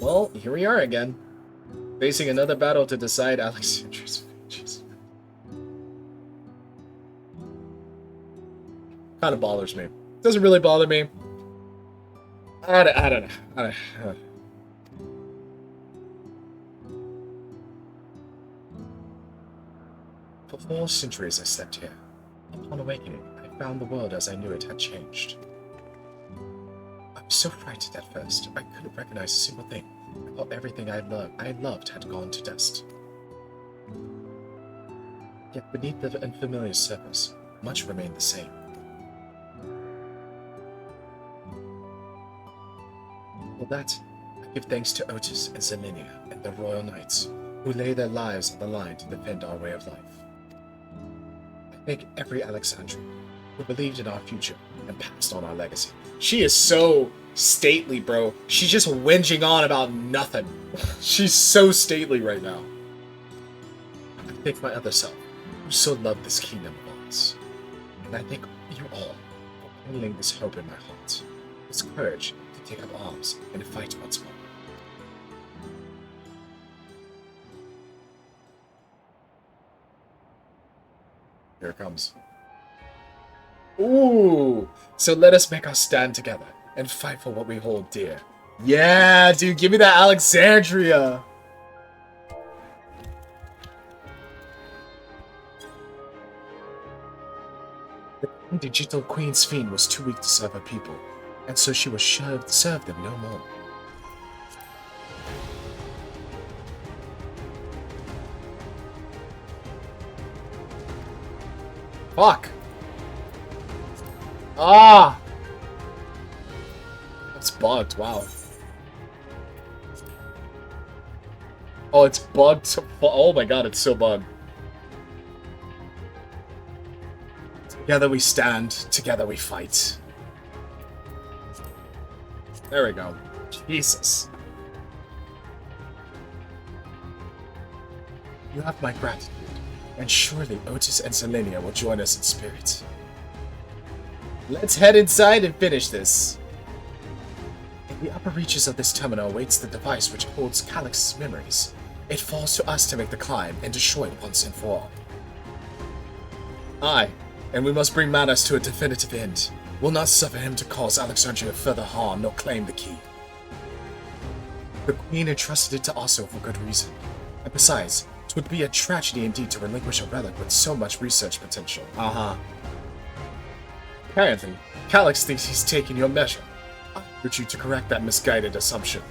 Well, here we are again. Facing another battle to decide Alexandra's fate. Kind of bothers me. Doesn't really bother me. I don't know. For 4 centuries I slept here. Upon awakening, I found the world as I knew it had changed. I was so frightened at first, I couldn't recognize a single thing. I thought everything I loved had gone to dust. Yet beneath the unfamiliar surface, much remained the same. For that, I give thanks to Otis and Zelenia and the Royal Knights, who lay their lives on the line to defend our way of life. I thank every Alexandrian who believed in our future and passed on our legacy. She is so stately, bro. She's just whinging on about nothing. She's so stately right now. I thank my other self, who so loved this kingdom of ours. And I thank you all for kindling this hope in my heart. his courage to take up arms and fight once more. Here it comes. Ooh! So let us make our stand together and fight for what we hold dear. Yeah, dude, give me that Alexandria! The digital Queen's Fiend was too weak to serve her people, and so she was sure to serve them no more. Fuck! Ah! It's bugged, wow. Oh, it's bugged. Oh my god, it's so bugged. Together we stand, together we fight. There we go. Jesus. You have my gratitude, and surely Otis and Selenia will join us in spirit. Let's head inside and finish this. In the upper reaches of this terminal awaits the device which holds Calix's memories. It falls to us to make the climb and destroy it once and for all. Aye, and we must bring Manas to a definitive end. We'll not suffer him to cause Alexandria further harm nor claim the key. The Queen entrusted it to Osso for good reason. And besides, it would be a tragedy indeed to relinquish a relic with so much research potential. Apparently, Calix thinks he's taken your measure. I urge you to correct that misguided assumption.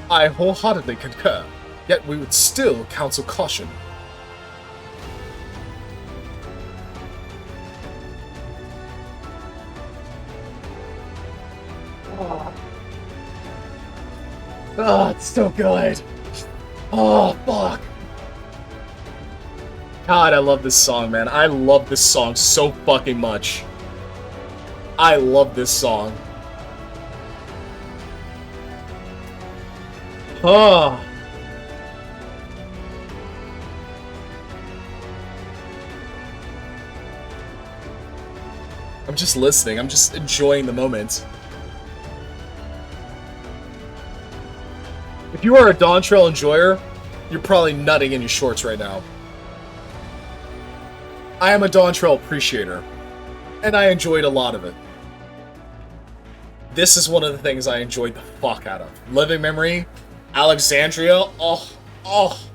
I wholeheartedly concur, yet we would still counsel caution. Oh, it's so good. Oh, fuck. God, I love this song, man. I love this song so fucking much. I love this song. Oh. I'm just listening. I'm just enjoying the moment. If you are a Dawntrail enjoyer, you're probably nutting in your shorts right now. I am a Dawntrail appreciator, and I enjoyed a lot of it. This is one of the things I enjoyed the fuck out of. Living Memory, Alexandria, oh.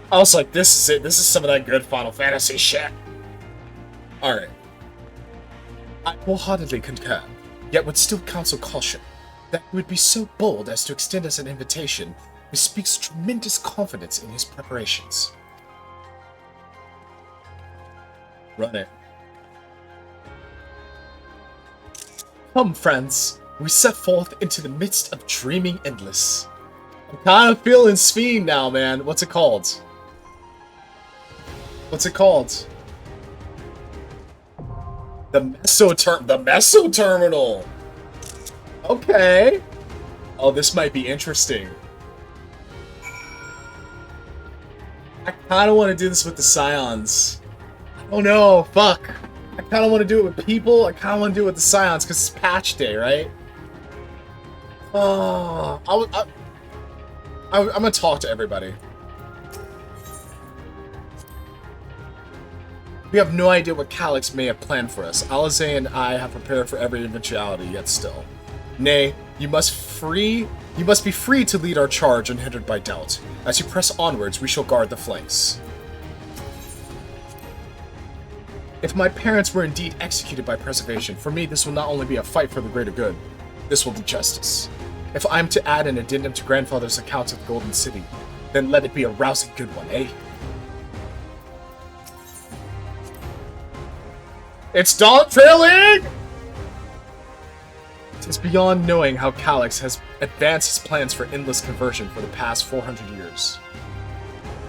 I was like, this is it. This is some of that good Final Fantasy shit. Alright. I wholeheartedly concur, yet would still counsel caution. That he would be so bold as to extend us an invitation bespeaks tremendous confidence in his preparations. Run it. Come, friends, we set forth into the midst of dreaming endless. I'm kind of feeling Sphene now, man. What's it called? What's it called? The Meso Terminal! Okay. Oh, this might be interesting. I kind of want to do this with the Scions. Oh no, fuck. I kind of want to do it with people. I kind of want to do it with the Scions because it's patch day, right? Oh, I'm going to talk to everybody. We have no idea what Calix may have planned for us. Alize and I have prepared for every eventuality, yet still. Nay, you must be free to lead our charge unhindered by doubt. As you press onwards, we shall guard the flanks. If my parents were indeed executed by preservation, for me this will not only be a fight for the greater good, this will be justice. If I'm to add an addendum to grandfather's account of the Golden City, then let it be a rousing good one, eh? It's Dawntrailing! It's beyond knowing how Calix has advanced his plans for endless conversion for the past 400 years.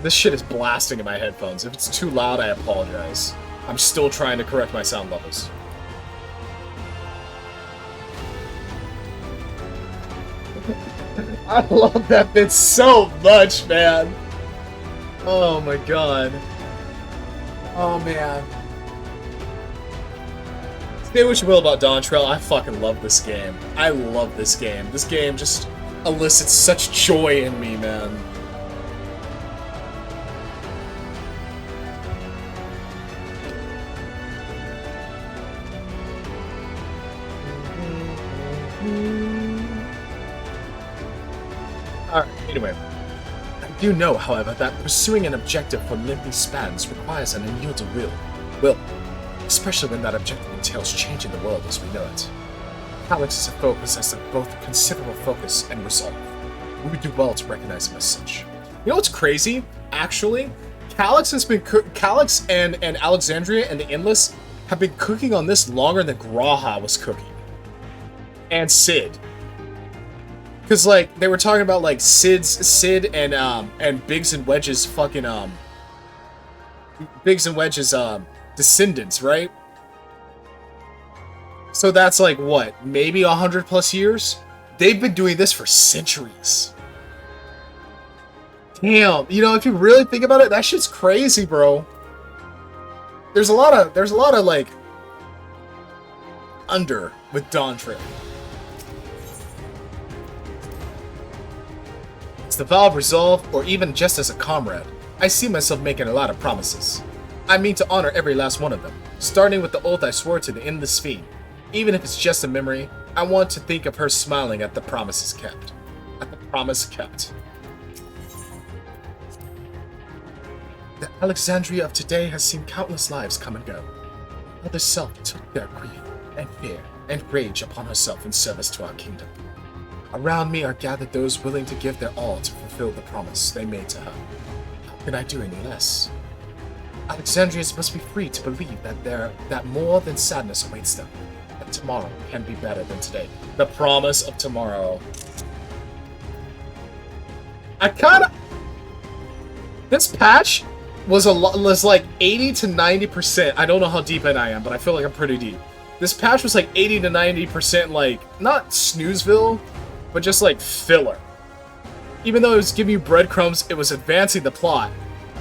This shit is blasting in my headphones. If it's too loud, I apologize. I'm still trying to correct my sound levels. I love that bit so much, man. Oh my god. Oh man. Say what you will about Dawntrail, I fucking love this game. I love this game. This game just elicits such joy in me, man. Alright, anyway. I do know, however, that pursuing an objective for lengthy spans requires an unyielding will. Especially when that objective entails changing the world as we know it. Calyx is a foe possessing both considerable focus and resolve. We would do well to recognize him as such. You know what's crazy? Actually, Calyx and Alexandria and the Endless have been cooking on this longer than Graha was cooking. And Sid. Because, like, they were talking about, like, Sid and Biggs and Wedge's fucking, Biggs and Wedge's, descendants, right? So that's, like, what? Maybe 100+ years? They've been doing this for centuries. Damn, you know, if you really think about it, that shit's crazy, bro. There's a lot of, like, under with Dawntrail. It's the vow of resolve, or even just as a comrade. I see myself making a lot of promises. I mean to honor every last one of them, starting with the oath I swore to the Endless Fiend. Even if it's just a memory, I want to think of her smiling at the promises kept. At the promise kept. The Alexandria of today has seen countless lives come and go. Mother Self took their grief and fear and rage upon herself in service to our kingdom. Around me are gathered those willing to give their all to fulfill the promise they made to her. How can I do any less? Alexandrians must be free to believe that more than sadness awaits them. That tomorrow can be better than today. The promise of tomorrow. This patch was like 80 to 90%. I don't know how deep in I am, but I feel like I'm pretty deep. This patch was like 80 to 90% like, not Snoozeville, but just like filler. Even though it was giving you breadcrumbs, it was advancing the plot.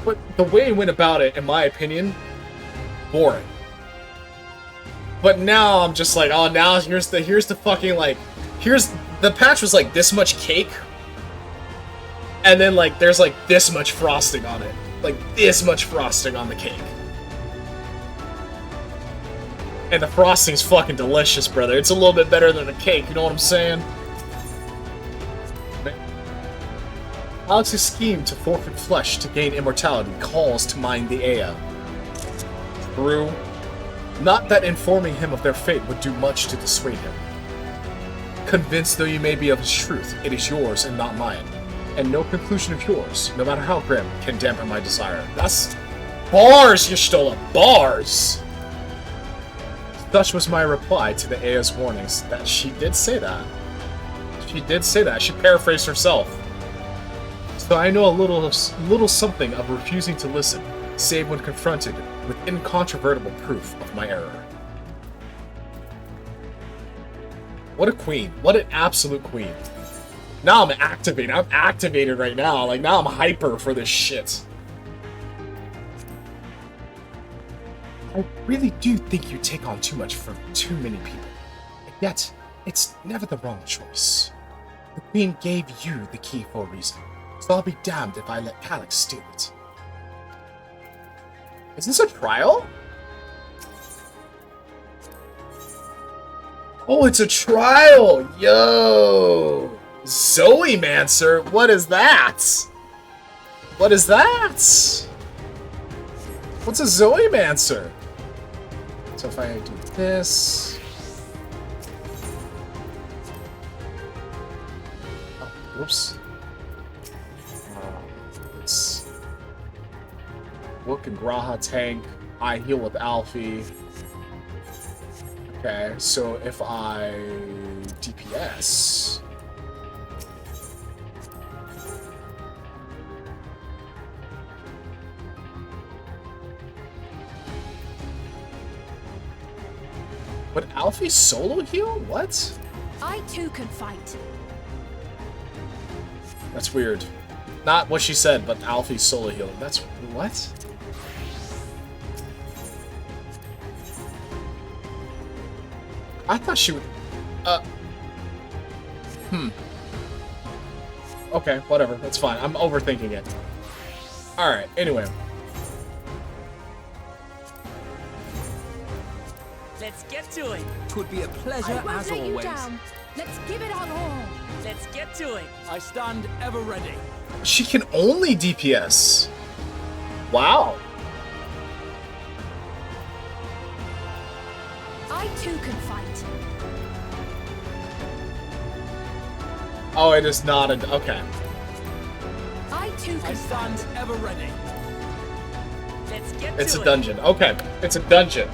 But the way it went about it, in my opinion, boring. But now I'm just like, oh, now here's the fucking like, the patch was like this much cake. And then like, there's like this much frosting on it. Like this much frosting on the cake. And the frosting's fucking delicious, brother. It's a little bit better than the cake, you know what I'm saying? Alex's scheme to forfeit flesh to gain immortality calls to mind the Ea. True. Not that informing him of their fate would do much to dissuade him. Convinced though you may be of his truth, it is yours and not mine. And no conclusion of yours, no matter how grim, can dampen my desire. That's bars, Y'shtola, bars! Such was my reply to the Ea's warnings, that she did say that. She did say that. She paraphrased herself. So I know a little something of refusing to listen, save when confronted with incontrovertible proof of my error. What a queen. What an absolute queen. Now I'm activated. I'm activated right now. Like, now I'm hyper for this shit. I really do think you take on too much from too many people. And yet, it's never the wrong choice. The Queen gave you the key for a reason, so I'll be damned if I let Calyx steal it. Is this a trial? Oh, it's a trial! Yo! Zoe Mancer? What is that? What is that? What's a Zoe Mancer? So if I do this... Oh, whoops. Let's... Look and Graha tank. I heal with Alfie. Okay, so if I DPS... Would Alfie solo heal? What? I too can fight. That's weird. Not what she said, but Alfie solo healing. That's what? I thought she would... Okay, whatever. That's fine. I'm overthinking it. Alright, anyway. Let's get to it. Twould be a pleasure as always. Let's give it our all. Let's get to it. I stand ever ready. She can only DPS. Wow. I too can fight. Oh, it is not a... Okay. I too can stand ever ready. Let's get It's to a it. dungeon. Okay. It's a dungeon.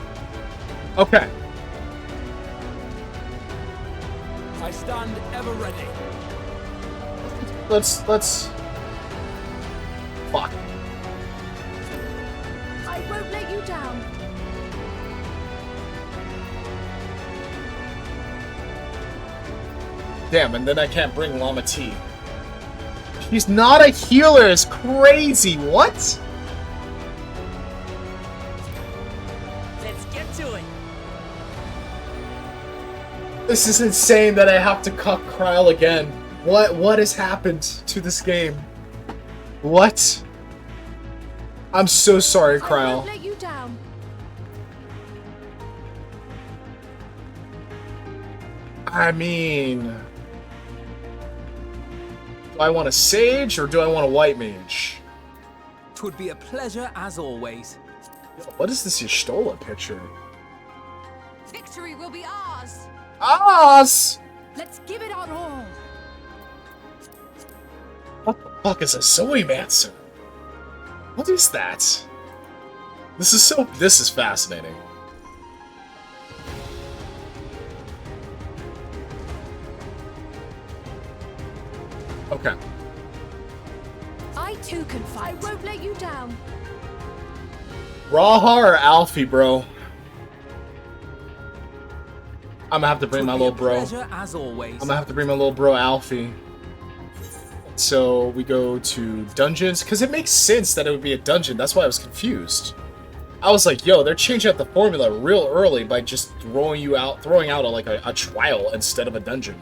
Okay. I stand ever ready. Let's... Fuck. I won't let you down. Damn, and then I can't bring Llama T. He's not a healer, it's crazy. What? Let's get to it. This is insane that I have to cuck Kryl again. What has happened to this game? What? I'm so sorry, I Kryl. won't let you down. I mean... Do I want a Sage, or do I want a White Mage? Twould be a pleasure as always. What is this Y'shtola picture? Victory will be ours. Ours! Let's give it our all. What the fuck is a Zoemancer? What is that? This is fascinating. Okay. I too can fight. I won't let you down. Raha or Alfie, bro? I'm gonna have to bring my little bro. Pleasure as always. I'm gonna have to bring my little bro Alfie. So we go to dungeons, because it makes sense that it would be a dungeon. That's why I was confused. I was like, yo, they're changing up the formula real early by just throwing out a trial instead of a dungeon.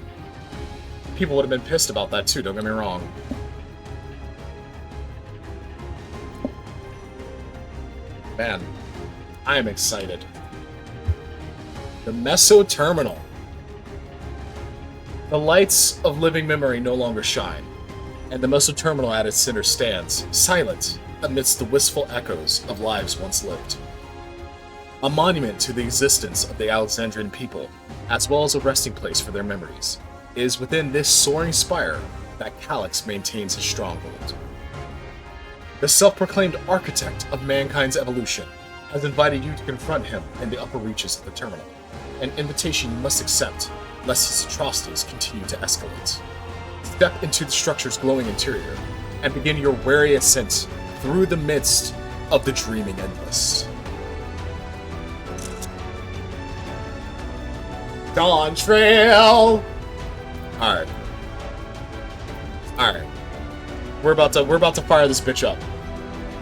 People would have been pissed about that too, don't get me wrong. Man, I am excited. The Meso Terminal. The lights of living memory no longer shine, and the Meso Terminal at its center stands, silent amidst the wistful echoes of lives once lived. A monument to the existence of the Alexandrian people, as well as a resting place for their memories, is within this soaring spire that Calyx maintains his stronghold. The self-proclaimed architect of mankind's evolution has invited you to confront him in the upper reaches of the terminal, an invitation you must accept, lest his atrocities continue to escalate. Step into the structure's glowing interior, and begin your wary ascent through the midst of the dreaming endless. Dawntrail! Alright. Alright. We're about to fire this bitch up.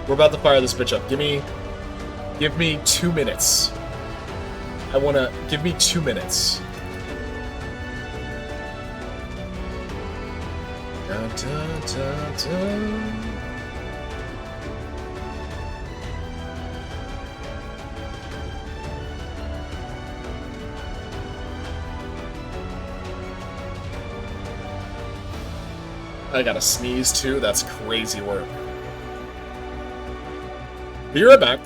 We're about to fire this bitch up. Give me 2 minutes. Give me 2 minutes. Da, da, da, da. I gotta sneeze too, that's crazy work. Be right back.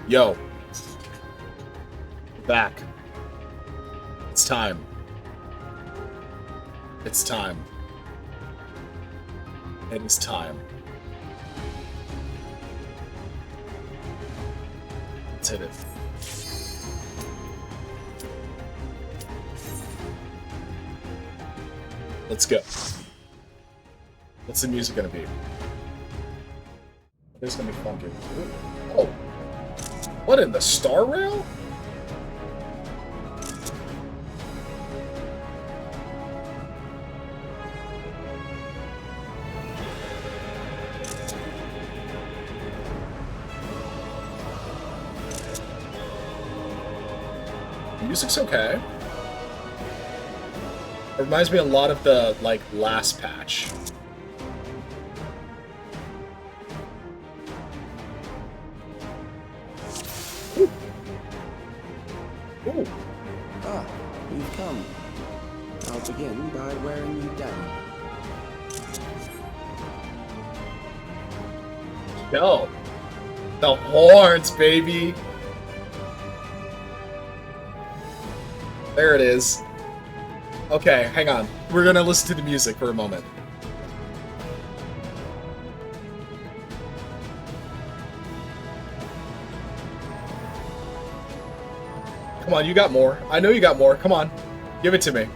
Yo. Back. It's time. It's time. It is time. Let's hit it. Let's go. What's the music gonna be? It's gonna be funky. Oh! What in the Star Rail? The music's okay. It reminds me a lot of the, like, last patch. Ooh. Ooh. Ah, you've come. I'll begin by wearing you down. Yo. The horns, baby. There it is. Okay, hang on. We're gonna listen to the music for a moment. Come on, you got more. I know you got more. Come on. Give it to me.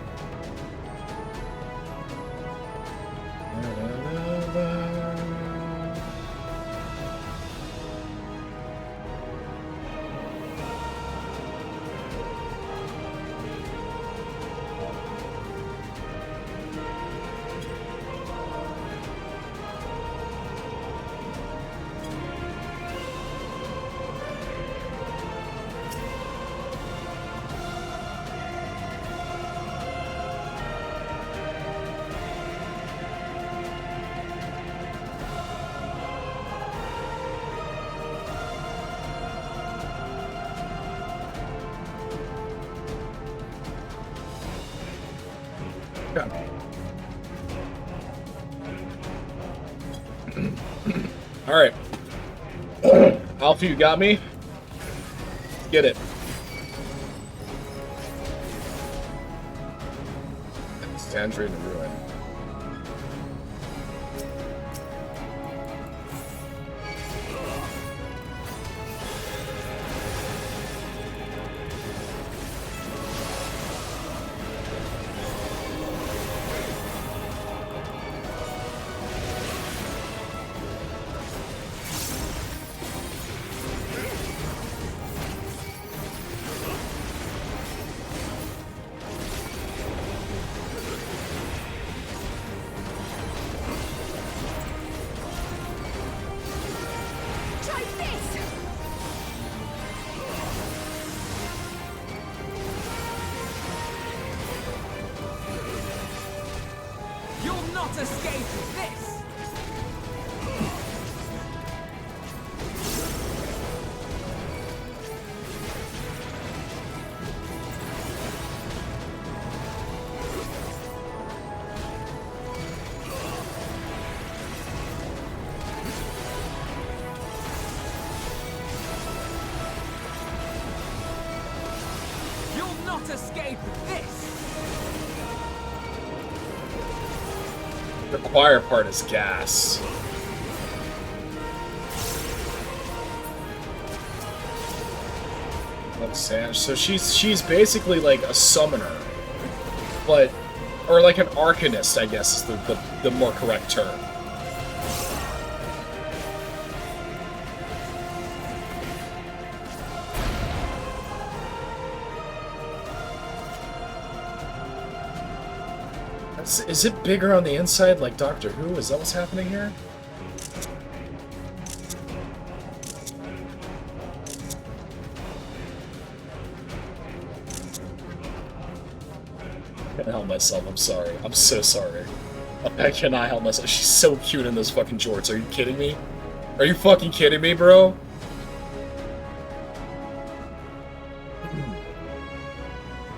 Alright. Alpha, you got me? Get it. Tangerine and Ruin. The choir part is gas. So she's basically like a summoner, but or like an arcanist, I guess is the more correct term. Is it bigger on the inside like Doctor Who? Is that what's happening here? I can't help myself, I'm sorry. I'm so sorry. I cannot help myself. She's so cute in those fucking jorts. Are you kidding me? Are you fucking kidding me, bro?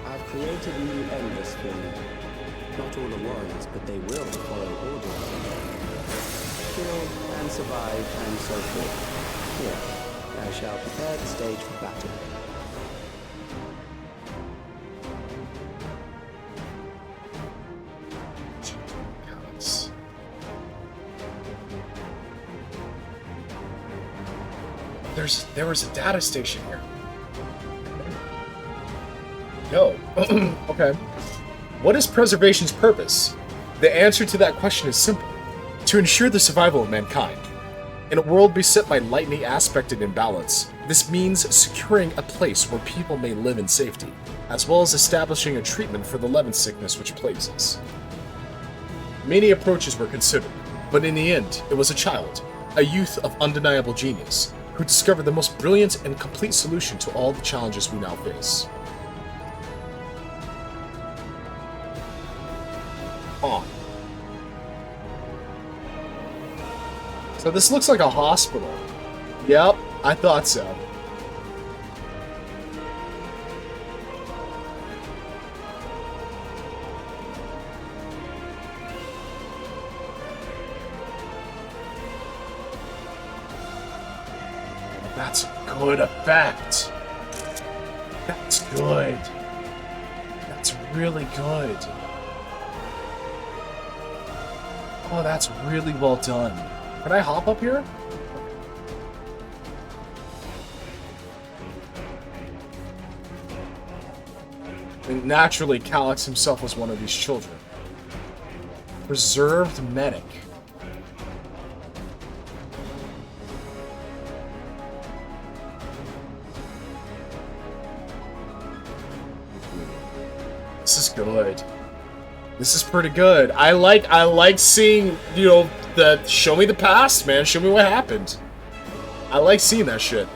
I've created new endless for you. Not all at once, but they will follow orders. Kill and survive and so forth. Here, I shall prepare the stage for battle. There was a data station here. Yo. Okay. What is preservation's purpose? The answer to that question is simple. To ensure the survival of mankind. In a world beset by lightly aspected imbalance, this means securing a place where people may live in safety, as well as establishing a treatment for the Levin sickness which plagues us. Many approaches were considered, but in the end, it was a child, a youth of undeniable genius, who discovered the most brilliant and complete solution to all the challenges we now face. Huh. So this looks like a hospital. Yep, I thought so. That's a good effect. That's good. That's really good. Oh, that's really well done. Can I hop up here? And naturally, Calyx himself was one of these children. Preserved medic. This is good. This is pretty good. I like seeing, you know, the show me the past, man. Show me what happened. I like seeing that shit.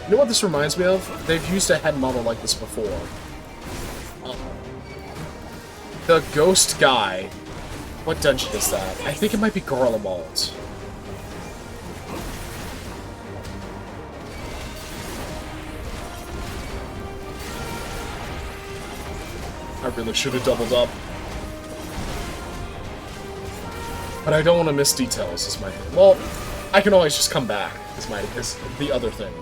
You know what this reminds me of? They've used a head model like this before. The ghost guy. What dungeon is that? I think it might be Garlemald. I really should have doubled up. But I don't want to miss details, is my thing. Well, I can always just come back, is the other thing.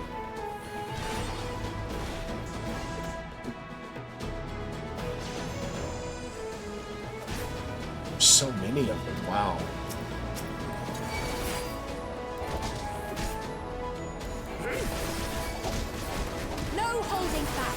There's so many of them, wow. No holding back.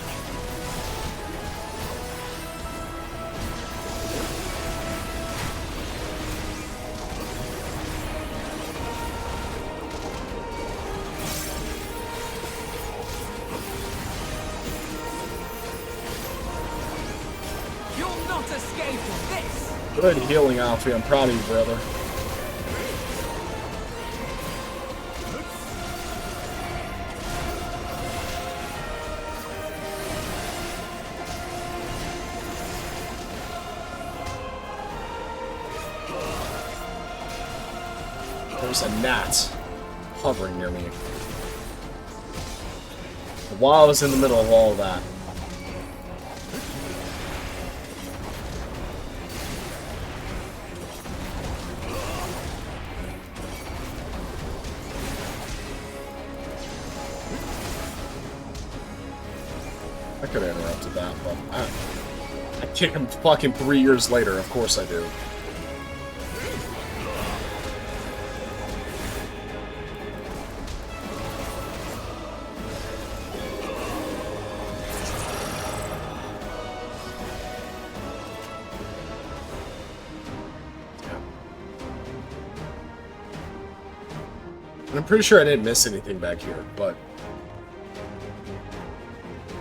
Good healing, Alfie. I'm proud of you, brother. There's a gnat hovering near me. While I was in the middle of all that. I could have interrupted that, but I kick him fucking 3 years later, of course I do. And I'm pretty sure I didn't miss anything back here, but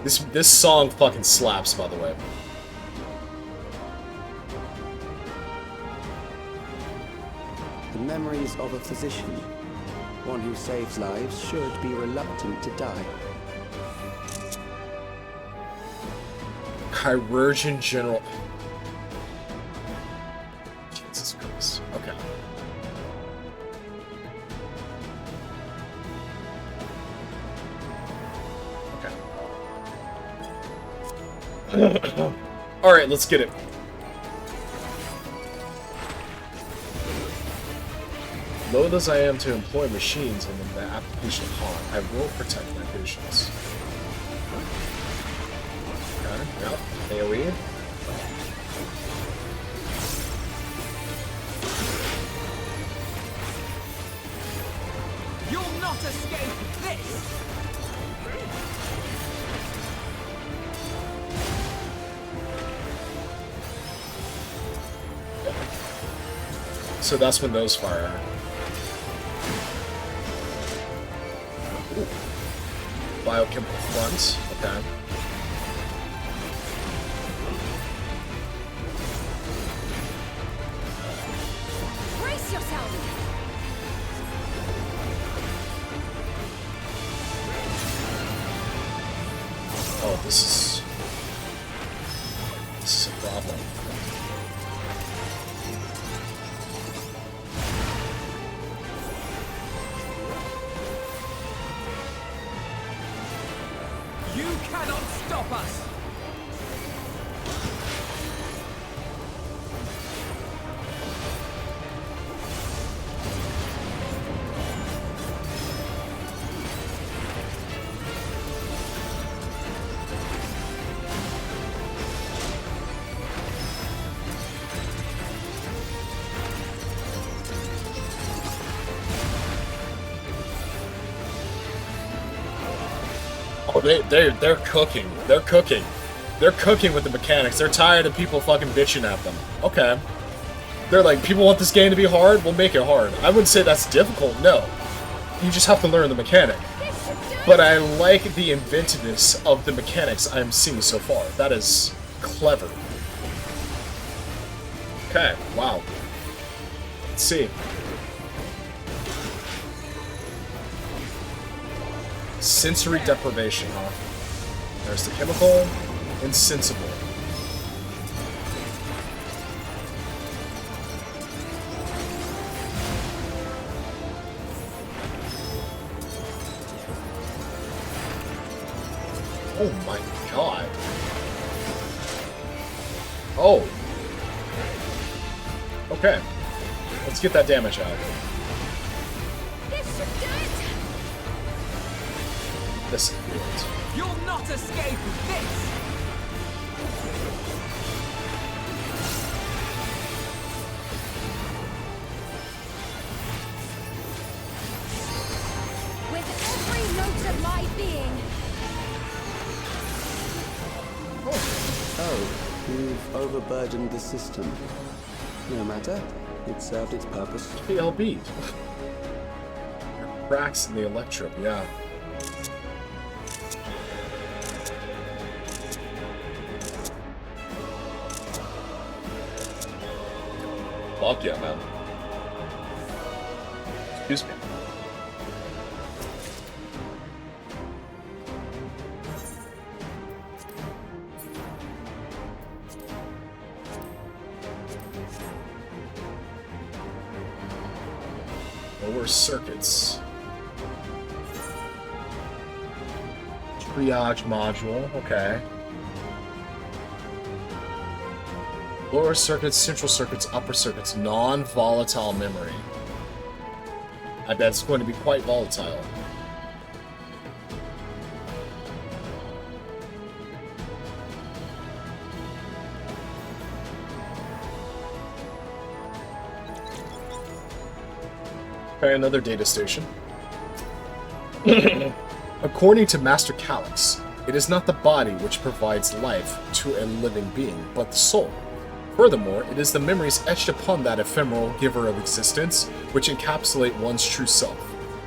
this song fucking slaps, by the way. The memories of a physician. One who saves lives should be reluctant to die. Chirurgeon General. Jesus Christ. Okay. Alright, let's get it. Loath as I am to employ machines in the application of harm, I will protect my patients. Okay, yep. AoE. You'll not escape this! So that's when those fire. Ooh. Biochemical front. Okay. Brace yourself! Oh, this is a problem. You cannot stop us! Oh, they're cooking. They're cooking. They're cooking with the mechanics. They're tired of people fucking bitching at them. Okay. They're like, people want this game to be hard? We'll make it hard. I wouldn't say that's difficult, no. You just have to learn the mechanic. But I like the inventiveness of the mechanics I'm seeing so far. That is clever. Okay, wow. Let's see. Sensory deprivation, huh? There's the chemical. Insensible. Oh my god. Oh. Okay. Let's get that damage out. This should do it! This is good. You'll not escape this! With every note of my being! Oh, you've overburdened the system. No matter. It served its purpose. PLB. Cracks in the electrode, yeah. Fuck yeah, man. Excuse me. Lower circuits. Triage module, okay. Lower circuits, central circuits, upper circuits, non-volatile memory. I bet it's going to be quite volatile. Okay, another data station. According to Master Calyx, it is not the body which provides life to a living being, but the soul. Furthermore, it is the memories etched upon that ephemeral giver of existence which encapsulate one's true self.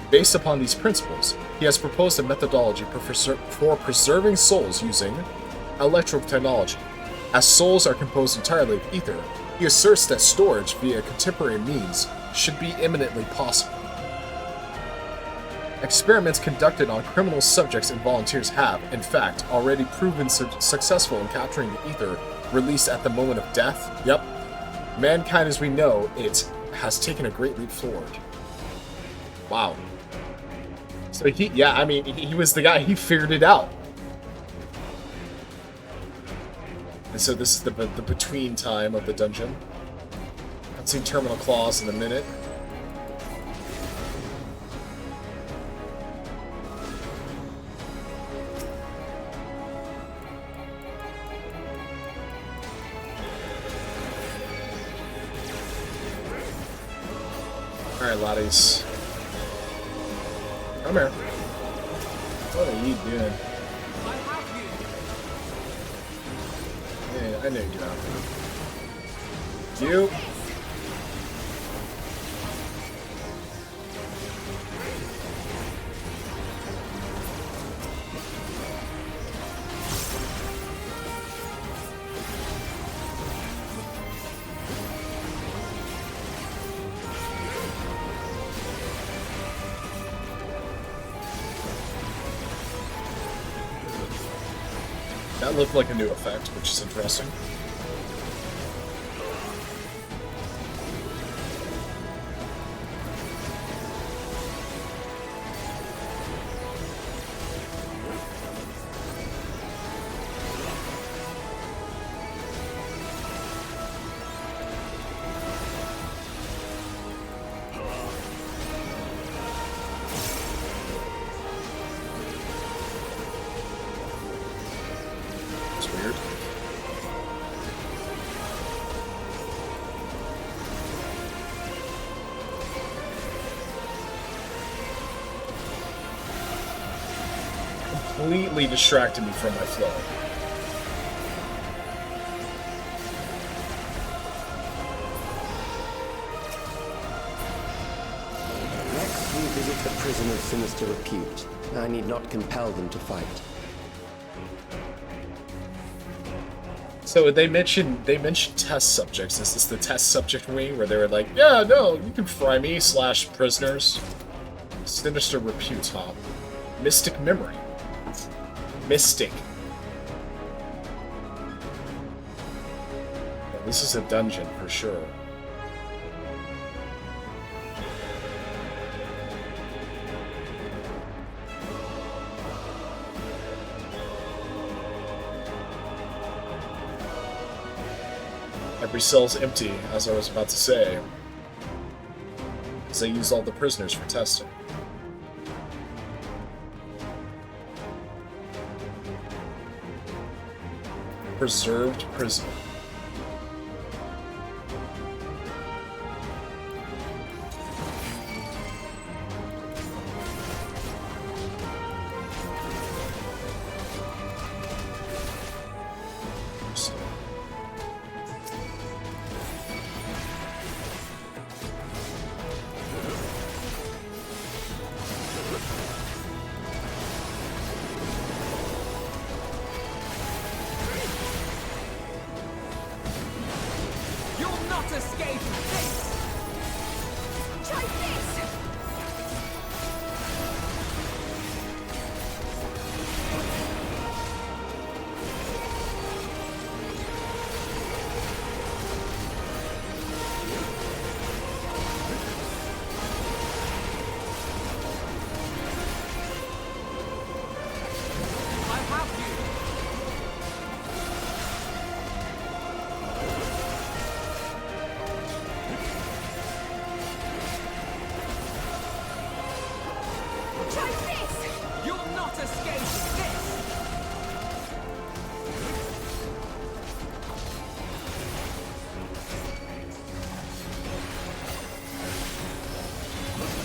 Based upon these principles, he has proposed a methodology for preserving souls using electrotechnology. As souls are composed entirely of ether, he asserts that storage via contemporary means should be eminently possible. Experiments conducted on criminal subjects and volunteers have, in fact, already proven successful in capturing the ether released at the moment of death. Yep. Mankind as we know it has taken a great leap forward. Wow. So he was the guy, he figured it out. And so this is the between time of the dungeon. I've seen Terminal Claws in a minute. Alright, laddies. Come here. What are you doing? Yeah, I know you do. You. That looked like a new effect, which is interesting. Completely distracted me from my flow. Next, we visit the prison of sinister repute. I need not compel them to fight. So they mentioned test subjects. Is this the test subject wing where they were like, yeah, no, you can fry me / prisoners. Sinister repute, huh? Mystic memory. Mystic. Yeah, this is a dungeon for sure. Every cell's empty, as I was about to say, because they used all the prisoners for testing. Preserved prison.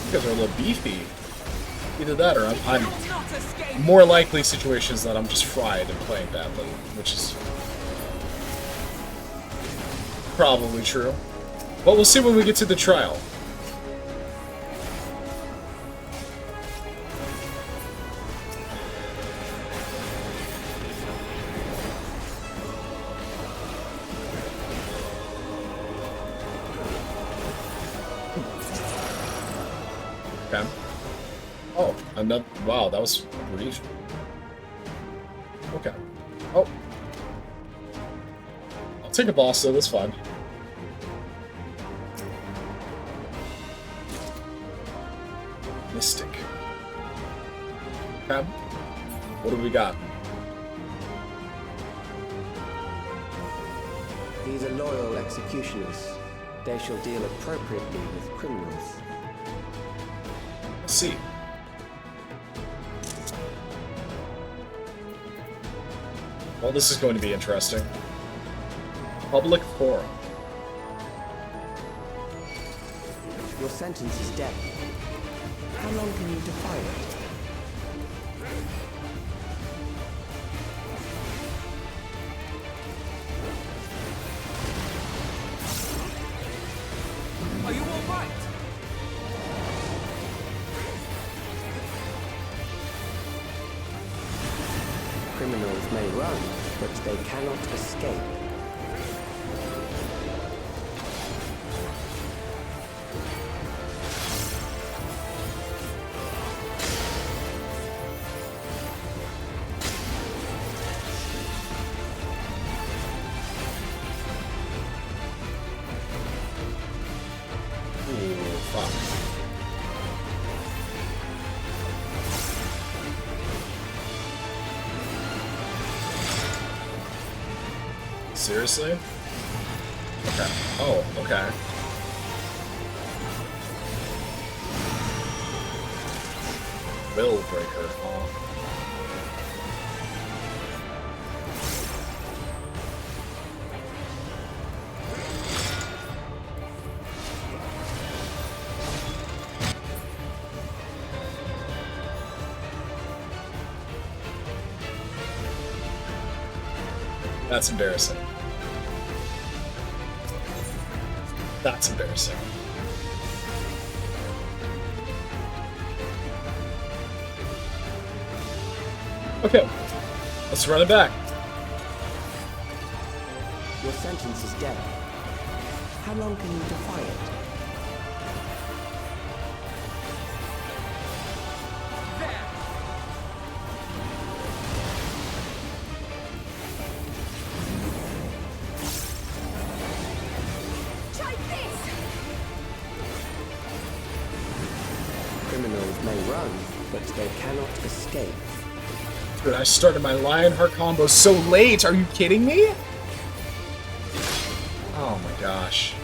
You guys are a little beefy. Either that or I'm more likely situations that I'm just fried and playing badly, which is probably true. But we'll see when we get to the trial. Okay. Oh, another. Wow, that was brief. Okay. Oh. I'll take a boss though, that's fine. Mystic. Okay. What do we got? These are loyal executioners. They shall deal appropriately with criminals. Let's see. Well, this is going to be interesting. Public forum. Your sentence is death. How long can you defy it? Are you all right? Criminals may run, but they cannot escape. Seriously? Okay. Oh, okay. Will breaker, huh? That's embarrassing. That's embarrassing. Okay, let's run it back. Your sentence is death. How long can you defy it? Criminals may run, but they cannot escape. Dude, I started my Lionheart combo so late. Are you kidding me? Oh my gosh.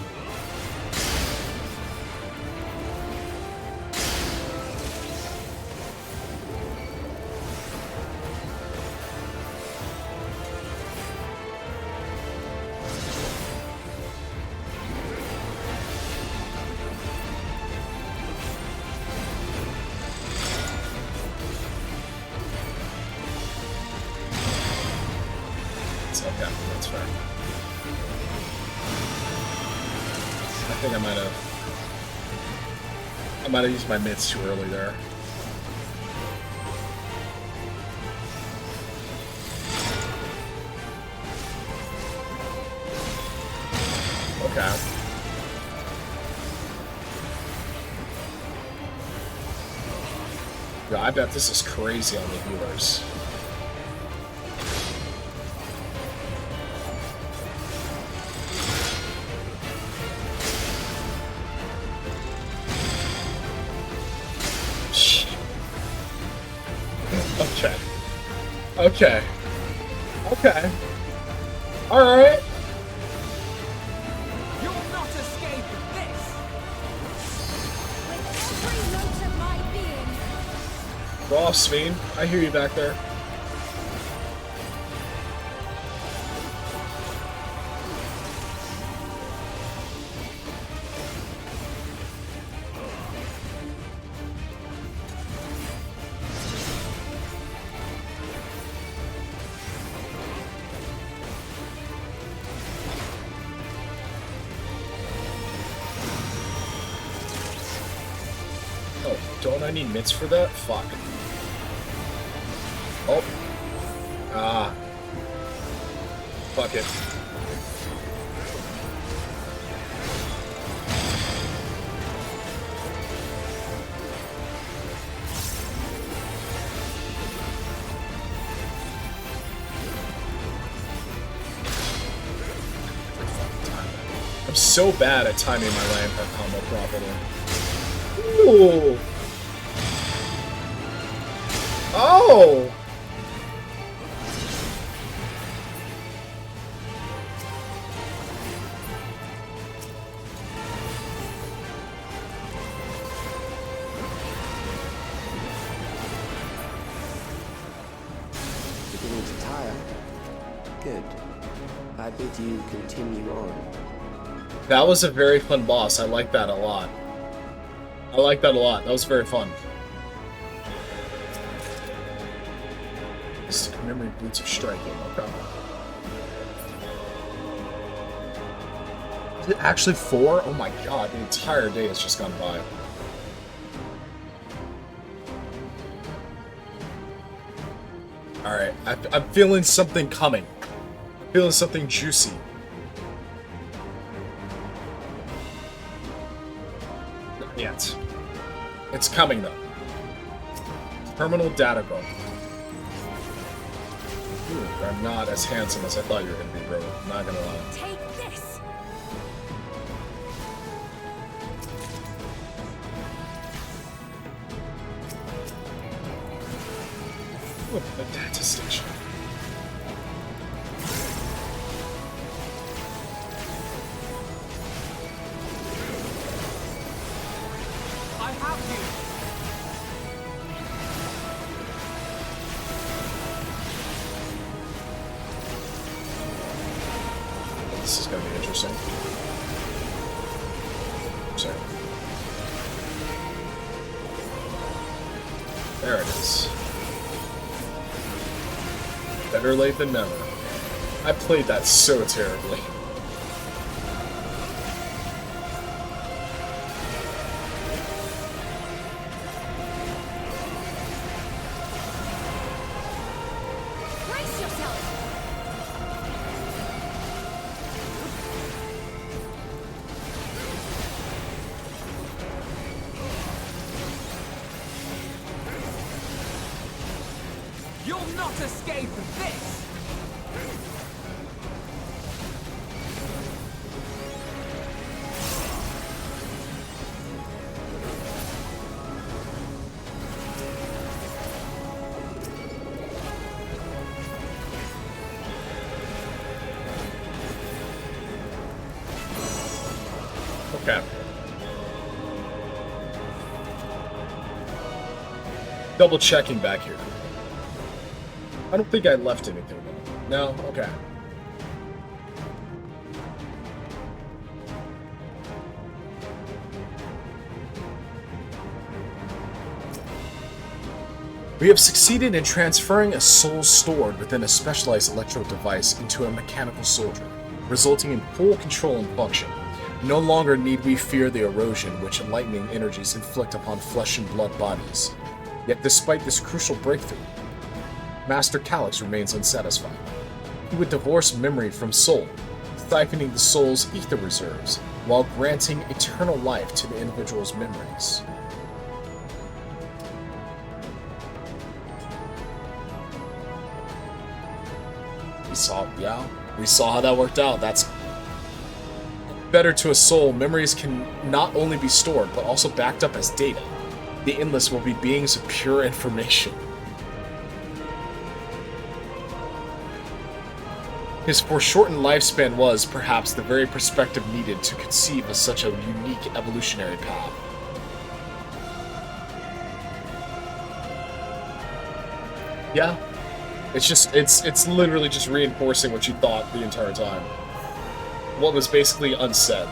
Okay, that's fair. I think I might have used my mitts too early there. Okay. Yeah, I bet this is crazy on the healers. Okay. Okay. Okay. Alright. You'll not escape this! With every note of my being. Go off, Sveen. I hear you back there. Oh, don't I need mitts for that? Fuck. Oh. Ah. Fuck it. I'm so bad at timing my Lionheart combo properly. Ooh. Oh! Beginning to tire? Good. I bid you continue on. That was a very fun boss. I like that a lot. I like that a lot. That was very fun. Mystic memory boots of striking. Okay. Is it actually 4? Oh my god, the entire day has just gone by. Alright, I'm feeling something coming. I'm feeling something juicy. Not yet. It's coming though. Terminal data goal. Ooh, I'm not as handsome as I thought you were gonna be, bro. I'm not gonna lie. Take this! What the data station? I have you! This is gonna be interesting. Sorry. There it is. Better late than never. I played that so terribly. Brace yourself! You'll not escape this! Okay. Double checking back here. I don't think I left anything. No? Okay. We have succeeded in transferring a soul stored within a specialized electrode device into a mechanical soldier, resulting in full control and function. No longer need we fear the erosion which enlightening energies inflict upon flesh and blood bodies. Yet despite this crucial breakthrough, Master Calyx remains unsatisfied. He would divorce memory from soul, siphoning the soul's ether reserves, while granting eternal life to the individual's memories. We saw how that worked out. That's better to a soul. Memories can not only be stored, but also backed up as data. The Endless will be beings of pure information. His foreshortened lifespan was, perhaps, the very perspective needed to conceive of such a unique evolutionary path. Yeah. It's literally just reinforcing what you thought the entire time. What was basically unsaid.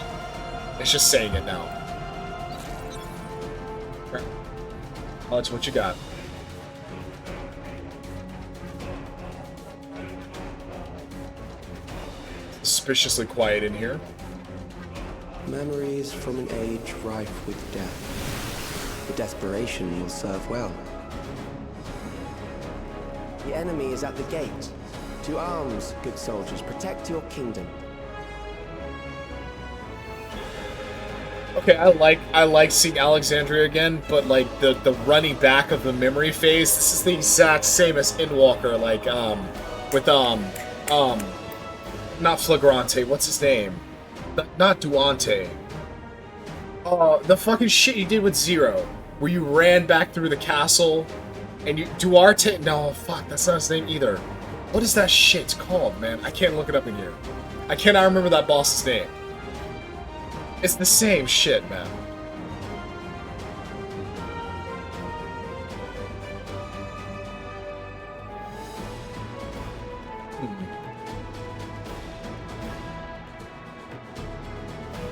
It's just saying it now. Right. That's what you got. Suspiciously quiet in here. Memories from an age rife with death. The desperation will serve well. The enemy is at the gate. To arms, good soldiers. Protect your kingdom. Okay, I like seeing Alexandria again, but like the running back of the memory phase, this is the exact same as Endwalker, like with not Flagrante, what's his name? Not Duante. Oh, the fucking shit you did with Zero, where you ran back through the castle, and you Duarte. No, fuck, that's not his name either. What is that shit called, man? I can't look it up in here. I cannot remember that boss's name. It's the same shit, man.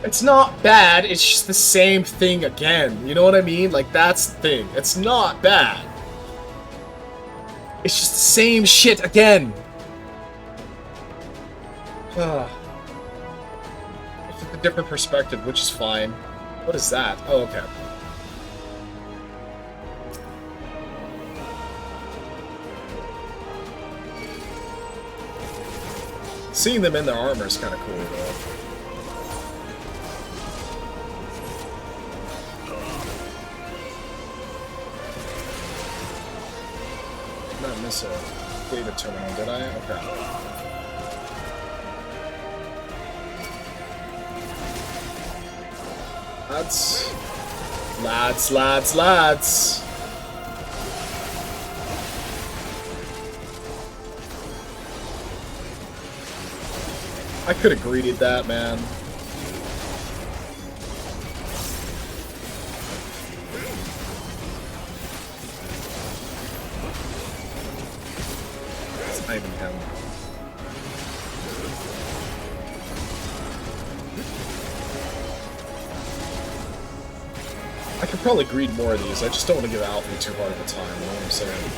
It's not bad, it's just the same thing again. You know what I mean? Like, that's the thing. It's not bad. It's just the same shit again. It's just a different perspective, which is fine. What is that? Oh, okay. Seeing them in their armor is kind of cool, though. Did I miss a data terminal, did I? Okay. Lads. I could have greeted that, man. It's not even him. I could probably greed more of these. I just don't want to give Alfie too hard of a time, you know what I'm saying?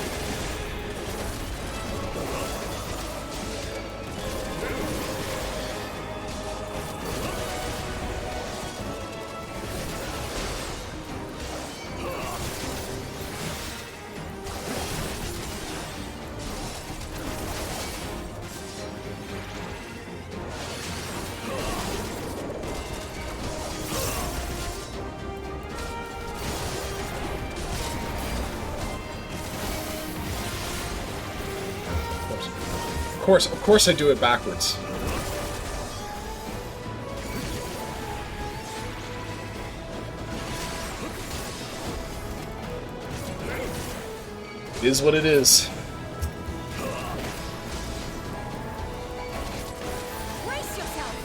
Of course I do it backwards. It is what it is. Brace yourself.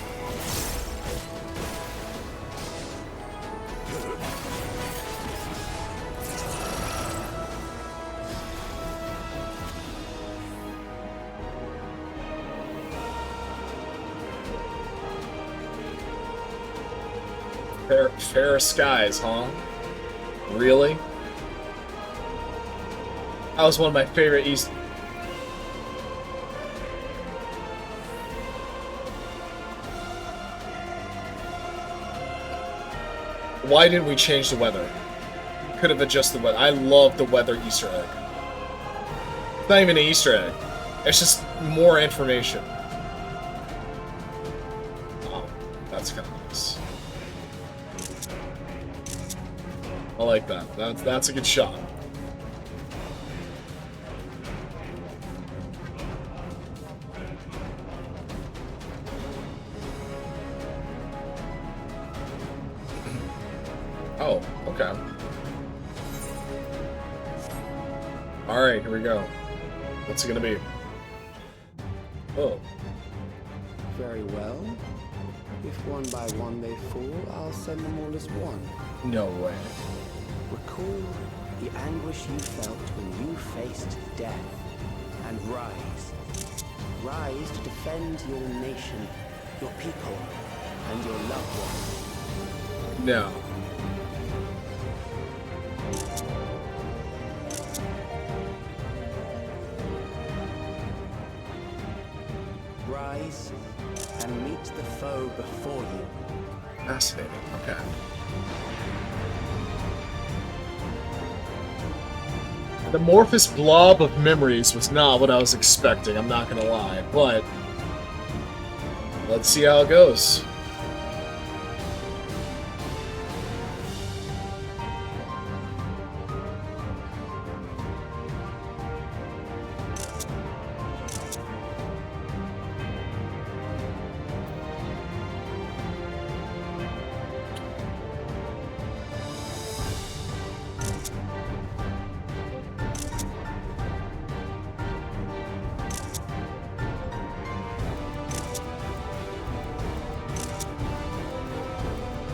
Fair skies, huh? Really? That was one of my favorite East. Why didn't we change the weather? Could have adjusted the weather. I love the weather Easter egg. It's not even an Easter egg. It's just more information. Oh, that's kind of nice. I like that. That's a good shot. Oh, okay. Alright, here we go. What's it gonna be? Oh. Very well. If one by one they fall, I'll send them all as one. No way. Recall the anguish you felt when you faced death, and rise. Rise to defend your nation, your people, and your loved ones. No. Rise and meet the foe before you. Fascinating. Okay. The amorphous blob of memories was not what I was expecting, I'm not gonna lie, but let's see how it goes.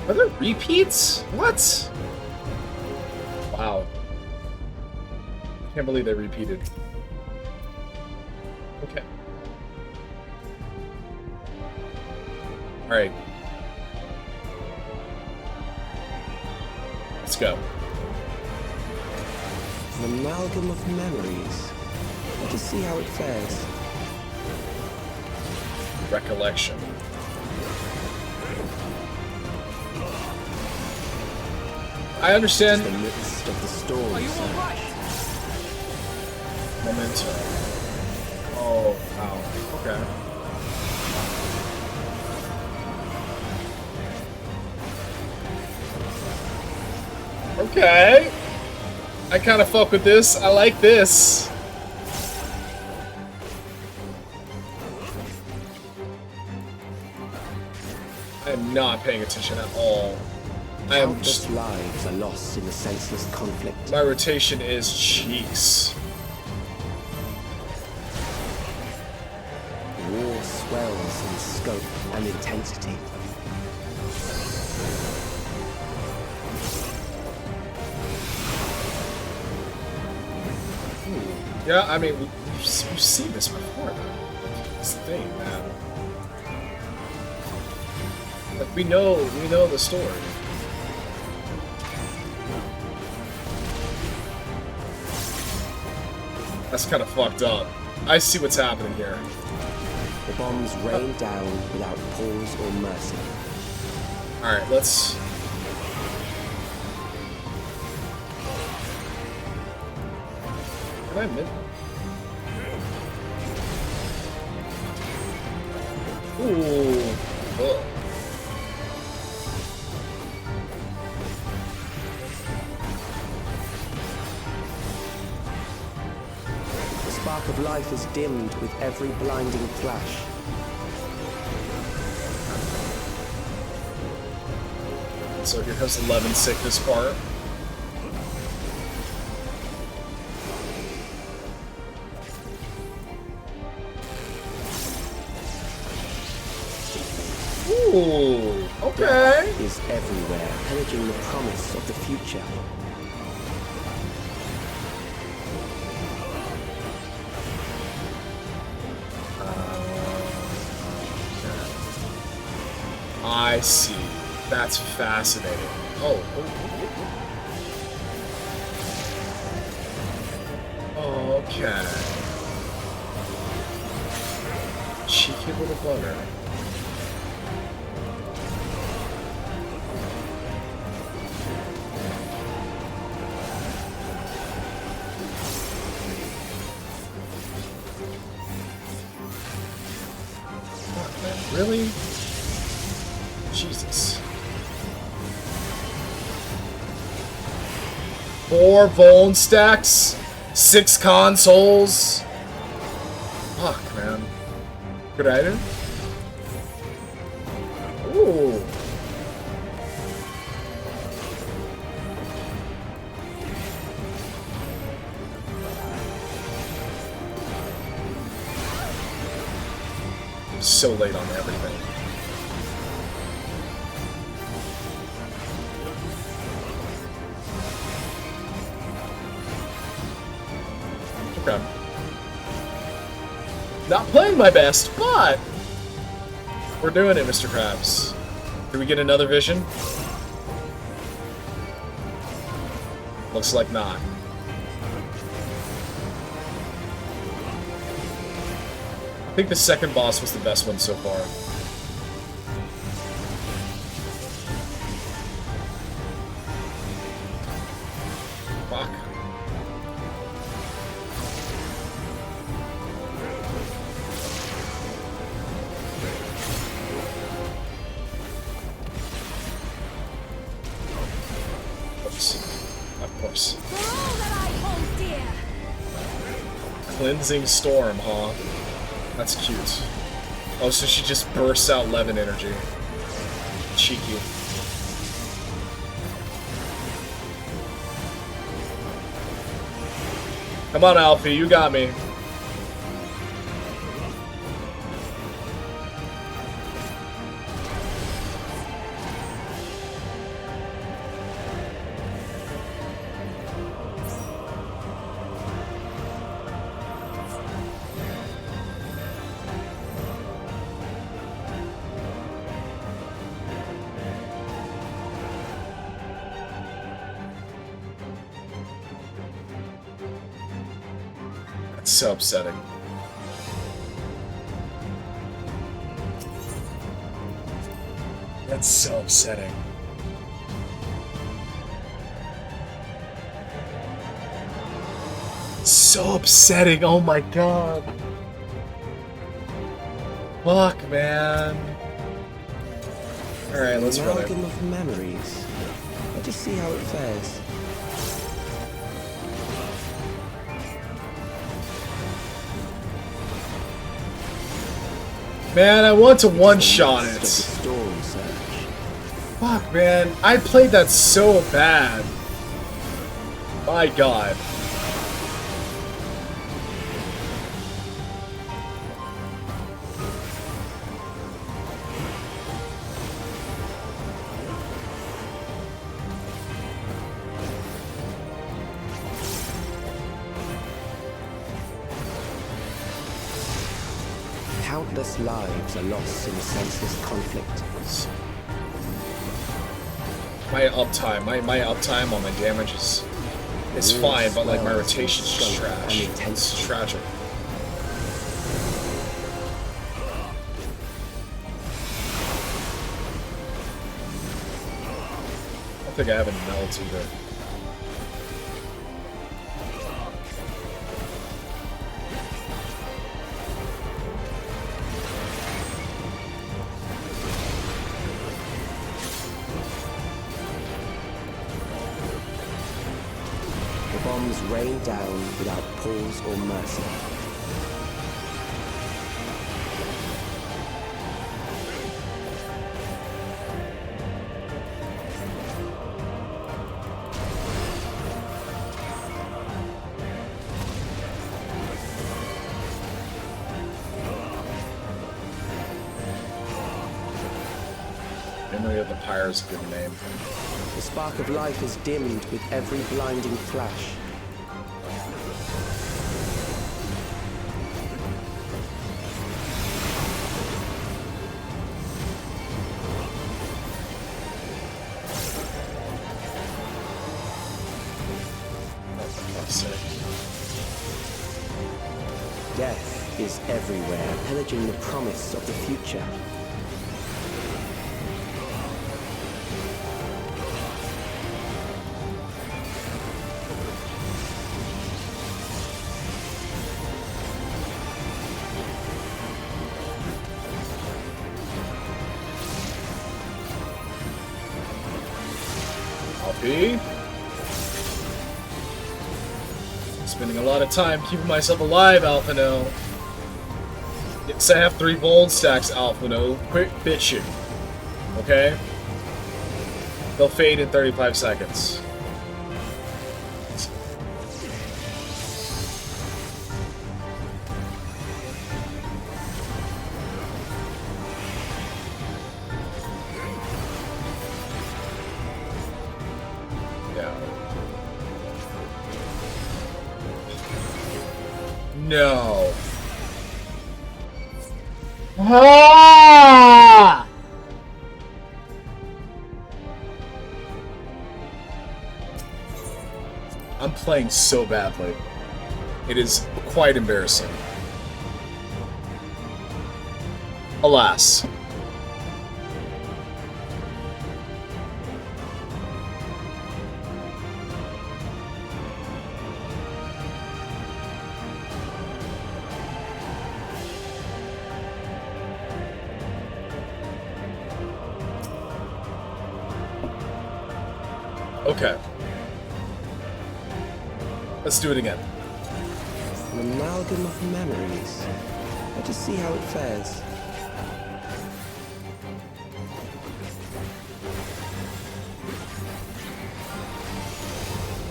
Are there repeats? What? Wow. Can't believe they repeated. Okay. Alright. go. An amalgam of memories. To see how it fares. Recollection. I understand. The midst of the storm. Are you all right? Memento. Oh, wow. Okay. Okay. I kind of fuck with this. I like this. I am not paying attention at all. I am Countless lives are lost in the senseless conflict. My rotation is cheeks. War swells in scope and intensity. Yeah, I mean, we've seen this before, though. This thing, man. Like, we know the story. That's kind of fucked up. I see what's happening here. The bombs rain down without pause or mercy. Alright, let's... Can I mid? Ooh. Ugh. The spark of life is dimmed with every blinding flash. So here comes the Levin sickness part. Ooh, okay. Death is everywhere, pillaging the promise of the future. I see. That's fascinating. Oh. Okay. Cheeky little bugger. Fuck, man. Really? Jesus. 4 Vuln stacks, 6 consoles. Fuck, man. Good item. Ooh. So late on everything. Okay. Not playing my best, but we're doing it, Mr. Krabs. Do we get another vision? Looks like not. I think the second boss was the best one so far. Fuck. Oops. Of course. Cleansing Storm, huh? That's cute. Oh, so she just bursts out Levin energy. Cheeky. Come on, Alfie, you got me. so upsetting. That's so upsetting. So upsetting, oh my god. Fuck, man. Alright, let's run it. Amalgam of memories. Let us see how it fares. Man, I want to one-shot it. Fuck, man. I played that so bad. My god. Countless lives are lost in a senseless conflict. My uptime, my uptime on my damage is fine, but like my rotation's just trash. It's tragic. I don't think I have any melts either. Rain down without pause or mercy. Memory of the Pyre is a good name. The spark of life is dimmed with every blinding flash. Death is everywhere, pillaging the promise of the future. Spending a lot of time keeping myself alive, Alphino. Yes, I have 3 gold stacks, Alphino. Quit bitching. Okay? They'll fade in 35 seconds. No. Ah! I'm playing so badly. It is quite embarrassing. Alas. Okay. Let's do it again. An amalgam of memories. Let us see how it fares.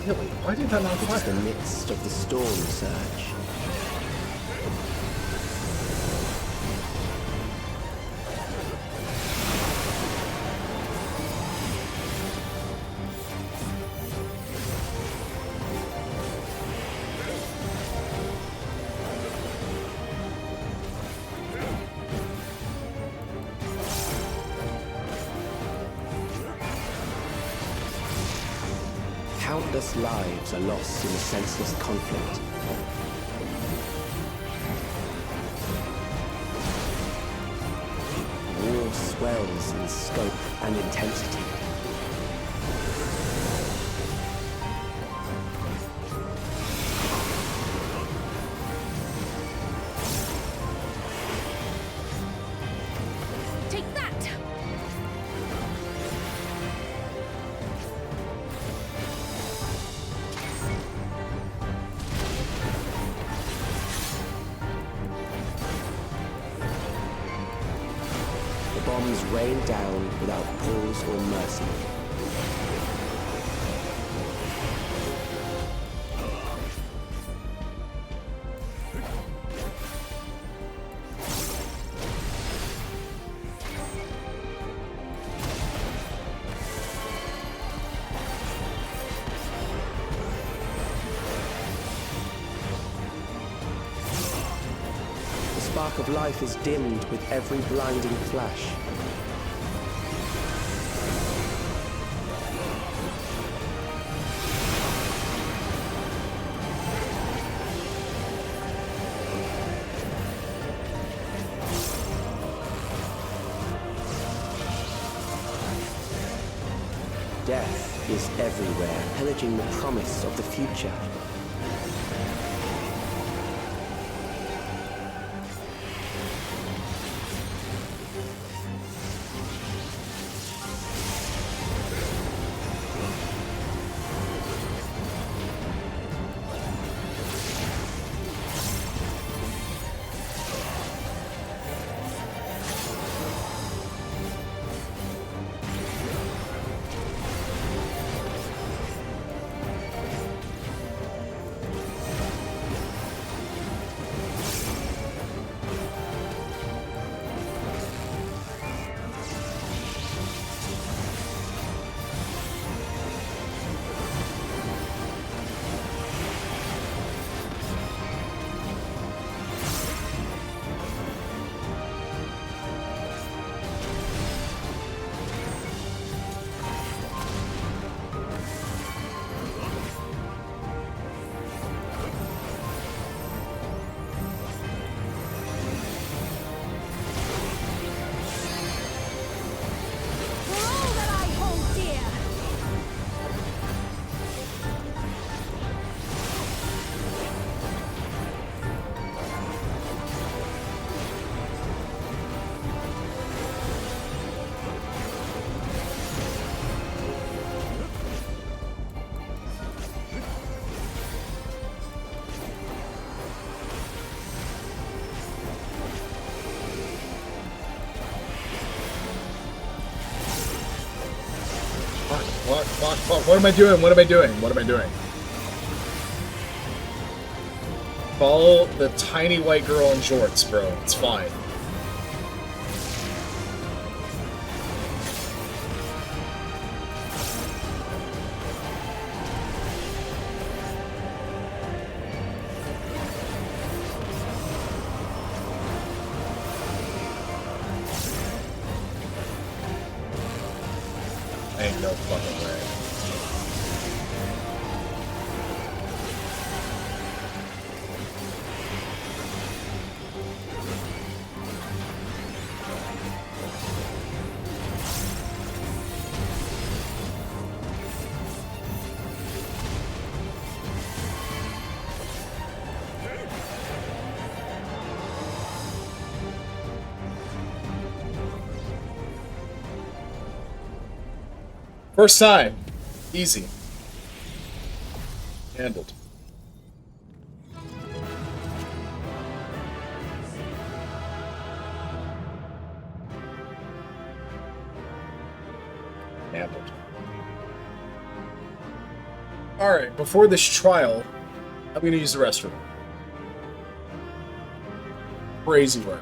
Really? Why did that not fire? It's the midst of the storm surge. Countless lives are lost in a senseless conflict. world swells in scope and intensity. Take that! The bombs rain down without pause or mercy. The spark of life is dimmed with every blinding flash. Death is everywhere, pillaging the promise of the future. What am I doing? What am I doing? What am I doing? Follow the tiny white girl in jorts, bro. It's fine. Ain't no fucking way. First time. Easy. Handled. Handled. Alright, before this trial, I'm gonna use the restroom. Crazy work.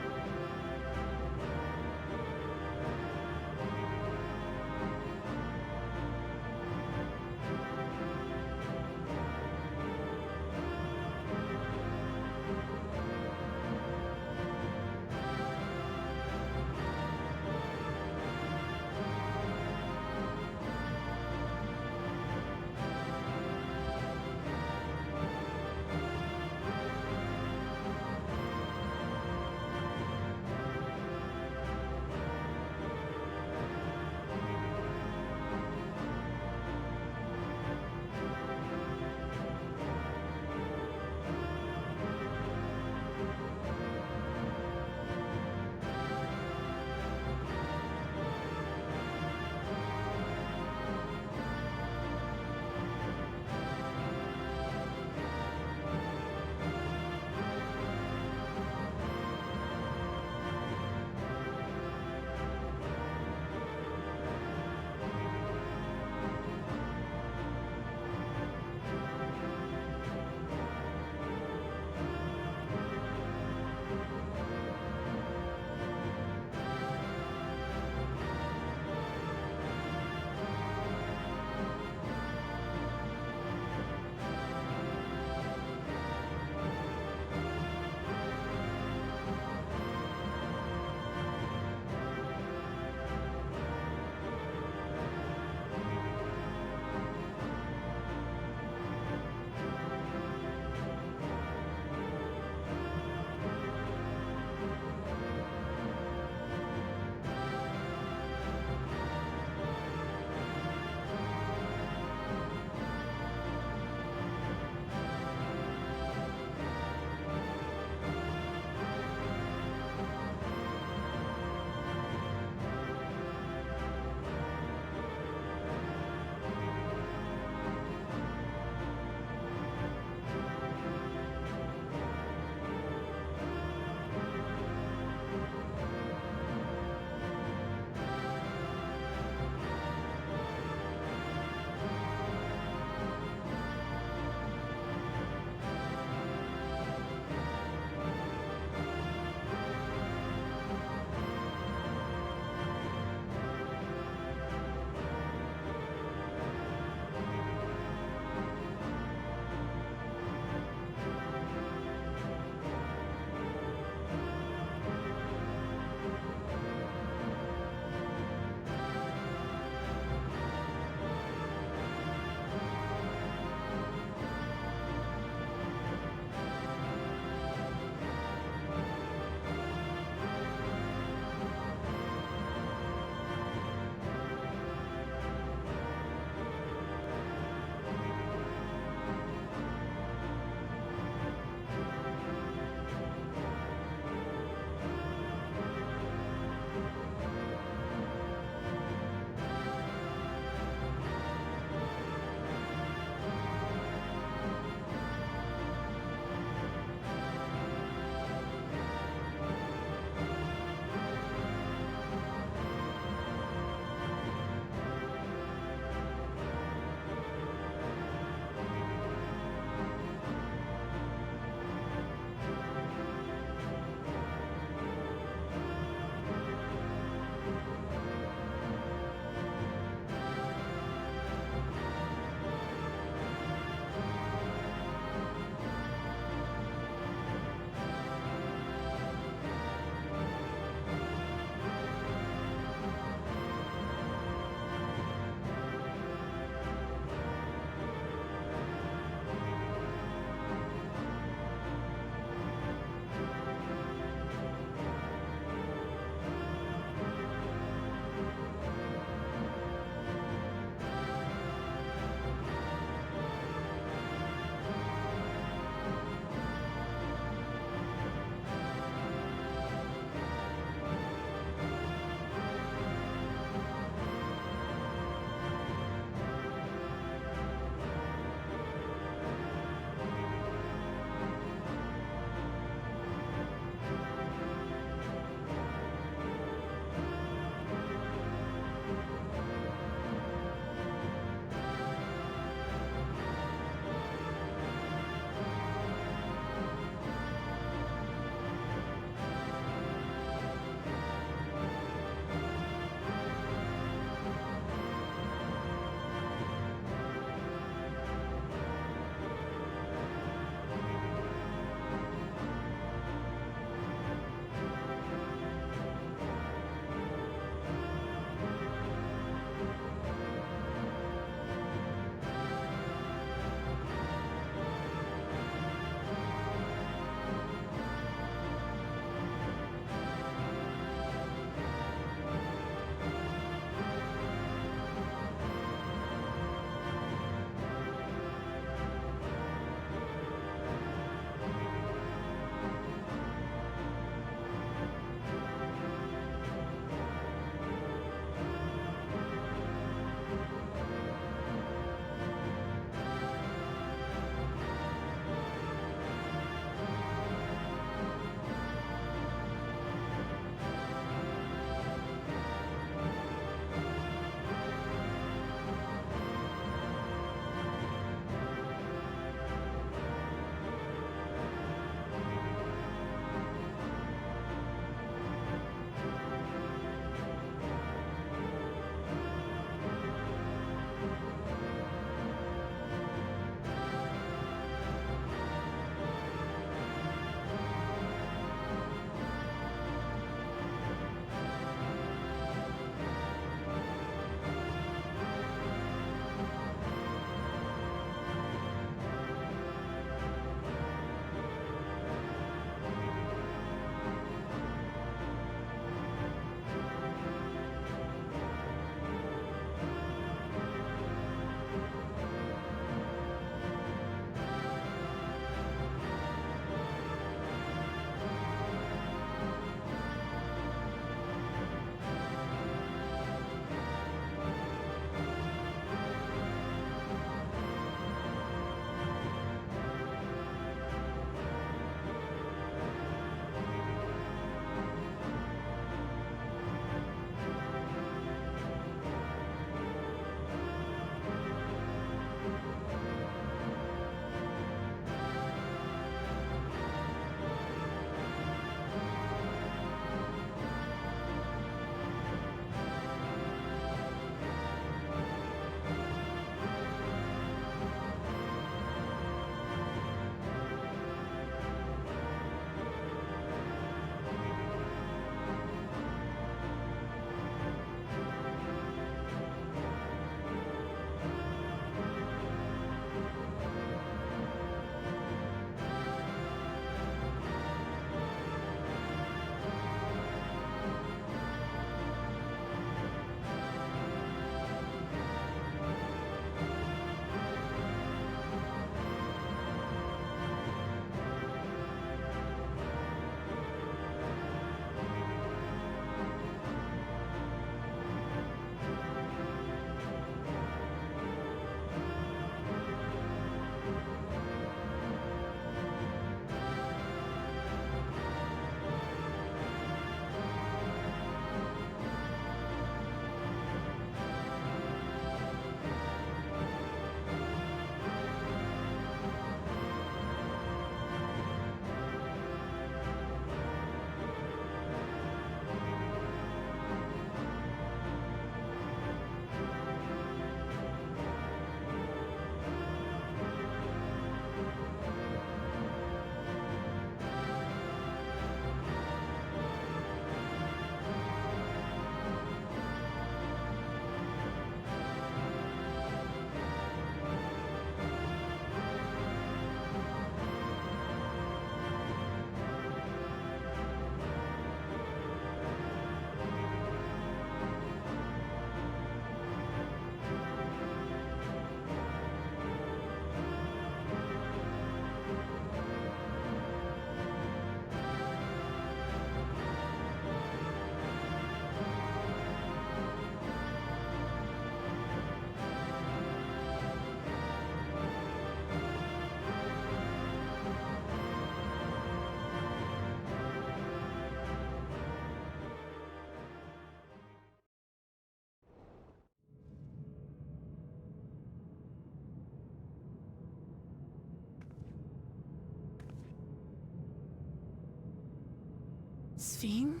Sphene?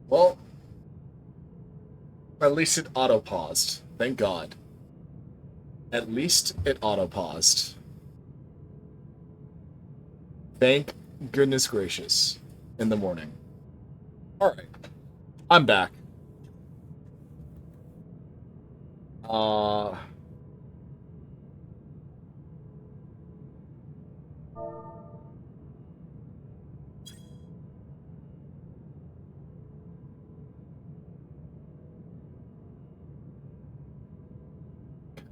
Well, at least it auto-paused. Thank God. At least it auto-paused. Thank goodness gracious. In the morning. Alright. I'm back.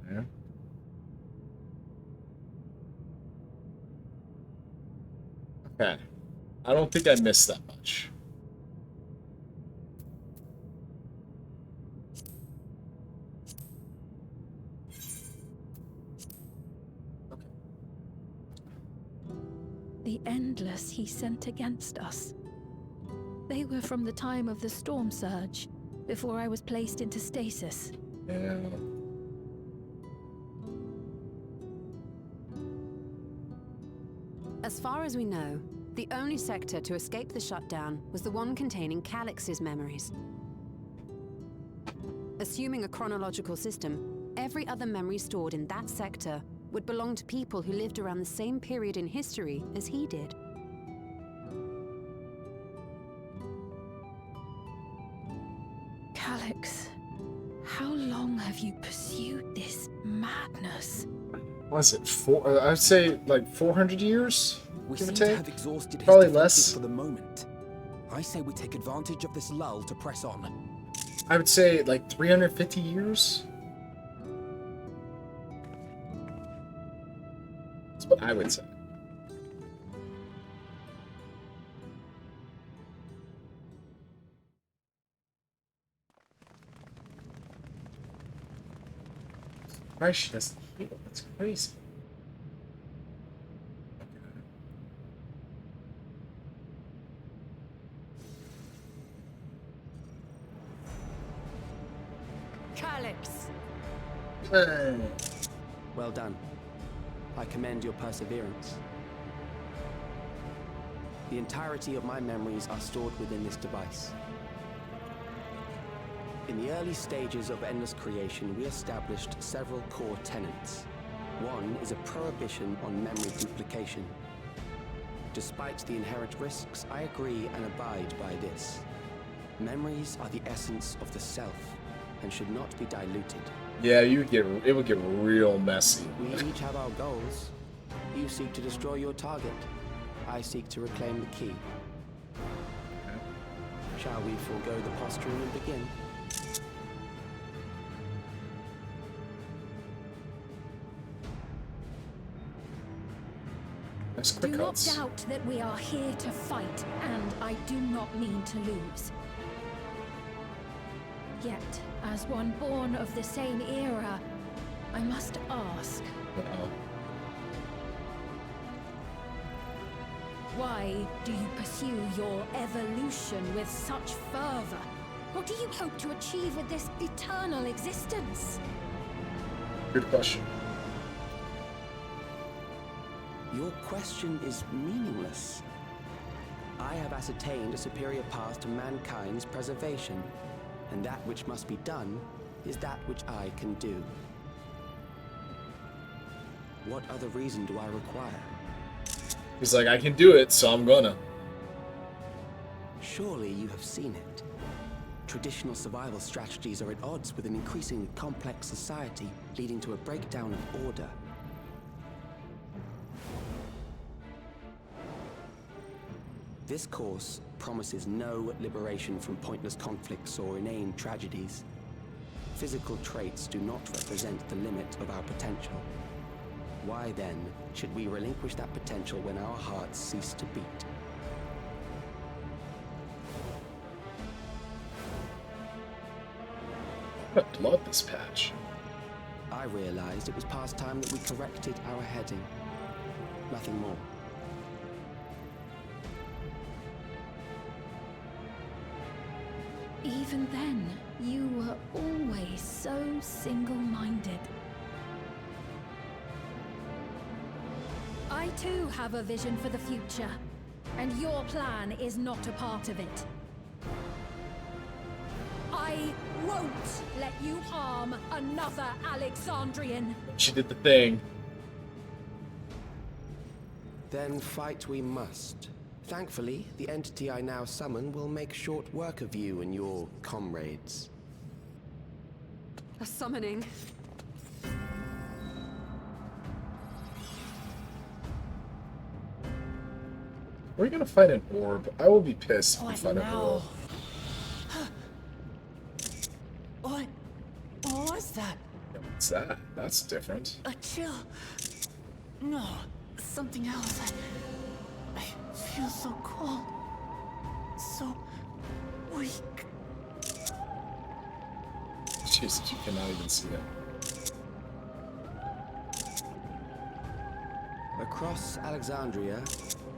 Okay. Okay. I don't think I missed that much. The Endless he sent against us. They were from the time of the storm surge, before I was placed into stasis. Yeah. As far as we know, the only sector to escape the shutdown was the one containing Calix's memories. Assuming a chronological system, every other memory stored in that sector would belong to people who lived around the same period in history as he did. Calix, how long have you pursued this madness? What is it? I would say like 400 years? We give or seem take? to have exhausted his Probably defenses less. for the moment. I say we take advantage of this lull to press on. I would say like 350 years? That's what I would say. Why she doesn't heal? That's crazy. Calix! Well done. I commend your perseverance. The entirety of my memories are stored within this device. In the early stages of Endless Creation, we established several core tenets. One is a prohibition on memory duplication. Despite the inherent risks, I agree and abide by this. Memories are the essence of the self and should not be diluted. Yeah, it would get real messy. We each have our goals. You seek to destroy your target. I seek to reclaim the key. Shall we forego the posturing and begin? Do not doubt that we are here to fight, and I do not mean to lose. Yet, as one born of the same era, I must ask. Why do you pursue your evolution with such fervor? What do you hope to achieve with this eternal existence? Good question. Your question is meaningless. I have ascertained a superior path to mankind's preservation, and that which must be done is that which I can do. What other reason do I require? He's like, I can do it, so I'm gonna. Surely you have seen it. Traditional survival strategies are at odds with an increasingly complex society, leading to a breakdown of order. This course promises no liberation from pointless conflicts or inane tragedies. Physical traits do not represent the limit of our potential. Why then should we relinquish that potential when our hearts cease to beat? I love this patch. I realized it was past time that we corrected our heading. Nothing more. Even then, you were always so single-minded. I too have a vision for the future, and your plan is not a part of it. I won't let you harm another Alexandrian. She did the thing. Then fight we must. Thankfully, the entity I now summon will make short work of you and your comrades. A summoning. We're gonna fight an orb. I will be pissed if we fight an orb. What? What was that? What's that? That's different. A chill. No, something else. I feel so cold. So weak. Jesus, you cannot even see it. Across Alexandria,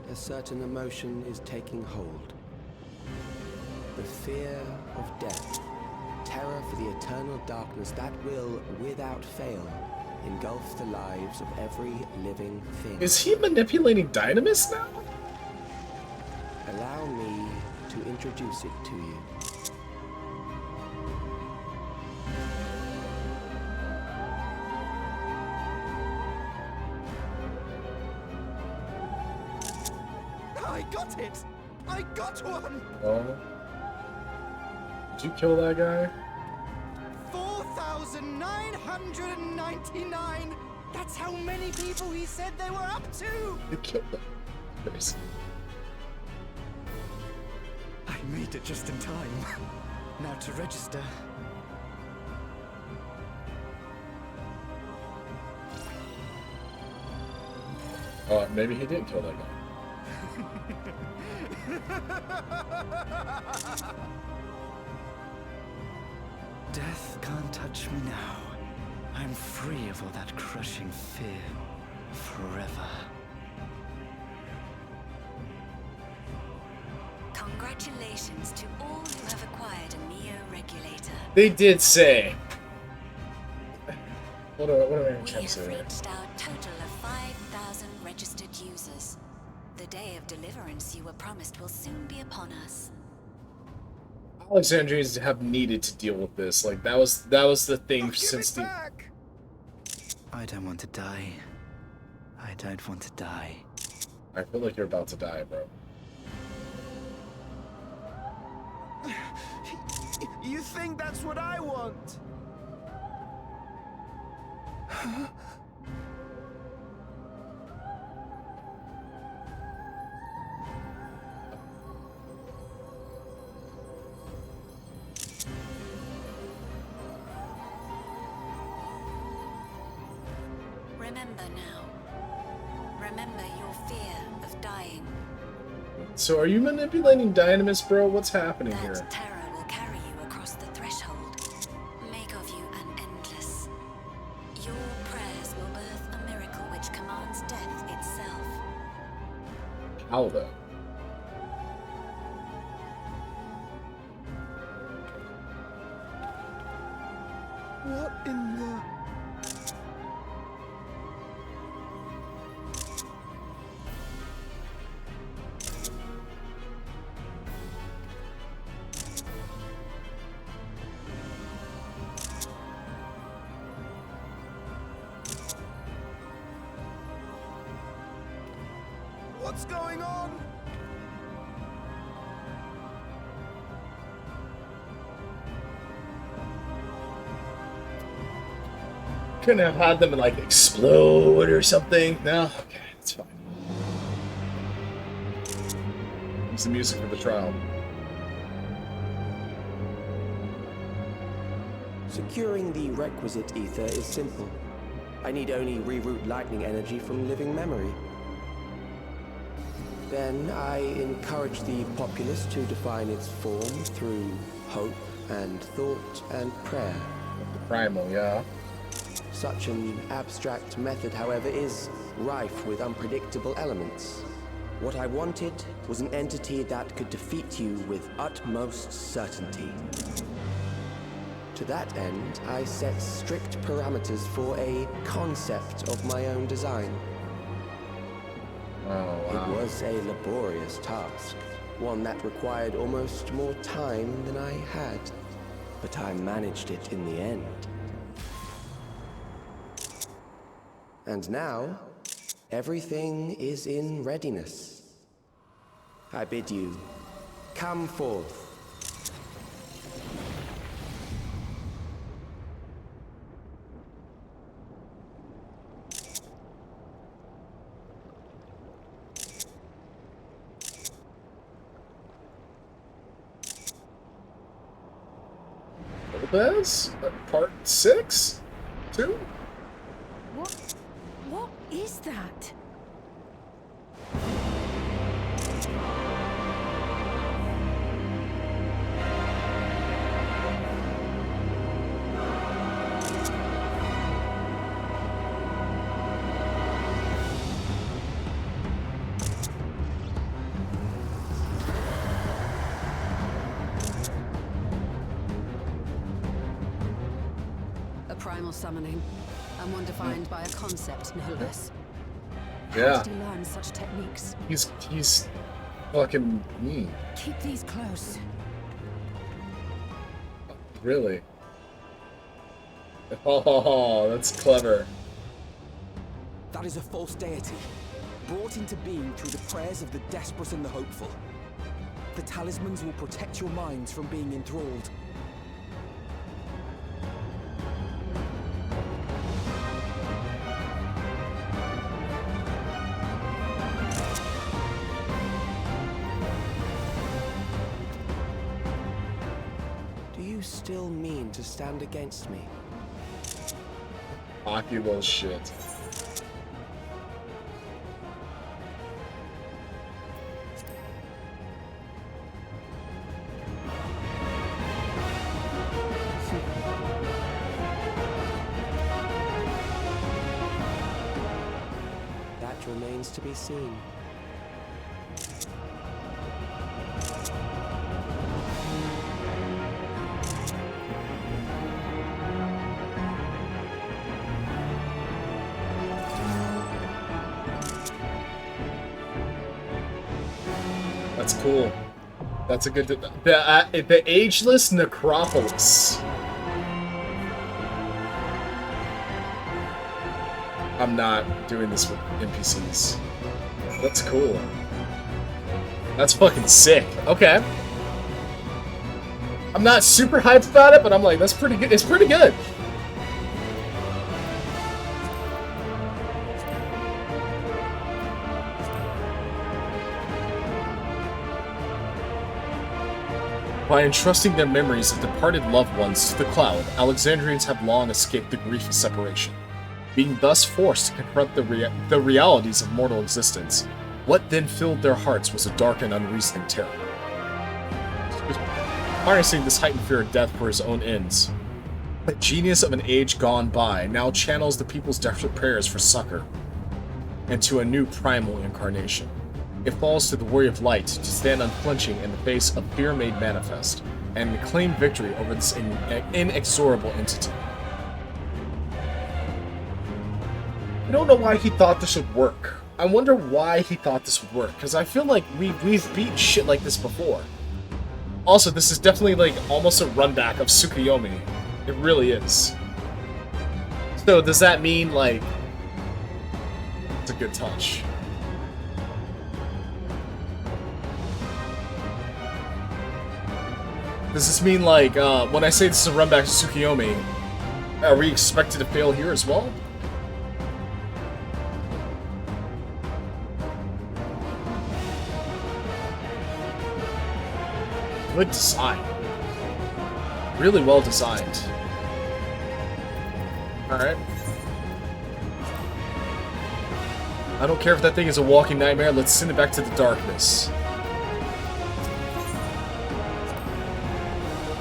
a certain emotion is taking hold. The fear of death. Terror for the eternal darkness that will, without fail, engulf the lives of every living thing. Is he manipulating Dynamis now? Allow me to introduce it to you. I got it! I got one! Oh. Did you kill that guy? 4,999! That's how many people he said they were up to! You killed them. Crazy. I made it just in time. Now to register. Oh, maybe he did kill that guy. Death can't touch me now. I'm free of all that crushing fear. Forever. Congratulations to all who have acquired a Neo-Regulator. They did say. What are We we have trying to say? reached our total of 5,000 registered users. The day of deliverance you were promised will soon be upon us. Alexandrians have needed to deal with this. Like that was the thing since the. I don't want to die. I don't want to die. I feel like you're about to die, bro. You think that's what I want? Remember now. Remember your fear of dying. So are you manipulating Dynamis, bro? What's happening here? That terror will carry you across the threshold. Make of you an endless. Your prayers will birth a miracle which commands death itself. How though? What in the... What's going on? Couldn't have had them like explode or something. No, okay, it's fine. Use the music for the trial. Securing the requisite ether is simple. I need only reroute lightning energy from living memory. Then I encourage the populace to define its form through hope and thought and prayer. The primal, yeah. Such an abstract method, however, is rife with unpredictable elements. What I wanted was an entity that could defeat you with utmost certainty. To that end, I set strict parameters for a concept of my own design. Oh, wow. It was a laborious task, one that required almost more time than I had, but I managed it in the end. And now, everything is in readiness. I bid you, come forth. Lopez? Part 6? 2? What is that? A primal summoning, and one defined by a concept, no less. Yeah. How did he learn such techniques? He's fucking mean. Keep these close. Really? Oh, that's clever. That is a false deity, brought into being through the prayers of the desperate and the hopeful. The talismans will protect your minds from being enthralled. Do you still mean to stand against me? Hockey little shit. That remains to be seen. That's cool. That's a good... The Ageless Necropolis. I'm not doing this with NPCs. That's cool. That's fucking sick. Okay. I'm not super hyped about it, but I'm like, that's pretty good. It's pretty good. By entrusting their memories of departed loved ones to the cloud, Alexandrians have long escaped the grief of separation, being thus forced to confront the realities of mortal existence. What then filled their hearts was a dark and unreasoning terror. Harnessing this heightened fear of death for his own ends, the genius of an age gone by now channels the people's desperate prayers for succor into a new primal incarnation. It falls to the warrior of light to stand unflinching in the face of fear made manifest, and claim victory over this inexorable entity. I don't know why he thought this would work. I wonder why he thought this would work, because I feel like we've beaten shit like this before. Also, this is definitely like almost a runback of Tsukuyomi. It really is. So does that mean like it's a good touch? Does this mean like when I say this is a runback to Tsukuyomi, are we expected to fail here as well? Good design. Really well designed. Alright. I don't care if that thing is a walking nightmare, let's send it back to the darkness.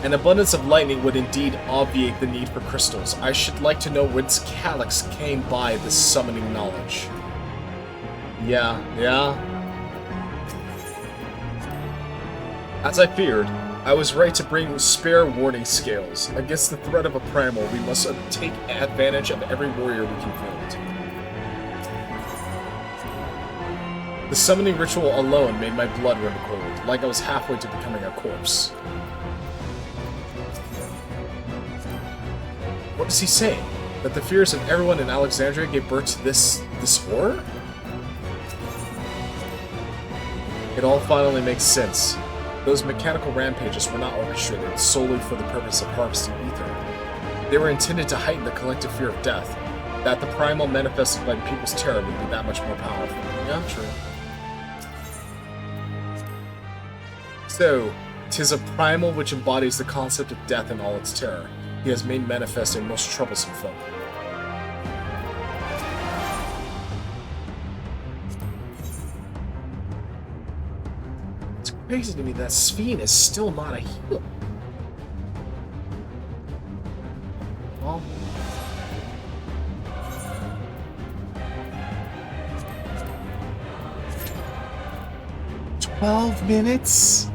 An abundance of lightning would indeed obviate the need for crystals. I should like to know whence Calyx came by this summoning knowledge. Yeah. As I feared, I was right to bring spare warning scales. Against the threat of a primal, we must take advantage of every warrior we can field. The summoning ritual alone made my blood run cold, like I was halfway to becoming a corpse. What is he saying? That the fears of everyone in Alexandria gave birth to this horror? It all finally makes sense. Those mechanical rampages were not orchestrated solely for the purpose of harvesting ether. They were intended to heighten the collective fear of death, that the primal manifested by the people's terror would be that much more powerful. Yeah, true. So, 'tis a primal which embodies the concept of death in all its terror. He has made manifest a most troublesome foe. It's crazy to me that Sphene is still not a healer. Well, 12 minutes?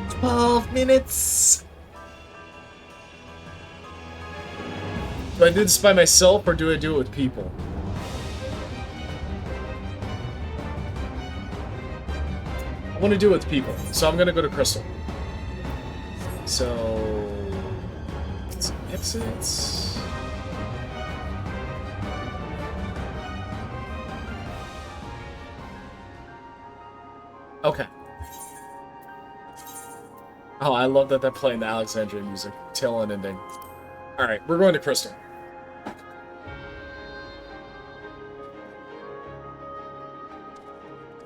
12 minutes? Do I do this by myself, or do I do it with people? I want to do it with people, so I'm gonna go to Crystal. So... let's exit. Okay. Oh, I love that they're playing the Alexandria music. Tail end ending. Alright, we're going to Crystal.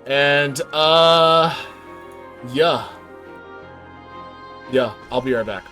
And, yeah. Yeah, I'll be right back.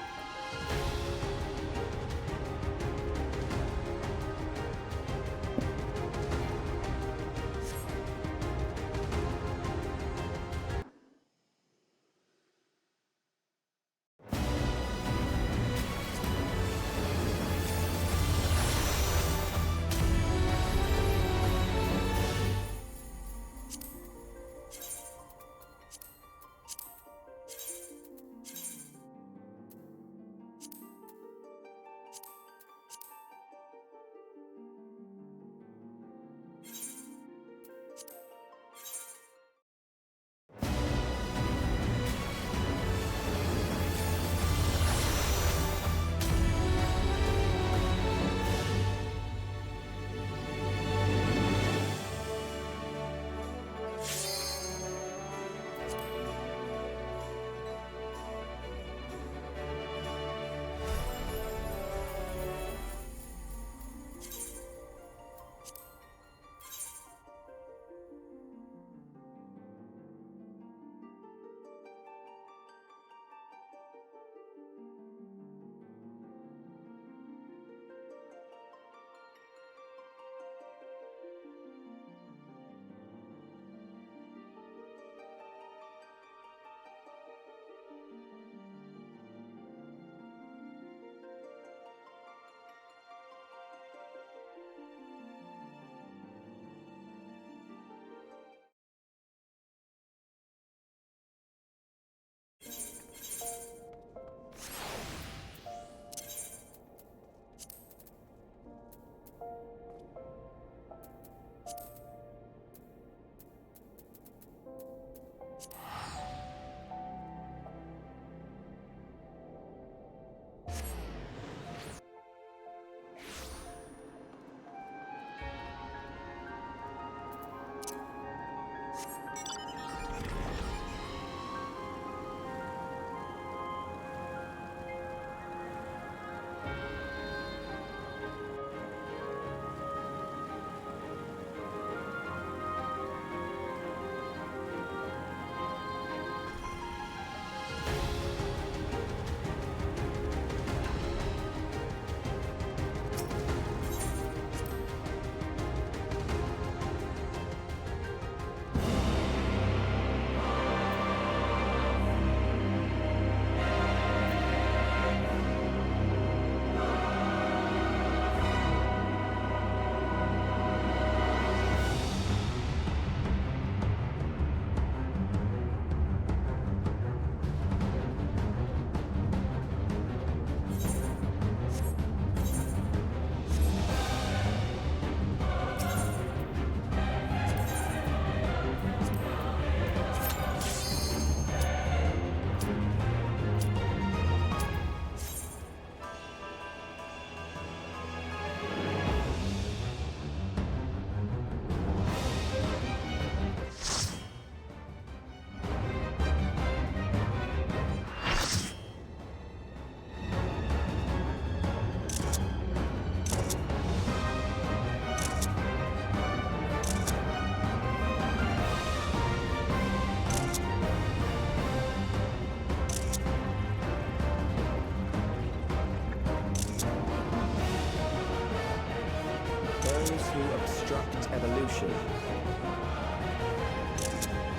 those who obstruct evolution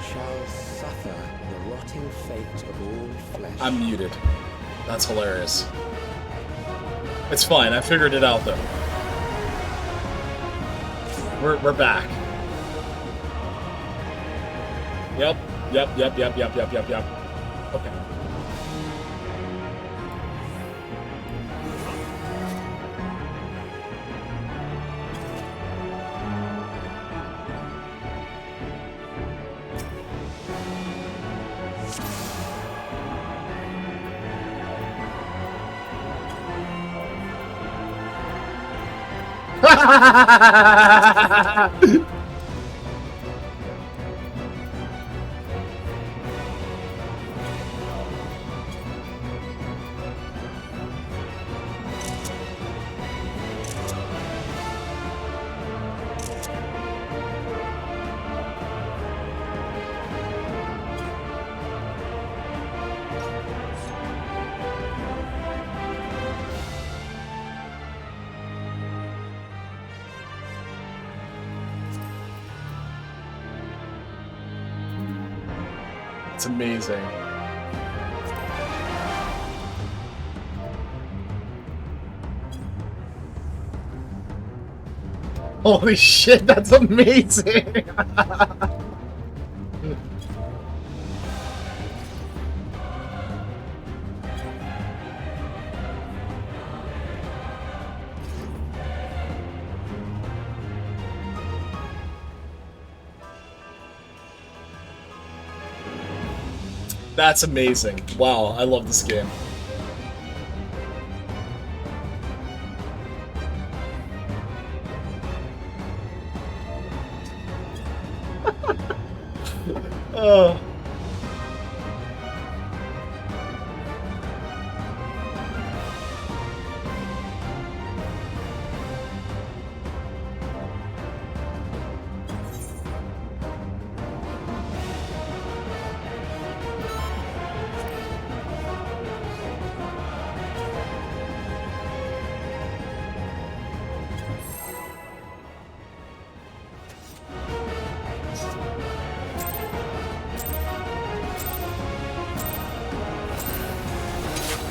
shall suffer the rotting fate of all flesh. I'm muted. That's hilarious. It's fine, I figured it out though. We're back. Yep. Okay. It's amazing. Holy shit, that's amazing! That's amazing. Wow, I love this game. Oh.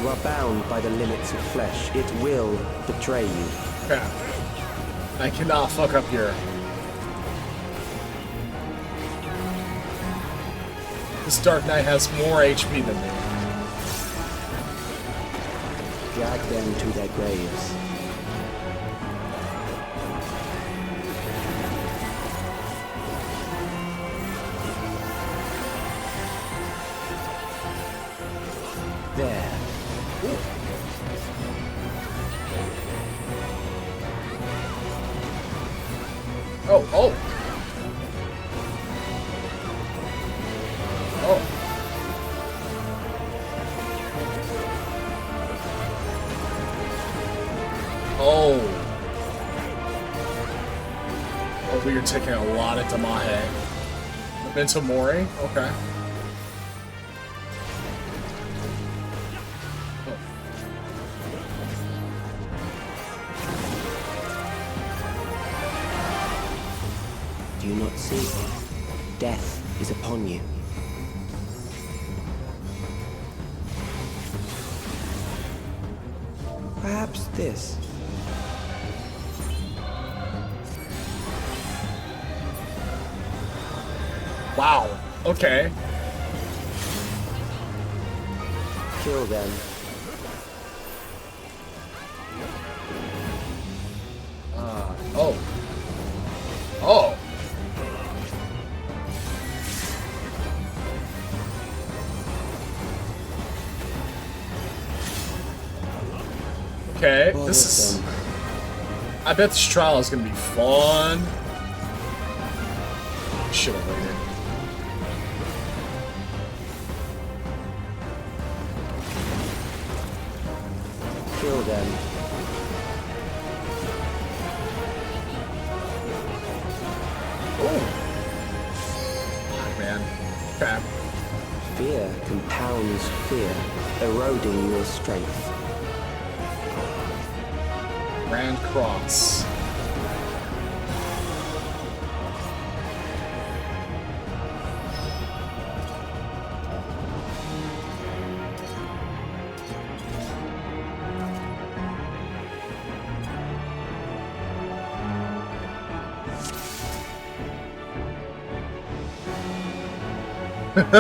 You are bound by the limits of flesh. It will betray you. Crap. I cannot fuck up here. This Dark Knight has more HP than me. Drag them to their graves. There. Oh, oh. Oh. Oh. Oh, we are taking a lot of Damahe. Memento Mori? Okay. Do you not see? Death is upon you. Perhaps this. Wow. Okay. Kill them. Oh. Oh. Okay, this is... I bet this trial is gonna be fun. Should have waited. Kill them. Oh. Man. Crap. Fear compounds fear, eroding your strength. Grand Cross. Okay.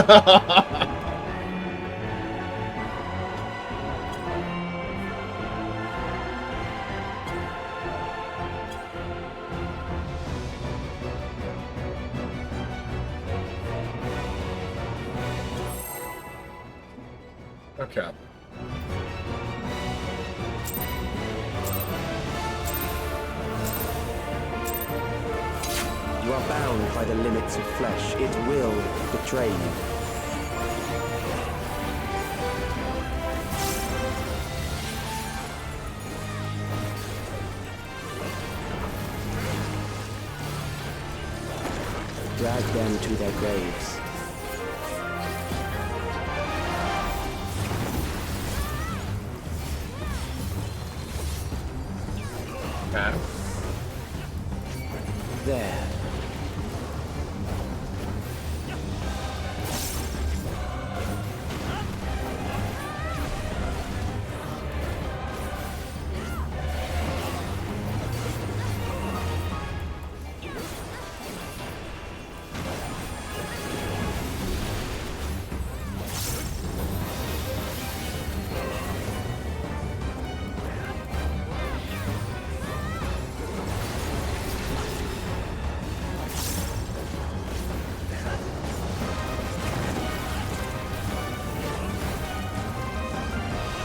You are bound by the limits of flesh. It will betray you. Drag them to their graves. Okay. There.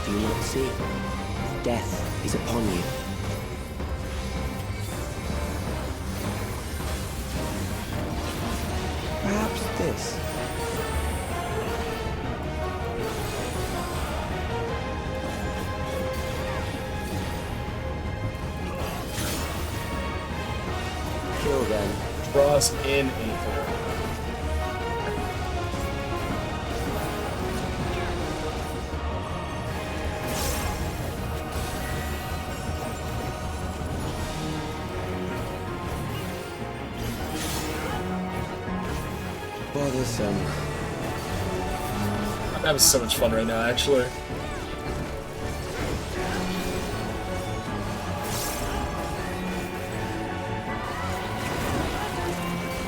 Do you not see? Death is upon you. Perhaps this. Kill them. Draws in ether. Bothersome. I'm having so much fun right now, actually.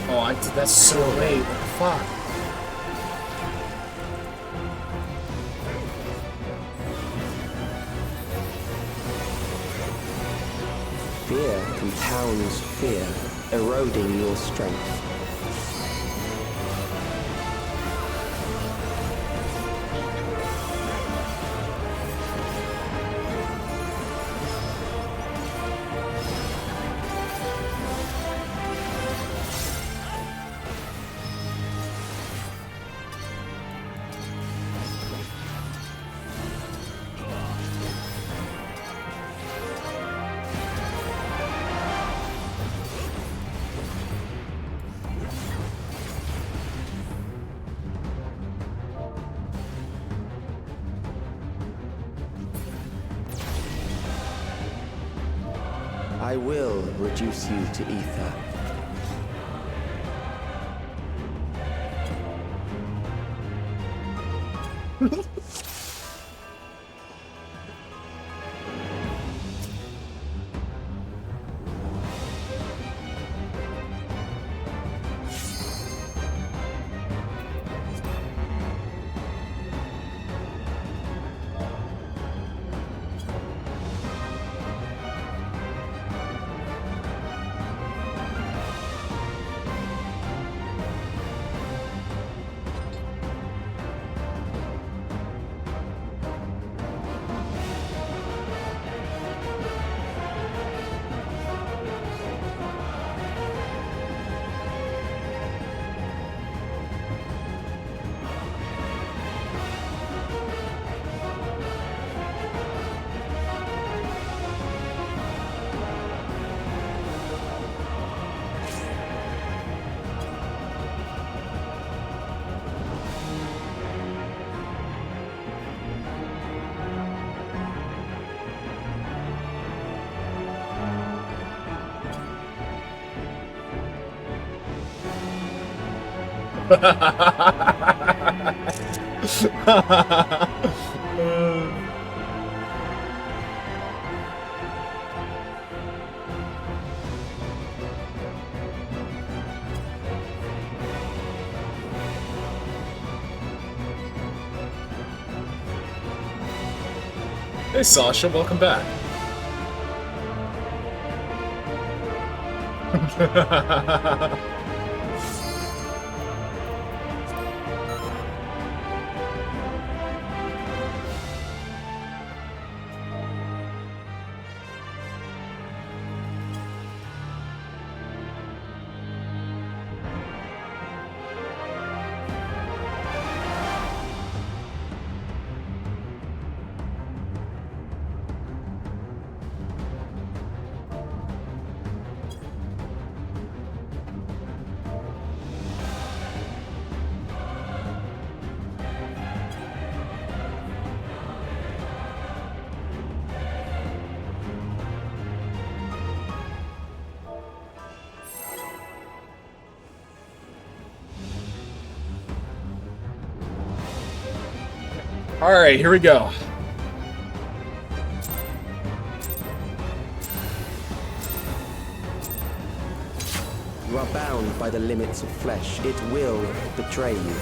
Oh, I did that so late. What the fuck? Fear compounds fear, eroding your strength. I will reduce you to ether. Hey Sasha, welcome back. Alright, here we go. You are bound by the limits of flesh. It will betray you.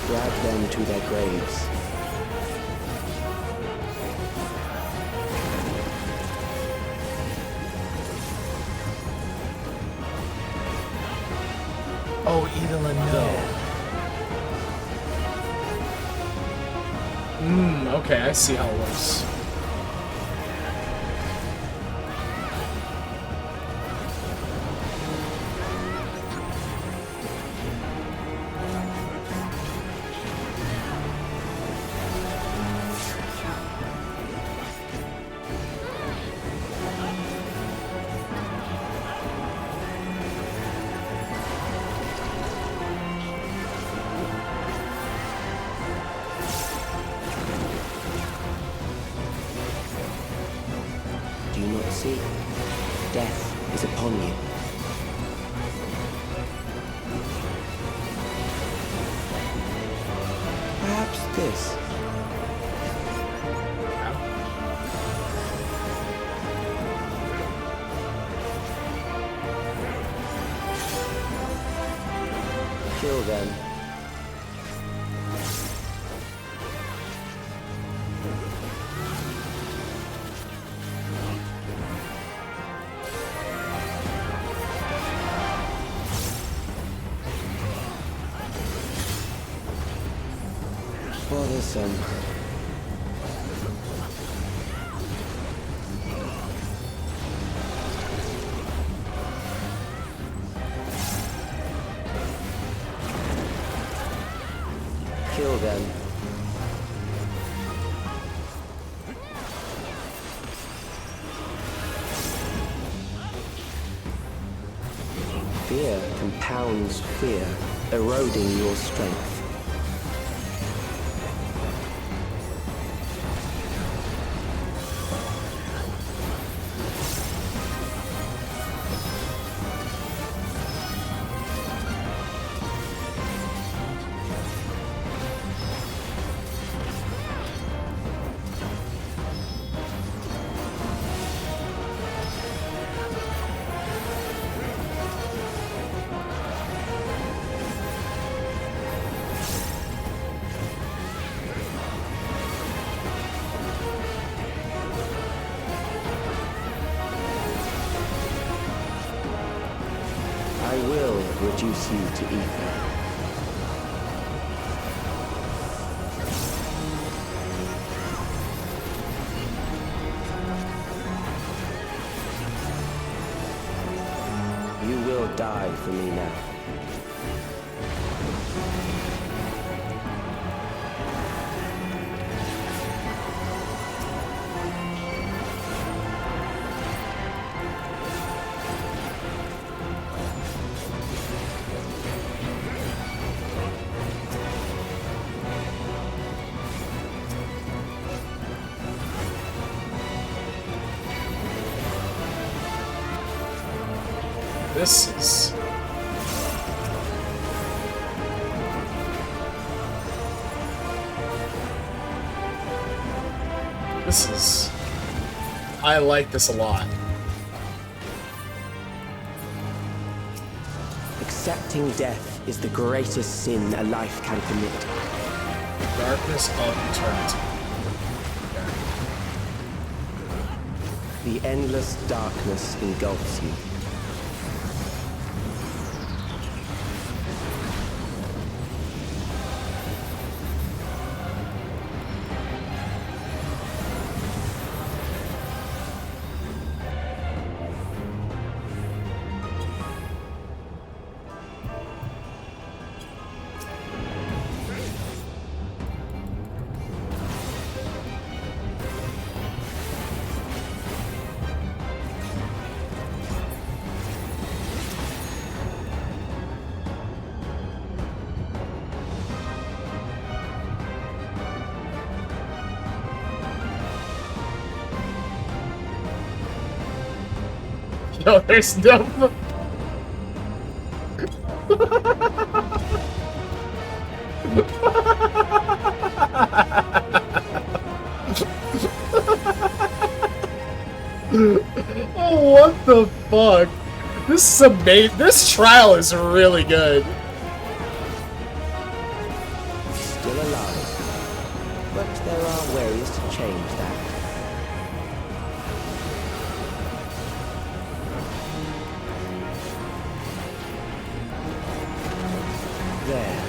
Drag them to their graves. Oh, Edela, no. Okay, I see how it works. Do you not see? Death is upon you. Perhaps this. Kill them. Bothersome. Kill them. Fear compounds fear, eroding your strength. I will reduce you to ether. You will die for me now. This is... I like this a lot. Accepting death is the greatest sin a life can commit. Darkness of eternity. The endless darkness engulfs you. No, there's no... Oh, what the fuck? This is amazing. This trial is really good. Still alive. But there are ways to change that. There.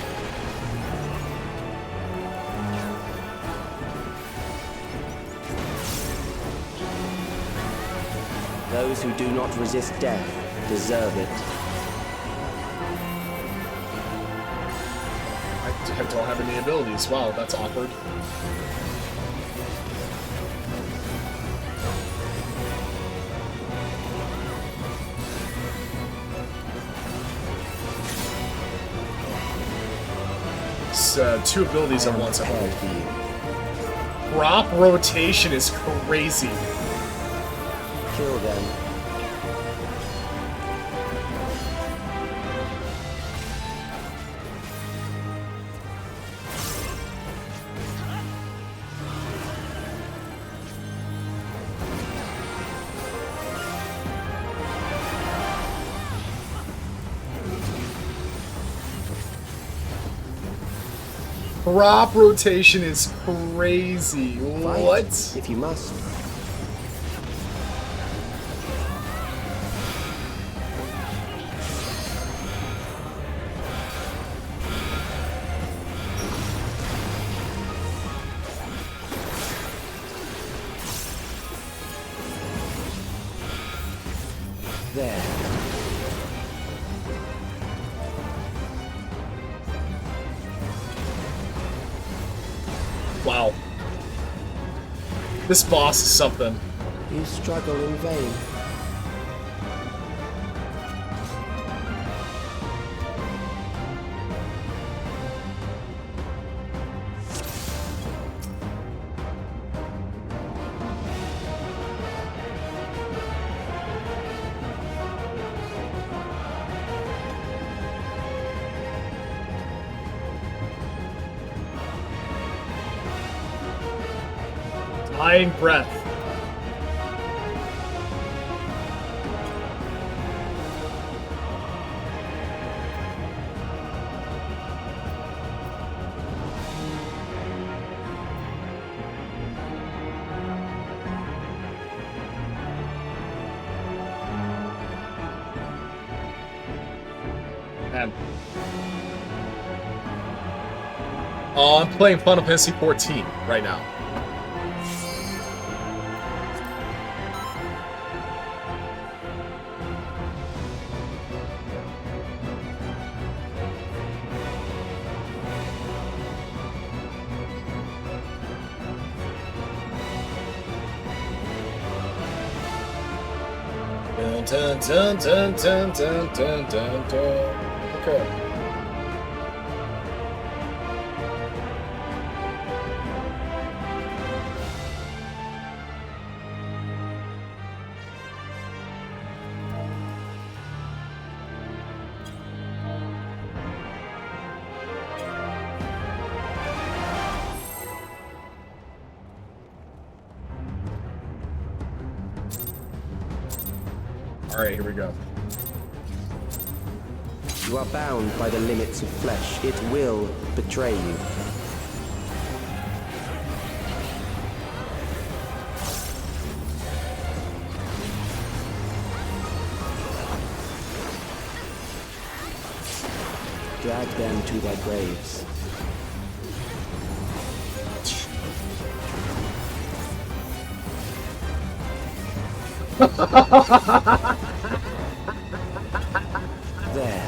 Those who do not resist death deserve it. I don't have any abilities. Wow, that's awkward. It's 2 abilities at once, I believe. Crop rotation is crazy. Kill them. Crop rotation is crazy. Fight, what? If you must. There. Wow. This boss is something. You struggle in vain. Dying breath. Man. Oh, I'm playing Final Fantasy 14 right now. Dun, dun, dun, dun, dun, dun, dun, dun. Okay. Alright, here we go. You are bound by the limits of flesh. It will betray you. Drag them to their graves. There.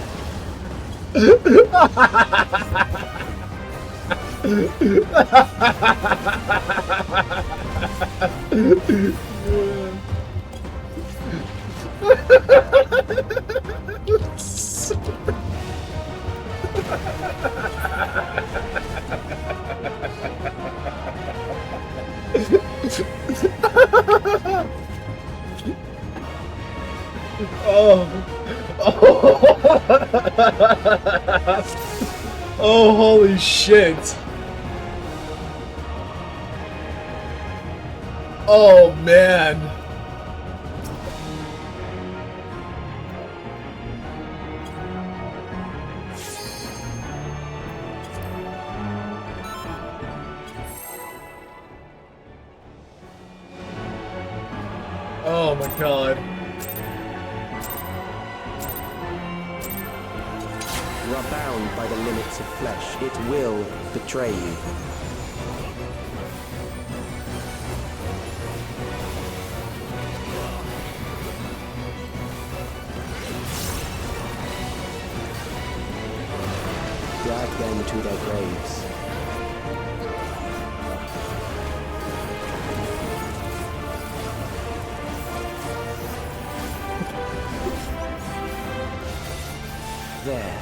Oh. Oh, holy shit. Oh, man. Oh my god. You are bound by the limits of flesh. It will betray you. Drag them to their graves. There.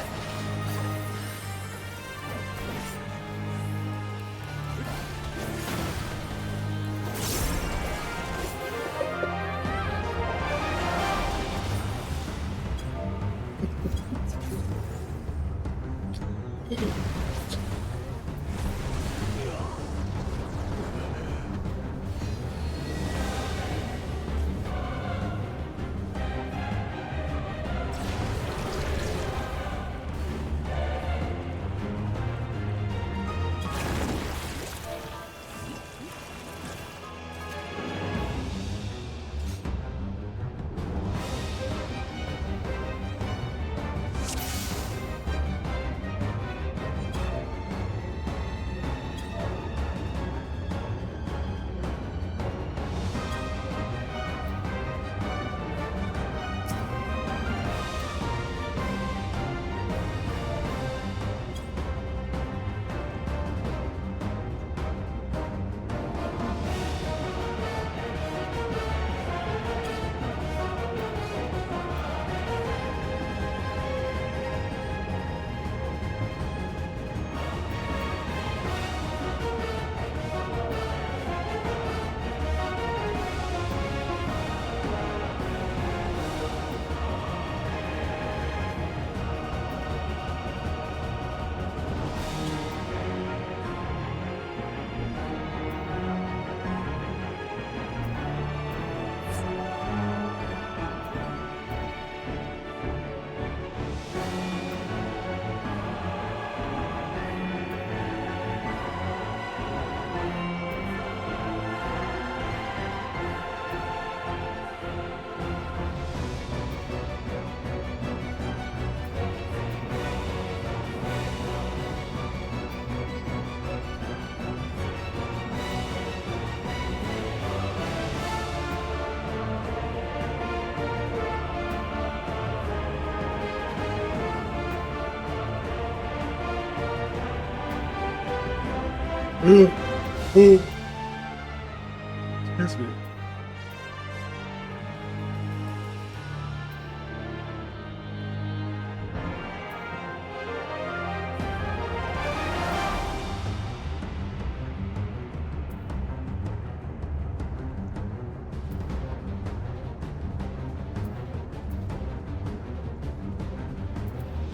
Excuse me.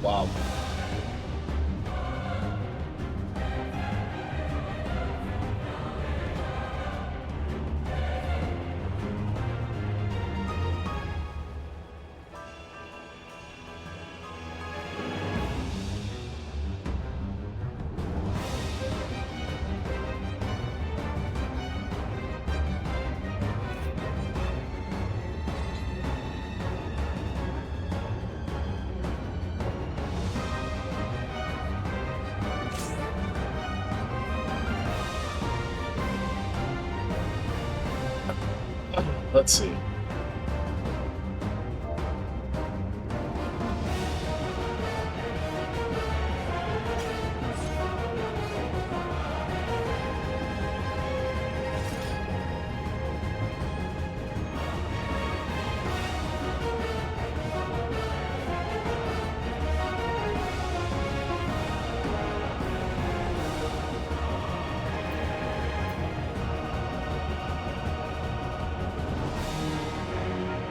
Wow. Let's see.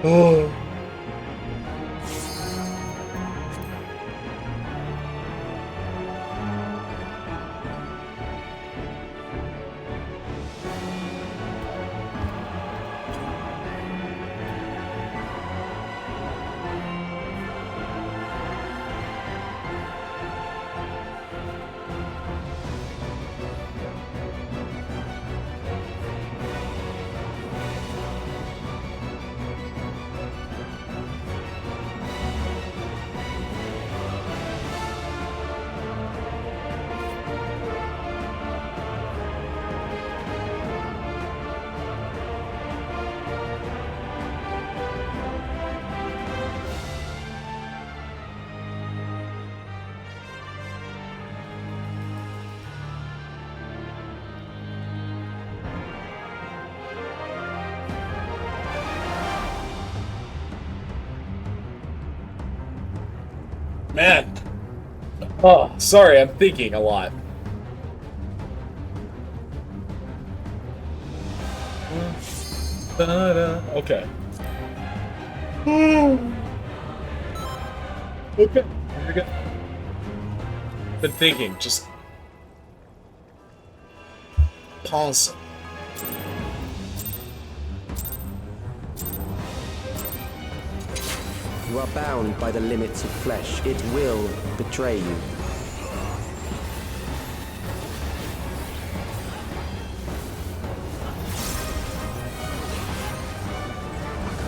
Oh. Man. Oh, sorry, I'm thinking a lot. Okay. Okay. Here we go. Been thinking, just pause. You are bound by the limits of flesh. It will betray you.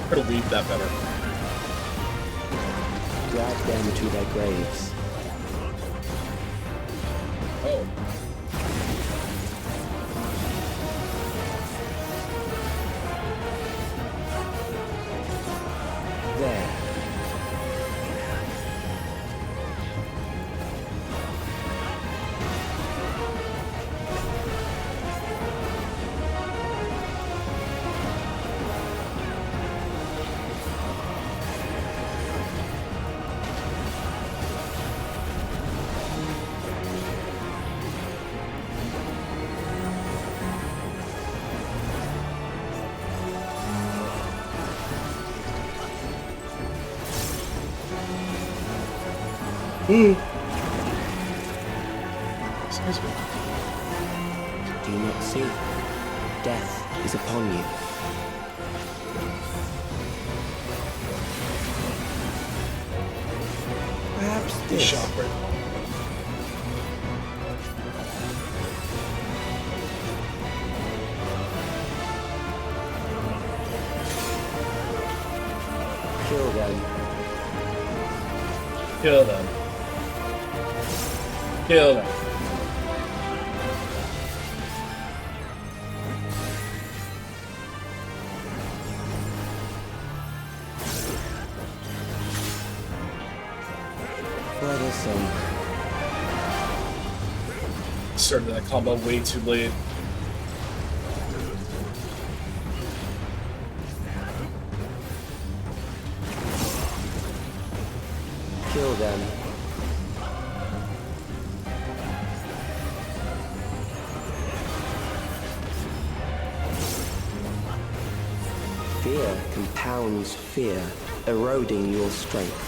I'm gonna read that better. Drag them to their graves. Oh. There. Excuse me. Do you not see? Death is upon you. Perhaps this. Shot right. Kill them. Kill them. Kill them. Further some. Started that combo way too late. Kill them. Fear compounds fear, eroding your strength.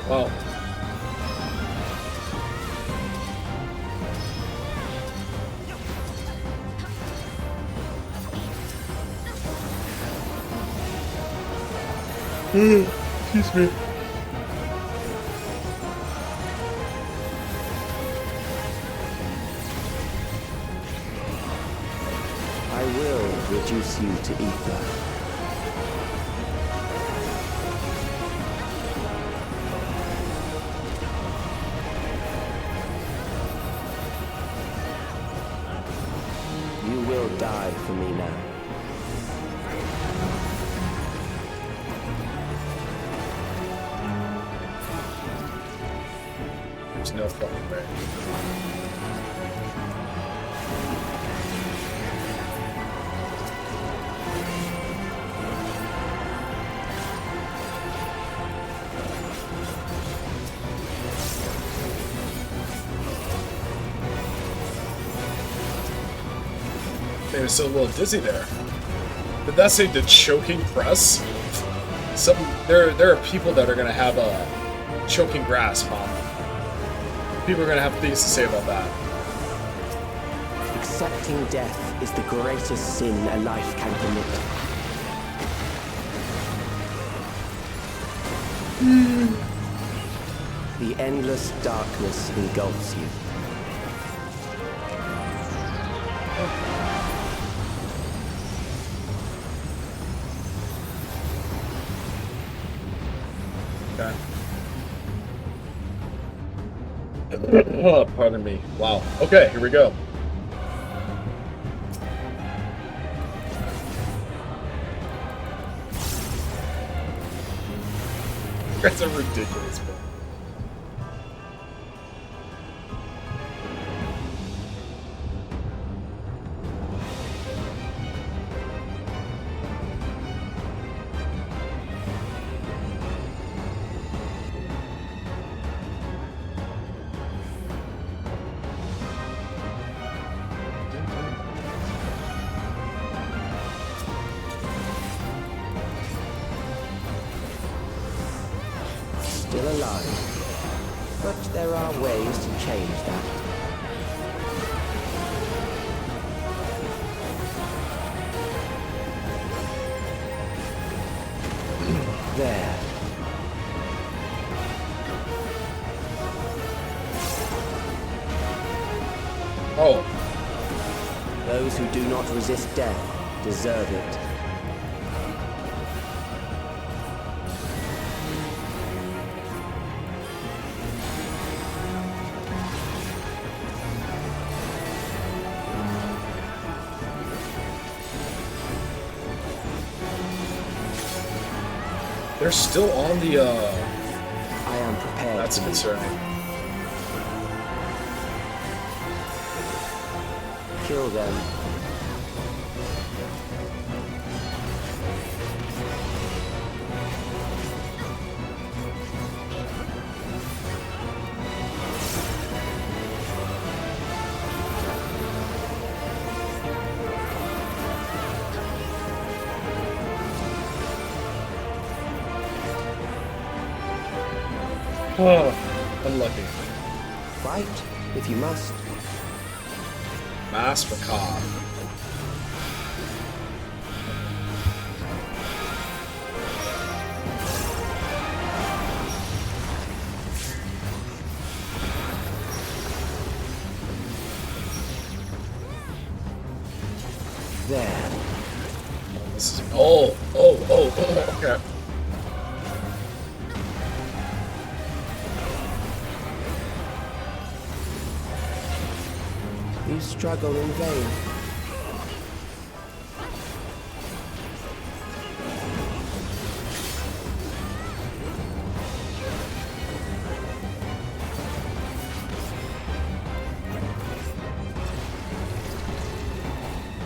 Wow. Excuse me. reduce you to ether. You will die for me now. There's no fucking way. Made me still a little dizzy there. Did that say the choking press? There are people that are gonna have a choking grasp on them. People are gonna have things to say about that. Accepting death is the greatest sin a life can commit. The endless darkness engulfs you. Okay. Oh, pardon me. Wow. Okay, here we go. That's a ridiculous book. Still alive. But there are ways to change that. There. Oh. Those who do not resist death deserve it. They're still on the, I am prepared. That's concerning. Kill them. Oh, unlucky. Fight, if you must. Mass Macabre. There. This is... Oh, okay. You struggle in vain.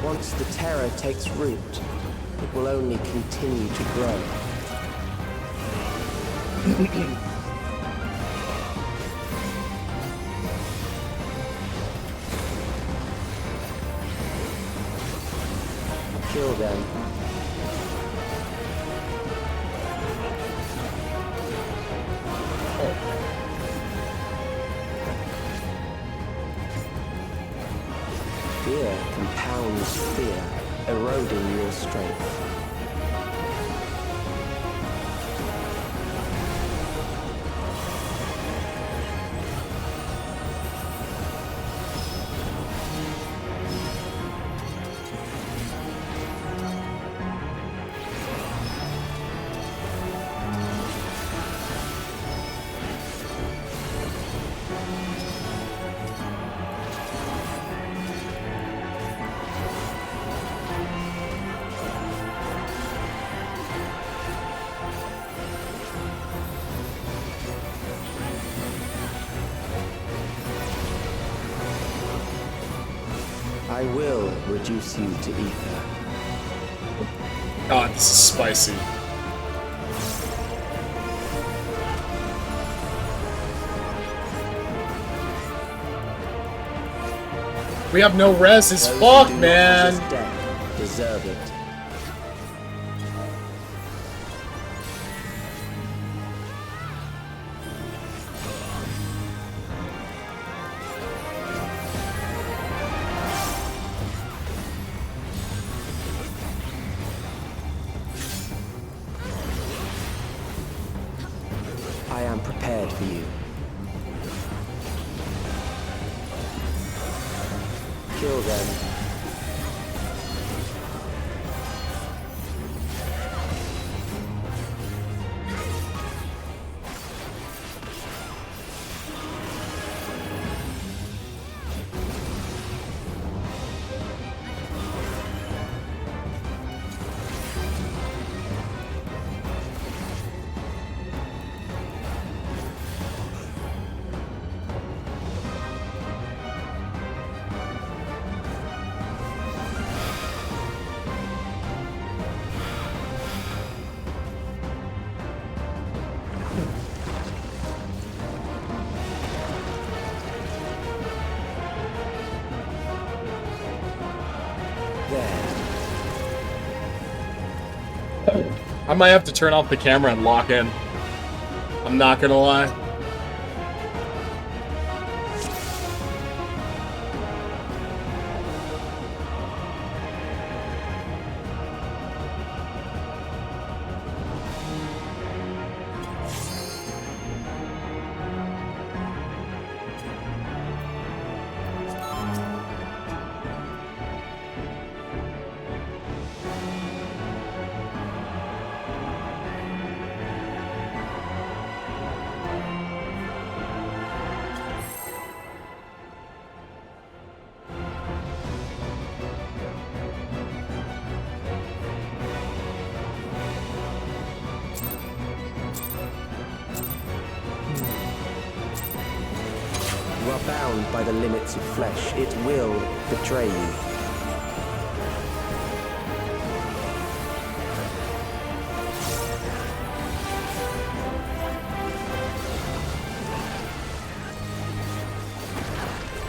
Once the terror takes root, it will only continue to grow. Kill them. Fear compounds fear, eroding your strength. I will reduce you to ether. God, this is spicy. We have no res as fuck, man. Death deserve it. I am prepared for you. Kill them. I might have to turn off the camera and lock in. I'm not gonna lie. You are bound by the limits of flesh. It will betray you.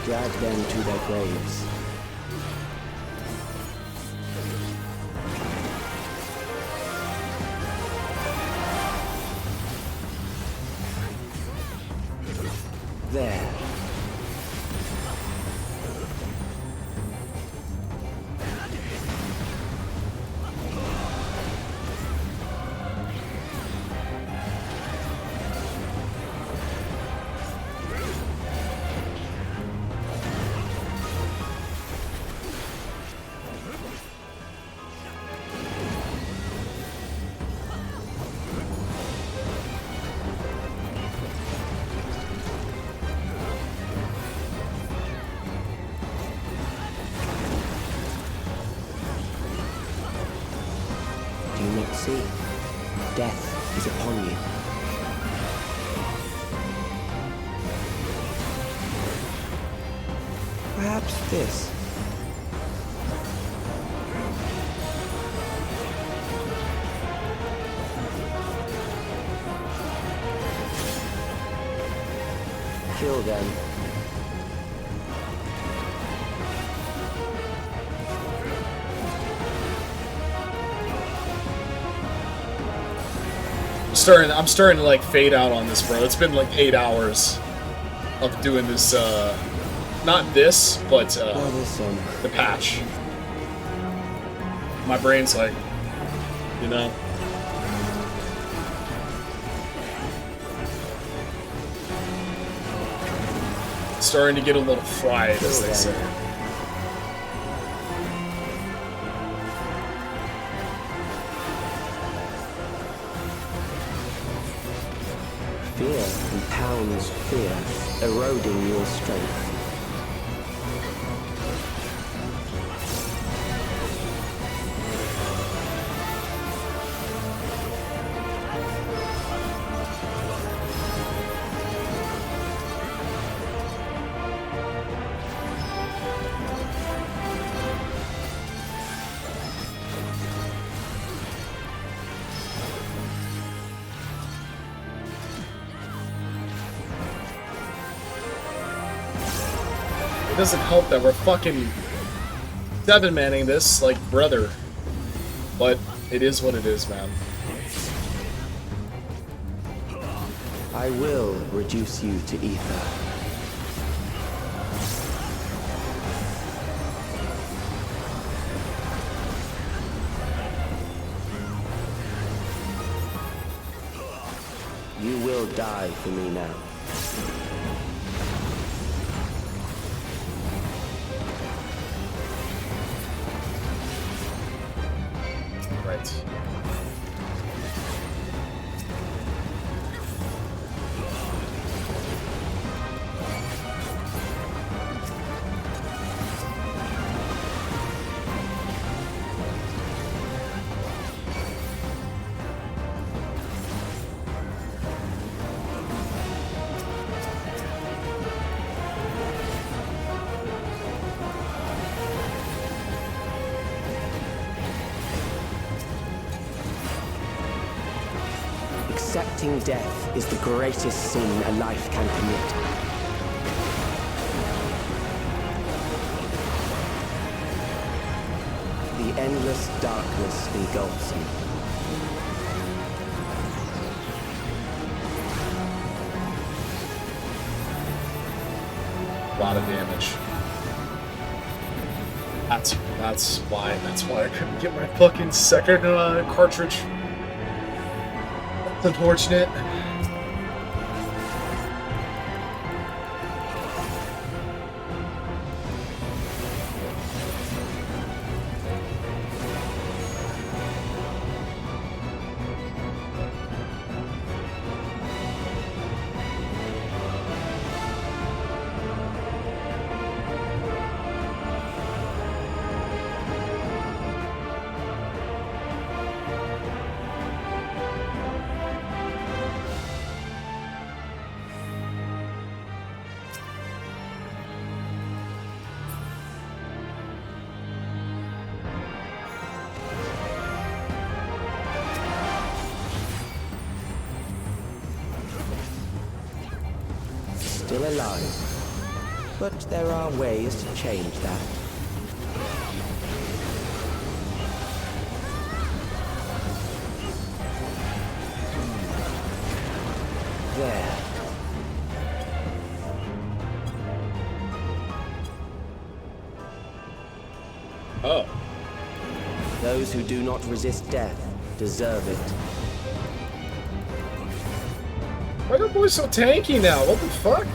Drag them to their graves. There. Do you not see? Death is upon you. Perhaps this. Kill them. I'm starting to like fade out on this, bro. It's been like 8 hours of doing this, not this, but the patch. My brain's like, you know. Starting to get a little fried, as they say. Fear compounds fear, eroding your strength. It doesn't help that we're fucking 7-manning this, like, brother. But it is what it is, man. I will reduce you to ether. You will die for me now. Right. Accepting death is the greatest sin a life can commit. The endless darkness engulfs you. A lot of damage. That's why I couldn't get my fucking second cartridge. That's unfortunate. Still alive. But there are ways to change that. There. Oh. Those who do not resist death deserve it. Why are boys so tanky now? What the fuck?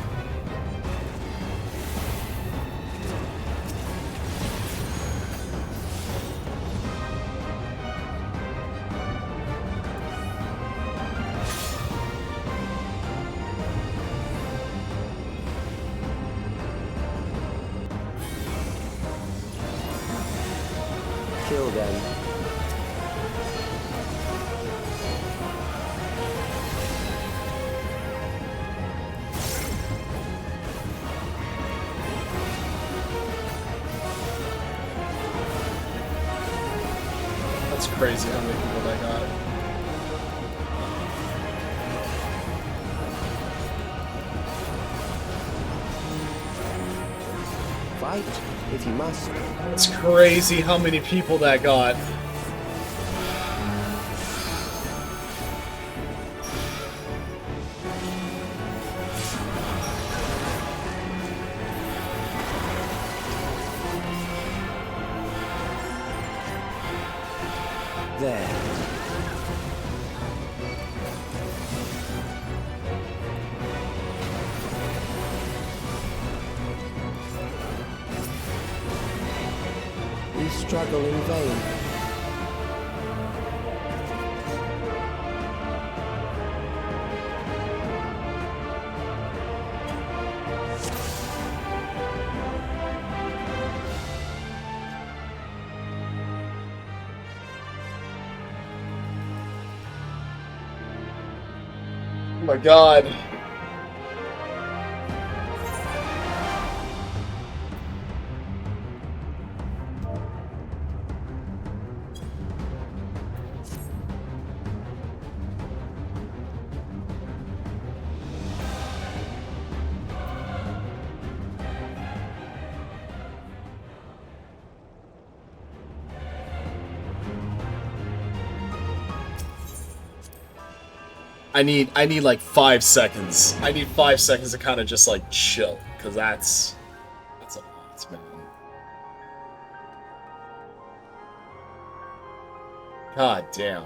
Kill them. That's crazy how many people that got. Fight if you must. It's crazy how many people that got. There. You struggle in vain. Oh my god. I need like 5 seconds. I need 5 seconds to kind of just like chill, because that's a lot, man. God damn.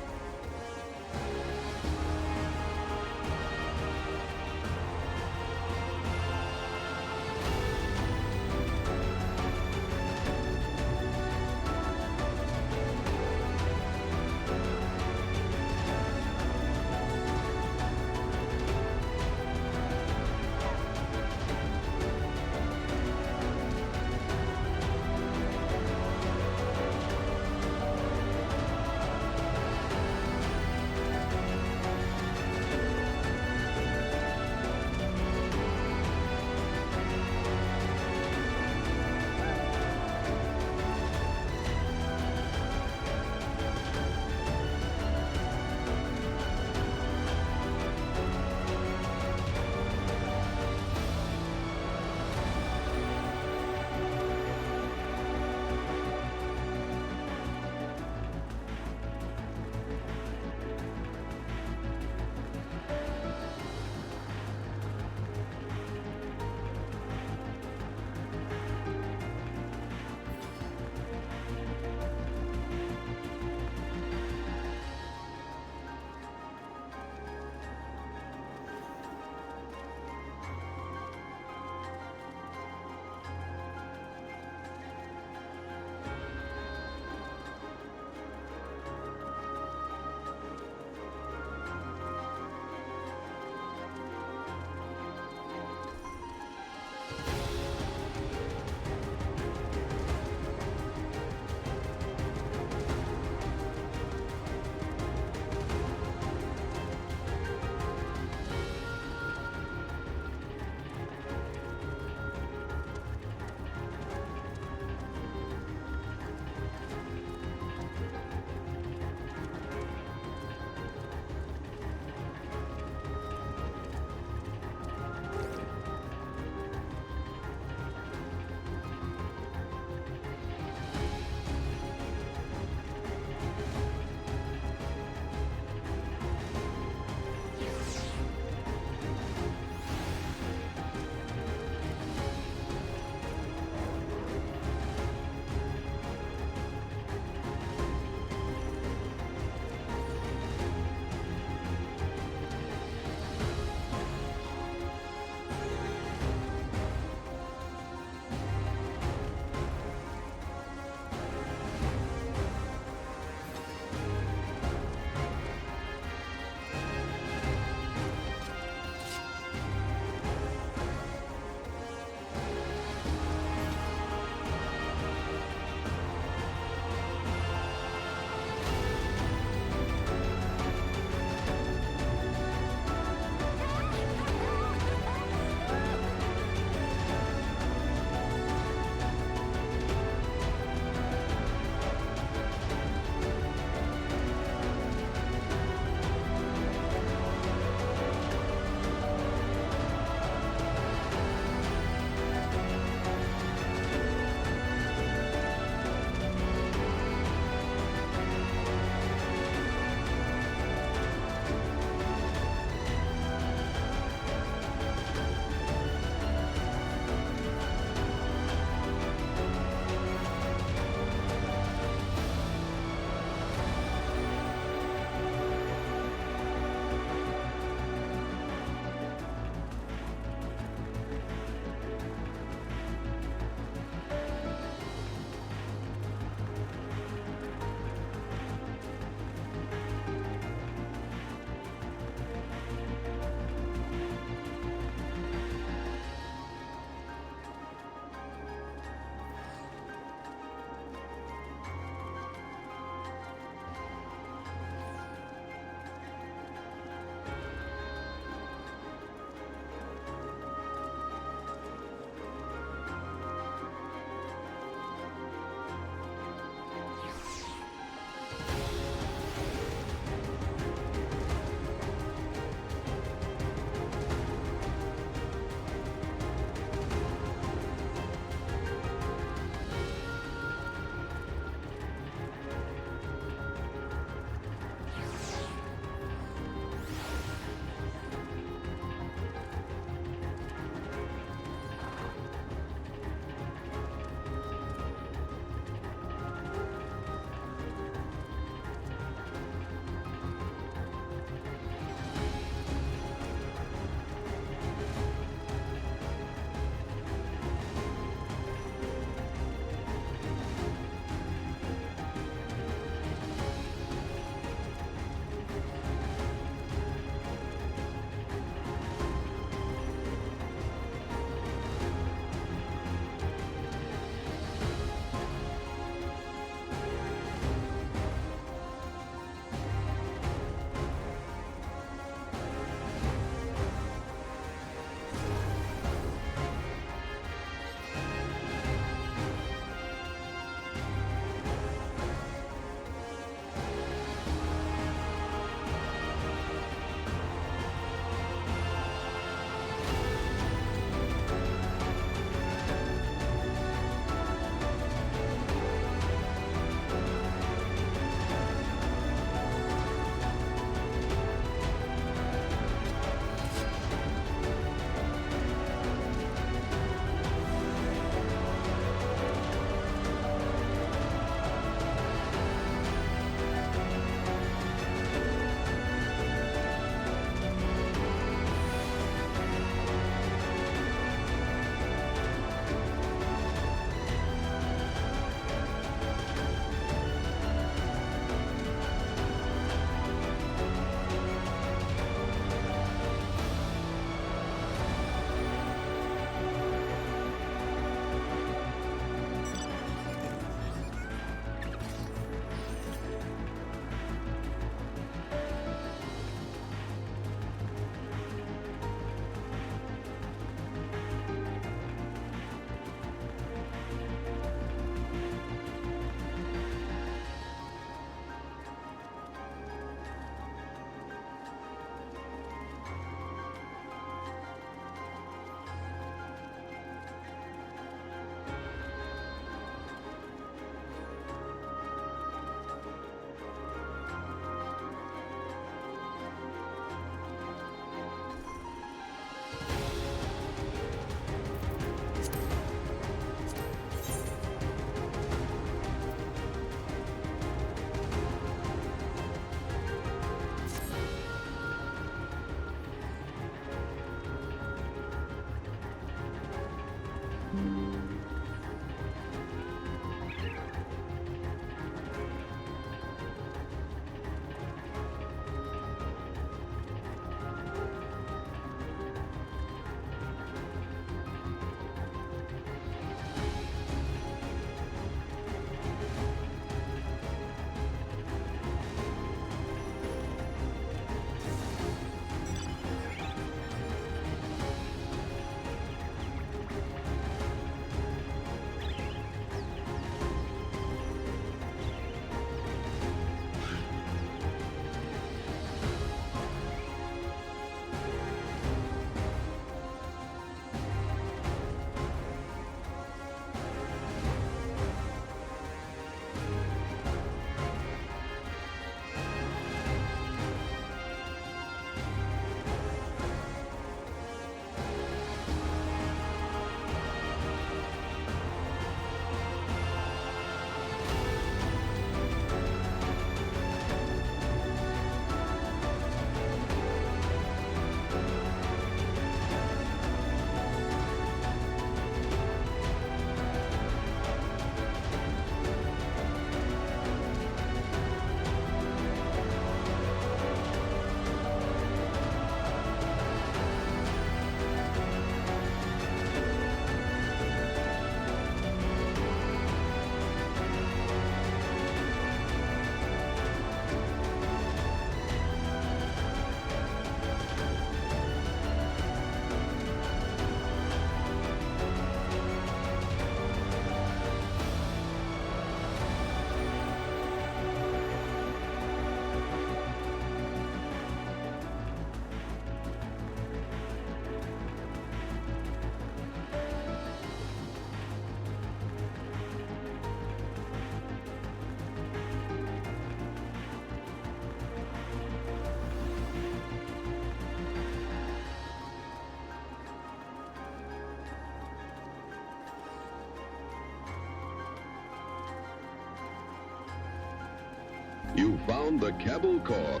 you found the Cabal core.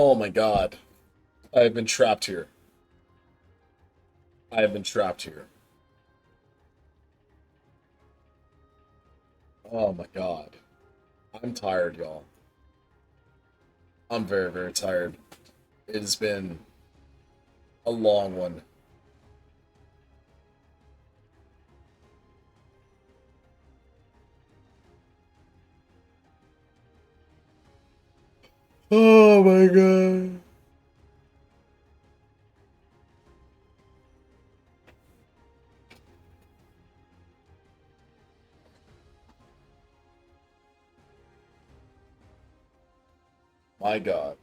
Oh my god. I have been trapped here. I have been trapped here. Oh my god. I'm tired, y'all. I'm very, very tired. It has been a long one. Oh my god. My god.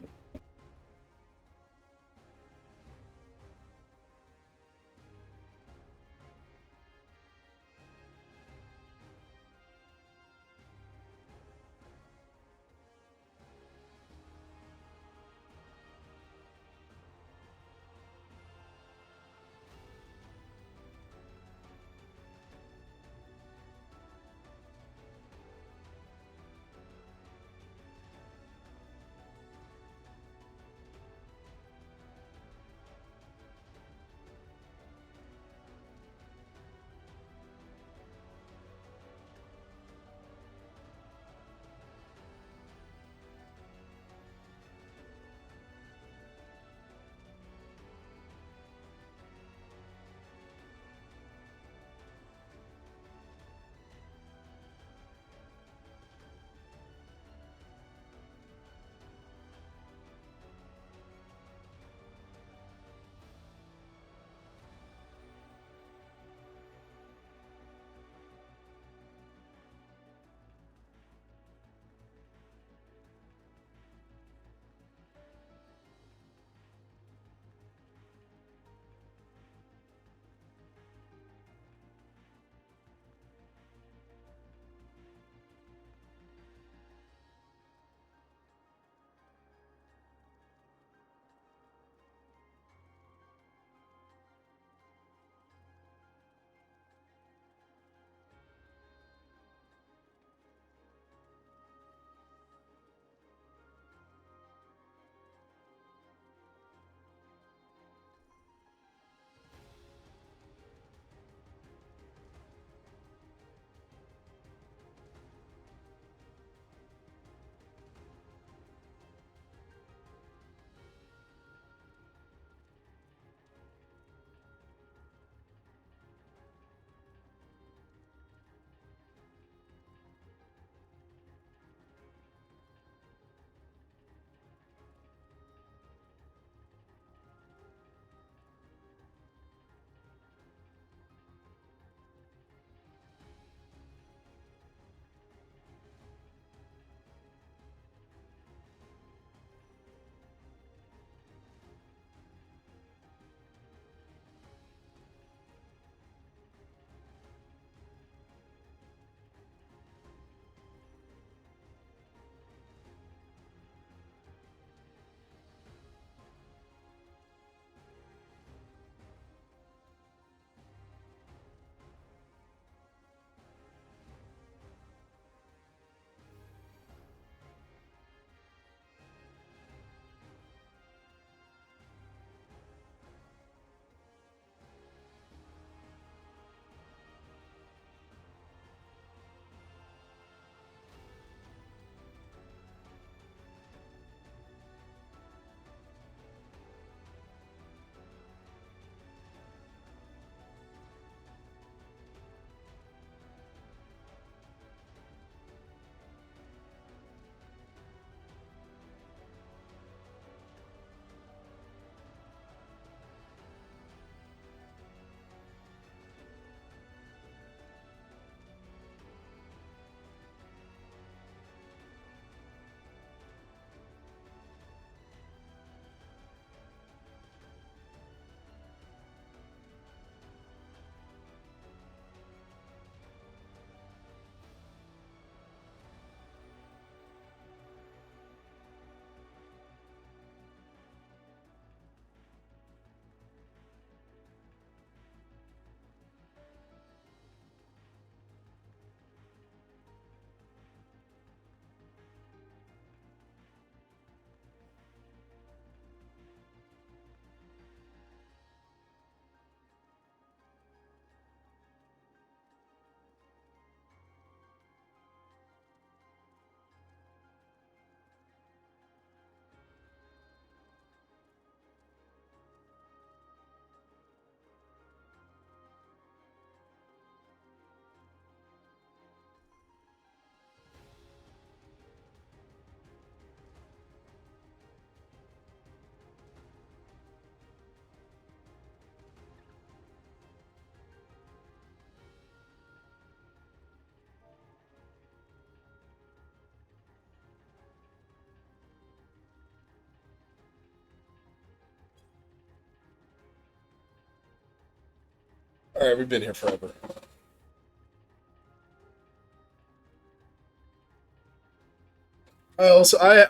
Alright, we've been here forever.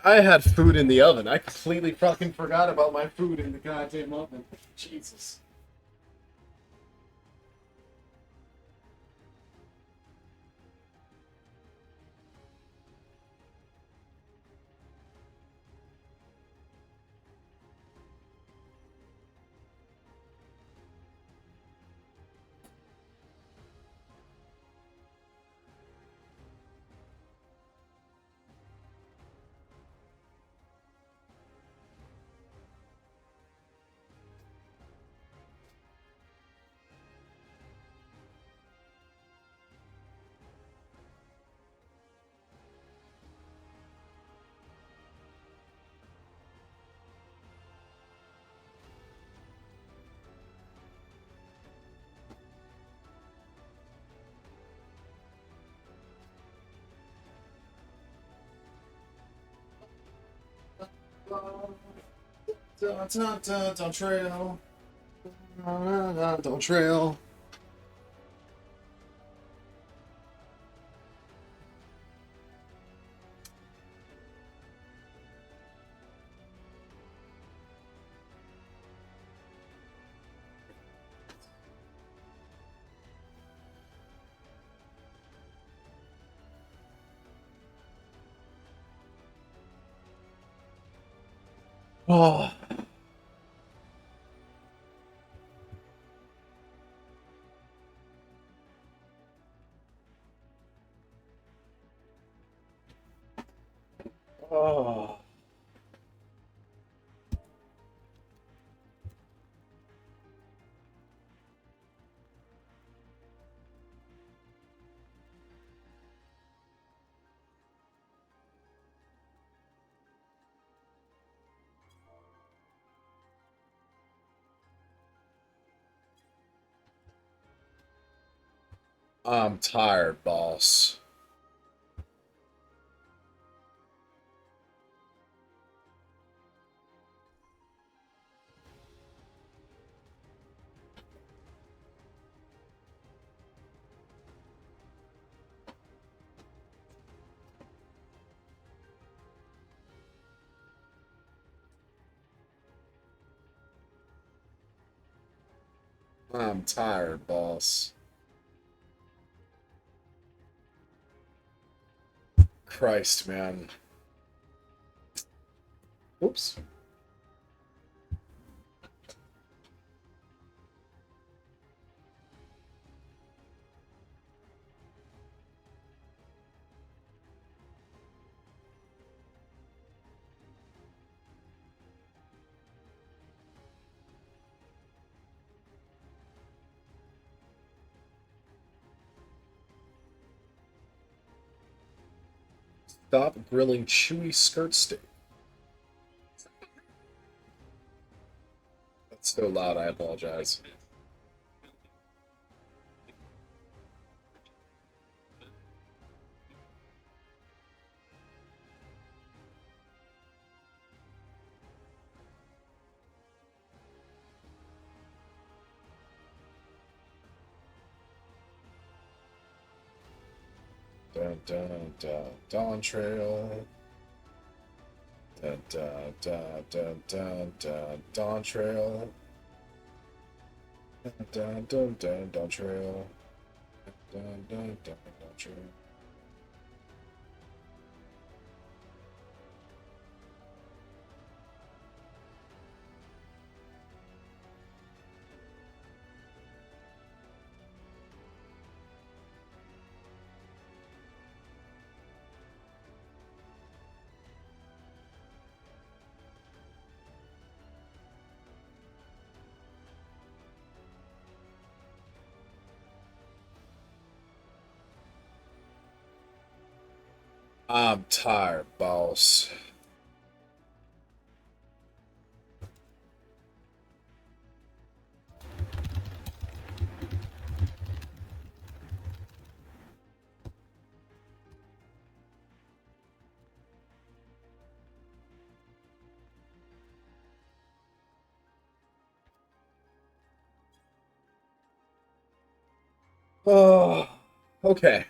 I had food in the oven. I completely fucking forgot about my food in the goddamn oven. Jesus. Dawntrail. Dawntrail. Oh. Oh. I'm tired, boss. I'm tired, boss. Christ, man. Oops. Stop grilling chewy skirt steak. That's so loud, I apologize. Dun dun dun, Dawntrail. Dun dun dun dun dun dun, Dawntrail. Dun dun dun dun, Dawntrail. Dun dun dun, Dawntrail. I'm tired, boss. Oh, okay.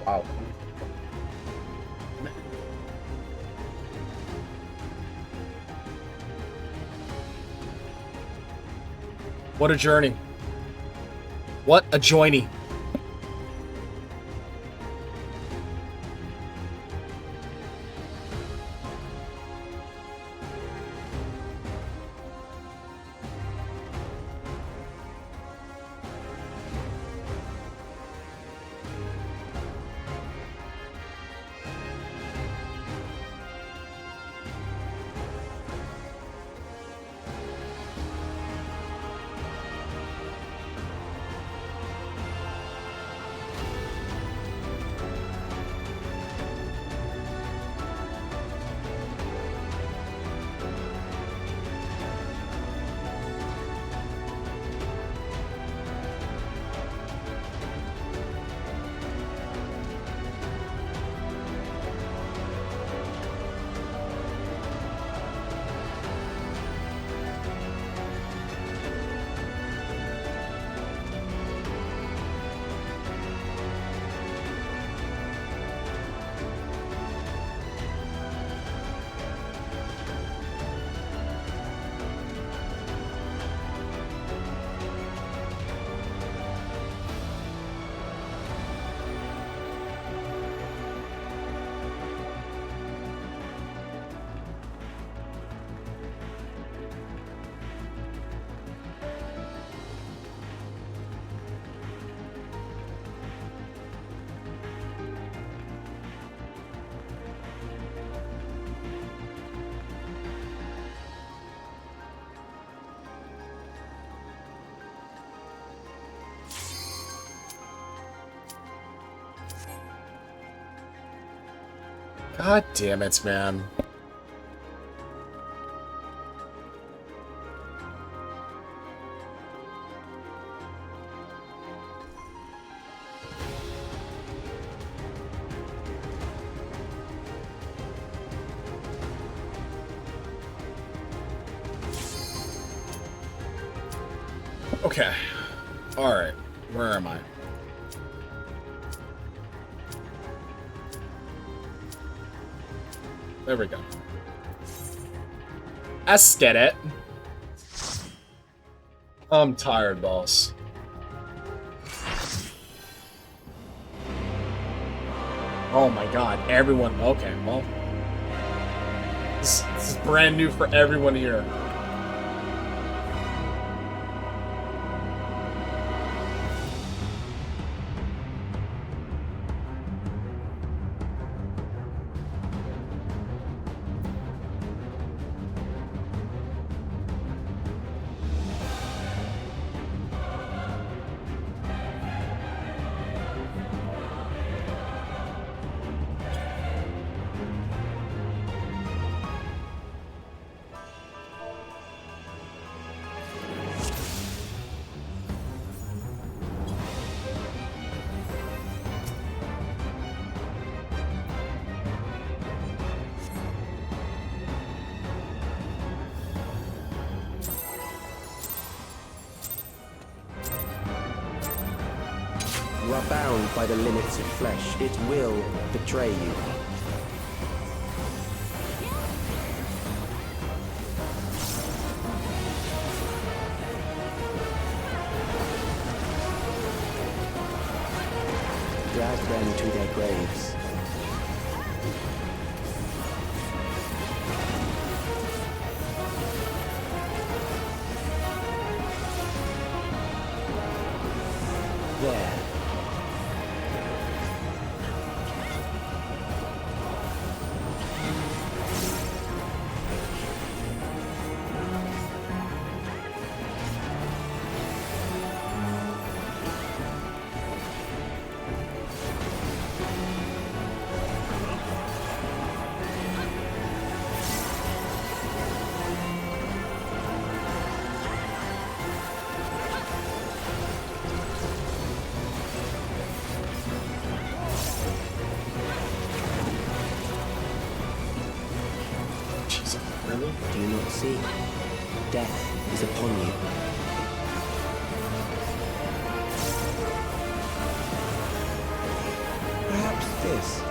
Wow. What a journey. What a journey. God damn it, man. Okay. Alright. Where am I? There we go. Let's get it. I'm tired, boss. Oh my god, everyone. Okay, well. This is brand new for everyone here. You are bound by the limits of flesh. It will betray you. Drag them to their graves. Really? Do you not see? Death is upon you. Perhaps this.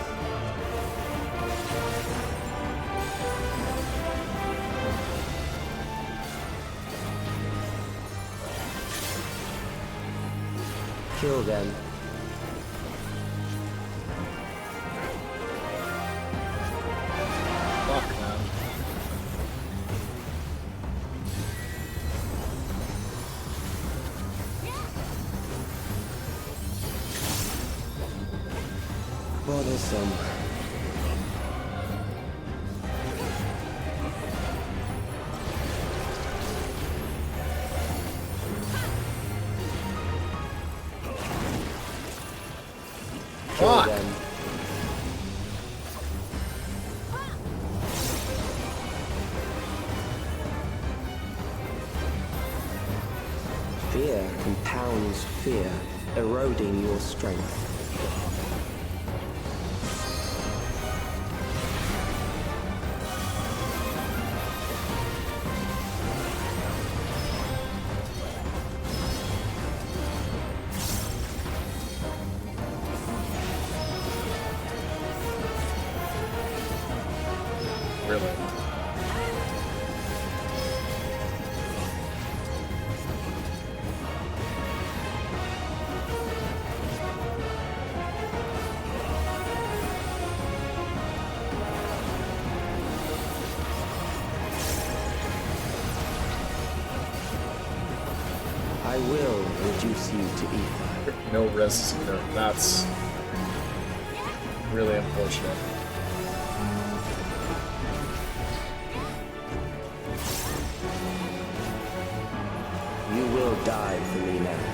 Kill them. Fuck, man. Well, there's some. Kill them. Fear compounds fear, eroding your strength. Really? I will reduce you to ether. No risks either. That's really unfortunate. You will die for me now.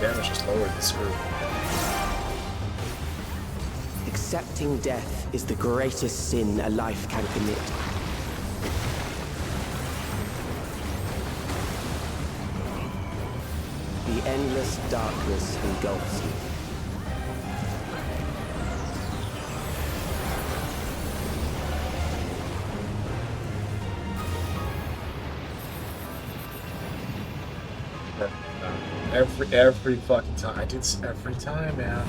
Damage just lowered the screw. Accepting death is the greatest sin a life can commit. The endless darkness engulfs you. Every fucking time. I did this every time, man.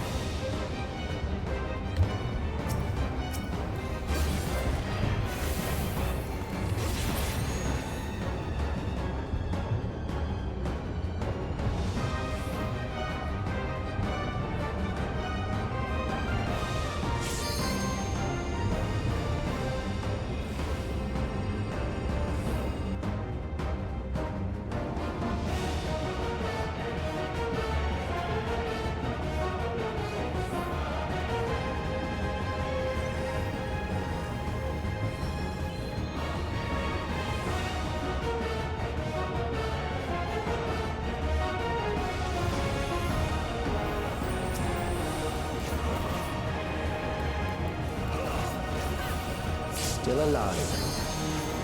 Still alive.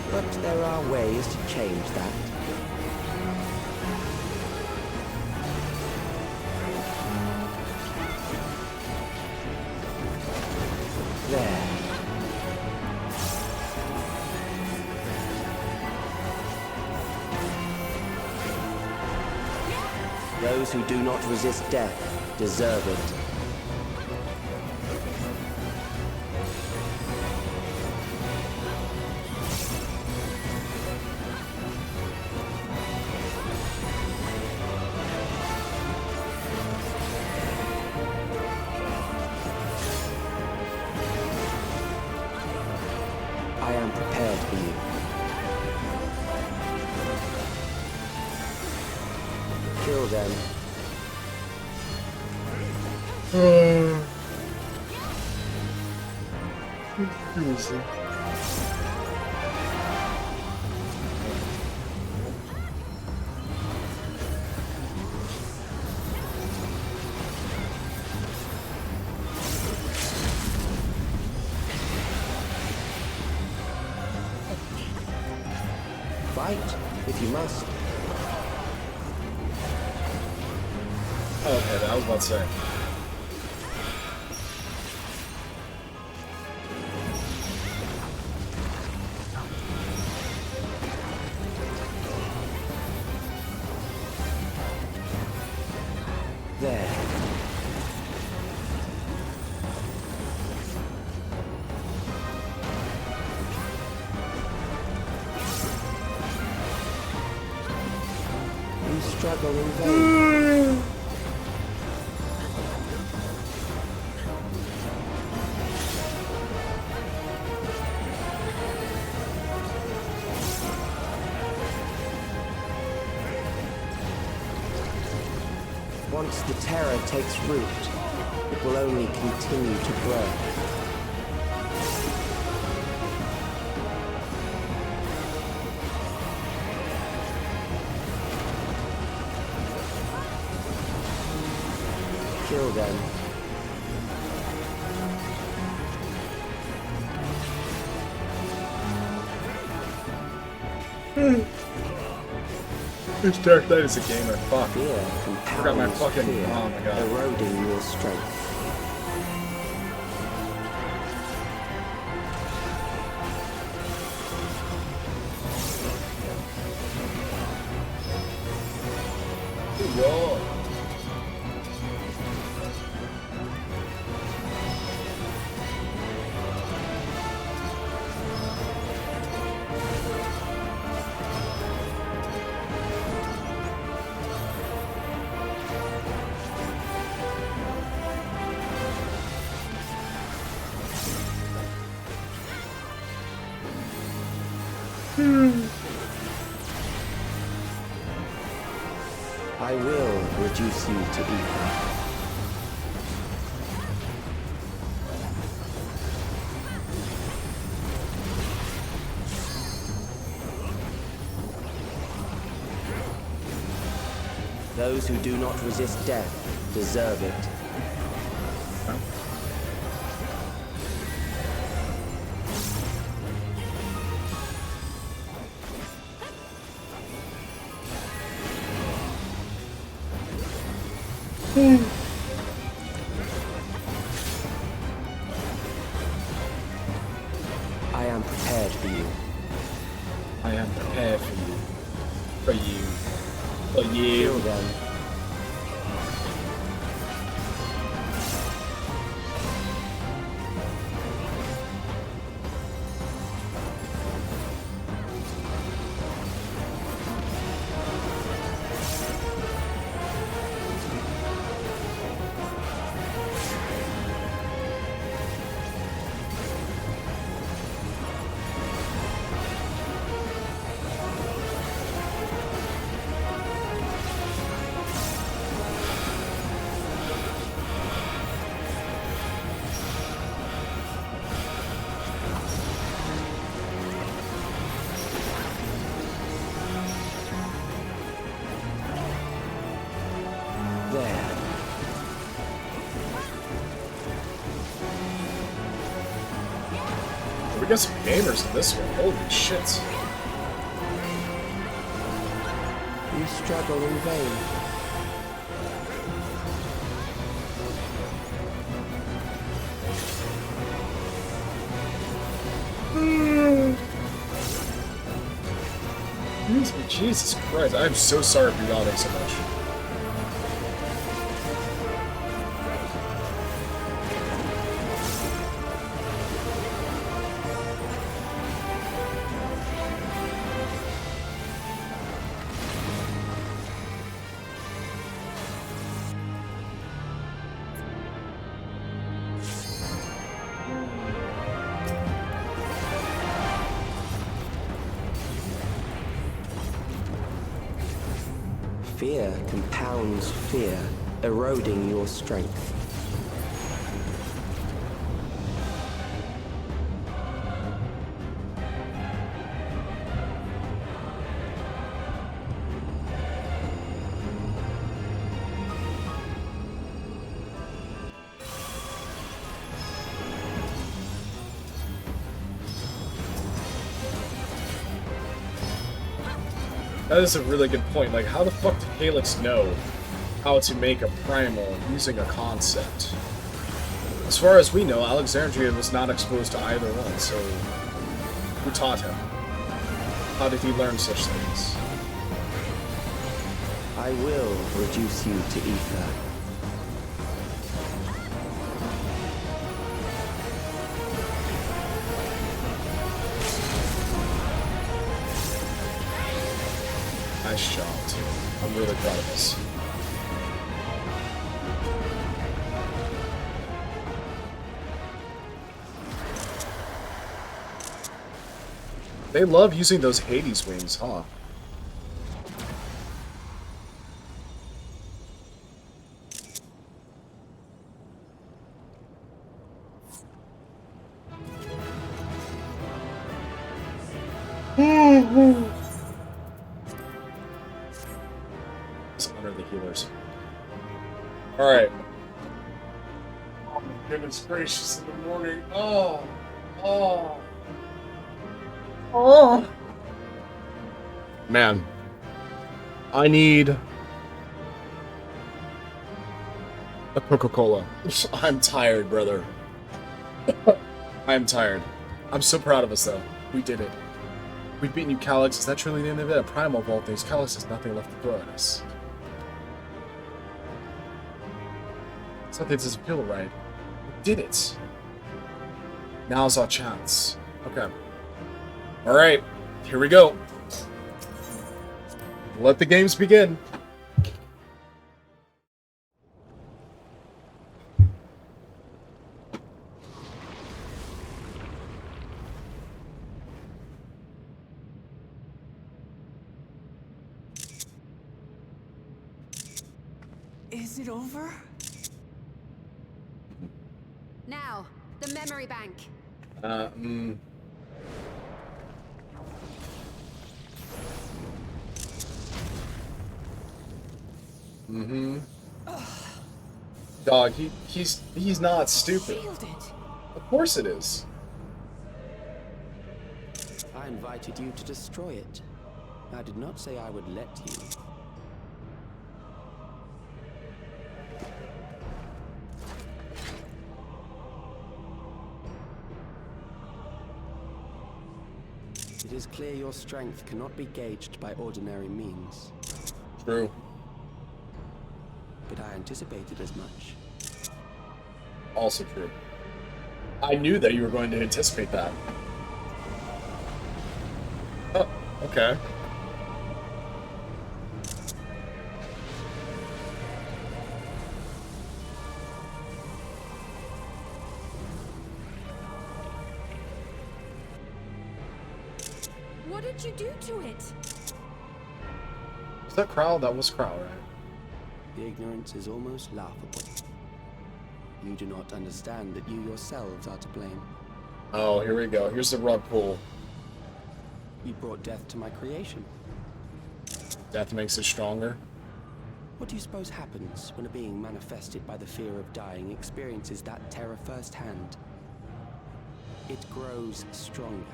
But there are ways to change that. There. Those who do not resist death deserve it. I am prepared for you. them. Fight, if you must. Oh, okay, I was about to say. There. You struggle in vain. Once the terror takes root, it will only continue to grow. Kill them. This Dark Knight is a gamer. Fuck. Fear I forgot my fucking. fear, Oh my god. eroding your strength. Yo. I will reduce you to ether. Those who do not resist death deserve it. I am prepared for you. I am prepared for you. For you. For you. Kill them. There. We got some gamers in this one. Holy shit. You struggle in vain. Jesus Christ, I'm so sorry for yawning so much. Fear compounds fear, eroding your strength. That is a really good point. Like, how the fuck did Calyx know how to make a primal using a concept? As far as we know, Alexandria was not exposed to either one, so who taught him? How did he learn such things? I will reduce you to ether. Nice job, too. I'm really proud of us. They love using those Hades wings, huh? Let's honor the healers. Alright. Oh my goodness gracious, in the morning. Oh. Man. I need a Coca-Cola. I'm tired, brother. I'm tired. I'm so proud of us, though. We did it. We've beaten you, Calyx. Is that truly the end of it? A primal of all things. Calyx has nothing left to throw at us. Something doesn't feel right. We did it. Now's our chance. Okay. Alright. Here we go. Let the games begin. Is it over? Now, the memory bank. Dog, he's not stupid. Of course it is. I invited you to destroy it. I did not say I would let you. It is clear your strength cannot be gauged by ordinary means. True. But I anticipated as much. Also true. I knew that you were going to anticipate that. Oh, okay. What did you do to it? Was that Crowl? That was Crowl, right? The ignorance is almost laughable. You do not understand that you yourselves are to blame. Oh, here we go. Here's the rug pull. You brought death to my creation. Death makes it stronger. What do you suppose happens when a being manifested by the fear of dying experiences that terror firsthand? It grows stronger.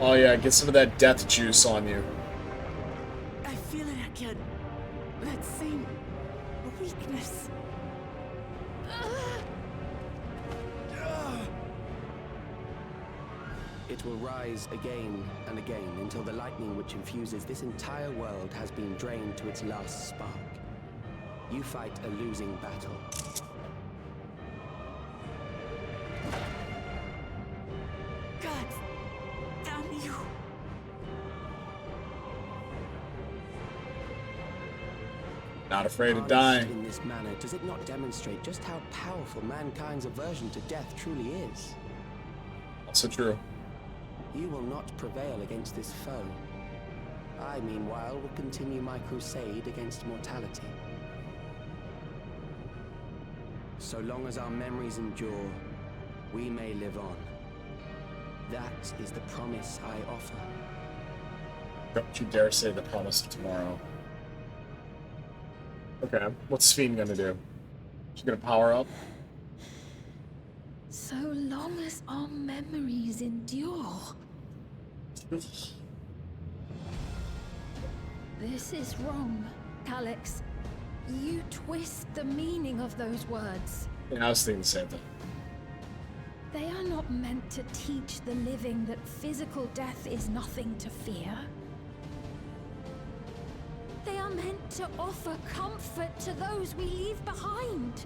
Oh yeah, get some of that death juice on you. I feel it again. That same weakness. It will rise again and again until the lightning which infuses this entire world has been drained to its last spark. You fight a losing battle. God damn you. Not afraid of Harnessed dying. in this manner, does it not demonstrate just how powerful mankind's aversion to death truly is? Also true. You will not prevail against this foe. I, meanwhile, will continue my crusade against mortality. So long as our memories endure, we may live on. That is the promise I offer. Don't you dare say the promise of tomorrow. Okay, what's Sphene gonna do? She's gonna power up? So long as our memories endure. This is wrong, Calyx. You twist the meaning of those words. Yeah, I was thinking the same thing. They are not meant to teach the living that physical death is nothing to fear. They are meant to offer comfort to those we leave behind.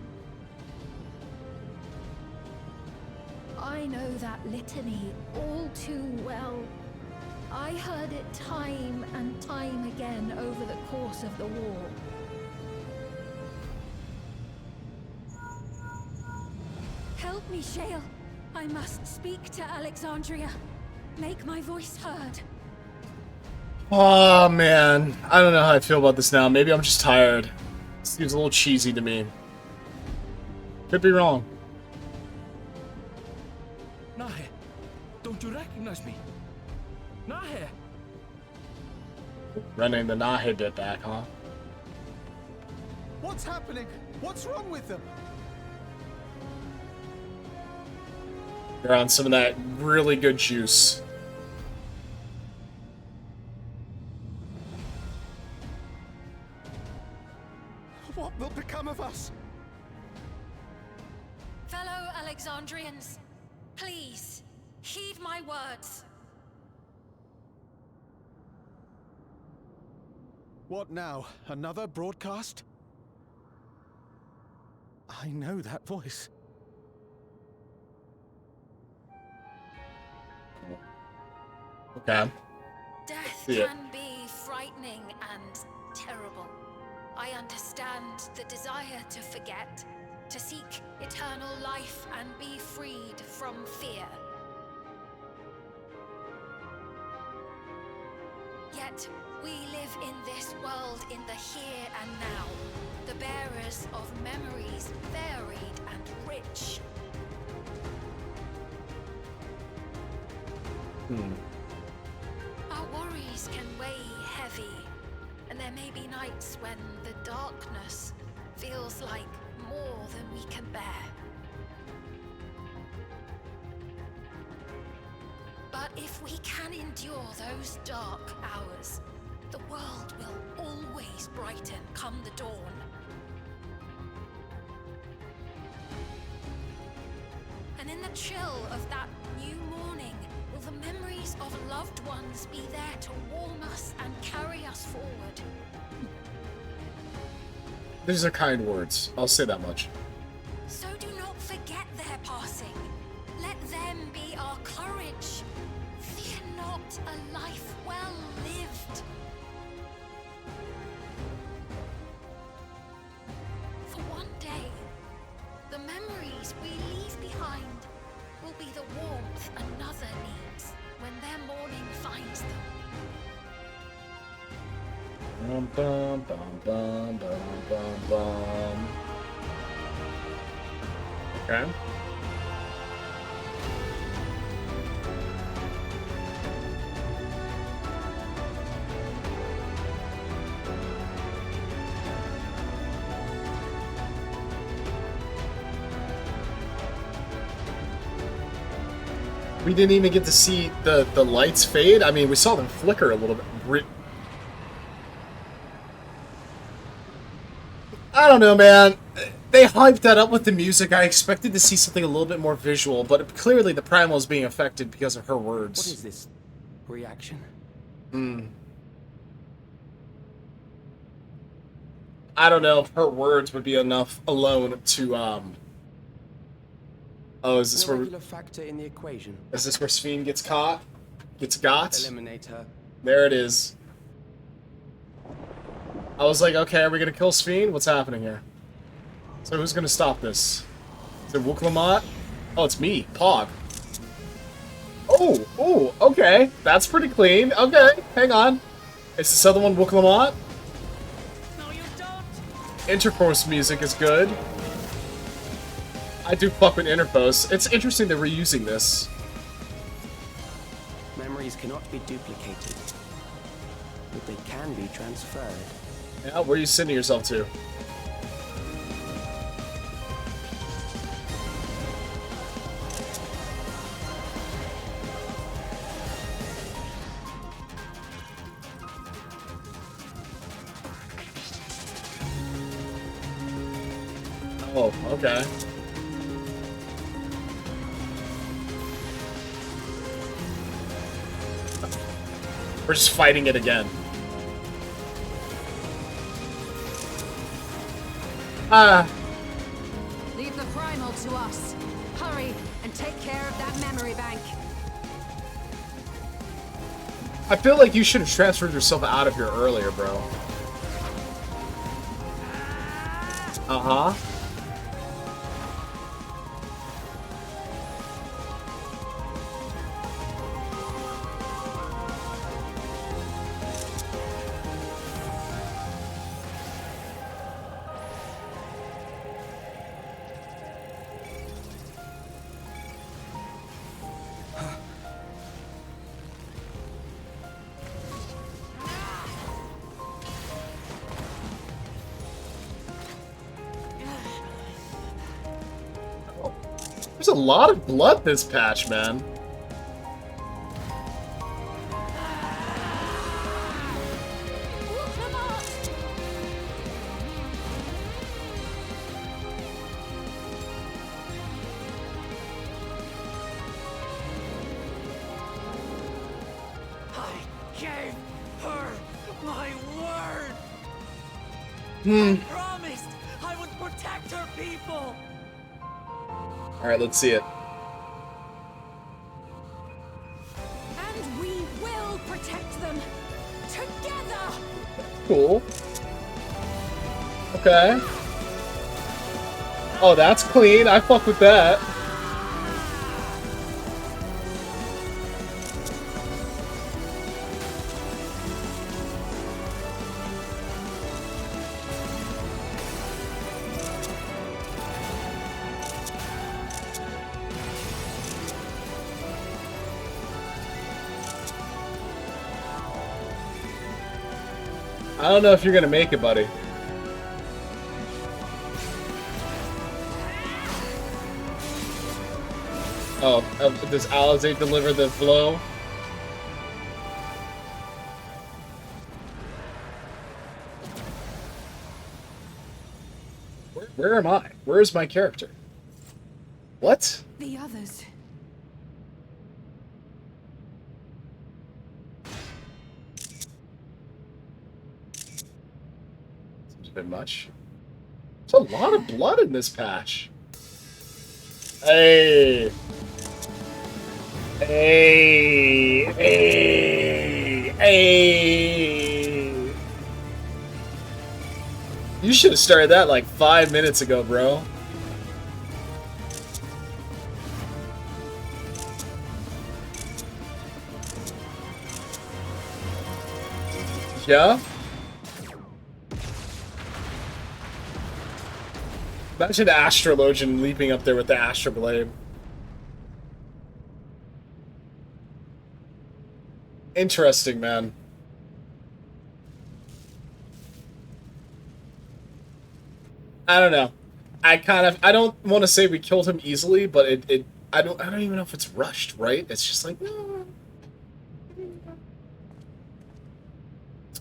I know that litany all too well. I heard it time and time again over the course of the war. Help me, Shale. I must speak to Alexandria. Make my voice heard. Oh man, I don't know how I feel about this now. Maybe I'm just tired. It seems a little cheesy to me. Could be wrong. Nahe, don't you recognize me? Nahe! Running the Nahe bit back, huh? What's happening? What's wrong with them? They're on some of that really good juice. What will become of us? Fellow Alexandrians, please, heed my words. What now? Another broadcast? I know that voice. Okay. Death Yeah. can be frightening and terrible. I understand the desire to forget, to seek eternal life and be freed from fear. Yet, we live in this world in the here and now, the bearers of memories varied and rich. Our worries can weigh heavy, and there may be nights when the darkness feels like more than we can bear. But if we can endure those dark hours, the world will always brighten come the dawn. And in the chill of that new morning, will the memories of loved ones be there to warm us and carry us forward? These are kind words. I'll say that much. So do not forget their passing. Let them be our courage. Fear not a life well lived. For one day, the memories we leave behind will be the warmth another needs when their morning finds them. Bum, bum, bum, bum, bum, bum, bum. Okay. We didn't even get to see the lights fade. I mean, we saw them flicker a little bit. I don't know, man. They hyped that up with the music. I expected to see something a little bit more visual, but clearly the Primal is being affected because of her words. What is this? Reaction? I don't know if her words would be enough alone to, Oh, is this No where... regular factor in the equation. Is this where Sphene gets caught? Gets got? Eliminate her. There it is. I was like, okay, are we gonna kill Sphene? What's happening here? So who's gonna stop this? Is it Wuklamot? Oh, it's me, Pog. Oh, okay. That's pretty clean. Okay, hang on. Is this other one Wuklamot? No, you don't. Intercourse music is good. I do fuck with intercourse. It's interesting that we're using this. Memories cannot be duplicated, but they can be transferred. Yeah, where are you sending yourself to? Oh, okay. We're just fighting it again. Leave the primal to us. Hurry and take care of that memory bank. I feel like you should have transferred yourself out of here earlier, bro. Uh-huh. There's a lot of blood this patch, man. I gave her my word. I Promised I would protect her people. Alright, let's see it. And we will protect them together. Cool. Okay. Oh, that's clean. I fuck with that. I don't know if you're gonna make it, buddy. Oh, does Alizé deliver the blow? Where am I? Where is my character? What? The others. Seems a bit much. There's a lot of blood in this patch. Hey. Hey. Hey. Hey. You should have started that like 5 minutes ago, bro. Yeah? Imagine Astrologian leaping up there with the Astroblade. Interesting, man. I don't know. I don't want to say we killed him easily, but I don't even know if it's rushed, right? It's just like,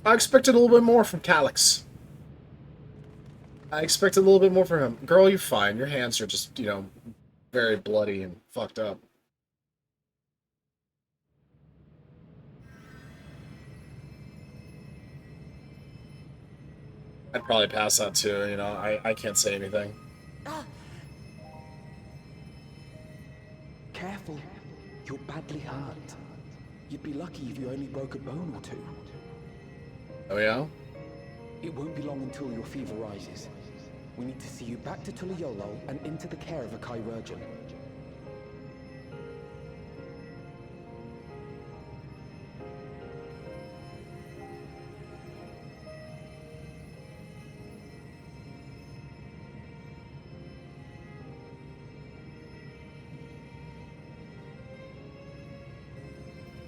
I expected a little bit more from Calyx. I expected a little bit more from him. Girl, you're fine. Your hands are just, you know, very bloody and fucked up. I'd probably pass out too, you know. I can't say anything. Careful. You're badly hurt. You'd be lucky if you only broke a bone or two. Oh yeah? It won't be long until your fever rises. We need to see you back to Tuliolo and into the care of a chirurgeon.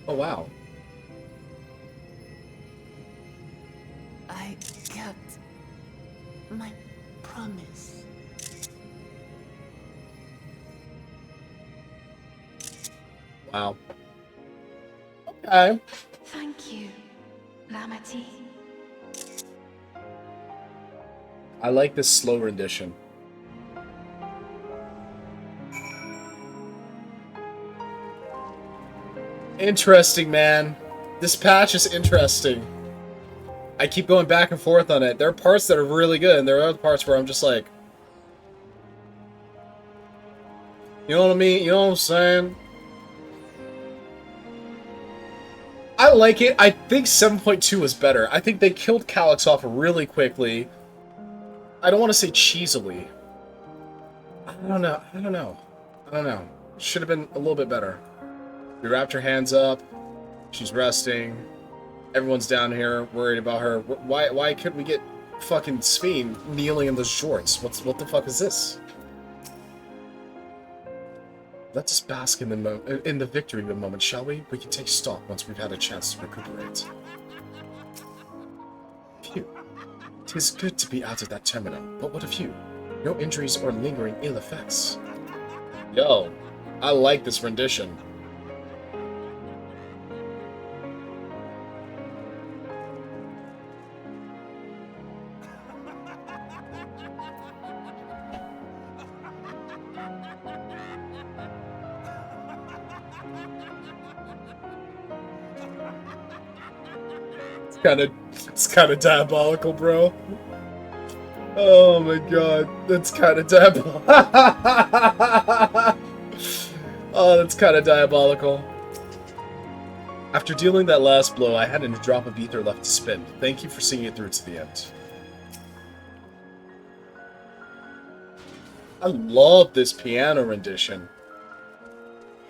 Oh, wow. I kept my promise. Wow. Okay. Thank you, Lamati. I like this slow rendition. Interesting, man. This patch is interesting. I keep going back and forth on it. There are parts that are really good, and there are other parts where I'm just like... You know what I mean? You know what I'm saying? I like it. I think 7.2 was better. I think they killed Calyx off really quickly. I don't want to say cheesily. I don't know. Should have been a little bit better. We wrapped her hands up. She's resting. Everyone's down here worried about her. Why couldn't we get fucking Sphene kneeling in those shorts? What the fuck is this? Let's just bask in the victory of the moment, shall we? We can take stock once we've had a chance to recuperate. Phew. 'Tis good to be out of that terminal, but what of you? No injuries or lingering ill effects. Yo, I like this rendition. It's kind of diabolical, bro. Oh my god, that's kind of diabolical. Oh, that's kind of diabolical. After dealing that last blow, I hadn't a drop of ether left to spend. Thank you for seeing it through to the end. I love this piano rendition.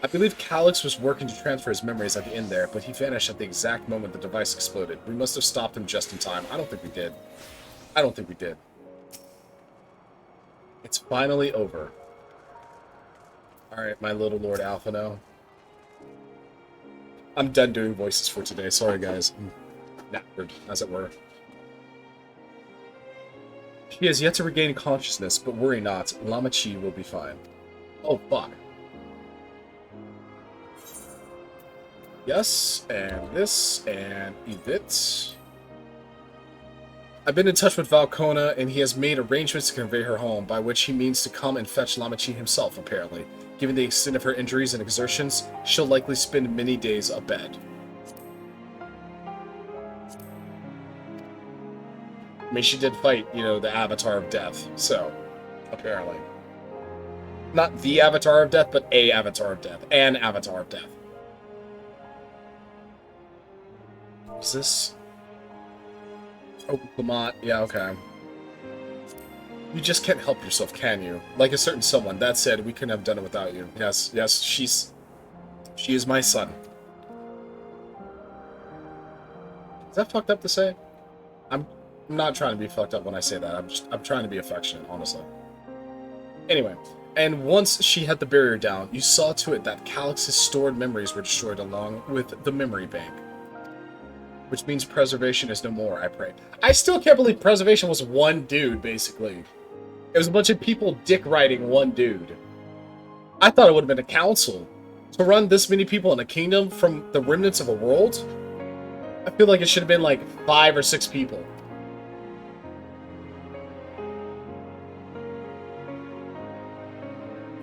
I believe Calyx was working to transfer his memories at the end there, but he vanished at the exact moment the device exploded. We must have stopped him just in time. I don't think we did. It's finally over. Alright, my little Lord Alphino. I'm done doing voices for today. Sorry, guys. I'm knackered, as it were. He has yet to regain consciousness, but worry not. Lamati will be fine. Oh, fuck. Yes, and this, and Evit. I've been in touch with Valcona, and he has made arrangements to convey her home, by which he means to come and fetch Lamati himself, apparently. Given the extent of her injuries and exertions, she'll likely spend many days abed. I mean, she did fight, you know, the Avatar of Death, so, apparently. Not the Avatar of Death, but a Avatar of Death. An Avatar of Death. Is this? Oh, Lamont. Yeah, okay. You just can't help yourself, can you? Like a certain someone. That said, we couldn't have done it without you. Yes, she is my son. Is that fucked up to say? I'm not trying to be fucked up when I say that. I'm trying to be affectionate, honestly. Anyway, and once she had the barrier down, you saw to it that Calyx's stored memories were destroyed along with the memory bank. Which means preservation is no more, I pray. I still can't believe preservation was one dude, basically. It was a bunch of people dick-riding one dude. I thought it would have been a council. To run this many people in a kingdom from the remnants of a world? I feel like it should have been like 5 or 6 people.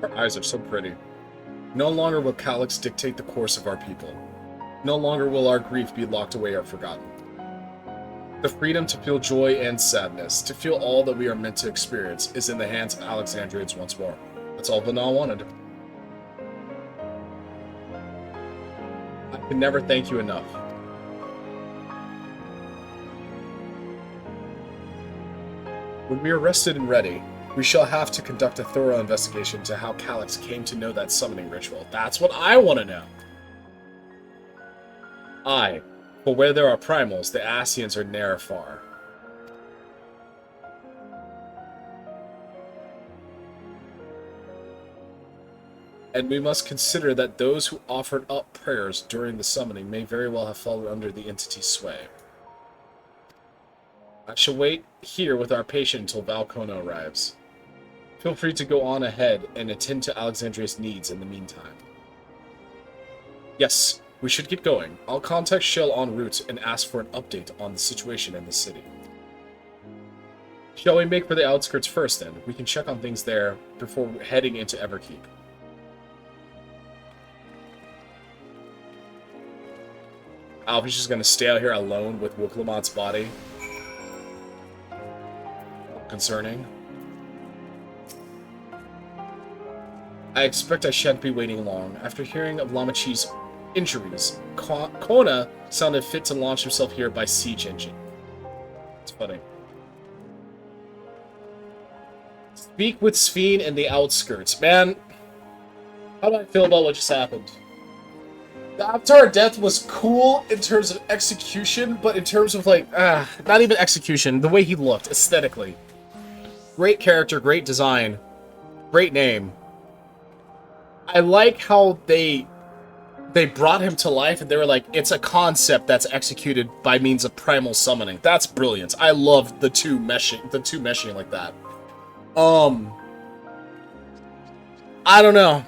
Her eyes are so pretty. No longer will Calyx dictate the course of our people. No longer will our grief be locked away or forgotten. The freedom to feel joy and sadness, to feel all that we are meant to experience, is in the hands of Alexandrians once more. That's all Vanal wanted. I can never thank you enough. When we are rested and ready, we shall have to conduct a thorough investigation into how Calyx came to know that summoning ritual. That's what I want to know. Aye, for where there are primals, the Ascians are ne'er far. And we must consider that those who offered up prayers during the summoning may very well have fallen under the entity's sway. I shall wait here with our patient until Valcona arrives. Feel free to go on ahead and attend to Alexandria's needs in the meantime. Yes, we should get going. I'll contact Shell en route and ask for an update on the situation in the city. Shall we make for the outskirts first, then? We can check on things there before heading into Everkeep. Alvy's just gonna stay out here alone with Wooklamot's body. Concerning. I expect I shan't be waiting long. After hearing of Lamachi's injuries, Kona sounded fit to launch himself here by siege engine. It's funny. Speak with Sphene in the outskirts. Man, how do I feel about what just happened? The Avatar death was cool in terms of execution, but in terms of, like, not even execution, the way he looked, aesthetically. Great character, great design, great name. I like how they brought him to life, and they were like, it's a concept that's executed by means of primal summoning. That's brilliant. I love the two meshing like that. I don't know.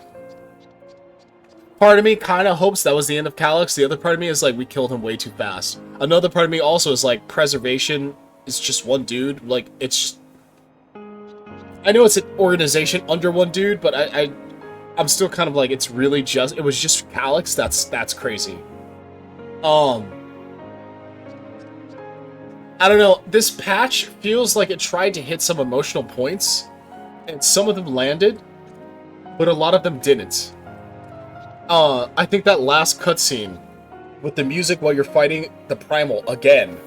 Part of me kind of hopes that was the end of Calyx. The other part of me is like, we killed him way too fast. Another part of me also is like, preservation is just one dude. Like, it's just... I know it's an organization under one dude, but I'm still kind of like, it's really just... It was just Calyx? That's crazy. I don't know. This patch feels like it tried to hit some emotional points, and some of them landed, but a lot of them didn't. I think that last cutscene with the music while you're fighting the Primal again,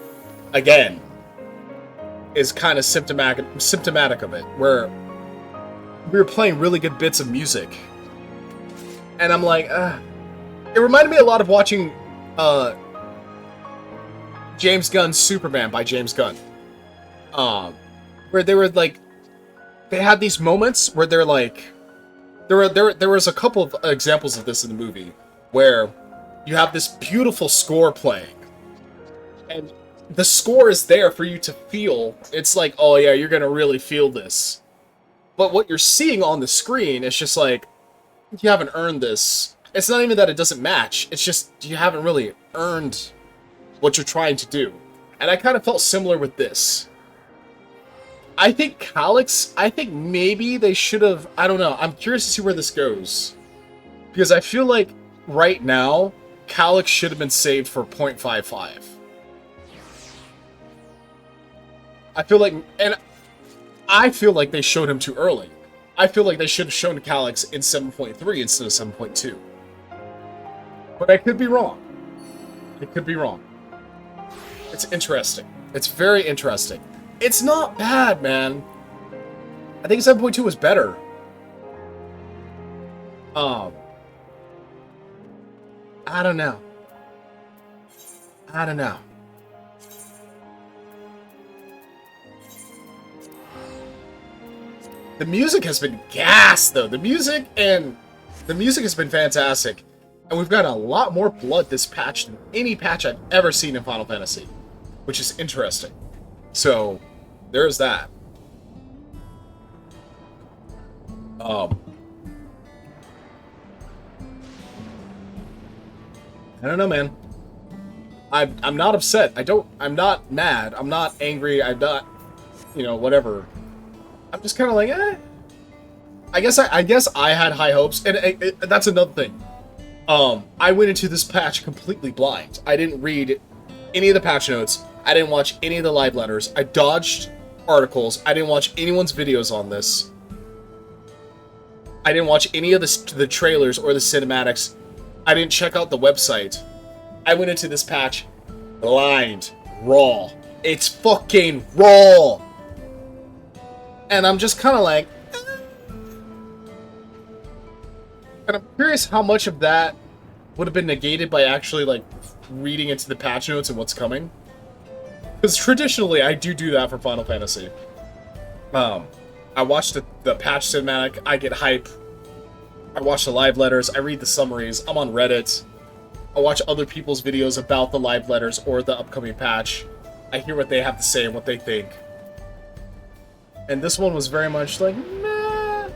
is kind of symptomatic of it, where we were playing really good bits of music, and I'm like, it reminded me a lot of watching, James Gunn's Superman by James Gunn, where they were like, they had these moments where they're like, there was a couple of examples of this in the movie, where you have this beautiful score playing, and the score is there for you to feel. It's like, oh yeah, you're gonna really feel this. But what you're seeing on the screen is just like, you haven't earned this. It's not even that it doesn't match, it's just, you haven't really earned what you're trying to do. And I kind of felt similar with this. I think Calyx, maybe they should have, I don't know, I'm curious to see where this goes. Because I feel like, right now, Calyx should have been saved for 0.55. I feel like they showed him too early. I feel like they should have shown Calyx in 7.3 instead of 7.2. But I could be wrong. It's interesting. It's very interesting. It's not bad, man. I think 7.2 was better. I don't know. The music has been gas, though. The music has been fantastic. And we've got a lot more blood this patch than any patch I've ever seen in Final Fantasy, which is interesting. So, there's that. I don't know, man. I'm not upset. I'm not mad. I'm not angry. I'm not, whatever. I'm just kind of like, eh. I guess I had high hopes, and that's another thing. I went into this patch completely blind. I didn't read any of the patch notes. I didn't watch any of the live letters. I dodged articles. I didn't watch anyone's videos on this. I didn't watch any of the trailers or the cinematics. I didn't check out the website. I went into this patch blind, raw. It's fucking raw. And I'm just kind of like... And I'm curious how much of that would have been negated by actually, like, reading into the patch notes and what's coming. Because traditionally, I do that for Final Fantasy. I watch the patch cinematic, I get hype. I watch the live letters, I read the summaries, I'm on Reddit. I watch other people's videos about the live letters or the upcoming patch. I hear what they have to say and what they think. And this one was very much like, meh.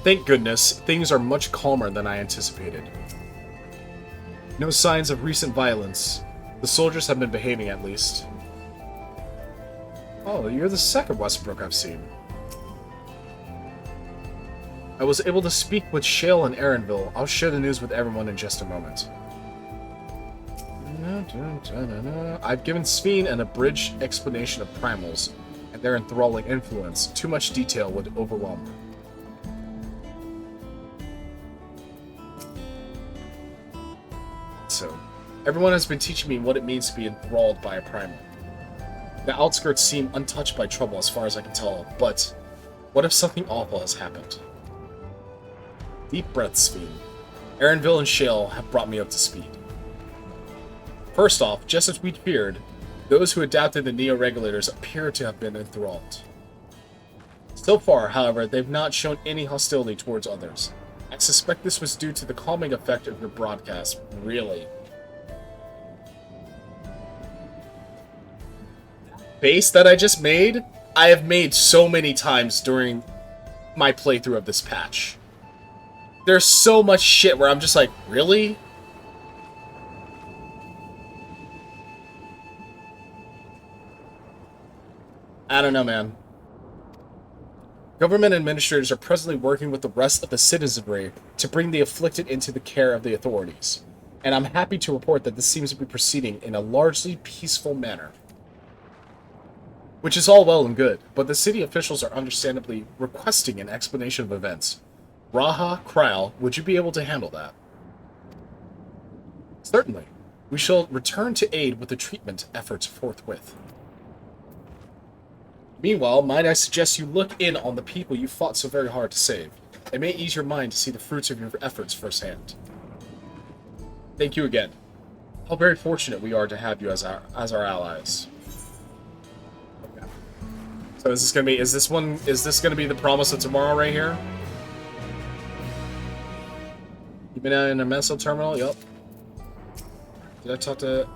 Thank goodness, things are much calmer than I anticipated. No signs of recent violence. The soldiers have been behaving at least. Oh, you're the second Westbrook I've seen. I was able to speak with Shale and Aaronville. I'll share the news with everyone in just a moment. I've given Sveen an abridged explanation of primals and their enthralling influence. Too much detail would overwhelm her. So, everyone has been teaching me what it means to be enthralled by a primal. The outskirts seem untouched by trouble as far as I can tell, but what if something awful has happened? Deep breaths, Sveen. Aaronville and Shale have brought me up to speed. First off, just as we'd feared, those who adapted the Neo-Regulators appear to have been enthralled. So far, however, they've not shown any hostility towards others. I suspect this was due to the calming effect of your broadcast. Really? Base that I just made, I have made so many times during my playthrough of this patch. There's so much shit where I'm just like, really? I don't know, man. Government administrators are presently working with the rest of the citizenry to bring the afflicted into the care of the authorities. And I'm happy to report that this seems to be proceeding in a largely peaceful manner. Which is all well and good, but the city officials are understandably requesting an explanation of events. Raha, Krile, would you be able to handle that? Certainly. We shall return to aid with the treatment efforts forthwith. Meanwhile, might I suggest you look in on the people you fought so very hard to save. It may ease your mind to see the fruits of your efforts firsthand. Thank you again. How very fortunate we are to have you as our allies. Okay. So is this gonna be the promise of tomorrow right here? You've been out in a mental terminal? Yup. Did I talk to...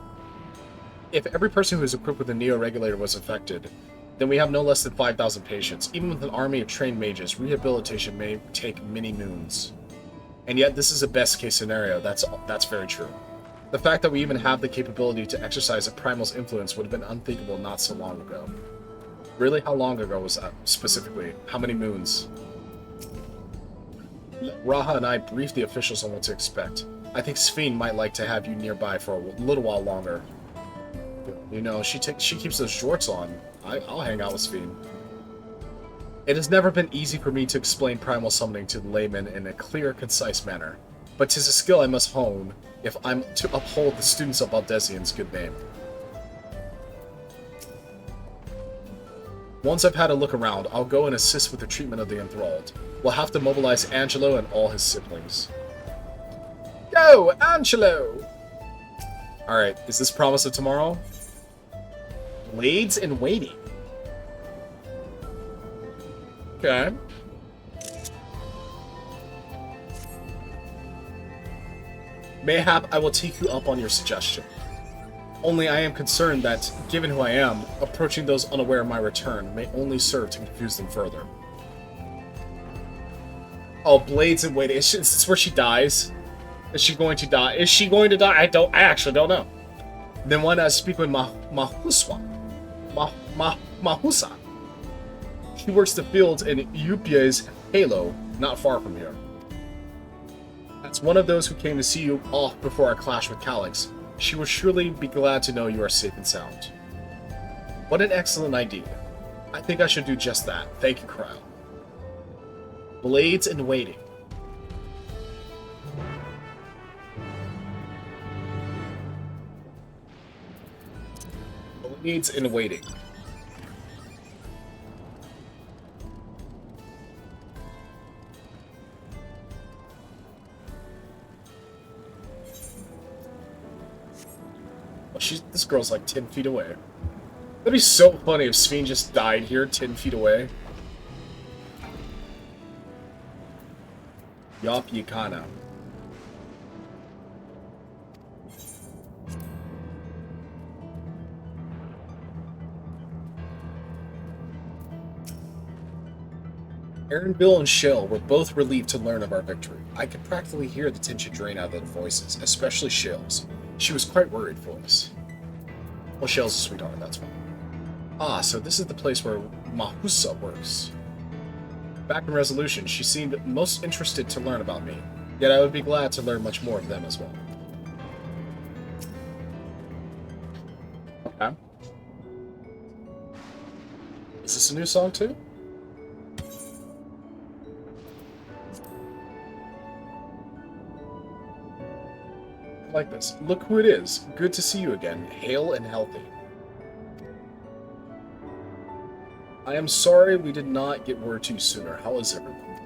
If every person who is equipped with a Neo-Regulator was affected, then we have no less than 5,000 patients. Even with an army of trained mages, rehabilitation may take many moons. And yet, this is a best-case scenario. That's very true. The fact that we even have the capability to exercise a primal's influence would have been unthinkable not so long ago. Really? How long ago was that, specifically? How many moons? Raha and I briefed the officials on what to expect. I think Sveen might like to have you nearby for a little while longer. You know, she keeps those shorts on. I'll hang out with Sveen. It has never been easy for me to explain primal summoning to the layman in a clear, concise manner, but 'tis a skill I must hone if I'm to uphold the students of Baldesion's good name. Once I've had a look around, I'll go and assist with the treatment of the enthralled. We'll have to mobilize Angelo and all his siblings. Go, Angelo! Alright, is this promise of tomorrow? Blades in waiting. Okay. Mayhap I will take you up on your suggestion. Only I am concerned that, given who I am, approaching those unaware of my return may only serve to confuse them further. Oh, Blades in waiting. Is this where she dies? Is she going to die? Is she going to die? I actually don't know. Then why not speak with Mahusa? Mahusa. She works the fields in Yupie's Halo, not far from here. As one of those who came to see you off before our clash with Calyx, she would surely be glad to know you are safe and sound. What an excellent idea. I think I should do just that. Thank you, Krile. Blades in waiting. Needs in waiting. Well, this girl's like 10 feet away. That'd be so funny if Sphene just died here 10 feet away. Yop Yikana. Aaron, Bill, and Shell were both relieved to learn of our victory. I could practically hear the tension drain out of their voices, especially Shell's. She was quite worried for us. Well, Shell's a sweetheart, that's fine. Ah, so this is the place where Mahusa works. Back in Resolution, she seemed most interested to learn about me, yet I would be glad to learn much more of them as well. Okay. Is this a new song too? I like this. Look who it is. Good to see you again, hale and healthy. I am sorry we did not get word to you sooner. How is everyone?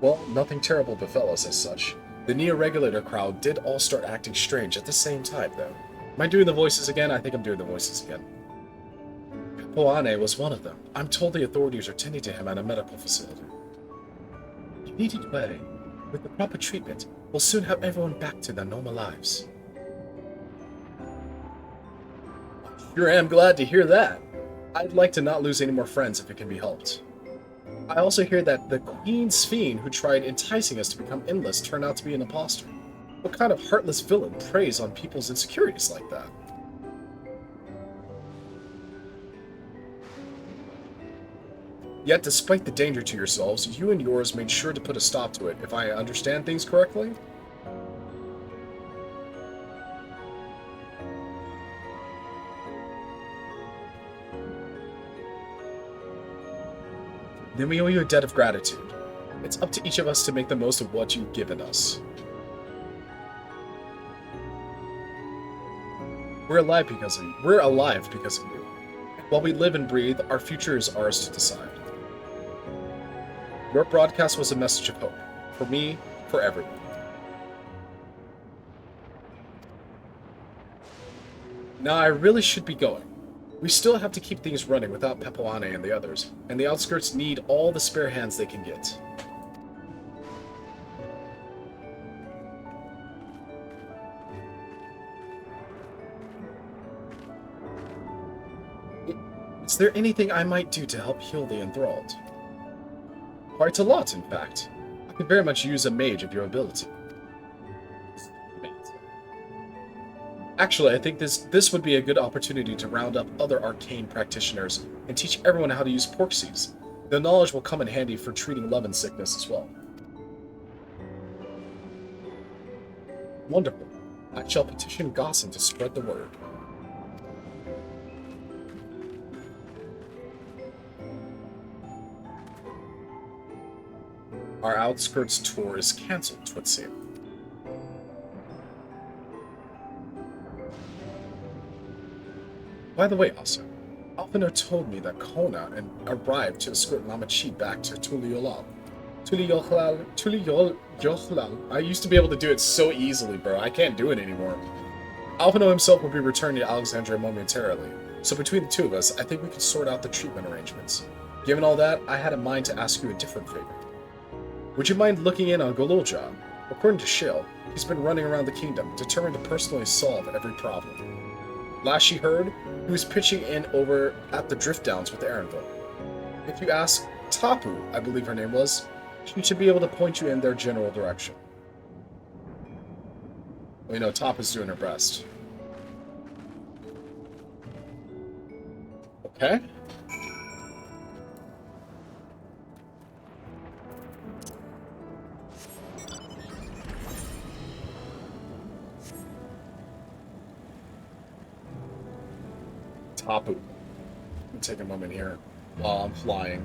Well, nothing terrible befell us as such. The Neo-Regulator crowd did all start acting strange at the same time, though. Am I doing the voices again? I think I'm doing the voices again. Poane was one of them. I'm told the authorities are tending to him at a medical facility. You needn't worry. With the proper treatment, we'll soon have everyone back to their normal lives. Sure am glad to hear that. I'd like to not lose any more friends if it can be helped. I also hear that the Queen Sphene who tried enticing us to become endless turned out to be an imposter. What kind of heartless villain preys on people's insecurities like that? Yet, despite the danger to yourselves, you and yours made sure to put a stop to it, if I understand things correctly? Then we owe you a debt of gratitude. It's up to each of us to make the most of what you've given us. We're alive because of you. We're alive because of you. While we live and breathe, our future is ours to decide. Your broadcast was a message of hope. For me, for everyone. Now I really should be going. We still have to keep things running without Pepoane and the others, and the outskirts need all the spare hands they can get. Is there anything I might do to help heal the enthralled? Quite a lot, in fact. I could very much use a mage of your ability. Actually, I think this would be a good opportunity to round up other arcane practitioners and teach everyone how to use porksies. The knowledge will come in handy for treating love and sickness as well. Wonderful. I shall petition Gossin to spread the word. Our outskirts tour is cancelled, twould seem. By the way, also, Alphino told me that Kona arrived to escort Namachi back to Tuliyolal. Tuliyolal. I used to be able to do it so easily, bro. I can't do it anymore. Alphino himself will be returning to Alexandria momentarily, so between the two of us, I think we could sort out the treatment arrangements. Given all that, I had in mind to ask you a different favor. Would you mind looking in on Gololja? According to Shale, he's been running around the kingdom, determined to personally solve every problem. Last she heard, he was pitching in over at the Drift Downs with Erenville. If you ask Tapu, I believe her name was, she should be able to point you in their general direction. We know Tapu's doing her best. Okay. Tapu. Let me take a moment here while I'm flying.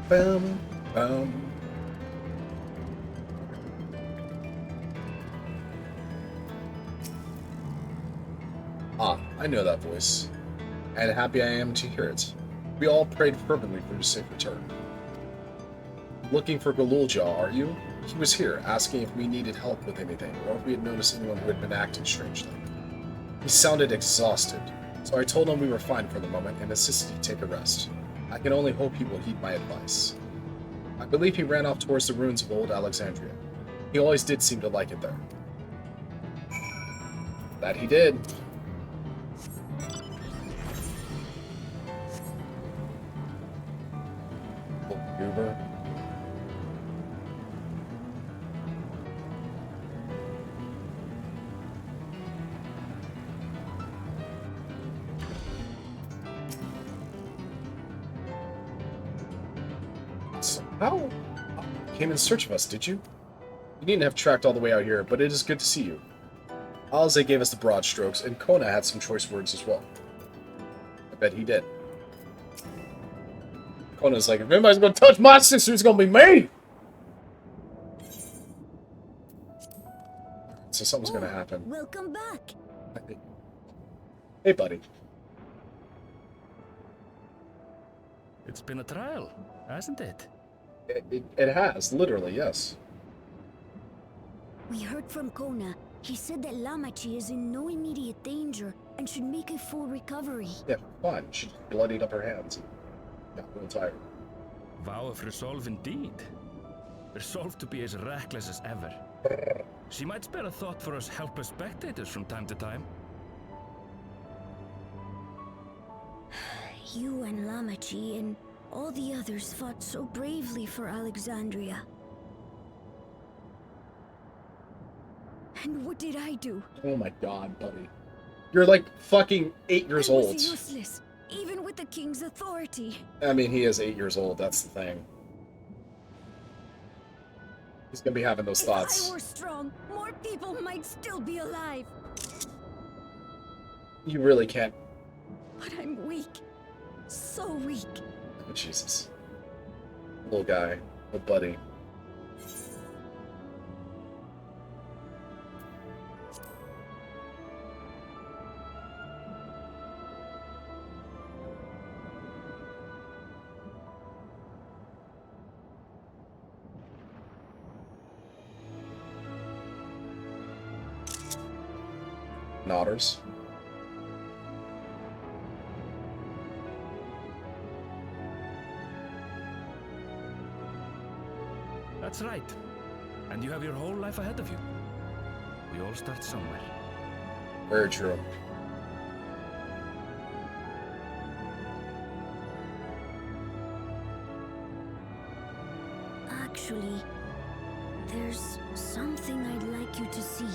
Bum, bum. Ah, I know that voice, and happy I am to hear it. We all prayed fervently for his safe return. Looking for Galulja, are you? He was here, asking if we needed help with anything, or if we had noticed anyone who had been acting strangely. He sounded exhausted, so I told him we were fine for the moment and insisted he take a rest. I can only hope he will heed my advice. I believe he ran off towards the ruins of old Alexandria. He always did seem to like it there. That he did. Uber. So how came in search of us, did you? You needn't have tracked all the way out here, but it is good to see you. Alize gave us the broad strokes, and Kona had some choice words as well. I bet he did. Kona's like, if anybody's gonna touch my sister, it's gonna be me! So something's gonna happen. Welcome back. Hey, buddy. It's been a trial, hasn't it? It has, literally, yes. We heard from Kona. He said that Lamachi is in no immediate danger and should make a full recovery. Yeah, fine. She bloodied up her hands. Got real tired. Vow of resolve indeed. Resolved to be as reckless as ever. She might spare a thought for us helpless spectators from time to time. You and Lamachi and all the others fought so bravely for Alexandria. And what did I do? Oh my god, buddy. You're like fucking 8 years old. I was useless, even with the king's authority. I mean, he is 8 years old, that's the thing. He's gonna be having those thoughts. If I were strong, more people might still be alive. You really can't. But I'm weak. So weak. Oh, Jesus. Little guy. Little buddy. Nodders. That's right. And you have your whole life ahead of you. We all start somewhere. Very true. Actually, there's something I'd like you to see.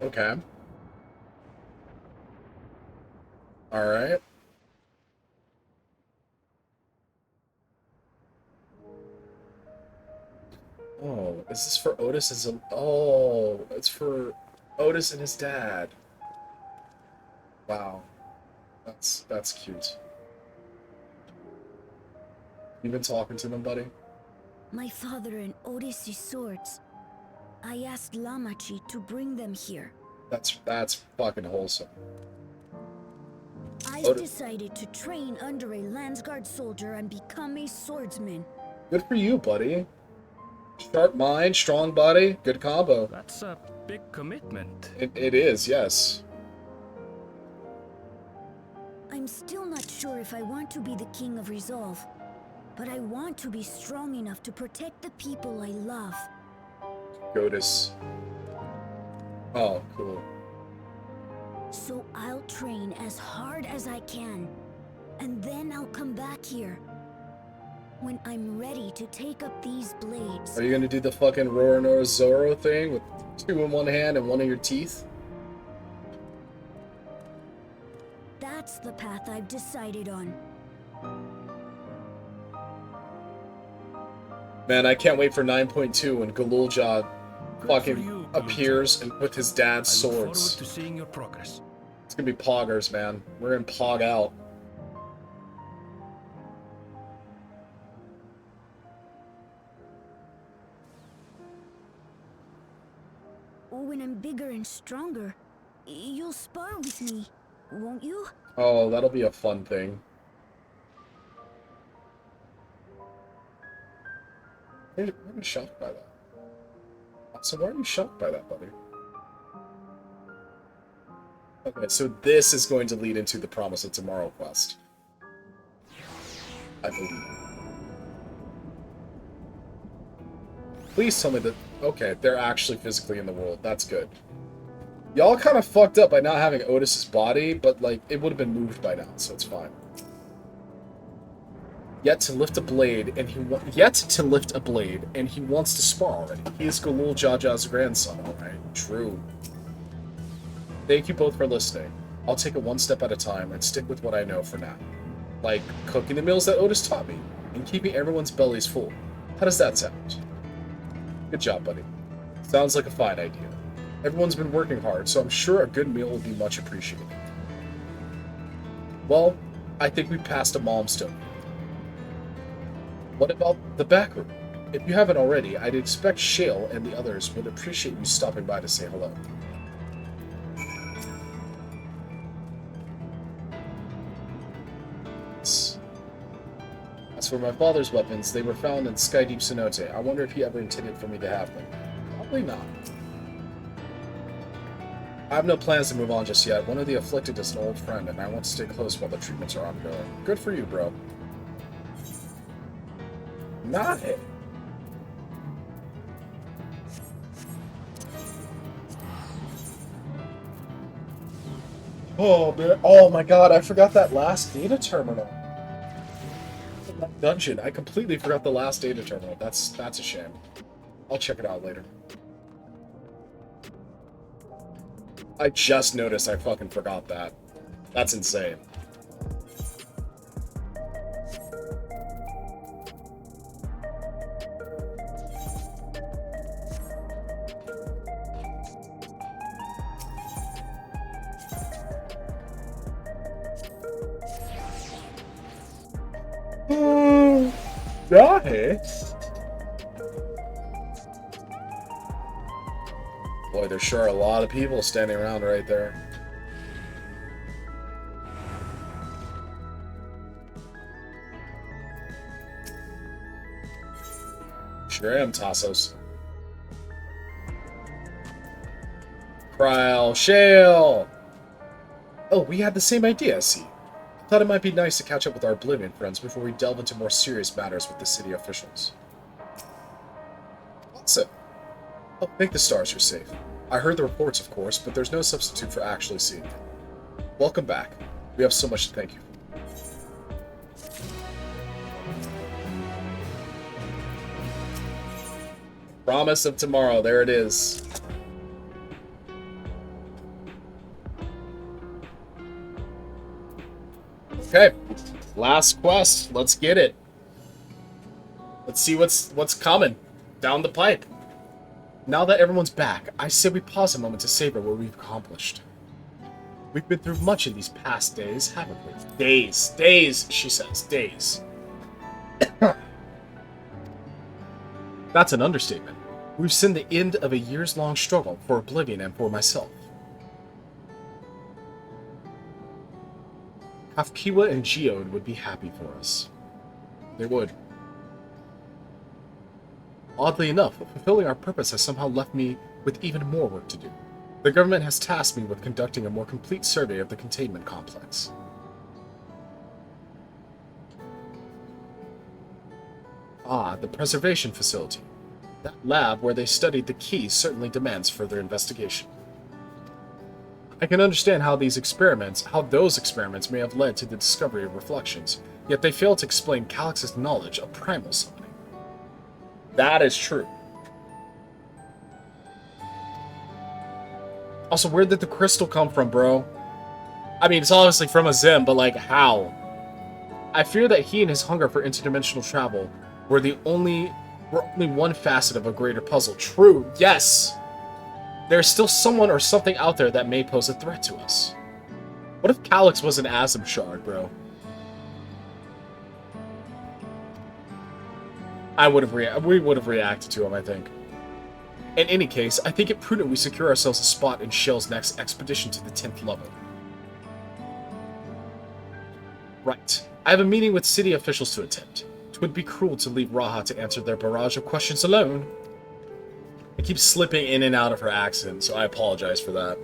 Okay. Alright. Oh, is this for Otis as a... Oh, it's for Otis and his dad. Wow. That's cute. You been talking to them, buddy? My father and Otis' swords. I asked Lamachi to bring them here. That's fucking wholesome. I've decided to train under a Landsguard soldier and become a swordsman. Good for you, buddy. Sharp mind, strong body, good combo. That's a big commitment. It is, yes. I'm still not sure if I want to be the King of Resolve, but I want to be strong enough to protect the people I love. Otis. Oh, cool. So I'll train as hard as I can, and then I'll come back here. When I'm ready to take up these blades. Are you gonna do the fucking Roronoa Zoro thing with 2 in one hand and 1 in your teeth? That's the path I've decided on. Man, I can't wait for 9.2 when Galulja fucking appears and with his dad's I look forward swords. to seeing your progress. It's gonna be poggers, man. We're in pog out. When I'm bigger and stronger, you'll spar with me, won't you? Oh, that'll be a fun thing. I'm shocked by that. So why are you shocked by that, buddy? Okay, so this is going to lead into the Promise of Tomorrow quest. I believe. Please tell me that... Okay, they're actually physically in the world. That's good. Y'all kind of fucked up by not having Otis's body, but, like, it would have been moved by now, so it's fine. Yet to lift a blade, and he wants to spar already. He is Galul Jaja's grandson, alright? True. Thank you both for listening. I'll take it one step at a time and stick with what I know for now. Like cooking the meals that Otis taught me, and keeping everyone's bellies full. How does that sound? Good job, buddy. Sounds like a fine idea. Everyone's been working hard, so I'm sure a good meal will be much appreciated. Well, I think we passed a milestone. What about the back room? If you haven't already, I'd expect Shale and the others would appreciate you stopping by to say hello. As for my father's weapons, they were found in Skydeep Cenote. I wonder if he ever intended for me to have them. Probably not. I have no plans to move on just yet. One of the afflicted is an old friend, and I want to stay close while the treatments are ongoing. Good for you, bro. Not it. Oh, man. Oh my god, I forgot that last data terminal. That dungeon. I completely forgot the last data terminal. That's a shame. I'll check it out later. I just noticed I fucking forgot that. That's insane. Boy, there sure are a lot of people standing around right there. Sure am, Tassos. Kryl, Shale! Oh, we had the same idea, see. I thought it might be nice to catch up with our Oblivion friends before we delve into more serious matters with the city officials. So, oh, thank the stars you're safe. I heard the reports, of course, but there's no substitute for actually seeing it. Welcome back. We have so much to thank you for. Promise of Tomorrow, there it is. Okay, last quest. Let's get it. Let's see what's coming down the pipe. Now that everyone's back, I say we pause a moment to savor what we've accomplished. We've been through much in these past days, haven't we? Days, she says. Days. That's an understatement. We've seen the end of a years-long struggle for Oblivion and for myself. Kafkiwa and Geode would be happy for us. They would. Oddly enough, fulfilling our purpose has somehow left me with even more work to do. The government has tasked me with conducting a more complete survey of the containment complex. Ah, the preservation facility. That lab where they studied the keys certainly demands further investigation. I can understand how those experiments may have led to the discovery of reflections, yet they fail to explain Calyx's knowledge of primal summoning. That is true. Also, where did the crystal come from, bro? I mean, it's obviously from a Zim, but like, how? I fear that he and his hunger for interdimensional travel were only one facet of a greater puzzle. True, yes! there's still someone or something out there that may pose a threat to us. What if Calyx was an Asm shard, bro? We would have reacted to him, I think. In any case, I think it prudent we secure ourselves a spot in Shell's next expedition to the 10th level. Right. I have a meeting with city officials to attend. It would be cruel to leave Raha to answer their barrage of questions alone. I keep slipping in and out of her accent, so I apologize for that.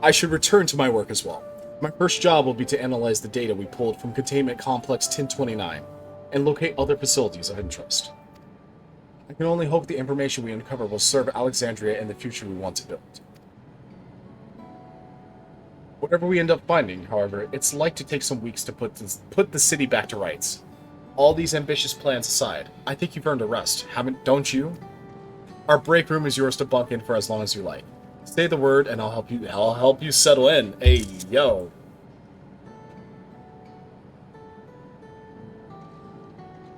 I should return to my work as well. My first job will be to analyze the data we pulled from Containment Complex 1029 and locate other facilities of interest. I can only hope the information we uncover will serve Alexandria in the future we want to build. Whatever we end up finding, however, it's like to take some weeks to put the city back to rights. All these ambitious plans aside, I think you've earned a rest, don't you? Our break room is yours to bunk in for as long as you like. Say the word, and I'll help you settle in. Hey, yo.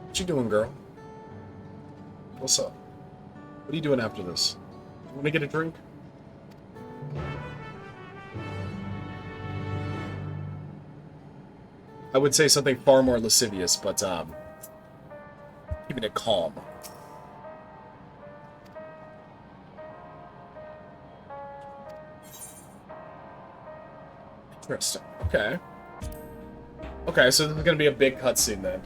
What you doing, girl? What's up? What are you doing after this? You want to get a drink? I would say something far more lascivious, but keeping it calm. Interesting. Okay. Okay, so this is gonna be a big cutscene then.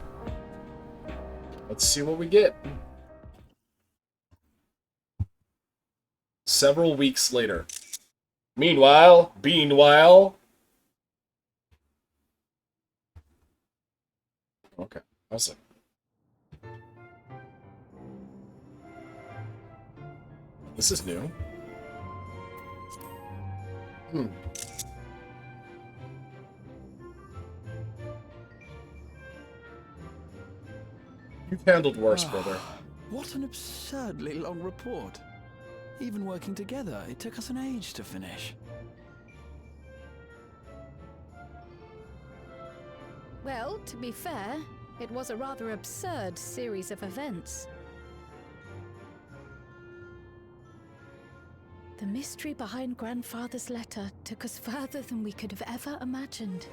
Let's see what we get. Several weeks later. Meanwhile, Beanwhile. Okay, awesome. This is new. You've handled worse, brother. What an absurdly long report. Even working together, it took us an age to finish. Well, to be fair, it was a rather absurd series of events. The mystery behind Grandfather's letter took us further than we could have ever imagined.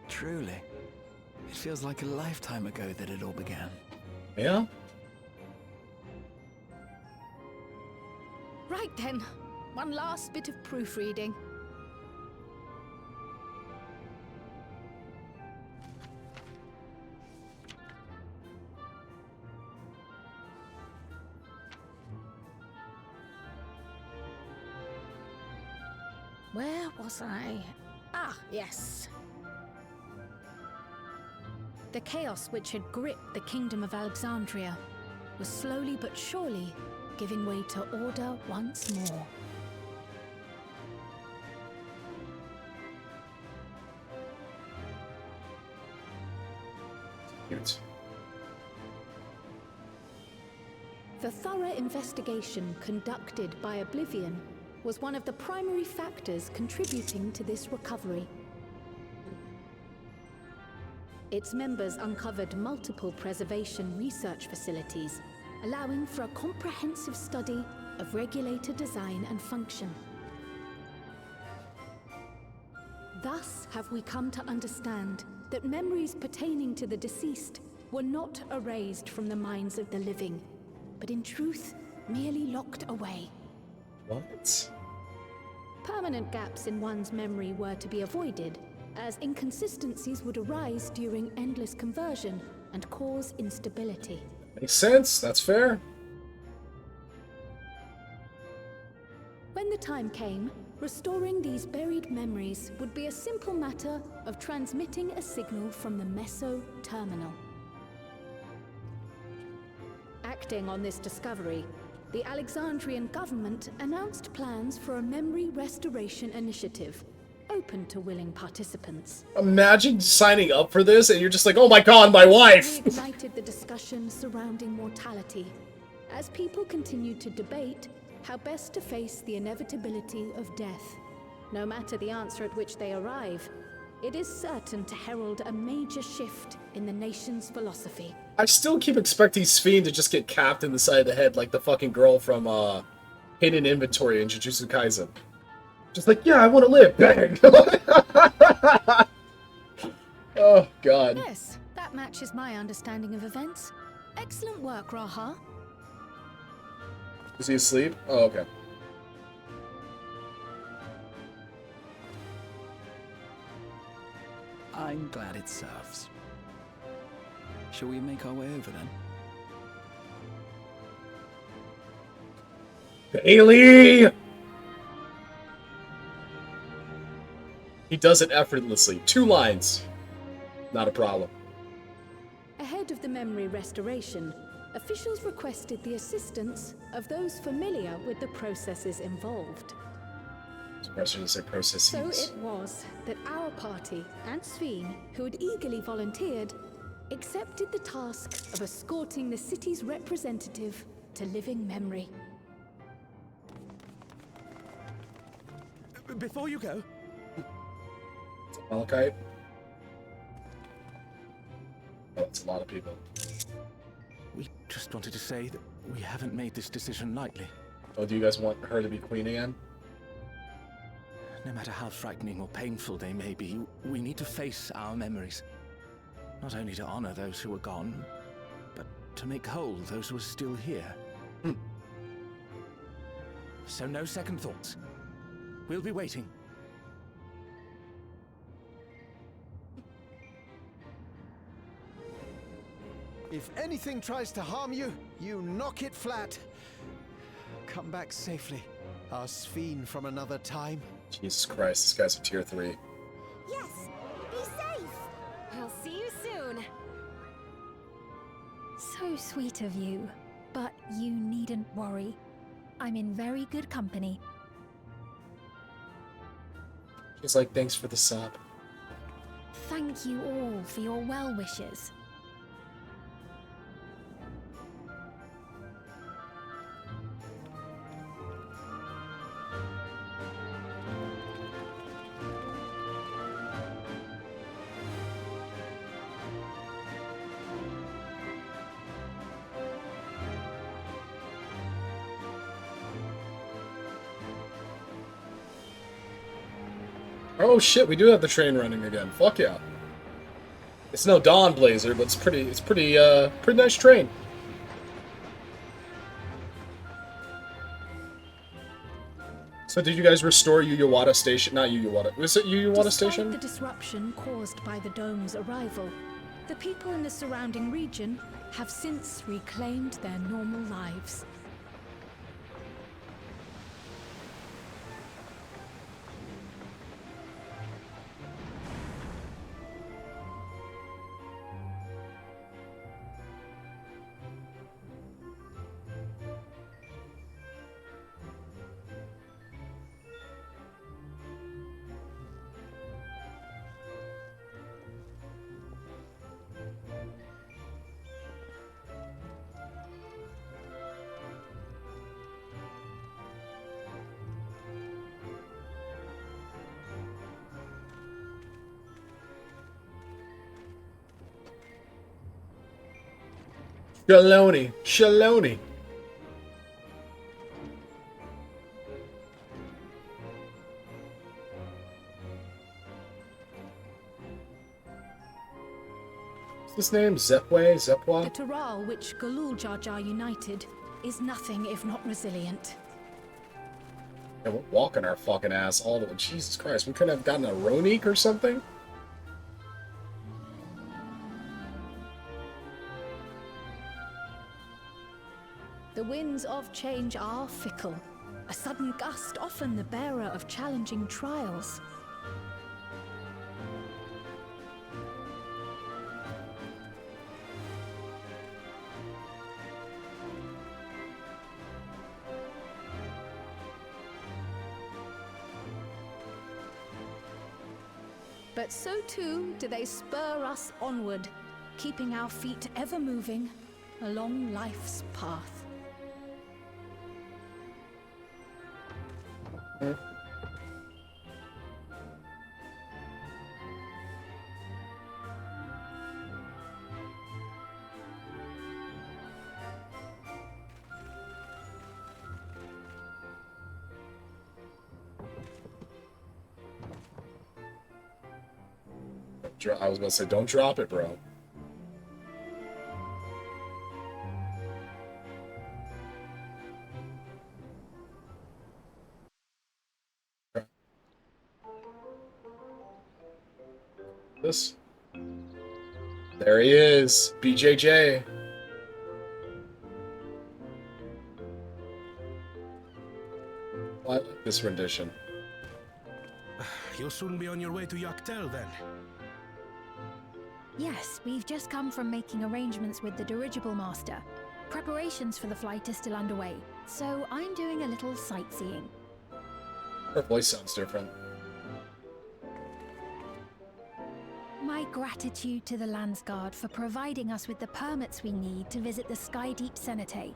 Truly. It feels like a lifetime ago that it all began. Yeah? Right then, one last bit of proofreading. Where was I? Ah, yes. The chaos which had gripped the kingdom of Alexandria was slowly but surely giving way to order once more. Cute. The thorough investigation conducted by Oblivion was one of the primary factors contributing to this recovery. Its members uncovered multiple preservation research facilities, allowing for a comprehensive study of regulator design and function. Thus have we come to understand that memories pertaining to the deceased were not erased from the minds of the living, but in truth, merely locked away. What? Permanent gaps in one's memory were to be avoided, as inconsistencies would arise during endless conversion and cause instability. Makes sense, that's fair. When the time came, restoring these buried memories would be a simple matter of transmitting a signal from the Meso Terminal. Acting on this discovery, the Alexandrian government announced plans for a memory restoration initiative, open to willing participants. Imagine signing up for this and you're just like, oh my god, my wife! We ignited the discussion surrounding mortality, as people continued to debate how best to face the inevitability of death. No matter the answer at which they arrive, it is certain to herald a major shift in the nation's philosophy. I still keep expecting Sphene to just get capped in the side of the head like the fucking girl from Hidden Inventory in Jujutsu Kaisen. Just like, yeah, I want to live. Bang! Oh, God. Yes, that matches my understanding of events. Excellent work, Raha. Is he asleep? Oh, okay. I'm glad it serves. Shall we make our way over then? Bailey! He does it effortlessly. 2 lines. Not a problem. Ahead of the memory restoration, officials requested the assistance of those familiar with the processes involved. Suppressor to say processes. So it was that our party and Sphene, who had eagerly volunteered, accepted the task of escorting the city's representative to living memory. Before you go... Malachite? Oh, that's a lot of people. We just wanted to say that we haven't made this decision lightly. Oh, do you guys want her to be queen again? No matter how frightening or painful they may be, we need to face our memories. Not only to honor those who are gone, but to make whole those who are still here. So no second thoughts. We'll be waiting. If anything tries to harm you, you knock it flat. Come back safely, our Sphene from another time. Jesus Christ, this guy's a tier 3. Yes! Be safe! I'll see you soon. So sweet of you, but you needn't worry. I'm in very good company. She's like, thanks for the sub. Thank you all for your well wishes. Oh shit, we do have the train running again. Fuck yeah. It's no Dawn Blazer, but it's pretty nice train. So did you guys restore Yuyawada Station? Not Yuyawada. Was it Yuyawada Station? Despite the disruption caused by the dome's arrival, the people in the surrounding region have since reclaimed their normal lives. Shaloni. Shaloni. What's this name? Zepwe? Zepwa? The Taral which Galul Jar Jar united is nothing if not resilient. Yeah, we're walking our fucking ass all the way. Jesus Christ, we couldn't have gotten a Ronik or something? The winds of change are fickle. A sudden gust often the bearer of challenging trials. But so too do they spur us onward, keeping our feet ever moving along life's path. I was about to say, don't drop it, bro. This. There he is, BJJ. I like this rendition. You'll soon be on your way to Yoctel, then. Yes, we've just come from making arrangements with the dirigible master. Preparations for the flight are still underway, so I'm doing a little sightseeing. Her voice sounds different. My gratitude to the Landsguard for providing us with the permits we need to visit the Skydeep Cenotaph.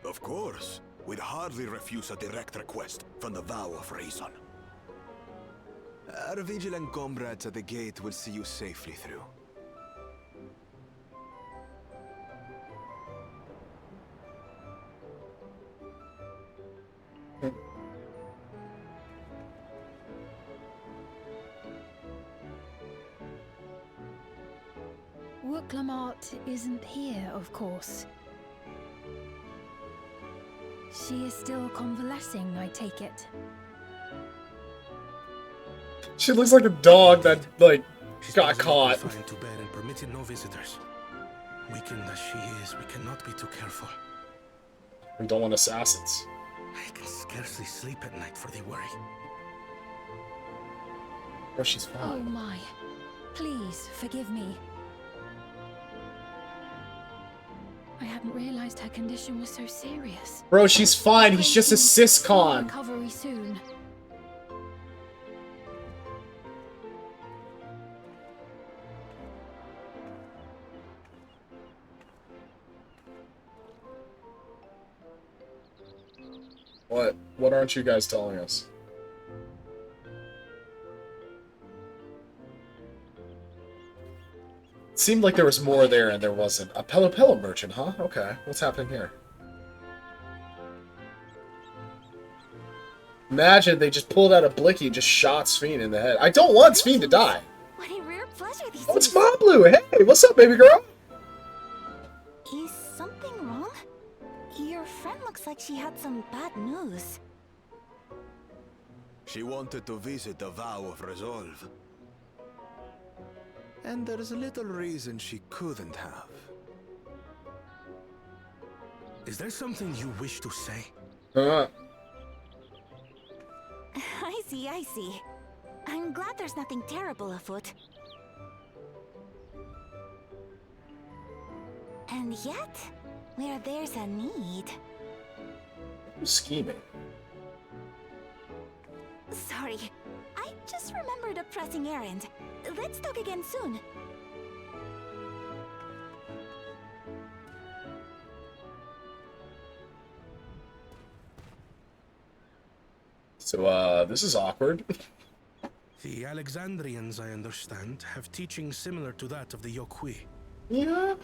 Of course. We'd hardly refuse a direct request from the Vow of Reason. Our vigilant comrades at the gate will see you safely through. Wooklamart isn't here, of course. She is still convalescing, I take it. She looks like a dog that, like, got caught. Confined to bed and permitted no visitors. Weakened as she is, we cannot be too careful. We don't want assassins. I can scarcely sleep at night for the worry. Oh, she's fine. Oh my. Please, forgive me. I hadn't realized her condition was so serious. Bro, she's fine. He's just a syscon. Recovery soon. What? What aren't you guys telling us? It seemed like there was more there and there wasn't. A Pelopello merchant, huh? Okay. What's happening here? Imagine they just pulled out a blicky and just shot Sphene in the head. I don't want Sphene to die. What a rare pleasure these Oh, it's Mablu. Hey, what's up, baby girl? Is something wrong? Your friend looks like she had some bad news. She wanted to visit the Vow of Resolve. And there's a little reason she couldn't have. Is there something you wish to say? I see, I see. I'm glad there's nothing terrible afoot. And yet, where there's a need... Who's scheming? Sorry, I just remembered a pressing errand. Let's talk again soon. So, this is awkward. The Alexandrians, I understand, have teaching similar to that of the Yokui. Yeah.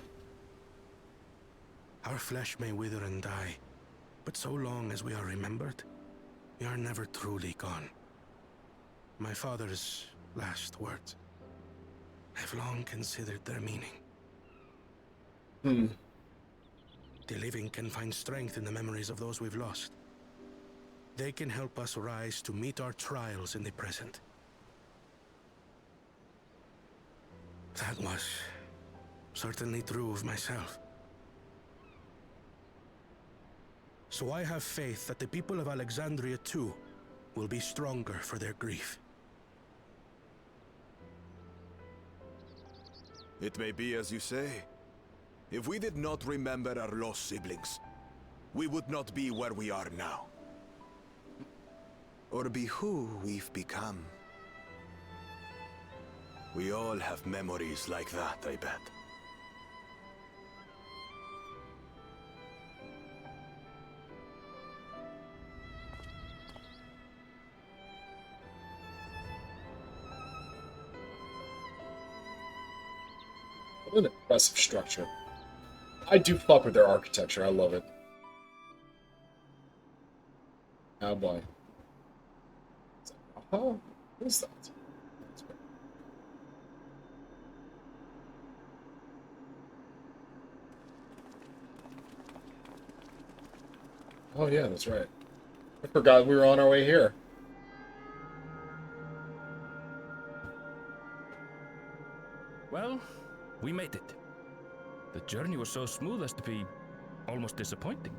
Our flesh may wither and die, but so long as we are remembered, we are never truly gone. My father's last words. I've long considered their meaning. The living can find strength in the memories of those we've lost. They can help us rise to meet our trials in the present. That was certainly true of myself. So I have faith that the people of Alexandria too will be stronger for their grief. It may be as you say. If we did not remember our lost siblings, we would not be where we are now. Or be who we've become. We all have memories like that, I bet. What an impressive structure. I do fuck with their architecture. I love it. Oh boy. Oh, what is that? Oh yeah, that's right. I forgot we were on our way here. Well, we made it. The journey was so smooth as to be almost disappointing.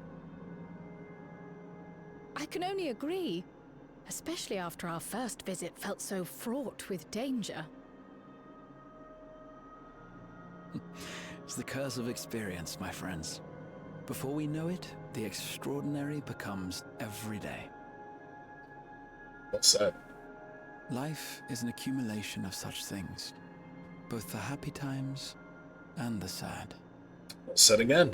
I can only agree, especially after our first visit felt so fraught with danger. It's the curse of experience, my friends. Before we know it, the extraordinary becomes every day. Well said. Life is an accumulation of such things, both the happy times and the sad. Well said again.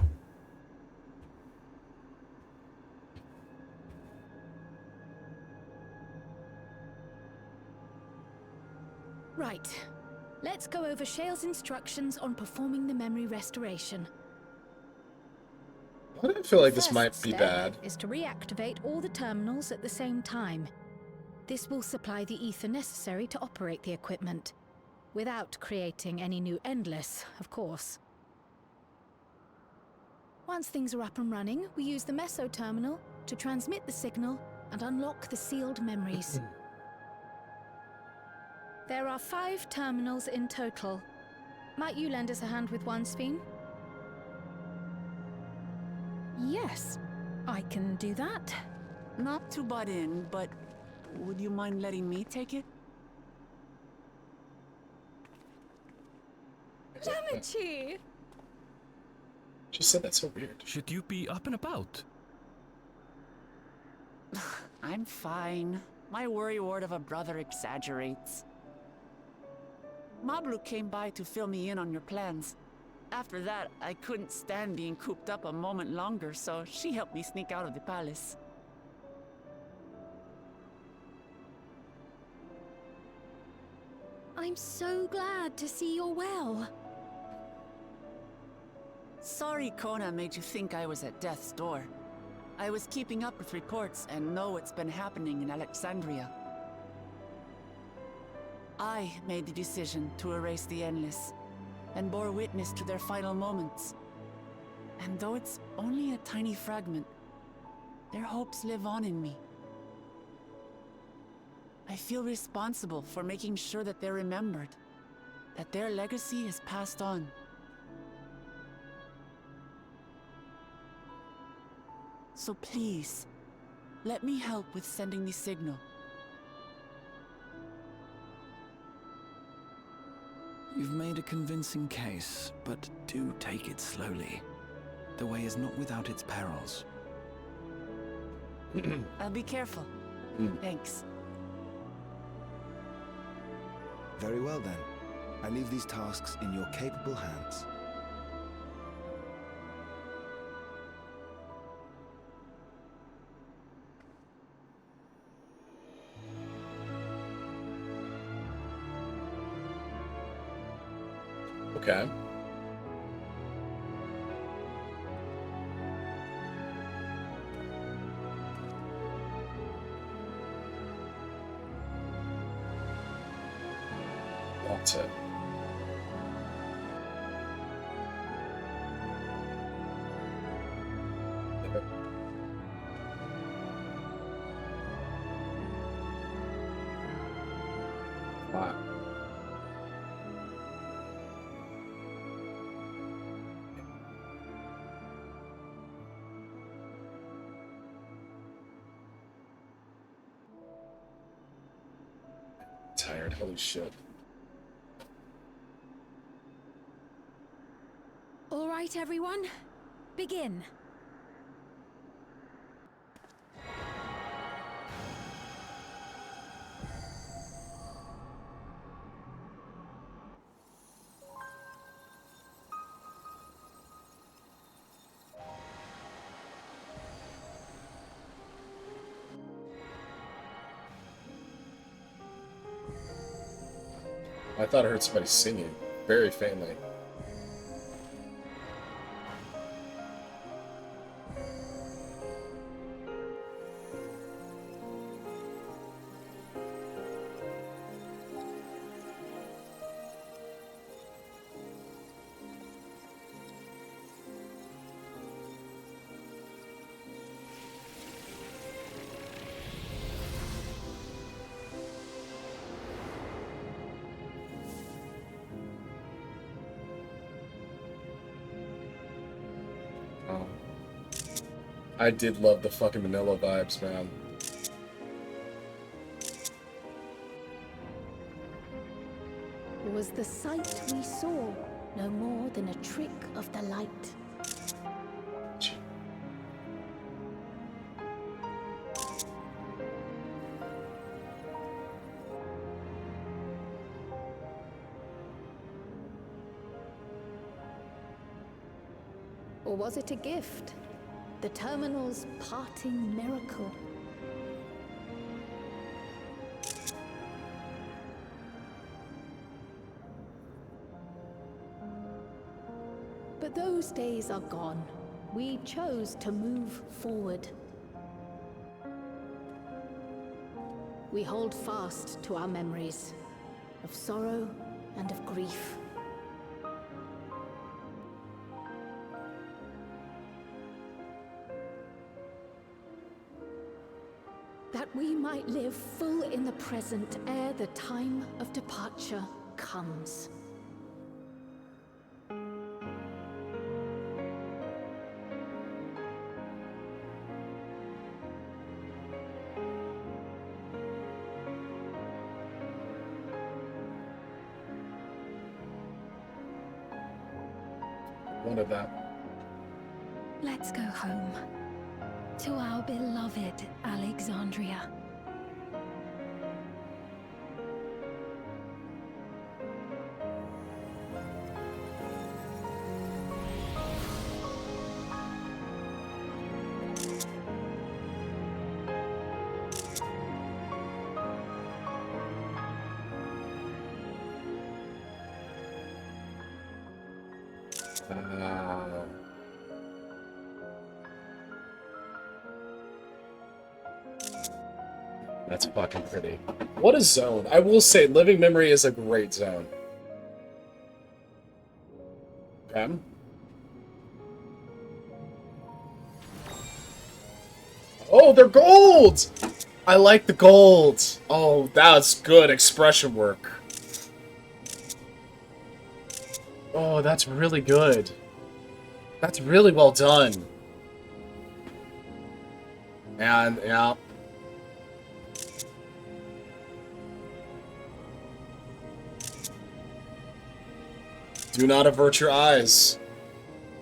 Right. Let's go over Shale's instructions on performing the memory restoration. Why do I feel like this First might be step bad? is to reactivate all the terminals at the same time. This will supply the ether necessary to operate the equipment, without creating any new Endless, of course. Once things are up and running, we use the meso terminal to transmit the signal and unlock the sealed memories. There are 5 terminals in total. Might you lend us a hand with one, Sphene? Yes, I can do that. Not to butt in, but would you mind letting me take it? Damachi! She said that so weird. Should you be up and about? I'm fine. My worrywart of a brother exaggerates. Mablu came by to fill me in on your plans. After that, I couldn't stand being cooped up a moment longer, so she helped me sneak out of the palace. I'm so glad to see you're well. Sorry Kona made you think I was at death's door. I was keeping up with reports and know what's been happening in Alexandria. I made the decision to erase the Endless, and bore witness to their final moments. And though it's only a tiny fragment, their hopes live on in me. I feel responsible for making sure that they're remembered, that their legacy is passed on. So please, let me help with sending the signal. You've made a convincing case, but do take it slowly. The way is not without its perils. I'll be careful. Thanks. Very well then. I leave these tasks in your capable hands. Okay. That's it. Wow. Tired, holy shit. All right, everyone. Begin. I thought I heard somebody singing very faintly. I did love the fucking Manila vibes, man. Was the sight we saw no more than a trick of the light? Or was it a gift? The Terminal's parting miracle? But those days are gone. We chose to move forward. We hold fast to our memories of sorrow and of grief. That we might live full in the present ere the time of departure comes. One of that. Let's go home. To our beloved Alexandria. That's fucking pretty. What a zone. I will say, Living Memory is a great zone. Pam? Oh, they're gold! I like the gold. Oh, that's good expression work. Oh, that's really good. That's really well done. And, yeah. Do not avert your eyes.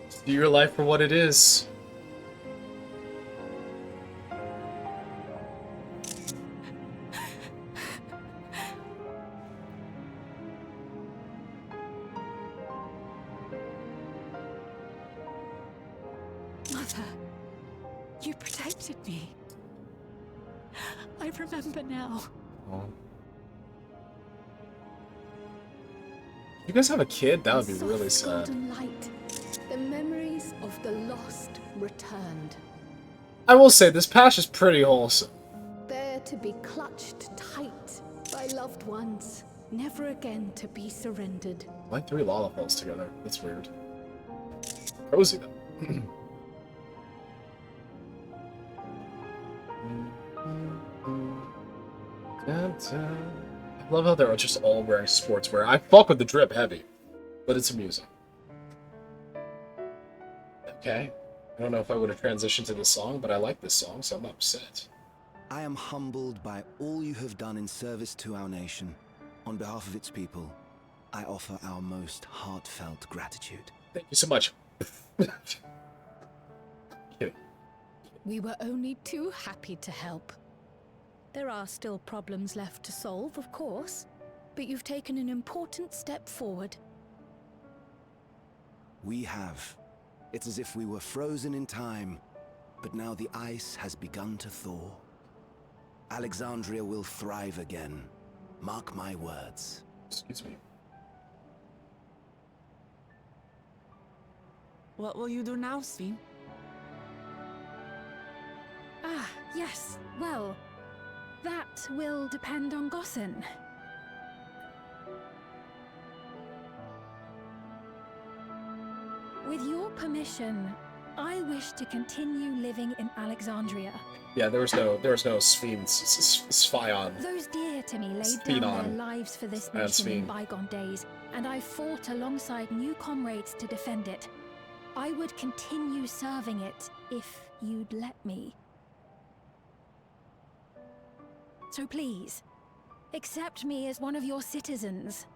See your life for what it is. Mother, you protected me. I remember now. Oh. You guys have a kid? That would be really sad. Golden light. The memories of the lost returned. I will say, this patch is pretty wholesome. There to be clutched tight by loved ones, never again to be surrendered. Why 3 Lollapalooza together? That's weird. Cozy though. I love how they're just all wearing sportswear. I fuck with the drip heavy, but it's amusing. Okay. I don't know if I would have transitioned to this song, but I like this song, so I'm upset. I am humbled by all you have done in service to our nation. On behalf of its people, I offer our most heartfelt gratitude. Thank you so much. We were only too happy to help. There are still problems left to solve, of course, but you've taken an important step forward. We have. It's as if we were frozen in time, but now the ice has begun to thaw. Alexandria will thrive again. Mark my words. Excuse me. What will you do now, Sven? Ah, yes. Well, that will depend on Gossen. With your permission, I wish to continue living in Alexandria. Yeah, there was no Svion. Those dear to me laid down their lives for this nation in bygone days, and I fought alongside new comrades to defend it. I would continue serving it if you'd let me. So please, accept me as one of your citizens.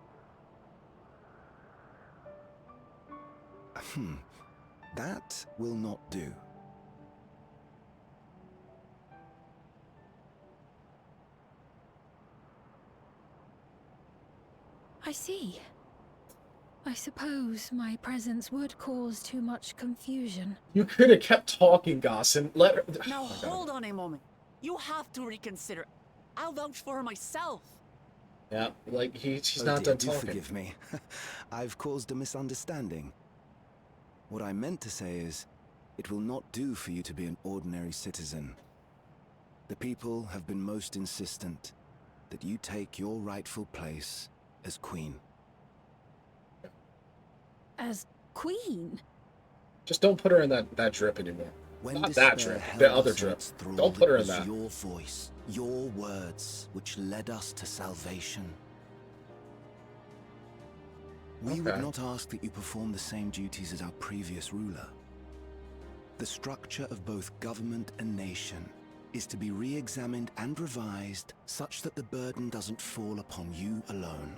That will not do. I see. I suppose my presence would cause too much confusion. You could have kept talking, Goss, and let her... Now hold on a moment. You have to reconsider. I'll vouch for her myself. Yeah, like she's Oh not dear, done do talking. forgive me. I've caused a misunderstanding. What I meant to say is, it will not do for you to be an ordinary citizen. The people have been most insistent that you take your rightful place as queen. As queen? Just don't put her in that drip anymore. When Not that despair drip, held the other us in drip. its thrall, Don't put her it in was that. your voice, your words, which led us to salvation. We would Okay. not ask that you perform the same duties as our previous ruler. The structure of both government and nation is to be re-examined and revised such that the burden doesn't fall upon you alone.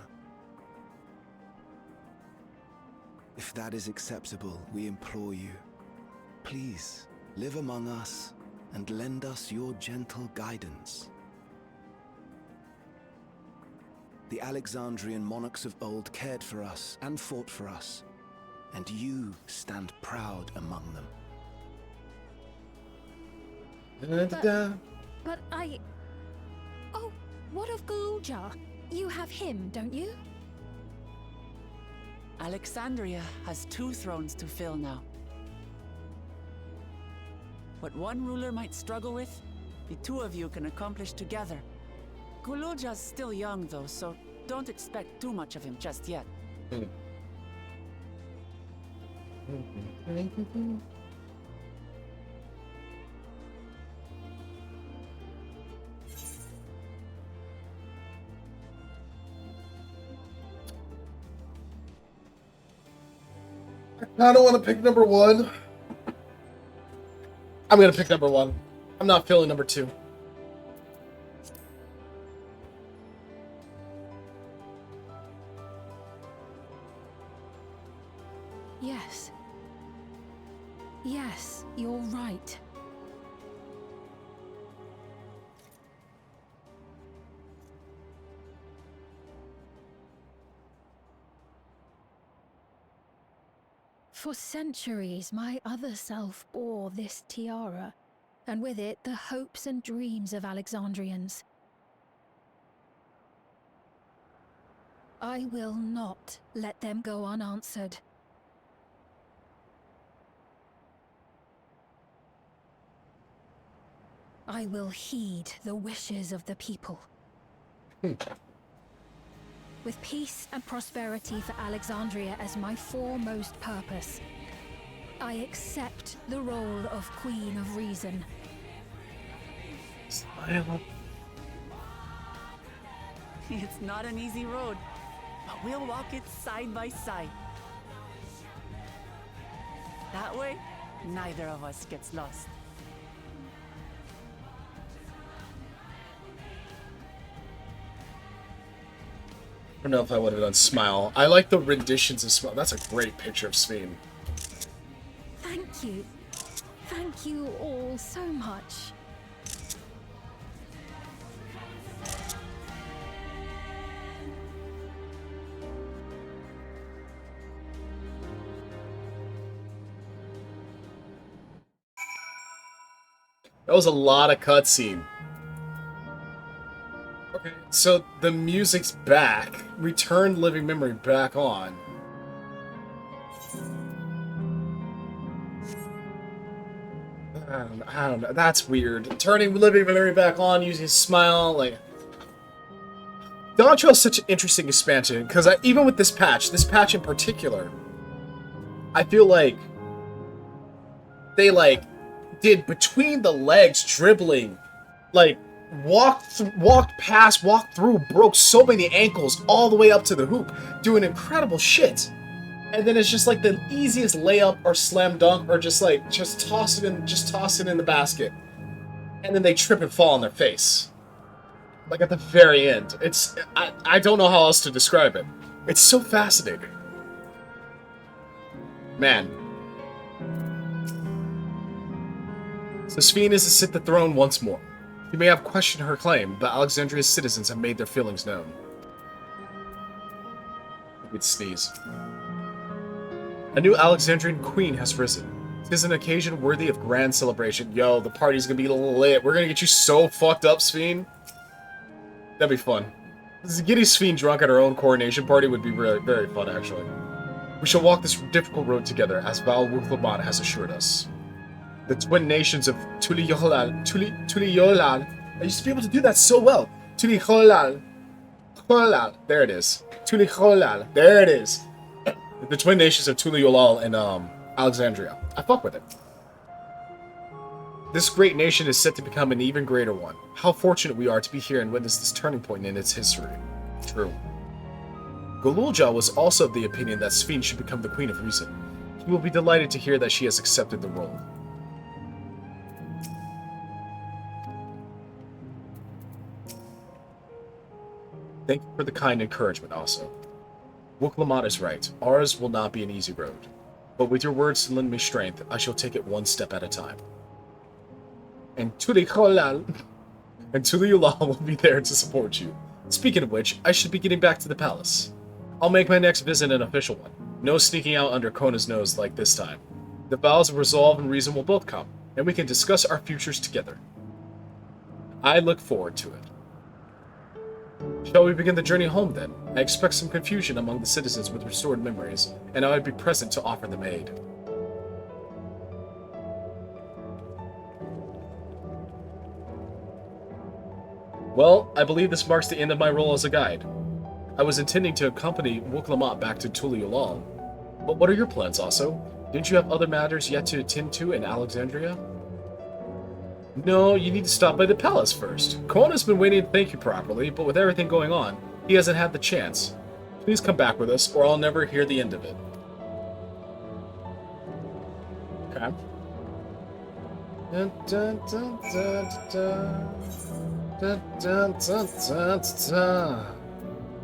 If that is acceptable, we implore you, please live among us and lend us your gentle guidance. The Alexandrian monarchs of old cared for us and fought for us, and you stand proud among them. But I... Oh, what of Galuja? You have him, don't you? Alexandria has 2 thrones to fill now. What one ruler might struggle with, the 2 of you can accomplish together. Guluja's still young though, so don't expect too much of him just yet. I don't want to pick number 1. I'm gonna pick number 1. I'm not feeling number 2. Yes. Yes, you're right. For centuries, my other self bore this tiara, and with it the hopes and dreams of Alexandrians. I will not let them go unanswered. I will heed the wishes of the people. With peace and prosperity for Alexandria as my foremost purpose, I accept the role of Queen of Reason. Smile. It's not an easy road, but we'll walk it side by side. That way, neither of us gets lost. I don't know if I would have done Smile. I like the renditions of Smile. That's a great picture of Sveen. Thank you. Thank you all so much. That was a lot of cutscene. Okay, so the music's back. Return living memory back on. I don't know. That's weird. Turning living memory back on using Smile, like... Dawntrail is such an interesting expansion, because even with this patch in particular, I feel like they, like, did between the legs dribbling, like, walked through, broke so many ankles all the way up to the hoop, doing incredible shit. and then it's just like the easiest layup or slam dunk, or just toss it in the basket, and then they trip and fall on their face. Like at the very end. I don't know how else to describe it. It's so fascinating. Man. So Sphene is to sit the throne once more. You may have questioned her claim, but Alexandria's citizens have made their feelings known. We'd sneeze. A new Alexandrian queen has risen. It is an occasion worthy of grand celebration. Yo, the party's gonna be lit. We're gonna get you so fucked up, Sphene. That'd be fun. Getting Sphene drunk at her own coronation party would be really, very fun, actually. We shall walk this difficult road together, as Val Wuklamat has assured us. The twin nations of Tuliyolal. I used to be able to do that so well. Tuliyolal. There it is. Tuliyolal. There it is. The twin nations of Tuliyolal and Alexandria. I fuck with it. This great nation is set to become an even greater one. How fortunate we are to be here and witness this turning point in its history. True. Golulja was also of the opinion that Sphene should become the Queen of Reason. He will be delighted to hear that she has accepted the role. Thank you for the kind encouragement also. Wuklamat is right. Ours will not be an easy road. But with your words to lend me strength, I shall take it one step at a time. And Tuliyolal will be there to support you. Speaking of which, I should be getting back to the palace. I'll make my next visit an official one. No sneaking out under Kona's nose like this time. The vows of resolve and reason will both come, and we can discuss our futures together. I look forward to it. Shall we begin the journey home, then? I expect some confusion among the citizens with restored memories, and I would be present to offer them aid. Well, I believe this marks the end of my role as a guide. I was intending to accompany Wuklamat back to Tuliyolal. But what are your plans, also? Didn't you have other matters yet to attend to in Alexandria? No, you need to stop by the palace first. Kona's been waiting to thank you properly, but with everything going on, he hasn't had the chance. Please come back with us, or I'll never hear the end of it. Okay. Dun, dun, dun, dun, dun. Dun, dun, dun, dun, dun.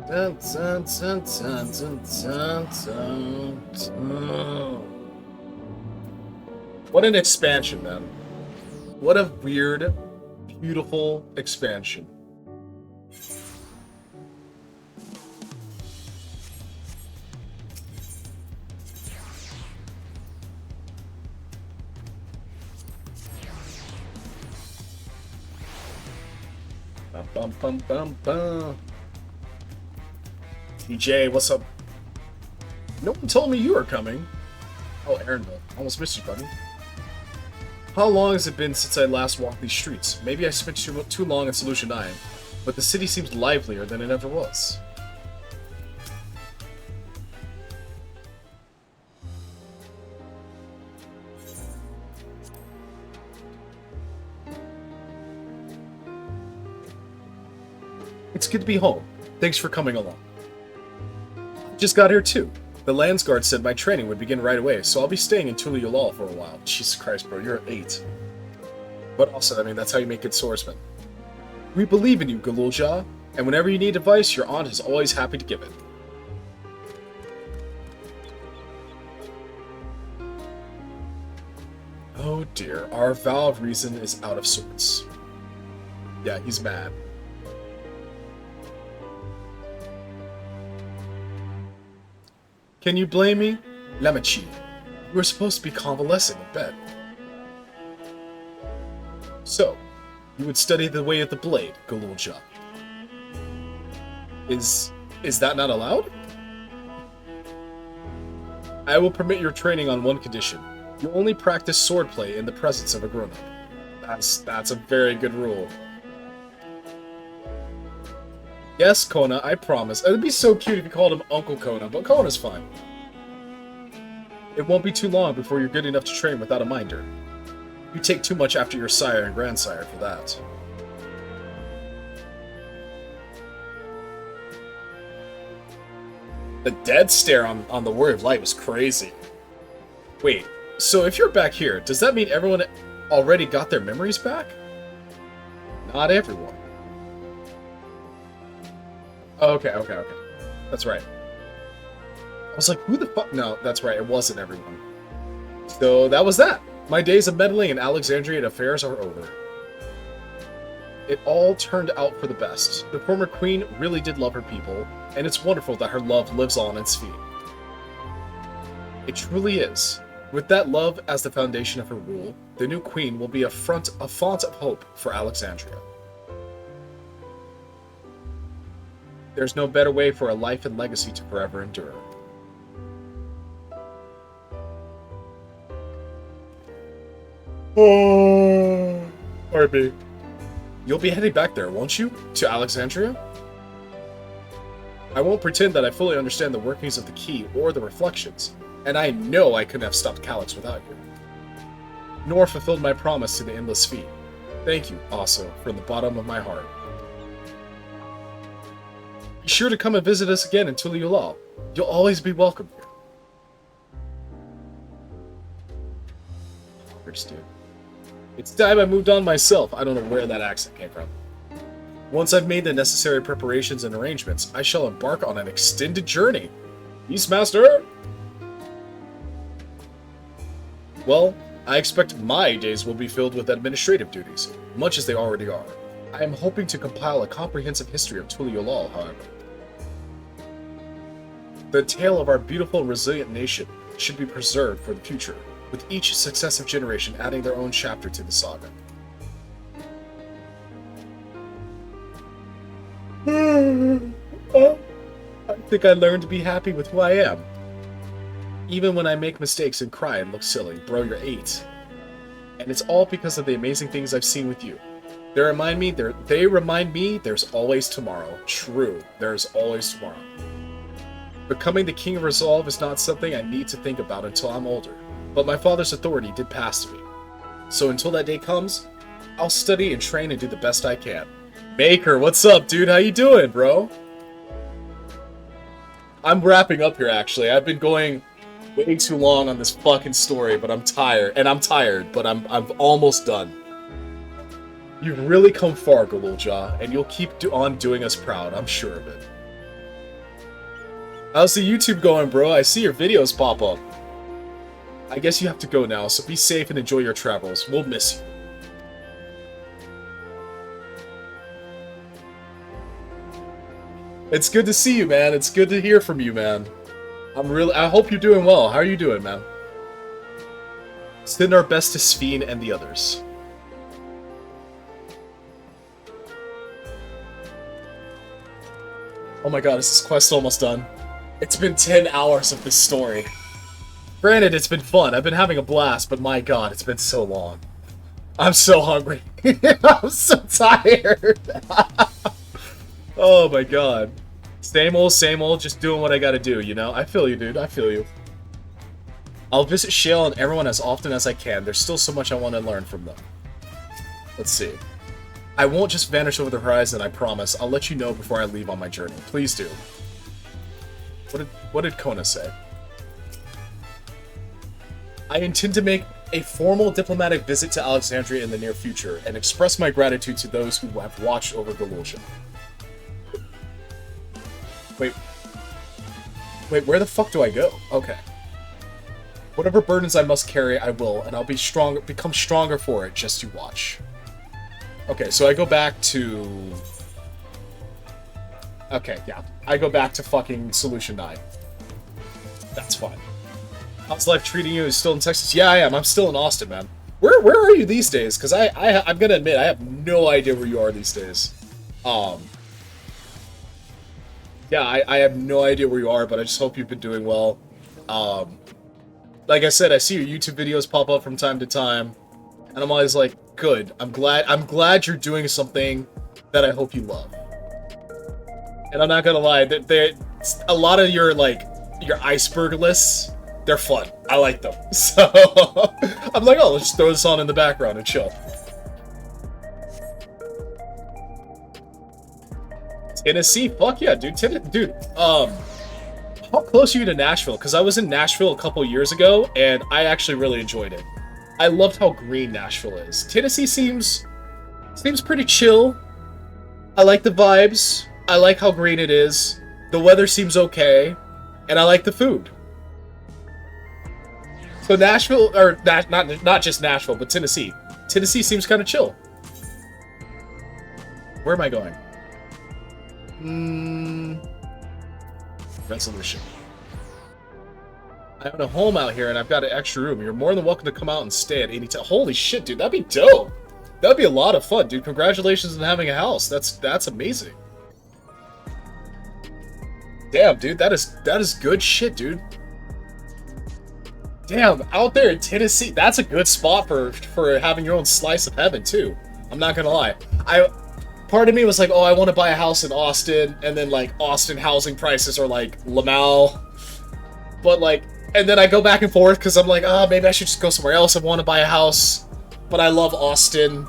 Dun, dun, dun, dun, dun, dun, dun. What an expansion, man. What a weird, beautiful expansion. Bum, bum, bum, bum. DJ, what's up? No one told me you were coming. Oh, Aaronville. Almost missed you, buddy. How long has it been since I last walked these streets? Maybe I spent too long in Solution 9, but the city seems livelier than it ever was. It's good to be home. Thanks for coming along. Just got here too. The Landsguard said my training would begin right away, so I'll be staying in Tuliyolal for a while. Jesus Christ, bro, you're 8. But also, I mean, that's how you make good swordsmen. We believe in you, Golulja, and whenever you need advice, your aunt is always happy to give it. Oh dear, our vow of reason is out of sorts. Yeah, he's mad. Can you blame me? Lemachi, you were supposed to be convalescing in bed. So, you would study the way of the blade, Golulja. Is that not allowed? I will permit your training on one condition. You only practice swordplay in the presence of a grown-up. That's a very good rule. Yes, Kona, I promise. It'd be so cute if you called him Uncle Kona, but Kona's fine. It won't be too long before you're good enough to train without a minder. You take too much after your sire and grandsire for that. The dead stare on the Word of Light was crazy. Wait, so if you're back here, does that mean everyone already got their memories back? Not everyone. Oh, okay. That's right. I was like, who the fuck? No, that's right, it wasn't everyone. So that was that. My days of meddling in Alexandrian affairs are over. It all turned out for the best. The former queen really did love her people, and it's wonderful that her love lives on its feet. It truly is. With that love as the foundation of her rule, the new queen will be a font of hope for Alexandria. There's no better way for a life and legacy to forever endure. Oh, RB. You'll be heading back there, won't you? To Alexandria? I won't pretend that I fully understand the workings of the key or the reflections, and I know I couldn't have stopped Calyx without you. Nor fulfilled my promise to the Endless Feet. Thank you, also, from the bottom of my heart. Be sure to come and visit us again in Tuliulal. You'll always be welcome here. Dude. It's time I moved on myself. I don't know where that accent came from. Once I've made the necessary preparations and arrangements, I shall embark on an extended journey. Beastmaster! Well, I expect my days will be filled with administrative duties, much as they already are. I am hoping to compile a comprehensive history of Tuliulal, however. The tale of our beautiful and resilient nation should be preserved for the future, with each successive generation adding their own chapter to the saga. I think I learned to be happy with who I am. Even when I make mistakes and cry and look silly, bro, you're 8. And it's all because of the amazing things I've seen with you. They remind me there's always tomorrow. True, there's always tomorrow. Becoming the King of Resolve is not something I need to think about until I'm older. But my father's authority did pass to me. So until that day comes, I'll study and train and do the best I can. Maker, what's up, dude? How you doing, bro? I'm wrapping up here, actually. I've been going way too long on this fucking story, but I'm tired. And I'm tired, but I'm almost done. You've really come far, Galulja, and you'll keep on doing us proud. I'm sure of it. How's the YouTube going, bro? I see your videos pop up. I guess you have to go now, so be safe and enjoy your travels. We'll miss you. It's good to see you, man. It's good to hear from you, man. I hope you're doing well. How are you doing, man? Send our best to Sphene and the others. Oh my god, is this quest almost done? It's been 10 hours of this story. Granted, it's been fun. I've been having a blast, but my god, it's been so long. I'm so hungry. I'm so tired. Oh my god. Same old, just doing what I gotta do, you know? I feel you, dude. I feel you. I'll visit Shale and everyone as often as I can. There's still so much I want to learn from them. Let's see. I won't just vanish over the horizon, I promise. I'll let you know before I leave on my journey. Please do. What did Kona say? I intend to make a formal diplomatic visit to Alexandria in the near future and express my gratitude to those who have watched over Galulja. Wait, where the fuck do I go? Okay. Whatever burdens I must carry, I will, and I'll become stronger for it, just you watch. Okay, so I go back to... Okay, yeah. I go back to fucking Solution 9. That's fine. How's life treating you? Is still in Texas? Yeah, I am. I'm still in Austin, man. Where are you these days? Because I'm gonna admit, I have no idea where you are these days. Yeah, I have no idea where you are, but I just hope you've been doing well. Like I said, I see your YouTube videos pop up from time to time, and I'm always like, good. I'm glad you're doing something that I hope you love. And I'm not gonna lie, a lot of your iceberg lists, they're fun. I like them. So I'm like, oh, let's just throw this on in the background and chill. Tennessee, fuck yeah, dude. how close are you to Nashville? Because I was in Nashville a couple years ago, and I actually really enjoyed it. I loved how green Nashville is. Tennessee seems pretty chill. I like the vibes. I like how green it is. The weather seems okay, and I like the food. So Nashville, or not just Nashville, but Tennessee. Tennessee seems kind of chill. Where am I going? Resolution. I own a home out here, and I've got an extra room. You're more than welcome to come out and stay at any time. Holy shit, dude, that'd be dope. That'd be a lot of fun, dude. Congratulations on having a house. That's amazing. Damn, dude, that is good shit, dude. Damn, out there in Tennessee, that's a good spot for having your own slice of heaven too. I'm not gonna lie. Part of me was like, oh, I want to buy a house in Austin, and then like Austin housing prices are like Lamal, but like, and then I go back and forth because I'm like, oh, maybe I should just go somewhere else. I want to buy a house, but I love Austin,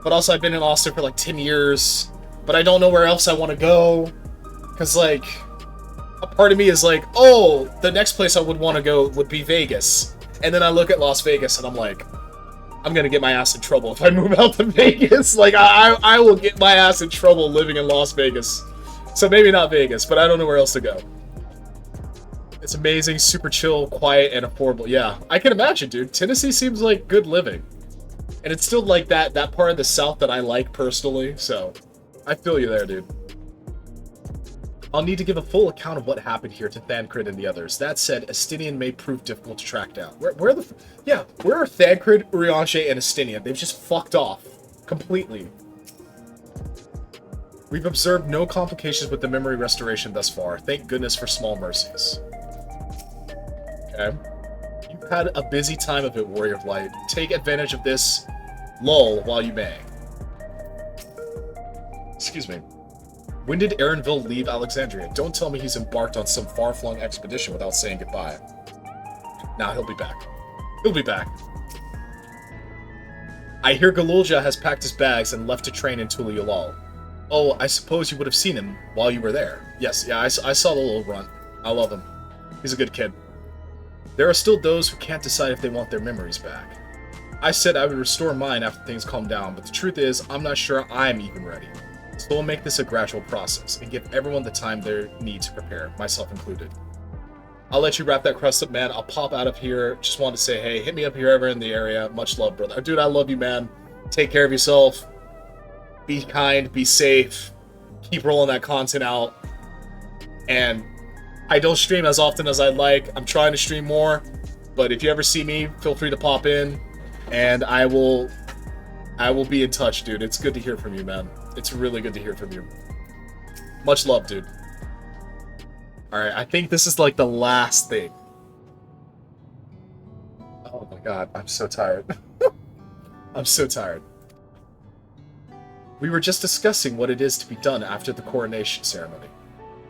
but also I've been in Austin for like 10 years, but I don't know where else I want to go, because like, a part of me is like, oh, the next place I would want to go would be Vegas. And then I look at Las Vegas and I'm like, I'm going to get my ass in trouble if I move out to Vegas. Like, I will get my ass in trouble living in Las Vegas. So maybe not Vegas, but I don't know where else to go. It's amazing, super chill, quiet, and affordable. Yeah, I can imagine, dude. Tennessee seems like good living. And it's still like that part of the South that I like personally. So I feel you there, dude. I'll need to give a full account of what happened here to Thancred and the others. That said, Estinian may prove difficult to track down. Where are Thancred, Urianger, and Estinian? They've just fucked off. Completely. We've observed no complications with the memory restoration thus far. Thank goodness for small mercies. Okay. You've had a busy time of it, Warrior of Light. Take advantage of this lull while you may. Excuse me. When did Aaronville leave Alexandria? Don't tell me he's embarked on some far-flung expedition without saying goodbye. Nah, he'll be back. He'll be back. I hear Galulja has packed his bags and left to train in Tuliulal. Oh, I suppose you would have seen him while you were there. Yes, yeah, I saw the little runt. I love him. He's a good kid. There are still those who can't decide if they want their memories back. I said I would restore mine after things calm down, but the truth is, I'm not sure I'm even ready. So we'll make this a gradual process, and give everyone the time they need to prepare, myself included. I'll let you wrap that crust up, man. I'll pop out of here. Just wanted to say, hey, hit me up if you're ever in the area. Much love, brother. Dude, I love you, man. Take care of yourself. Be kind, be safe. Keep rolling that content out. And I don't stream as often as I'd like. I'm trying to stream more. But if you ever see me, feel free to pop in. And I will be in touch, dude. It's good to hear from you, man. It's really good to hear from you. Much love, dude. Alright, I think this is like the last thing. Oh my god, I'm so tired. I'm so tired. We were just discussing what it is to be done after the coronation ceremony.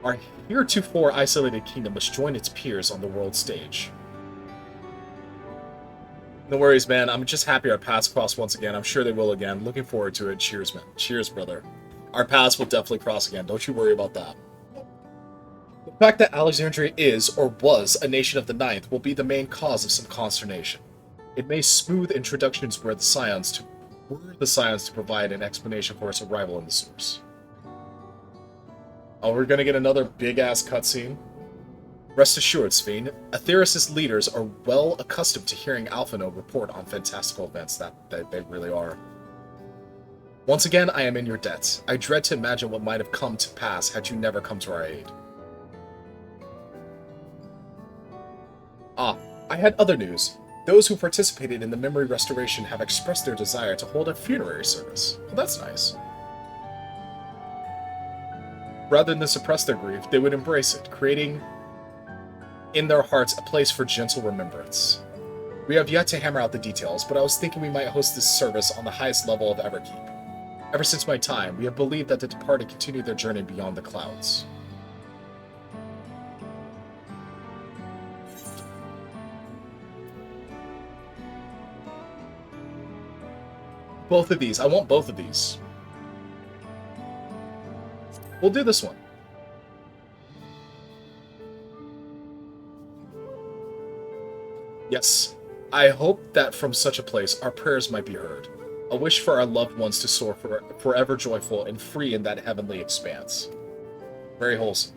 Our heretofore isolated kingdom must join its peers on the world stage. No worries, man. I'm just happy our paths cross once again. I'm sure they will again. Looking forward to it. Cheers, man. Cheers, brother. Our paths will definitely cross again. Don't you worry about that. The fact that Alexandria is, or was, a nation of the Ninth will be the main cause of some consternation. It may smooth introductions were the Scions to provide an explanation for its arrival in the source. Oh, we're gonna get another big-ass cutscene? Rest assured, Sphene, Atheris' leaders are well accustomed to hearing Alphino report on fantastical events that they really are. Once again, I am in your debt. I dread to imagine what might have come to pass had you never come to our aid. Ah, I had other news. Those who participated in the memory restoration have expressed their desire to hold a funerary service. Well, that's nice. Rather than suppress their grief, they would embrace it, creating in their hearts a place for gentle remembrance. We have yet to hammer out the details, but I was thinking we might host this service on the highest level of Everkeep. Ever since my time, we have believed that the departed continue their journey beyond the clouds. Both of these. I want both of these. We'll do this one. Yes, I hope that from such a place our prayers might be heard. A wish for our loved ones to soar forever joyful and free in that heavenly expanse. Very wholesome.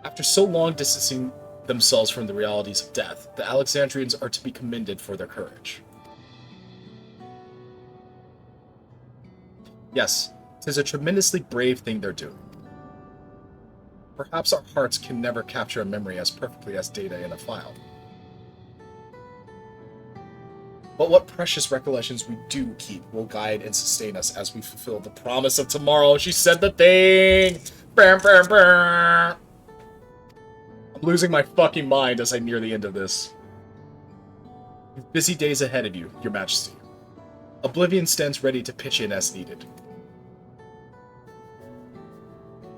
After so long distancing themselves from the realities of death, the Alexandrians are to be commended for their courage. Yes, 'tis a tremendously brave thing they're doing. Perhaps our hearts can never capture a memory as perfectly as data in a file. But what precious recollections we do keep will guide and sustain us as we fulfill the promise of tomorrow. She said the thing! Brr, brr, brr. I'm losing my fucking mind as I near the end of this. Busy days ahead of you, Your Majesty. Oblivion stands ready to pitch in as needed.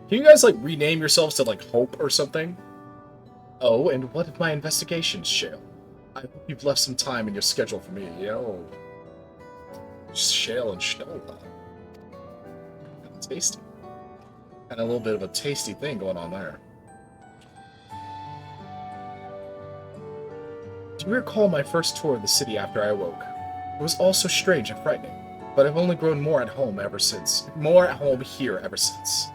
Can you guys, like, rename yourselves to, like, Hope or something? Oh, and what of my investigations, Shale? I hope you've left some time in your schedule for me, yo. Shale and Shnola. Kind of tasty. Kind of a little bit of a tasty thing going on there. Do you recall my first tour of the city after I awoke? It was all so strange and frightening, but I've only grown more at home ever since. More at home here ever since.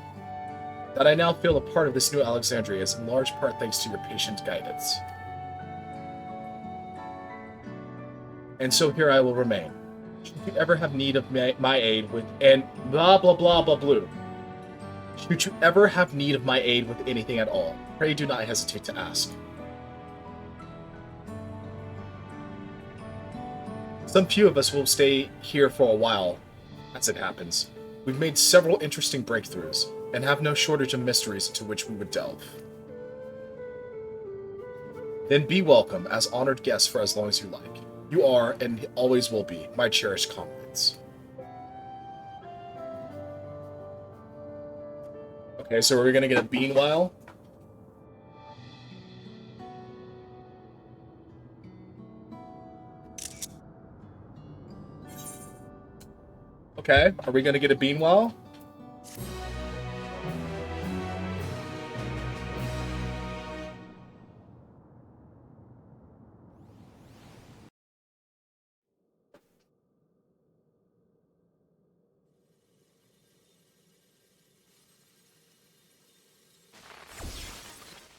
That I now feel a part of this new Alexandria is in large part thanks to your patient guidance. And so here I will remain. Should you ever have need of my aid with and blah blah blah blah blue. Should you ever have need of my aid with anything at all, pray do not hesitate to ask. Some few of us will stay here for a while, as it happens. We've made several interesting breakthroughs, and have no shortage of mysteries into which we would delve. Then be welcome as honored guests for as long as you like. You are, and always will be, my cherished comrades. Okay, so are we gonna get a bean while? Okay, are we gonna get a bean while?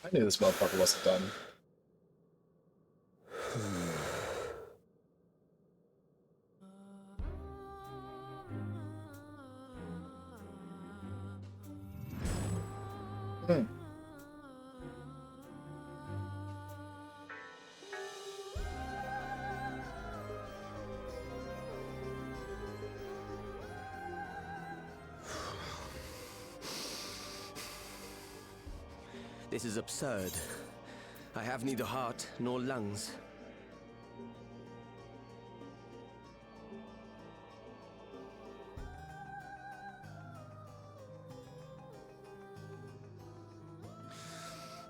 I knew this motherfucker wasn't done. This is absurd. I have neither heart nor lungs.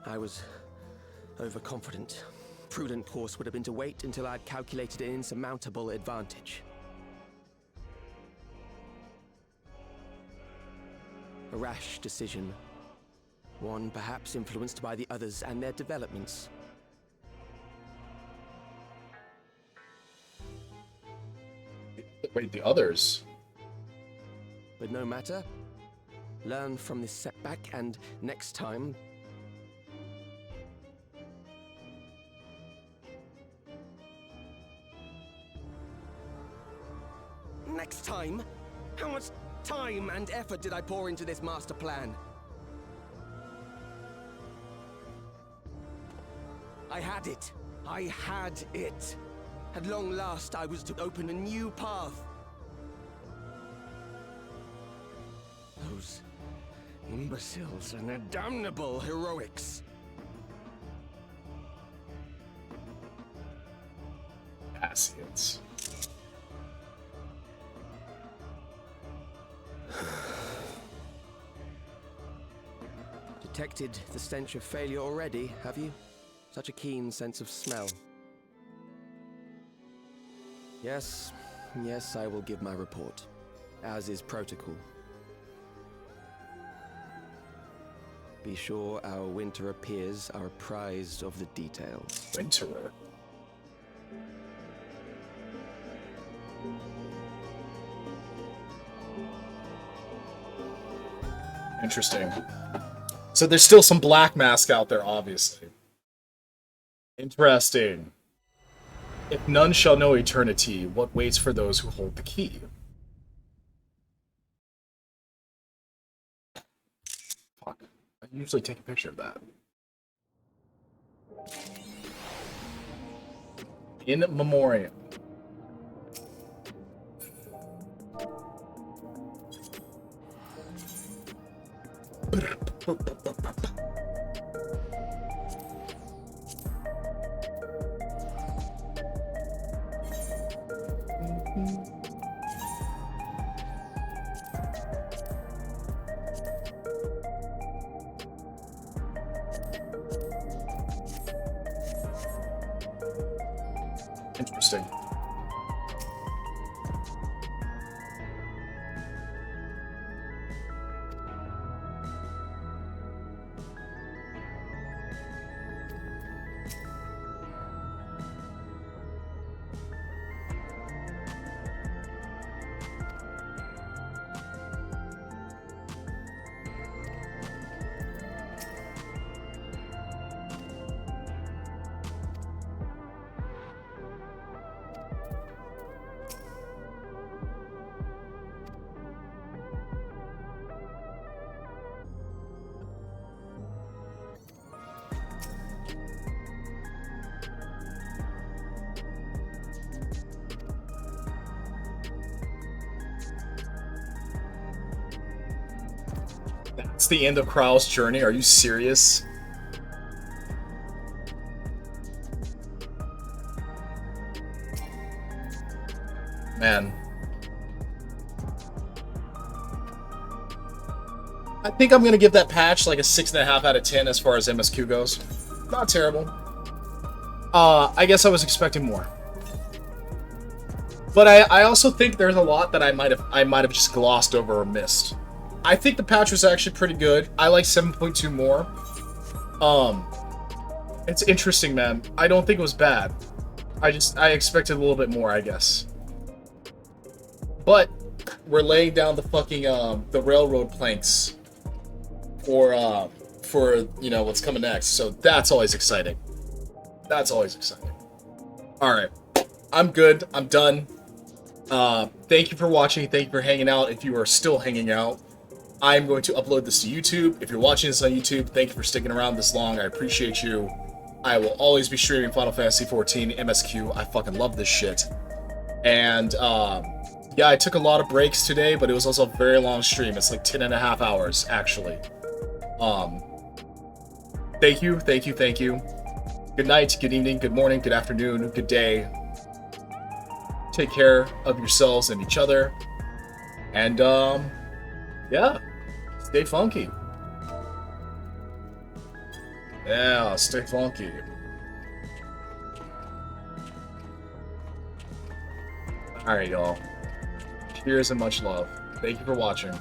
I was overconfident. Prudent course would have been to wait until I'd calculated an insurmountable advantage. A rash decision. One perhaps influenced by the others and their developments. Wait, the others? But no matter. Learn from this setback and next time... Next time? How much time and effort did I pour into this master plan? I had it. I had it. At long last, I was to open a new path. Those imbeciles and their damnable heroics. Asians. Detected the stench of failure already, have you? Such a keen sense of smell. Yes, I will give my report, as is protocol. Be sure our Winterer peers are apprised of the details. Winterer? Interesting. So there's still some black mask out there, obviously. Interesting. If none shall know eternity, what waits for those who hold the key? Fuck. I usually take a picture of that. In memoriam. Interesting. That's the end of Krau's journey? Are you serious? Man. I think I'm gonna give that patch like a 6.5 out of 10 as far as MSQ goes. Not terrible. I guess I was expecting more. But I also think there's a lot that I might have just glossed over or missed. I think the patch was actually pretty good. I like 7.2 more. It's interesting, man. I don't think it was bad. I expected a little bit more, I guess. But we're laying down the fucking the railroad planks for you know what's coming next. So that's always exciting. That's always exciting. All right, I'm good. I'm done. Thank you for watching. Thank you for hanging out. If you are still hanging out, I'm going to upload this to YouTube. If you're watching this on YouTube, thank you for sticking around this long. I appreciate you. I will always be streaming Final Fantasy XIV MSQ. I fucking love this shit. And yeah, I took a lot of breaks today, but it was also a very long stream. It's like 10.5 hours, actually. Thank you, thank you, thank you. Good night, good evening, good morning, good afternoon, good day. Take care of yourselves and each other. And, yeah, stay funky. Yeah, stay funky. Alright, y'all. Cheers and much love. Thank you for watching.